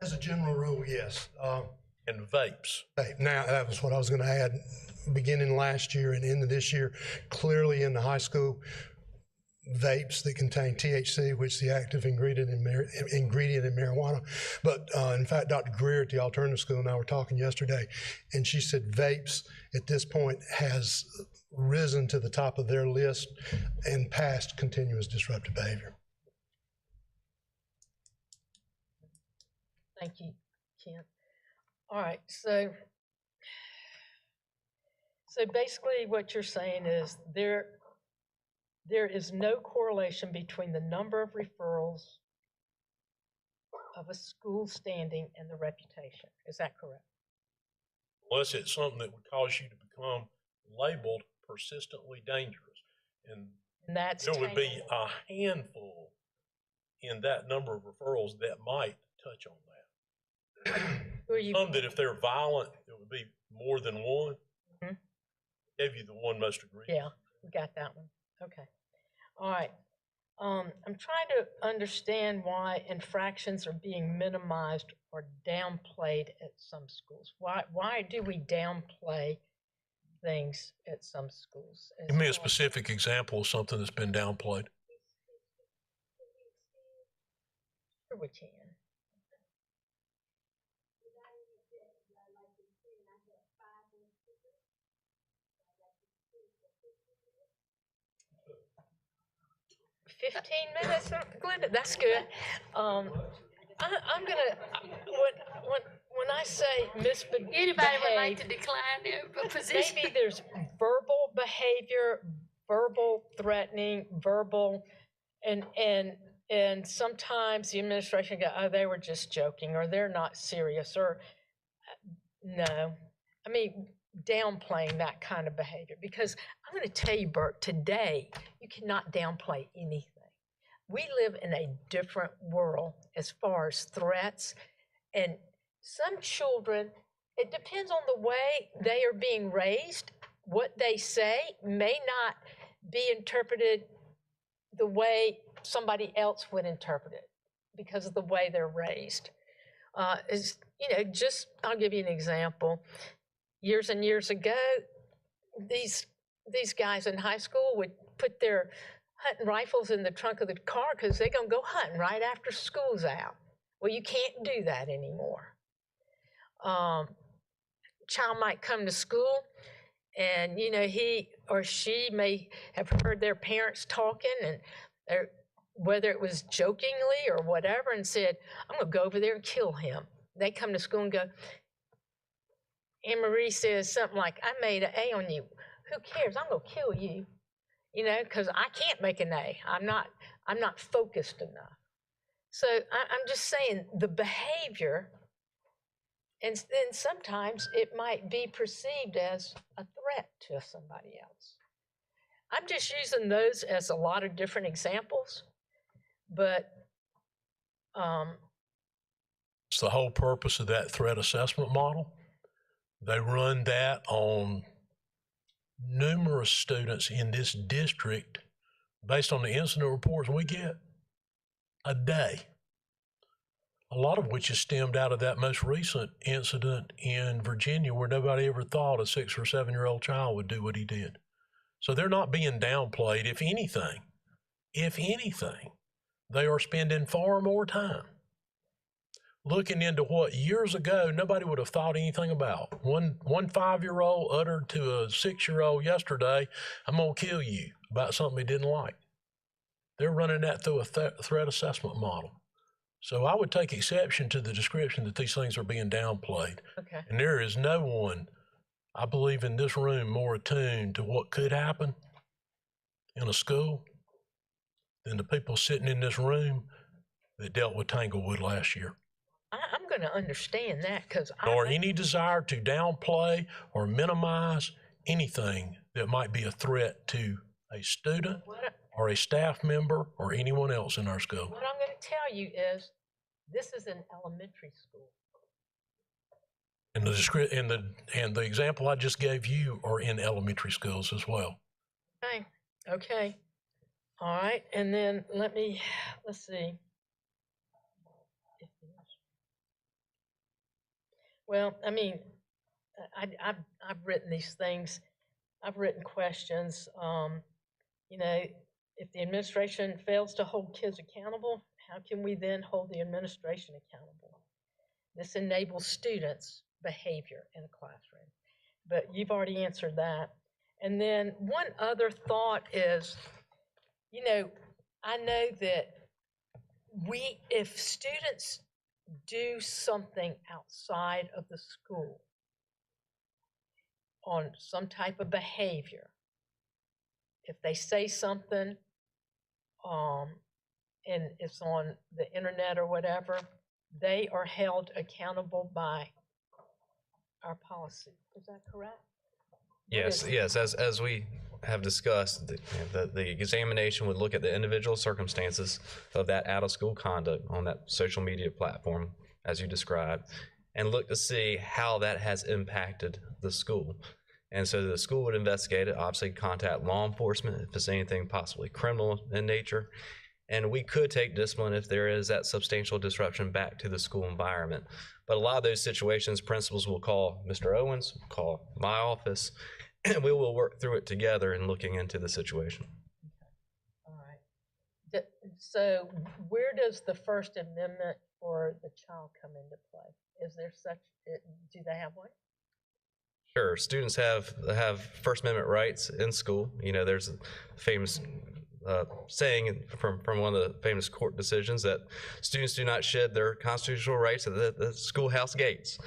As a general rule, yes. And vapes. Now, that was what I was going to add. Beginning last year and into this year, clearly in the high school, vapes that contain THC, which is the active ingredient in marijuana. But in fact, Dr. Greer at the alternative school and I were talking yesterday, and she said vapes at this point has risen to the top of their list and passed continuous disruptive behavior. Thank you, Kent. All right, so basically what you're saying is there is no correlation between the number of referrals of a school standing and the reputation. Is that correct? Unless it's something that would cause you to become labeled persistently dangerous. And that's there would be a handful in that number of referrals that might touch on that. Who are you? Some that if they're violent, it would be more than one. Mhm. Gave you the one most egregious. Yeah, we got that one. Okay. All right. I'm trying to understand why infractions are being minimized or downplayed at some schools. Why do we downplay things at some schools? Give me a specific example of something that's been downplayed. Sure we can. $15, Glenda, that's good. I'm gonna, when I say misbehave. Anybody would like to decline their position? Maybe there's verbal behavior, verbal threatening, verbal, and sometimes the administration go, oh, they were just joking, or they're not serious, or no. I mean, downplaying that kind of behavior, because I'm going to tell you, Bert, today you cannot downplay anything. We live in a different world as far as threats, and some children, it depends on the way they are being raised. What they say may not be interpreted the way somebody else would interpret it because of the way they're raised. I'll give you an example. Years and years ago, these guys in high school would put their hunting rifles in the trunk of the car because they're going to go hunting right after school's out. Well, you can't do that anymore. Child might come to school and, he or she may have heard their parents talking, and whether it was jokingly or whatever, and said, I'm going to go over there and kill him. They come to school and go, Anne Marie says something like, I made an A on you. Who cares? I'm going to kill you. Because I can't make an A. I'm not focused enough. So I'm just saying the behavior, and then sometimes it might be perceived as a threat to somebody else. I'm just using those as a lot of different examples, but it's the whole purpose of that threat assessment model. They run that on numerous students in this district based on the incident reports we get a day, a lot of which is stemmed out of that most recent incident in Virginia where nobody ever thought a 6 or 7-year-old child would do what he did. So they're not being downplayed. If anything, they are spending far more time looking into what years ago nobody would have thought anything about. One 5-year-old uttered to a 6-year-old yesterday, I'm going to kill you, about something he didn't like. They're running that through a threat assessment model. So I would take exception to the description that these things are being downplayed. Okay. And there is no one, I believe, in this room more attuned to what could happen in a school than the people sitting in this room that dealt with Tanglewood last year. I'm going to understand that because Nor any desire to downplay or minimize anything that might be a threat to a student or a staff member or anyone else in our school. What I'm going to tell you is this is an elementary school. And the example I just gave you are in elementary schools as well. Okay. All right. And then let's see. Well, I mean, I've written these things. I've written questions. If the administration fails to hold kids accountable, how can we then hold the administration accountable? This enables students' behavior in a classroom. But you've already answered that. And then one other thought is, I know that if students do something outside of the school on some type of behavior, if they say something and it's on the internet or whatever, they are held accountable by our policy. Is that correct? Yes. As we have discussed, the examination would look at the individual circumstances of that out-of-school conduct on that social media platform, as you described, and look to see how that has impacted the school. And so the school would investigate it, obviously contact law enforcement if it's anything possibly criminal in nature. And we could take discipline if there is that substantial disruption back to the school environment. But a lot of those situations, principals will call Mr. Owens, call my office, and we will work through it together in looking into the situation. All right. So where does the First Amendment for the child come into play? Is there such, do they have one? Sure, students have First Amendment rights in school. You know, there's a famous saying from one of the famous court decisions that students do not shed their constitutional rights at the schoolhouse gates,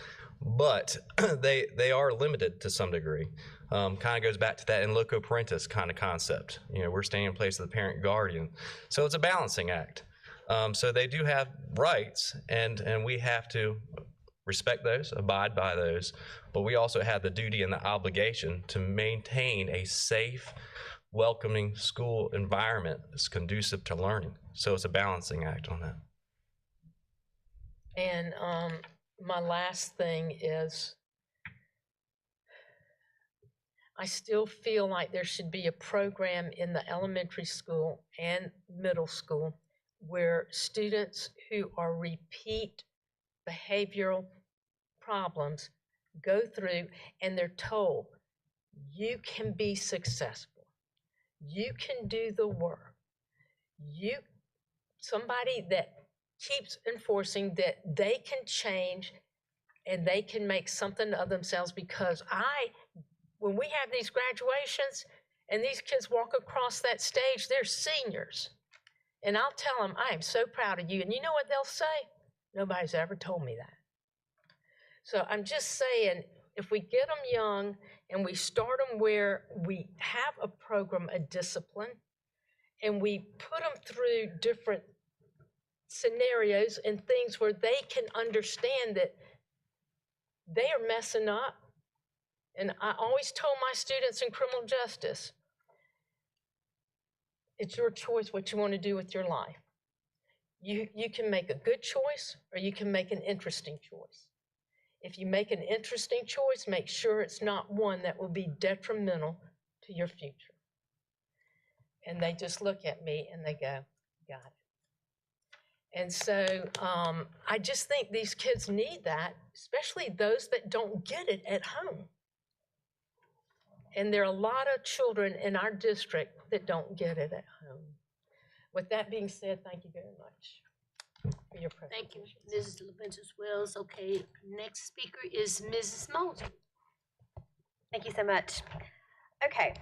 but they are limited to some degree. Kind of goes back to that in loco parentis kind of concept. You know, we're staying in place of the parent guardian, so it's a balancing act. So they do have rights, and we have to respect those, abide by those, but we also have the duty and the obligation to maintain a safe, welcoming school environment that's conducive to learning. So it's a balancing act on that. And my last thing is, I still feel like there should be a program in the elementary school and middle school where students who are repeat behavioral problems go through and they're told, you can be successful. You can do the work. Somebody that keeps enforcing that they can change and they can make something of themselves, because when we have these graduations and these kids walk across that stage, they're seniors. And I'll tell them, I am so proud of you. And you know what they'll say? Nobody's ever told me that. So I'm just saying, if we get them young and we start them where we have a program, a discipline, and we put them through different scenarios and things where they can understand that they are messing up. And I always told my students in criminal justice, it's your choice what you want to do with your life. You can make a good choice or you can make an interesting choice. If you make an interesting choice, make sure it's not one that will be detrimental to your future. And they just look at me and they go, got it. And so I just think these kids need that, especially those that don't get it at home. And there are a lot of children in our district that don't get it at home. With that being said, thank you very much for your presentation. Thank you, Mrs. LaVentus Wells. Okay, next speaker is Mrs. Moulton. Thank you so much. Okay,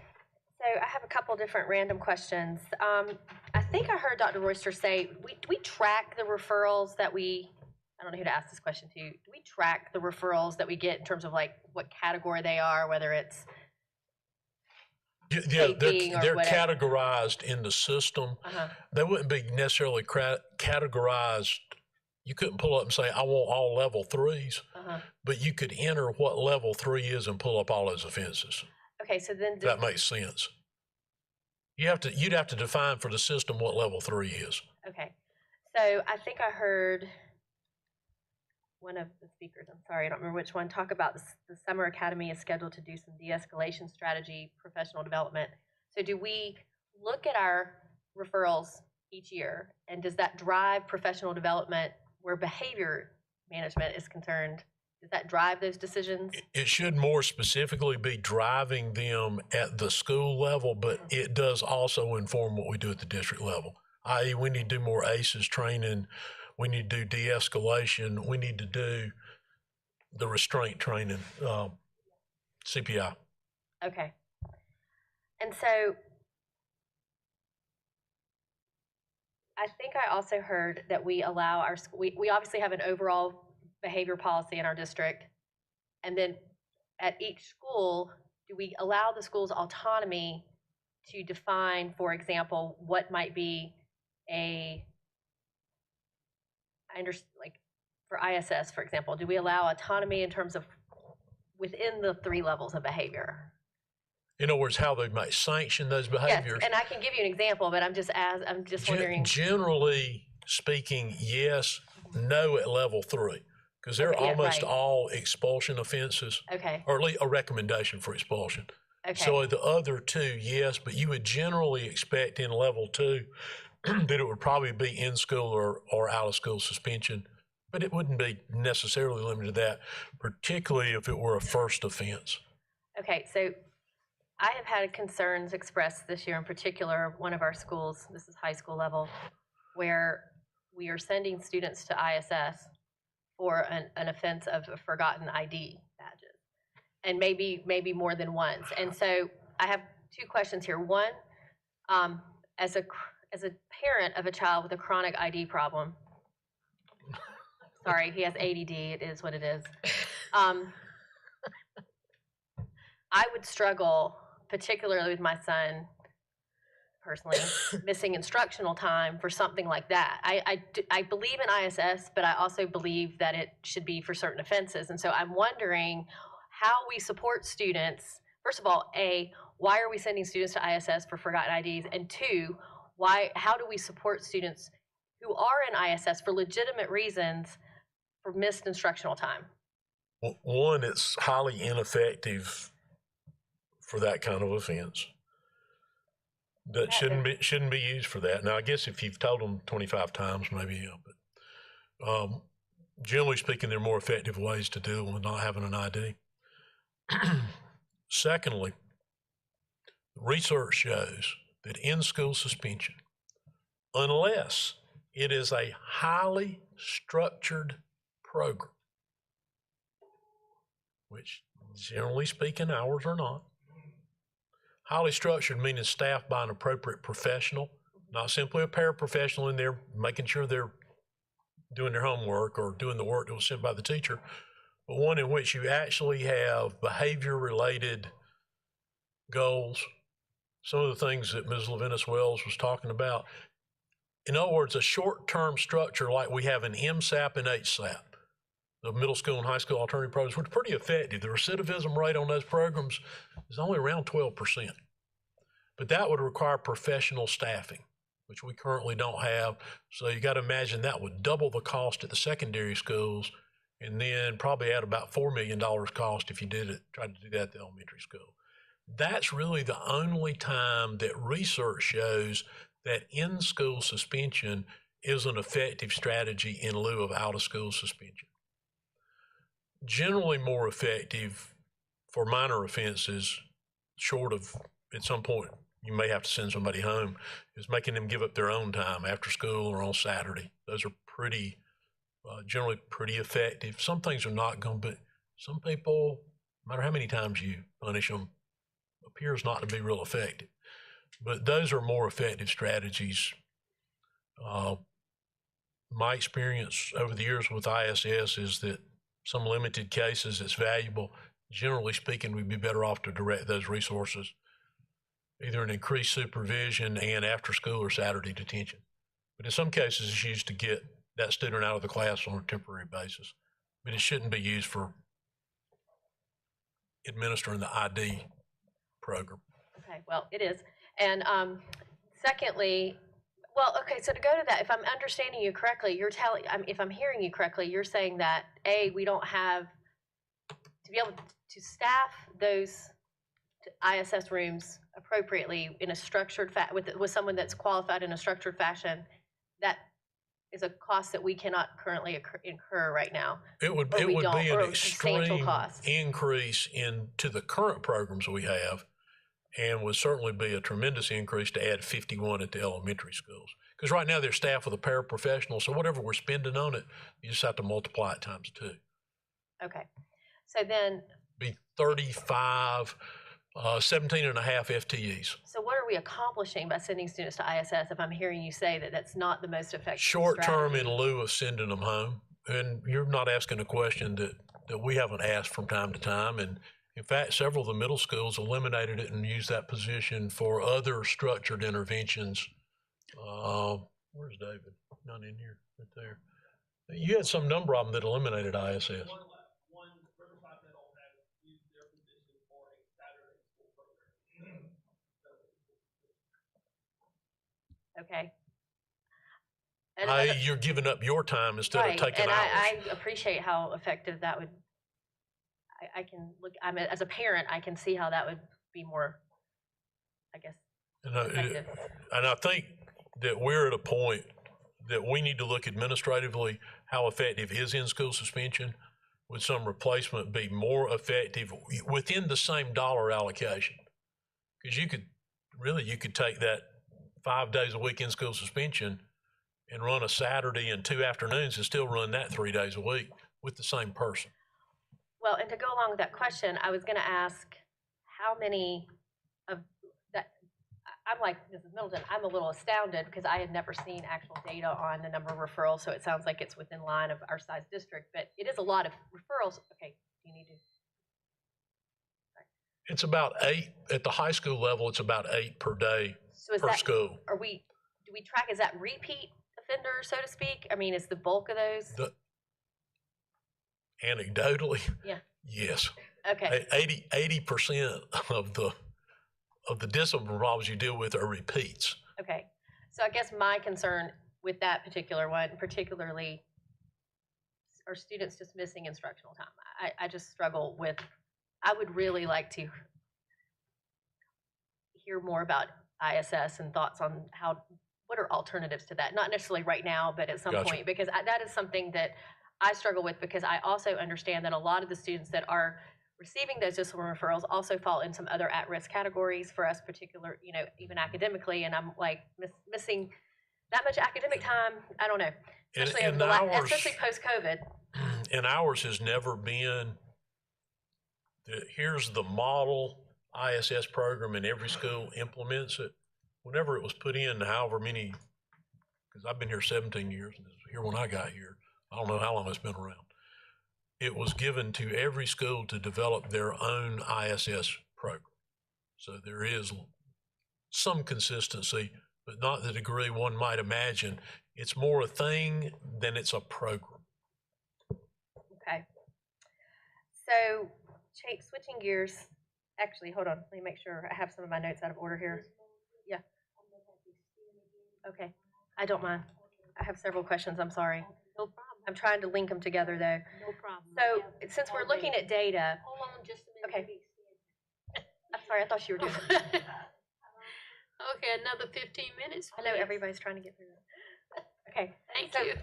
so I have a couple different random questions. I think I heard Dr. Royster say, we track the referrals that I don't know who to ask this question to. Do we track the referrals that we get in terms of like what category they are, whether it's they're categorized in the system. They wouldn't be necessarily categorized. You couldn't pull up and say, I want all level 3s, but you could enter what level 3 is and pull up all those offenses. Okay, so then that makes sense. You'd have to define for the system what level 3 is. Okay, so I think I heard one of the speakers, I'm sorry, I don't remember which one, talk about the Summer Academy is scheduled to do some de-escalation strategy, professional development. So do we look at our referrals each year, and does that drive professional development where behavior management is concerned? Does that drive those decisions? It should more specifically be driving them at the school level, but it does also inform what we do at the district level, i.e. we need to do more ACEs training. We need to do de-escalation. We need to do the restraint training, CPI. Okay. And so I think I also heard that we allow our school, we obviously have an overall behavior policy in our district. And then at each school, do we allow the school's autonomy to define, for example, what might be like for ISS, for example, do we allow autonomy in terms of within the 3 levels of behavior? In other words, how they might sanction those behaviors. Yes, and I can give you an example, but I'm just wondering. Generally speaking, yes, no at level 3. because they're Okay, yeah, almost right. all expulsion offenses. Okay. Or at least a recommendation for expulsion. Okay. So the other two, yes, but you would generally expect in level 2 that it would probably be in school or out of school suspension, but it wouldn't be necessarily limited to that, particularly if it were a first offense. Okay, so I have had concerns expressed this year in particular, one of our schools, this is high school level, where we are sending students to ISS for an offense of forgotten ID badges, and maybe more than once. And so I have two questions here. One, as a parent of a child with a chronic ID problem, sorry, he has ADD, it is what it is. I would struggle, particularly with my son, personally, missing instructional time for something like that. I believe in ISS, but I also believe that it should be for certain offenses. And so I'm wondering how we support students. First of all, A, why are we sending students to ISS for forgotten IDs? And two, how do we support students who are in ISS for legitimate reasons for missed instructional time? Well, one, it's highly ineffective for that kind of offense. That shouldn't be used for that. Now, I guess if you've told them 25 times, maybe, yeah, but generally speaking, there are more effective ways to deal with not having an ID. Secondly, research shows that in-school suspension, unless it is a highly structured program, which generally speaking ours are not, highly structured meaning staffed by an appropriate professional, not simply a paraprofessional in there making sure they're doing their homework or doing the work that was sent by the teacher, but one in which you actually have behavior-related goals, some of the things that Ms. Levinas-Wells was talking about. In other words, a short-term structure like we have in MSAP and HSAP, the middle school and high school alternative programs, which are pretty effective. The recidivism rate on those programs is only around 12%. But that would require professional staffing, which we currently don't have. So you got to imagine that would double the cost at the secondary schools and then probably add about $4 million cost if you tried to do that at the elementary school. That's really the only time that research shows that in-school suspension is an effective strategy in lieu of out-of-school suspension. Generally more effective for minor offenses, short of at some point you may have to send somebody home, is making them give up their own time after school or on Saturday. Those are generally pretty effective. Some things are not going to be, some people, no matter how many times you punish them, appears not to be real effective. But those are more effective strategies. My experience over the years with ISS is that some limited cases it's valuable. Generally speaking, we'd be better off to direct those resources either in increased supervision and after school or Saturday detention. But in some cases, it's used to get that student out of the class on a temporary basis. But it shouldn't be used for administering the ID program. Okay, well, it is. And secondly, okay, so to go to that, if I'm understanding you correctly, if I'm hearing you correctly, you're saying that, A, we don't have, to be able to staff those ISS rooms appropriately in a structured with someone that's qualified in a structured fashion, that is a cost that we cannot currently incur right now. It would be an extreme increase to the current programs we have, and would certainly be a tremendous increase to add 51 at the elementary schools. Because right now they're staffed with a paraprofessional, so whatever we're spending on it, you just have to multiply it times 2. Okay. So then... Be 35, 17 and a half FTEs. So what are we accomplishing by sending students to ISS if I'm hearing you say that that's not the most effective Short term strategy? in lieu of sending them home. And you're not asking a question that we haven't asked from time to time. And in fact, several of the middle schools eliminated it and used that position for other structured interventions. Where's David? Not in here, right there. You had some number of them that eliminated ISS. Okay. You're giving up your time instead of taking and hours. I appreciate how effective that would, I can look, as a parent, I can see how that would be more, I guess, effective. And I think that we're at a point that we need to look administratively, how effective is in-school suspension. Would some replacement be more effective within the same dollar allocation? Because you could take that 5 days a week in-school suspension and run a Saturday and 2 afternoons and still run that 3 days a week with the same person. Well, and to go along with that question, I was going to ask how many of that, I'm like Mrs. Middleton, I'm a little astounded because I had never seen actual data on the number of referrals, so it sounds like it's within line of our size district, but it is a lot of referrals. Okay, do you need to? It's about 8, at the high school level, it's about 8 per day per school. Do we track, is that repeat offenders, so to speak? I mean, is the bulk of those? Anecdotally, yeah. Yes. Okay. 80% of the discipline problems you deal with are repeats. Okay. So I guess my concern with that particular one, particularly, are students just missing instructional time. I just struggle with, I would really like to hear more about ISS and thoughts on what are alternatives to that? Not necessarily right now, but at some point, because that is something that I struggle with, because I also understand that a lot of the students that are receiving those discipline referrals also fall in some other at-risk categories for us, particular, even academically, and I'm like missing that much academic time. I don't know, especially especially post-COVID. And ours has never been, here's the model ISS program and every school implements it. Whenever it was put in, however many, because I've been here 17 years, and this was here when I got here. I don't know how long it's been around. It was given to every school to develop their own ISS program. So there is some consistency, but not the degree one might imagine. It's more a thing than it's a program. Okay. So switching gears, actually, hold on. Let me make sure I have some of my notes out of order here. Yeah. Okay. I don't mind. I have several questions. I'm sorry. No problem. I'm trying to link them together, though. No problem. So since we're looking at data. Hold on just a minute. Okay. I'm sorry. I thought you were doing it. Okay, another 15 minutes. I know everybody's trying to get through that. Okay. Thank you.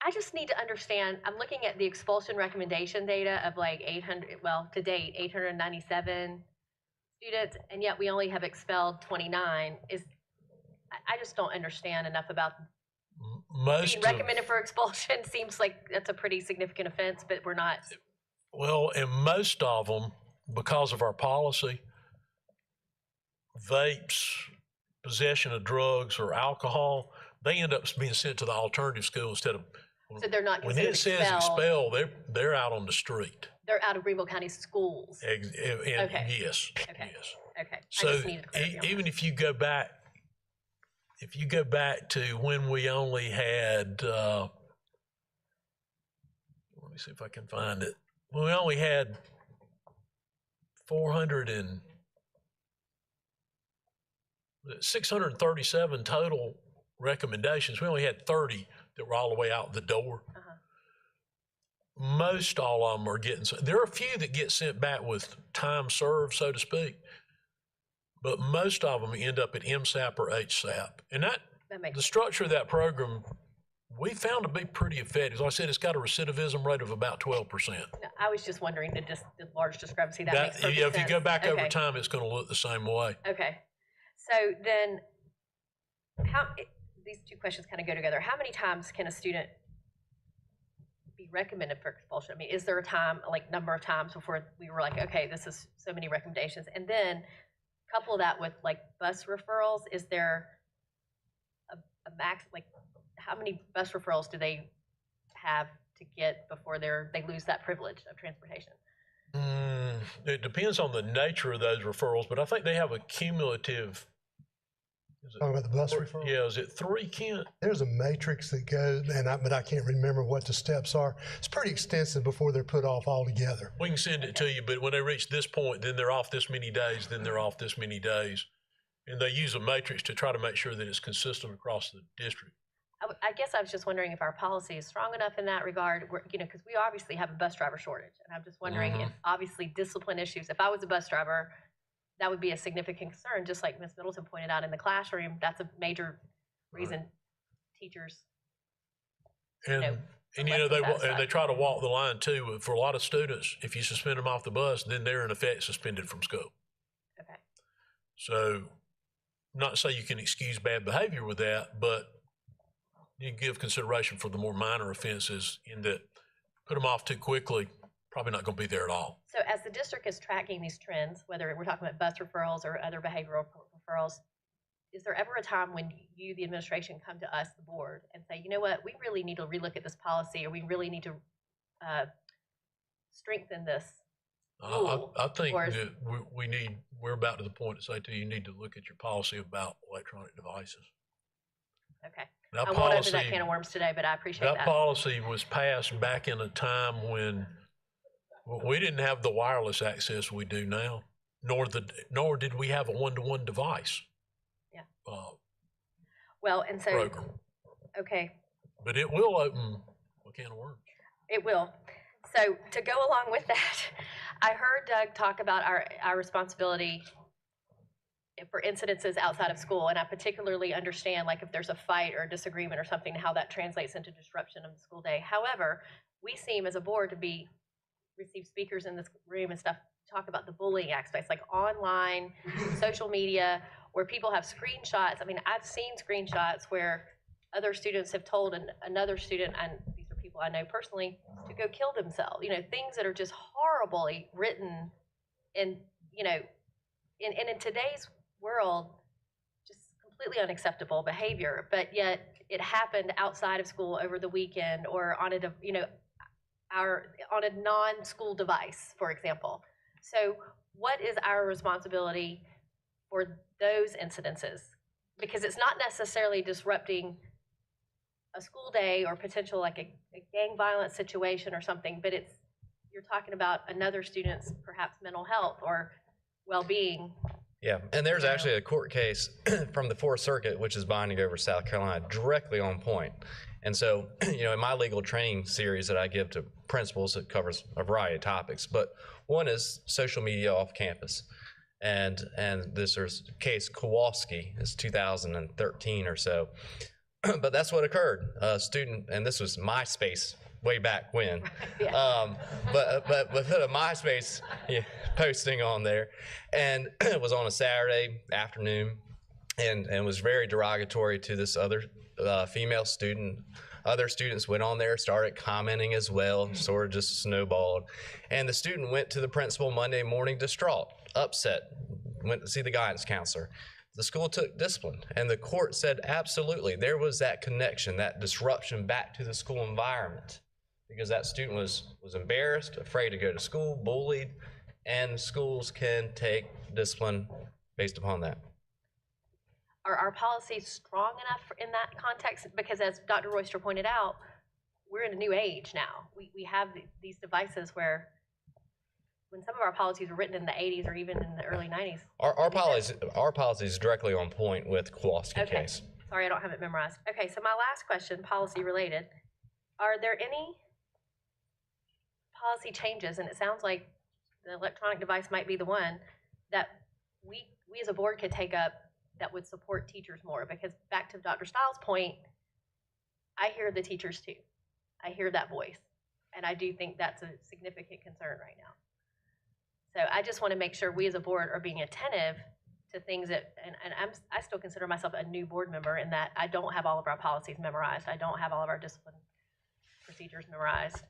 I just need to understand, I'm looking at the expulsion recommendation data of like 800, well, to date, 897 students, and yet we only have expelled 29. I just don't understand enough about being recommended for expulsion. Seems like that's a pretty significant offense, but we're not. Well, and most of them, because of our policy, vapes, possession of drugs or alcohol, they end up being sent to the alternative school instead of. So they're not when it says expel, they're out on the street. They're out of Greenville County schools. Okay. Yes. Okay. Yes. Okay. So even if you go back to when we only had, let me see if I can find it. When we only had 637 total recommendations. We only had 30 that were all the way out the door. Most all of them are getting, there are a few that get sent back with time served, so to speak, but most of them end up at MSAP or HSAP. And the structure of that program, we found to be pretty effective. As I said, it's got a recidivism rate of about 12%. No, I was just wondering the large discrepancy. That makes perfect sense. If you go back over time, it's going to look the same way. Okay. So then, these two questions kind of go together. How many times can a student be recommended for expulsion? I mean, is there a time, like number of times before we were like, okay, this is so many recommendations? And then couple that with like bus referrals. Is there a max, like how many bus referrals do they have to get before they lose that privilege of transportation? It depends on the nature of those referrals, but I think they have a cumulative. Talking about the bus referral? Yeah, is it 3, Kent? There's a matrix that goes, but I can't remember what the steps are. It's pretty extensive before they're put off altogether. We can send it to you, but when they reach this point, then they're off this many days, then they're off this many days. And they use a matrix to try to make sure that it's consistent across the district. I guess I was just wondering if our policy is strong enough in that regard, because we obviously have a bus driver shortage. And I'm just wondering if obviously discipline issues, if I was a bus driver, that would be a significant concern, just like Ms. Middleton pointed out in the classroom. That's a major reason teachers, And they try to walk the line too. For a lot of students, if you suspend them off the bus, then they're in effect suspended from school. Okay. So, not to say you can excuse bad behavior with that, but you give consideration for the more minor offenses in that put them off too quickly, probably not going to be there at all. So as the district is tracking these trends, whether we're talking about bus referrals or other behavioral referrals, is there ever a time when you, the administration, come to us, the board, and say, you know what, we really need to relook at this policy, or we really need to strengthen this rule? I think that we're about to the point to say to you, you need to look at your policy about electronic devices. Okay. That I won't open that can of worms today, but I appreciate that. That policy was passed back in a time when we didn't have the wireless access we do now, nor did we have a one-to-one device. Yeah. Well, and so, program. Okay. But it will open a can of worms. It will. So to go along with that, I heard Doug talk about our responsibility for incidences outside of school, and I particularly understand, like, if there's a fight or a disagreement or something, how that translates into disruption of the school day. However, we seem as a board to receive speakers in this room and stuff talk about the bullying aspects, like online, social media, where people have screenshots. I mean, I've seen screenshots where other students have told another student, and these are people I know personally, to go kill themselves. You know, things that are just horribly written, and in today's world, just completely unacceptable behavior. But yet it happened outside of school over the weekend, or on a non-school device, for example. So what is our responsibility for those incidences? Because it's not necessarily disrupting a school day or potential like a gang violence situation or something, but you're talking about another student's perhaps mental health or well-being. Yeah, and there's actually a court case from the Fourth Circuit, which is binding over South Carolina, directly on point. And so, in my legal training series that I give to principals, it covers a variety of topics, but one is social media off campus. And this is case Kowalski, it's 2013 or so. But that's what occurred. A student, and this was MySpace way back when, but put a MySpace posting on there, and it was on a Saturday afternoon, and was very derogatory to this other female student. Other students went on there, started commenting as well, sort of just snowballed. And the student went to the principal Monday morning distraught, upset, went to see the guidance counselor. The school took discipline, and the court said absolutely, there was that connection, that disruption back to the school environment, because that student was embarrassed, afraid to go to school, bullied, and schools can take discipline based upon that. Are our policies strong enough in that context? Because as Dr. Royster pointed out, we're in a new age now. We have these devices where when some of our policies were written in the 80s or even in the early 90s. Our policy is directly on point with Kowalski case. Sorry, I don't have it memorized. Okay, so my last question, policy related. Are there any policy changes, and it sounds like the electronic device might be the one, that we as a board could take up that would support teachers more? Because back to Dr. Stiles' point, I hear the teachers too. I hear that voice, and I do think that's a significant concern right now. So I just want to make sure we as a board are being attentive to things that, and I still consider myself a new board member in that I don't have all of our policies memorized. I don't have all of our discipline procedures memorized.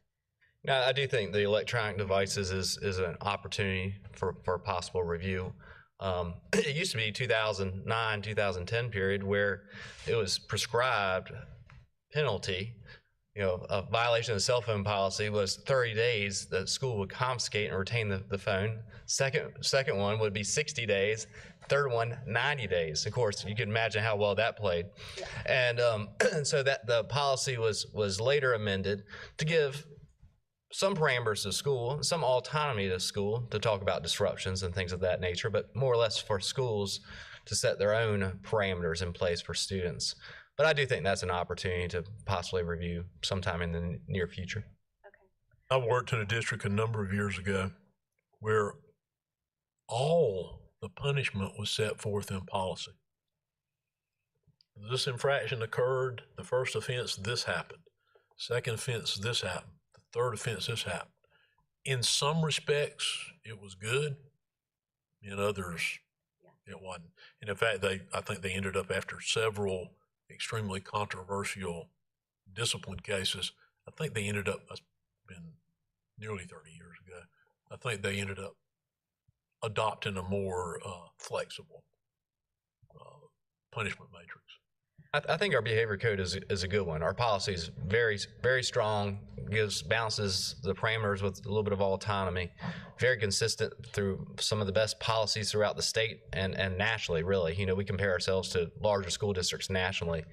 Now, I do think the electronic devices is an opportunity for possible review. It used to be 2009, 2010 period where it was prescribed penalty. A violation of the cell phone policy was 30 days that school would confiscate and retain the phone. Second one would be 60 days. Third one, 90 days. Of course, you can imagine how well that played. And so that the policy was later amended to give some parameters to school, some autonomy to school to talk about disruptions and things of that nature, but more or less for schools to set their own parameters in place for students. But I do think that's an opportunity to possibly review sometime in the near future. I worked in a district a number of years ago where all the punishment was set forth in policy. This infraction occurred, the first offense, this happened. Second offense, this happened. The third offense, this happened. In some respects, it was good. In others, it wasn't. And in fact, I think they ended up, after several extremely controversial discipline cases, I think they ended up, it's been nearly 30 years ago, I think they ended up adopting a more flexible punishment matrix. I think our behavior code is a good one. Our policy is very, very strong, balances the parameters with a little bit of autonomy, very consistent through some of the best policies throughout the state and nationally, really. You know, we compare ourselves to larger school districts nationally.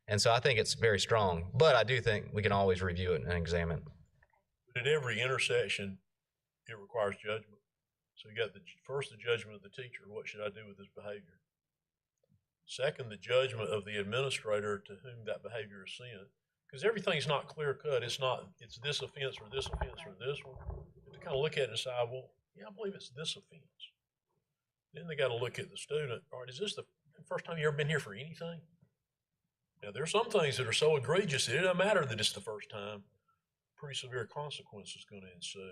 And so I think it's very strong, but I do think we can always review it and examine it. At every intersection, it requires judgment. So you got first the judgment of the teacher, what should I do with this behavior? Second, the judgment of the administrator to whom that behavior is sent. Because everything's not clear cut. It's this offense or this offense or this one. You have to kind of look at it and decide, well, yeah, I believe it's this offense. Then they got to look at the student. All right, is this the first time you ever been here for anything? Now, there are some things that are so egregious that it doesn't matter that it's the first time. Pretty severe consequences going to ensue.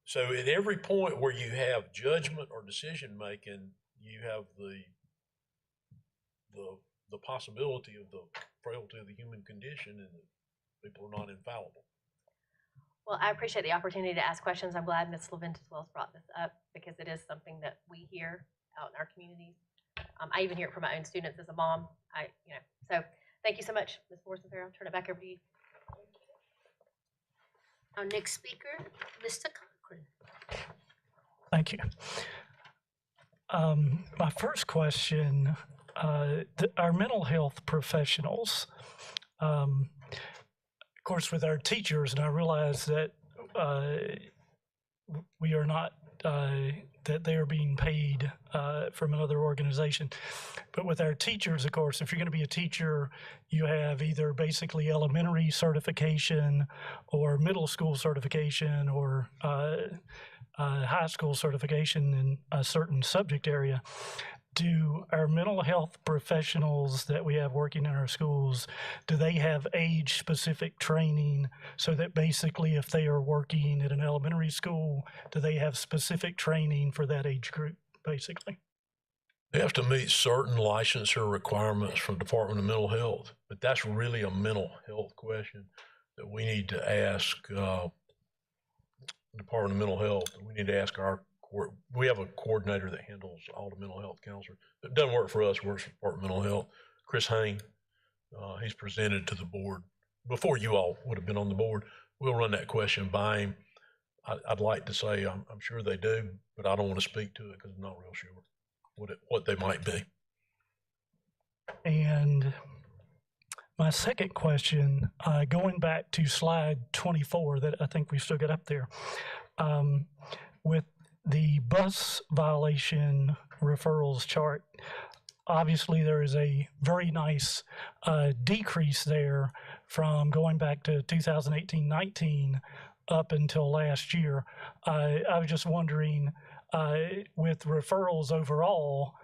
So at every point where you have judgment or decision making, you have the possibility of the frailty of the human condition, and that people are not infallible. Well, I appreciate the opportunity to ask questions. I'm glad Ms. Leventis Wells brought this up because it is something that we hear out in our communities. I even hear it from my own students as a mom. So thank you so much, Ms. Morrison-Farrell. I'll turn it back over to you. Our next speaker, Mr. Cochran. Thank you. My first question, our mental health professionals, of course, with our teachers, and I realize that we are not, that they are being paid from another organization. But with our teachers, of course, if you're going to be a teacher, you have either basically elementary certification or middle school certification or high school certification in a certain subject area. Do our mental health professionals that we have working in our schools, do they have age-specific training so that basically if they are working at an elementary school, do they have specific training for that age group, basically? They have to meet certain licensure requirements from Department of Mental Health, but that's really a mental health question that we need to ask Department of Mental Health. We need to ask we have a coordinator that handles all the mental health counselors. It doesn't work for us, works for Department of Mental Health. Chris Hain, he's presented to the board before you all would have been on the board. We'll run that question by him. I'd like to say I'm sure they do, but I don't want to speak to it because I'm not real sure what they might be. And my second question, going back to slide 24 that I think we still got up there, with the bus violation referrals chart, obviously there is a very nice decrease there from going back to 2018-19 up until last year. I was just wondering, with referrals overall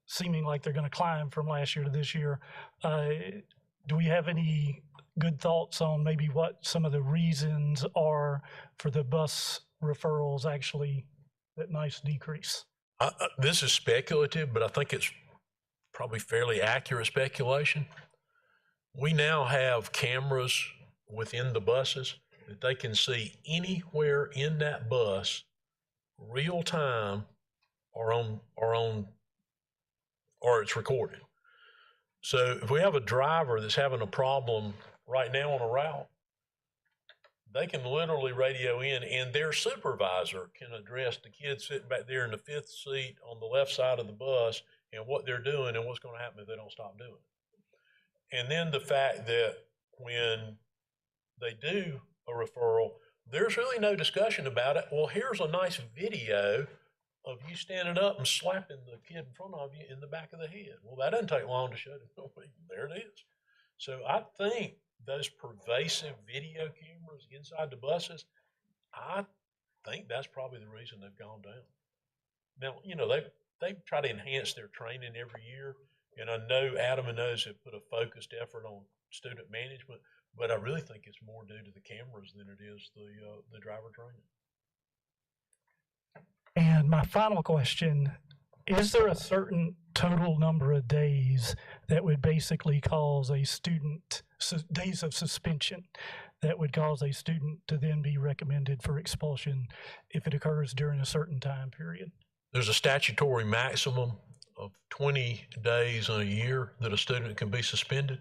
seeming like they're going to climb from last year to this year, do we have any good thoughts on maybe what some of the reasons are for the bus referrals, actually that nice decrease? This is speculative, but I think it's probably fairly accurate speculation. We now have cameras within the buses that they can see anywhere in that bus, real time, or it's recorded. So if we have a driver that's having a problem right now on a route, they can literally radio in, and their supervisor can address the kid sitting back there in the fifth seat on the left side of the bus and what they're doing and what's going to happen if they don't stop doing it. And then the fact that when they do a referral, there's really no discussion about it. Well, here's a nice video of you standing up and slapping the kid in front of you in the back of the head. Well, that doesn't take long to show them. There it is. So I think those pervasive video cameras inside the buses, I think that's probably the reason they've gone down. Now, you know, they try to enhance their training every year, and I know Adam and those have put a focused effort on student management, but I really think it's more due to the cameras than it is the driver training. And my final question, is there a certain total number of days that would basically cause a student, days of suspension, that would cause a student to then be recommended for expulsion if it occurs during a certain time period? There's a statutory maximum of 20 days in a year that a student can be suspended.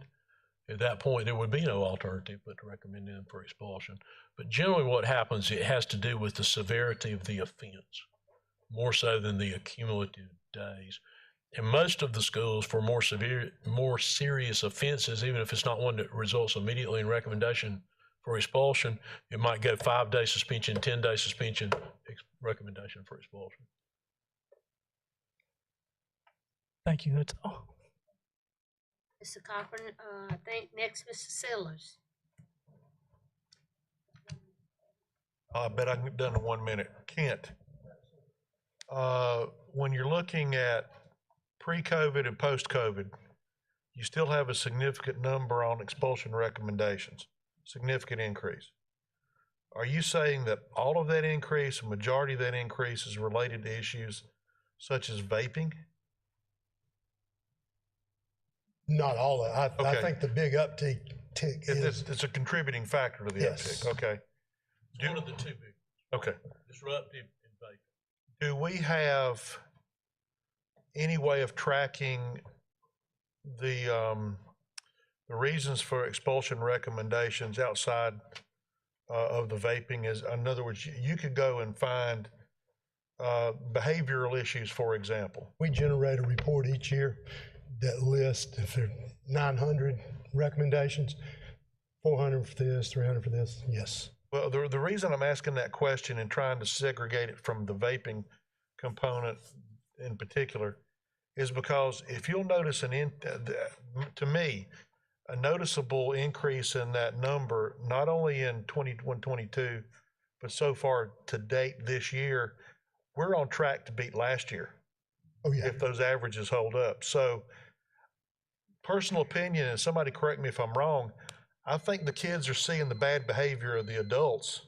At that point, there would be no alternative but to recommend them for expulsion. But generally what happens, it has to do with the severity of the offense, more so than the accumulative days. And most of the schools, for more serious offenses, even if it's not one that results immediately in recommendation for expulsion, it might go 5-day suspension, 10-day suspension, recommendation for expulsion. Thank you, that's all. Mr. Cochran, I think next, Mr. Sellers. I bet I can get done in 1 minute. Kent, when you're looking at pre-COVID and post-COVID, you still have a significant number on expulsion recommendations, significant increase. Are you saying that all of that increase, a majority of that increase is related to issues such as vaping? Not all of it. I think the big uptick is. It's a contributing factor to the uptick. Okay. One of the two big. Okay. Disruptive and vaping. Do we have any way of tracking the reasons for expulsion recommendations outside of the vaping? Is, in other words, you could go and find behavioral issues, for example. We generate a report each year that lists, if there are 900 recommendations, 400 for this, 300 for this, yes. Well, the reason I'm asking that question and trying to segregate it from the vaping component in particular is because if you'll notice to me, a noticeable increase in that number, not only in 21-22, but so far to date this year, we're on track to beat last year. Oh, yeah. If those averages hold up. So, personal opinion, and somebody correct me if I'm wrong, I think the kids are seeing the bad behavior of the adults,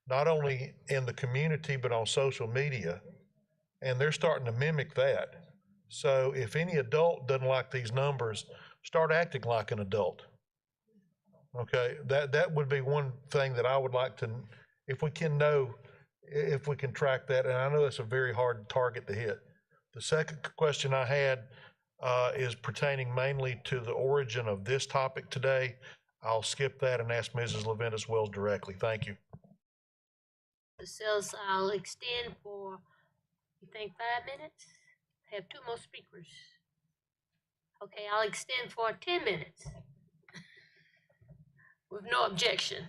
not only in the community, but on social media, and they're starting to mimic that. So if any adult doesn't like these numbers, start acting like an adult. Okay, that would be one thing that I would like to, if we can track that, and I know it's a very hard target to hit. The second question I had is pertaining mainly to the origin of this topic today. I'll skip that and ask Mrs. Leventis Wells directly. Thank you. The cells I'll extend for, you think 5 minutes? I have 2 more speakers. Okay, I'll extend for 10 minutes. With no objection.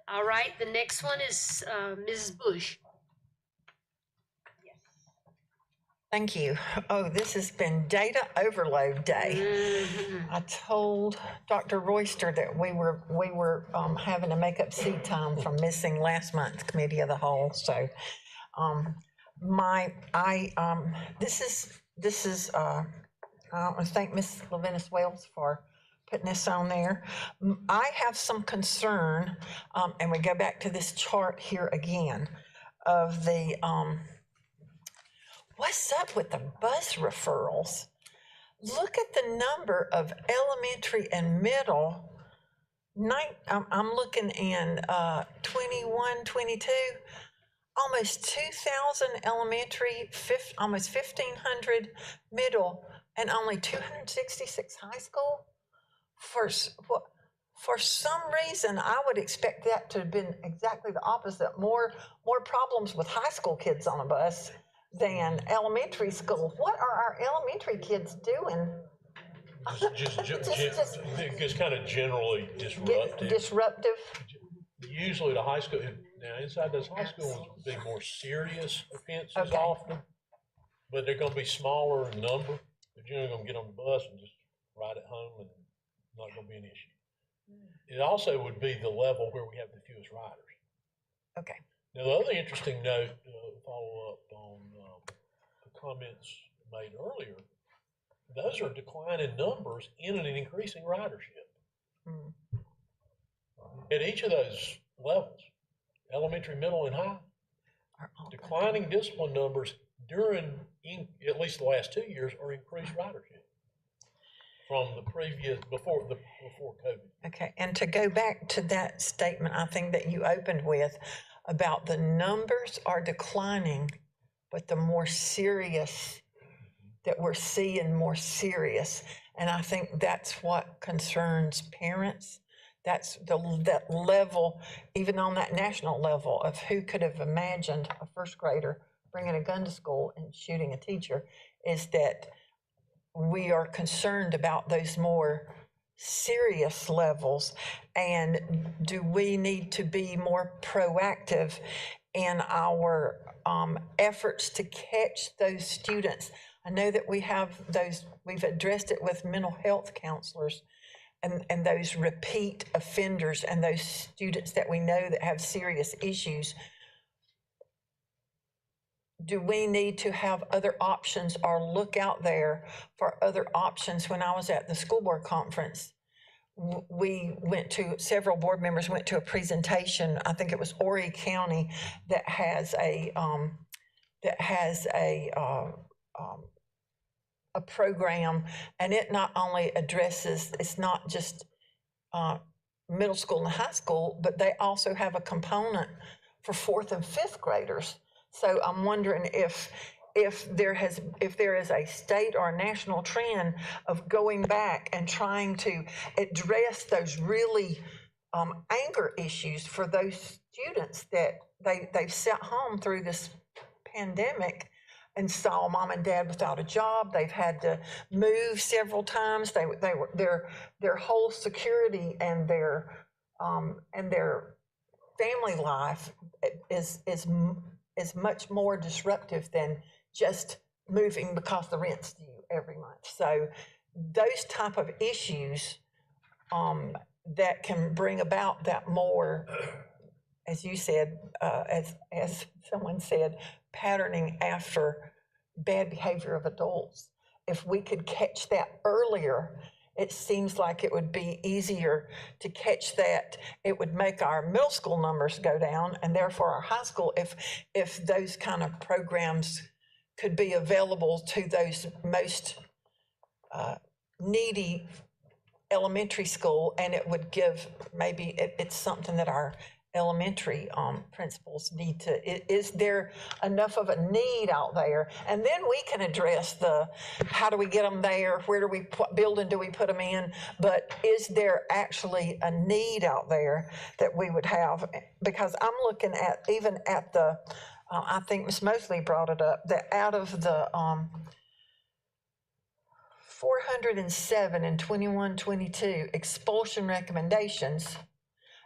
All right, the next one is Mrs. Bush. Thank you. Oh, this has been data overload day. I told Dr. Royster that we were having to make up seat time from missing last month's committee of the whole. So, this is I want to thank Ms. Leventis Wells for putting this on there. I have some concern, and we go back to this chart here again of the. What's up with the bus referrals? Look at the number of elementary and middle. I'm looking in 21, 22, almost 2,000 elementary, almost 1,500 middle, and only 266 high school. For some reason, I would expect that to have been exactly the opposite. More problems with high school kids on a bus than elementary school. What are our elementary kids doing? It's kind of generally disruptive. Disruptive. Usually the high school, now inside those high school ones would be more serious offenses often. but they're gonna be smaller in number, but you're not gonna get on the bus and just ride it home and not gonna be an issue. It also would be the level where we have the fewest riders. Okay. Now, the other interesting note, follow up on the comments made earlier, those are declining numbers in an increasing ridership. At each of those levels, elementary, middle, and high, declining discipline numbers during, at least the last 2 years, are increased ridership from the previous, before COVID. Okay, and to go back to that statement, I think that you opened with about the numbers are declining, but the more serious that we're seeing more serious. And I think that's what concerns parents. That's that level, even on that national level, of who could have imagined a first grader bringing a gun to school and shooting a teacher, is that we are concerned about those more serious levels. And do we need to be more proactive in our efforts to catch those students? I know that we have those, we've addressed it with mental health counselors and those repeat offenders and those students that we know that have serious issues. Do we need to have other options or look out there for other options? When I was at the school board conference, we went to, several board members went to a presentation, I think it was Horry County, that has a program, and it not only addresses, it's not just middle school and high school, but they also have a component for 4th and 5th graders. So I'm wondering if there is a state or a national trend of going back and trying to address those really anger issues for those students that they've sat home through this pandemic and saw mom and dad without a job. They've had to move several times. They were their whole security and their family life is much more disruptive than just moving because the rent's due every month. So those type of issues that can bring about that more, as you said, as someone said, patterning after bad behavior of adults. If we could catch that earlier, it seems like it would be easier to catch that. It would make our middle school numbers go down, and therefore our high school, if those kind of programs could be available to those most needy elementary school, and it would give, maybe it's something that our elementary principals need to, is there enough of a need out there? And then we can address the, how do we get them there? Where do we, what building do we put them in? But is there actually a need out there that we would have? Because I'm looking at, even at the, I think Ms. Mosley brought it up, that out of the 407 in 21-22 expulsion recommendations,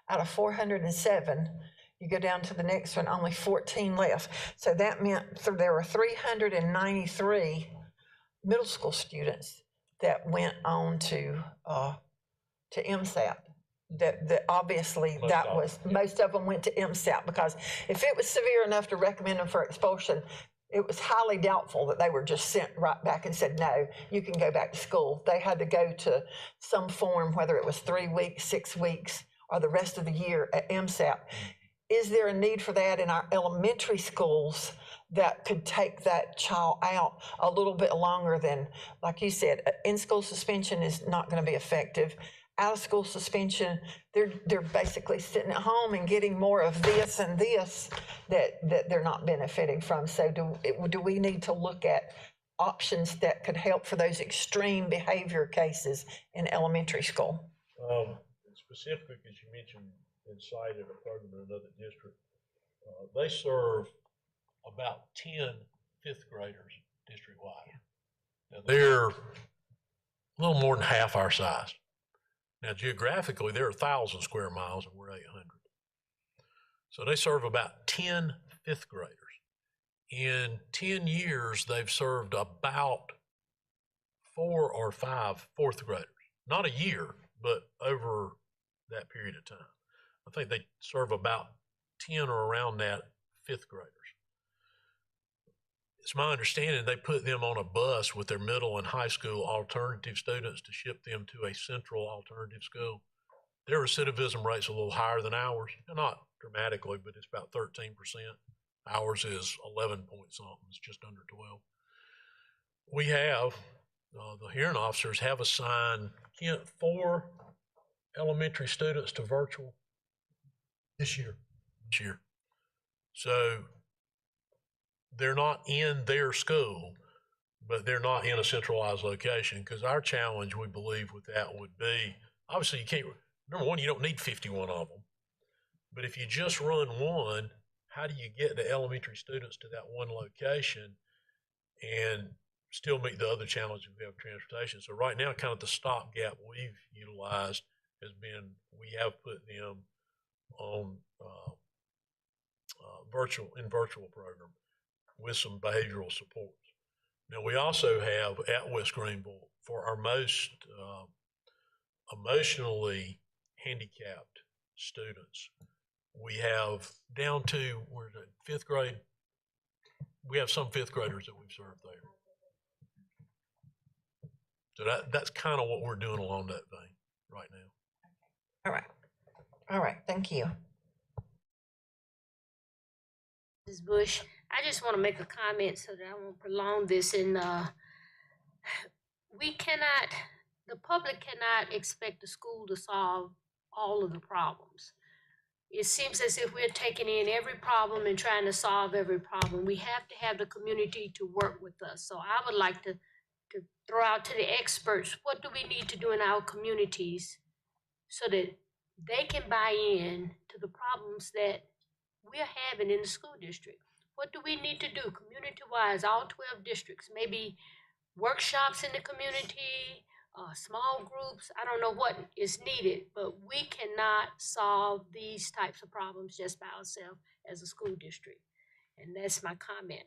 out of 407, you go down to the next one, only 14 left. So that meant there were 393 middle school students that went on to MSAP. That obviously most of them went to MSAP, because if it was severe enough to recommend them for expulsion, it was highly doubtful that they were just sent right back and said, no, you can go back to school. They had to go to some form, whether it was 3 weeks, 6 weeks, or the rest of the year at MSAP. Is there a need for that in our elementary schools that could take that child out a little bit longer than, like you said, in-school suspension is not going to be effective. Out-of-school suspension, they're basically sitting at home and getting more of this and this that they're not benefiting from. So do we need to look at options that could help for those extreme behavior cases in elementary school? Specifically, as you mentioned and cited a program in another district, they serve about 10 fifth graders district-wide. Now, they're a little more than half our size. Now, geographically, they're 1,000 square miles and we're 800. So they serve about 10 fifth graders. In 10 years, they've served about 4 or 5 fourth graders. Not a year, but over that period of time. I think they serve about 10 or around that fifth graders. It's my understanding they put them on a bus with their middle and high school alternative students to ship them to a central alternative school. Their recidivism rate's a little higher than ours, not dramatically, but it's about 13%. Ours is 11 point something, it's just under 12. We have, the hearing officers have assigned 4 elementary students to virtual this year. So they're not in their school, but they're not in a centralized location, because our challenge, we believe, with that would be, obviously you can't, number one, you don't need 51 of them, but if you just run one, how do you get the elementary students to that one location and still meet the other challenges we have with transportation? So right now, kind of the stopgap we've utilized has been, we have put them on virtual program with some behavioral supports. Now, we also have at West Greenville, for our most emotionally handicapped students, we have down to, where's it, 5th grade? We have some 5th graders that we've served there. So that's kind of what we're doing along that vein right now. All right, thank you. Ms. Bush, I just want to make a comment so that I won't prolong this. And the public cannot expect the school to solve all of the problems. It seems as if we're taking in every problem and trying to solve every problem. We have to have the community to work with us. So I would like to throw out to the experts, what do we need to do in our communities so that they can buy in to the problems that we're having in the school district? What do we need to do community-wise, all 12 districts? Maybe workshops in the community, small groups. I don't know what is needed, but we cannot solve these types of problems just by ourselves as a school district. And that's my comment.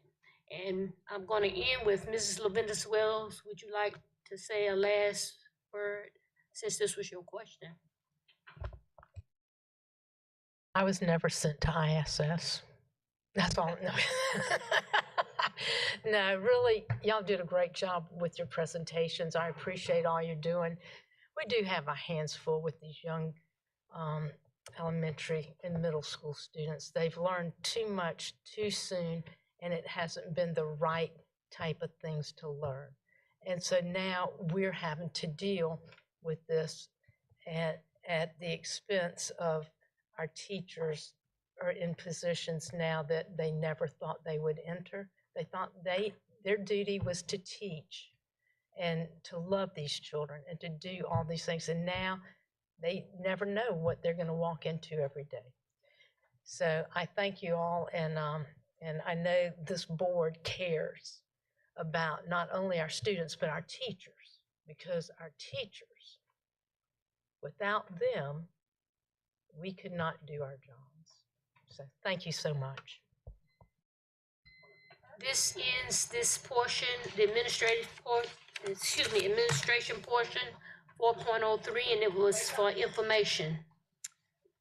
And I'm going to end with Mrs. Lavinda Wells. Would you like to say a last word, since this was your question? I was never sent to ISS. That's all. No. No, really, y'all did a great job with your presentations. I appreciate all you're doing. We do have our hands full with these young elementary and middle school students. They've learned too much too soon, and it hasn't been the right type of things to learn. And so now we're having to deal with this at the expense of our teachers are in positions now that they never thought they would enter. They thought their duty was to teach and to love these children and to do all these things. And now they never know what they're going to walk into every day. So I thank you all, and I know this board cares about not only our students, but our teachers, because our teachers, without them, we could not do our jobs. So thank you so much. This ends this portion, the administration portion, 4.03, and it was for information.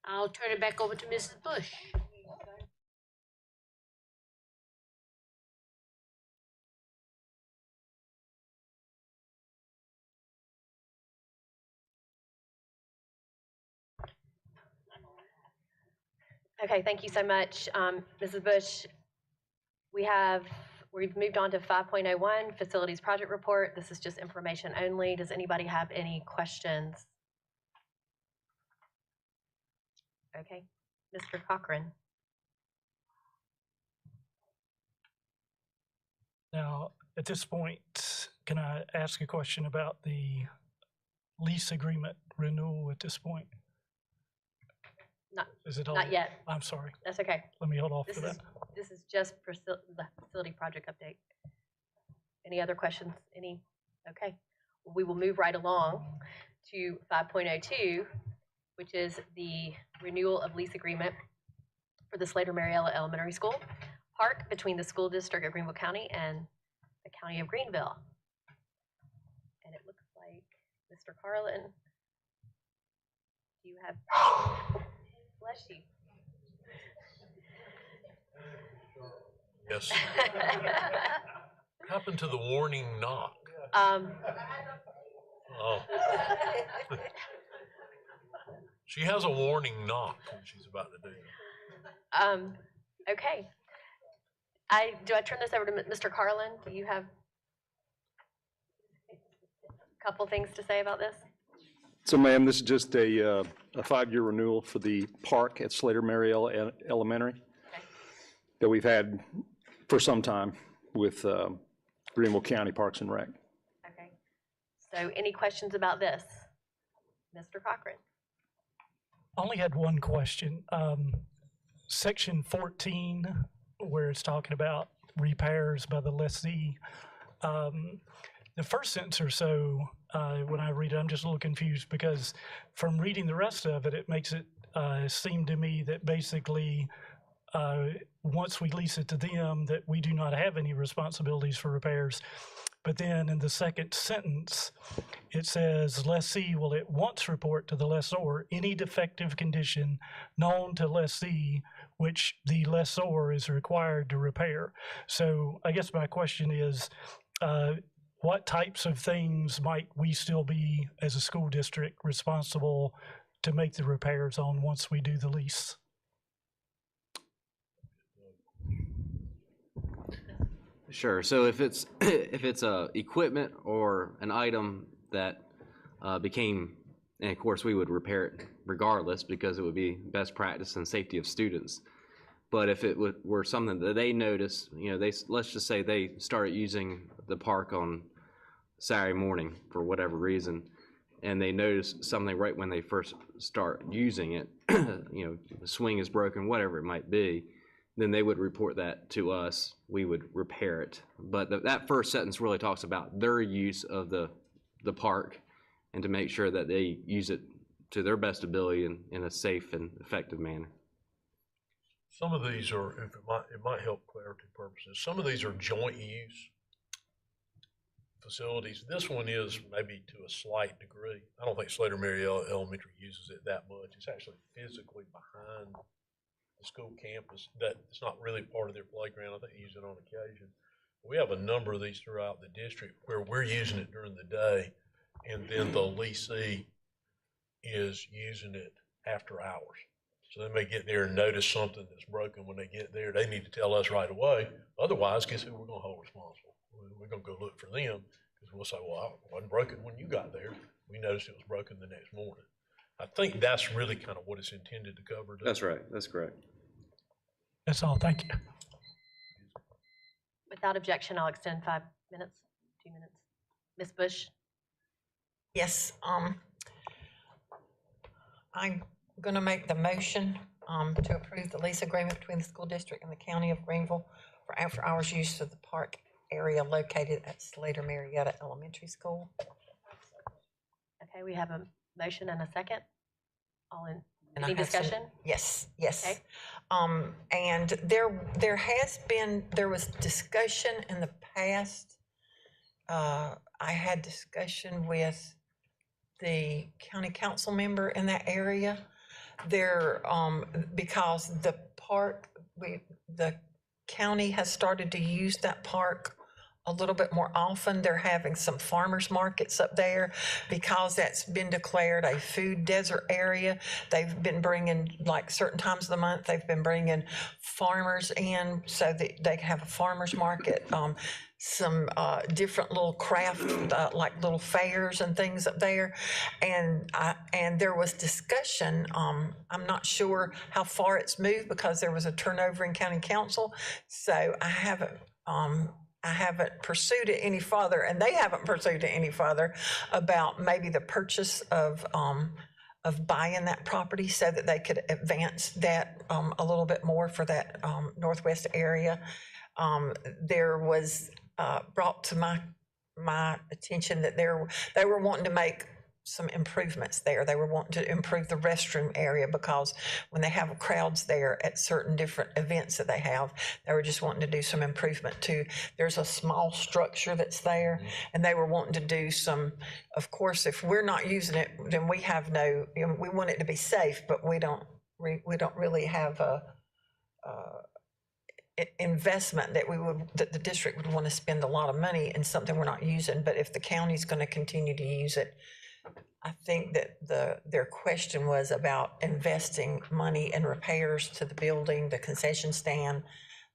I'll turn it back over to Mrs. Bush. Okay, thank you so much, Mrs. Bush. We've moved on to 5.01, Facilities Project Report. This is just information only. Does anybody have any questions? Okay, Mr. Cochran. Now, at this point, can I ask a question about the lease agreement renewal at this point? Not yet. I'm sorry. That's okay. Let me hold off for that. This is just for the facility project update. Any other questions? Okay. We will move right along to 5.02, which is the renewal of lease agreement for the Slater-Marietta Elementary School. park between the school district of Greenville County and the county of Greenville. And it looks like Mr. Carlin, do you have, bless you. Yes. What happened to the warning knock? Oh. She has a warning knock when she's about to do that. Okay. Do I turn this over to Mr. Carlin? Do you have a couple things to say about this? So, ma'am, this is just a 5-year renewal for the park at Slater-Marietta Elementary that we've had for some time with Greenville County Parks and Rec. Okay. So any questions about this? Mr. Cochran? I only had one question. Section 14, where it's talking about repairs by the lessee, the first sentence or so, when I read it, I'm just a little confused because from reading the rest of it, it makes it seem to me that basically once we lease it to them, that we do not have any responsibilities for repairs. But then in the second sentence, it says, lessee will at once report to the lessor any defective condition known to lessee which the lessor is required to repair. So I guess my question is, what types of things might we still be, as a school district, responsible to make the repairs on once we do the lease? Sure. So if it's equipment or an item that became, and of course we would repair it regardless because it would be best practice and safety of students. But if it were something that they notice, let's just say they started using the park on Saturday morning for whatever reason, and they notice something right when they first start using it, the swing is broken, whatever it might be, then they would report that to us. We would repair it. But that first sentence really talks about their use of the park and to make sure that they use it to their best ability in a safe and effective manner. Some of these are, if it might help clarity purposes, some of these are joint use facilities. This one is maybe to a slight degree. I don't think Slater-Marietta Elementary uses it that much. It's actually physically behind the school campus. That it's not really part of their playground. I think they use it on occasion. We have a number of these throughout the district where we're using it during the day, and then the leasee is using it after hours. So they may get there and notice something that's broken when they get there. They need to tell us right away. Otherwise, guess who we're going to hold responsible? We're going to go look for them because we'll say, well, it wasn't broken when you got there. We noticed it was broken the next morning. I think that's really kind of what it's intended to cover. That's right. That's correct. That's all. Thank you. Without objection, I'll extend 5 minutes, 2 minutes. Ms. Bush? Yes, I'm going to make the motion to approve the lease agreement between the school district and the county of Greenville for after-hours use of the park area located at Slater-Marietta Elementary School. Okay, we have a motion and a second. All in, any discussion? Yes. Okay. And there was discussion in the past. I had discussion with the county council member in that area. Because the park, the county has started to use that park a little bit more often. They're having some farmers markets up there because that's been declared a food desert area. They've been bringing, like certain times of the month, they've been bringing farmers in so that they can have a farmers market. Some different little craft, like little fairs and things up there. And there was discussion, I'm not sure how far it's moved because there was a turnover in county council. So I haven't pursued it any further, and they haven't pursued it any further about maybe the purchase of buying that property so that they could advance that a little bit more for that northwest area. There was brought to my attention that they were wanting to make some improvements there. They were wanting to improve the restroom area because when they have crowds there at certain different events that they have, they were just wanting to do some improvement too. There's a small structure that's there, and they were wanting to do some, of course, if we're not using it, then we have no, we want it to be safe, but we don't really have a investment that that the district would want to spend a lot of money in something we're not using. But if the county's going to continue to use it, I think that their question was about investing money in repairs to the building, the concession stand,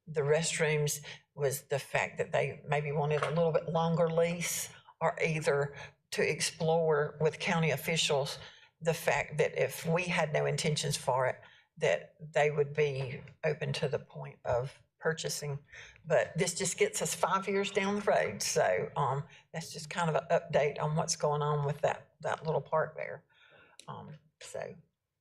the restrooms, was the fact that they maybe wanted a little bit longer lease, or either to explore with county officials the fact that if we had no intentions for it, that they would be open to the point of purchasing. But this just gets us 5 years down the road. So that's just kind of an update on what's going on with that little park there.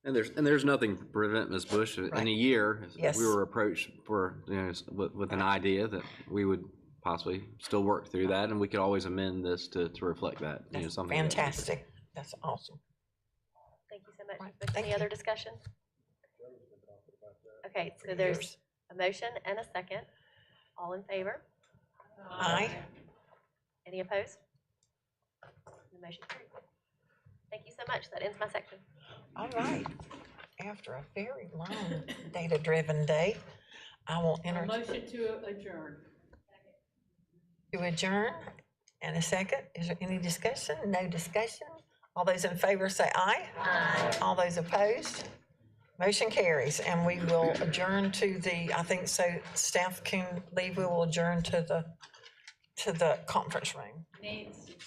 And there's nothing to prevent Ms. Bush in a year, if Yes. we were approached for, with an idea that we would possibly still work through that, and we could always amend this to reflect that. That's something fantastic. That's awesome. Thank you so much. Ms. Bush. Any other discussion? Okay, so there's a motion and a second. All in favor? Aye. Any opposed? The motion carries. Thank you so much. That ends my section. All right. After a very long data-driven day, I will entertain. Motion to adjourn. To adjourn. And a second. Is there any discussion? No discussion? All those in favor say aye. Aye. All those opposed? Motion carries, and we will adjourn to I think so staff can leave, we will adjourn to the conference room. Nancy.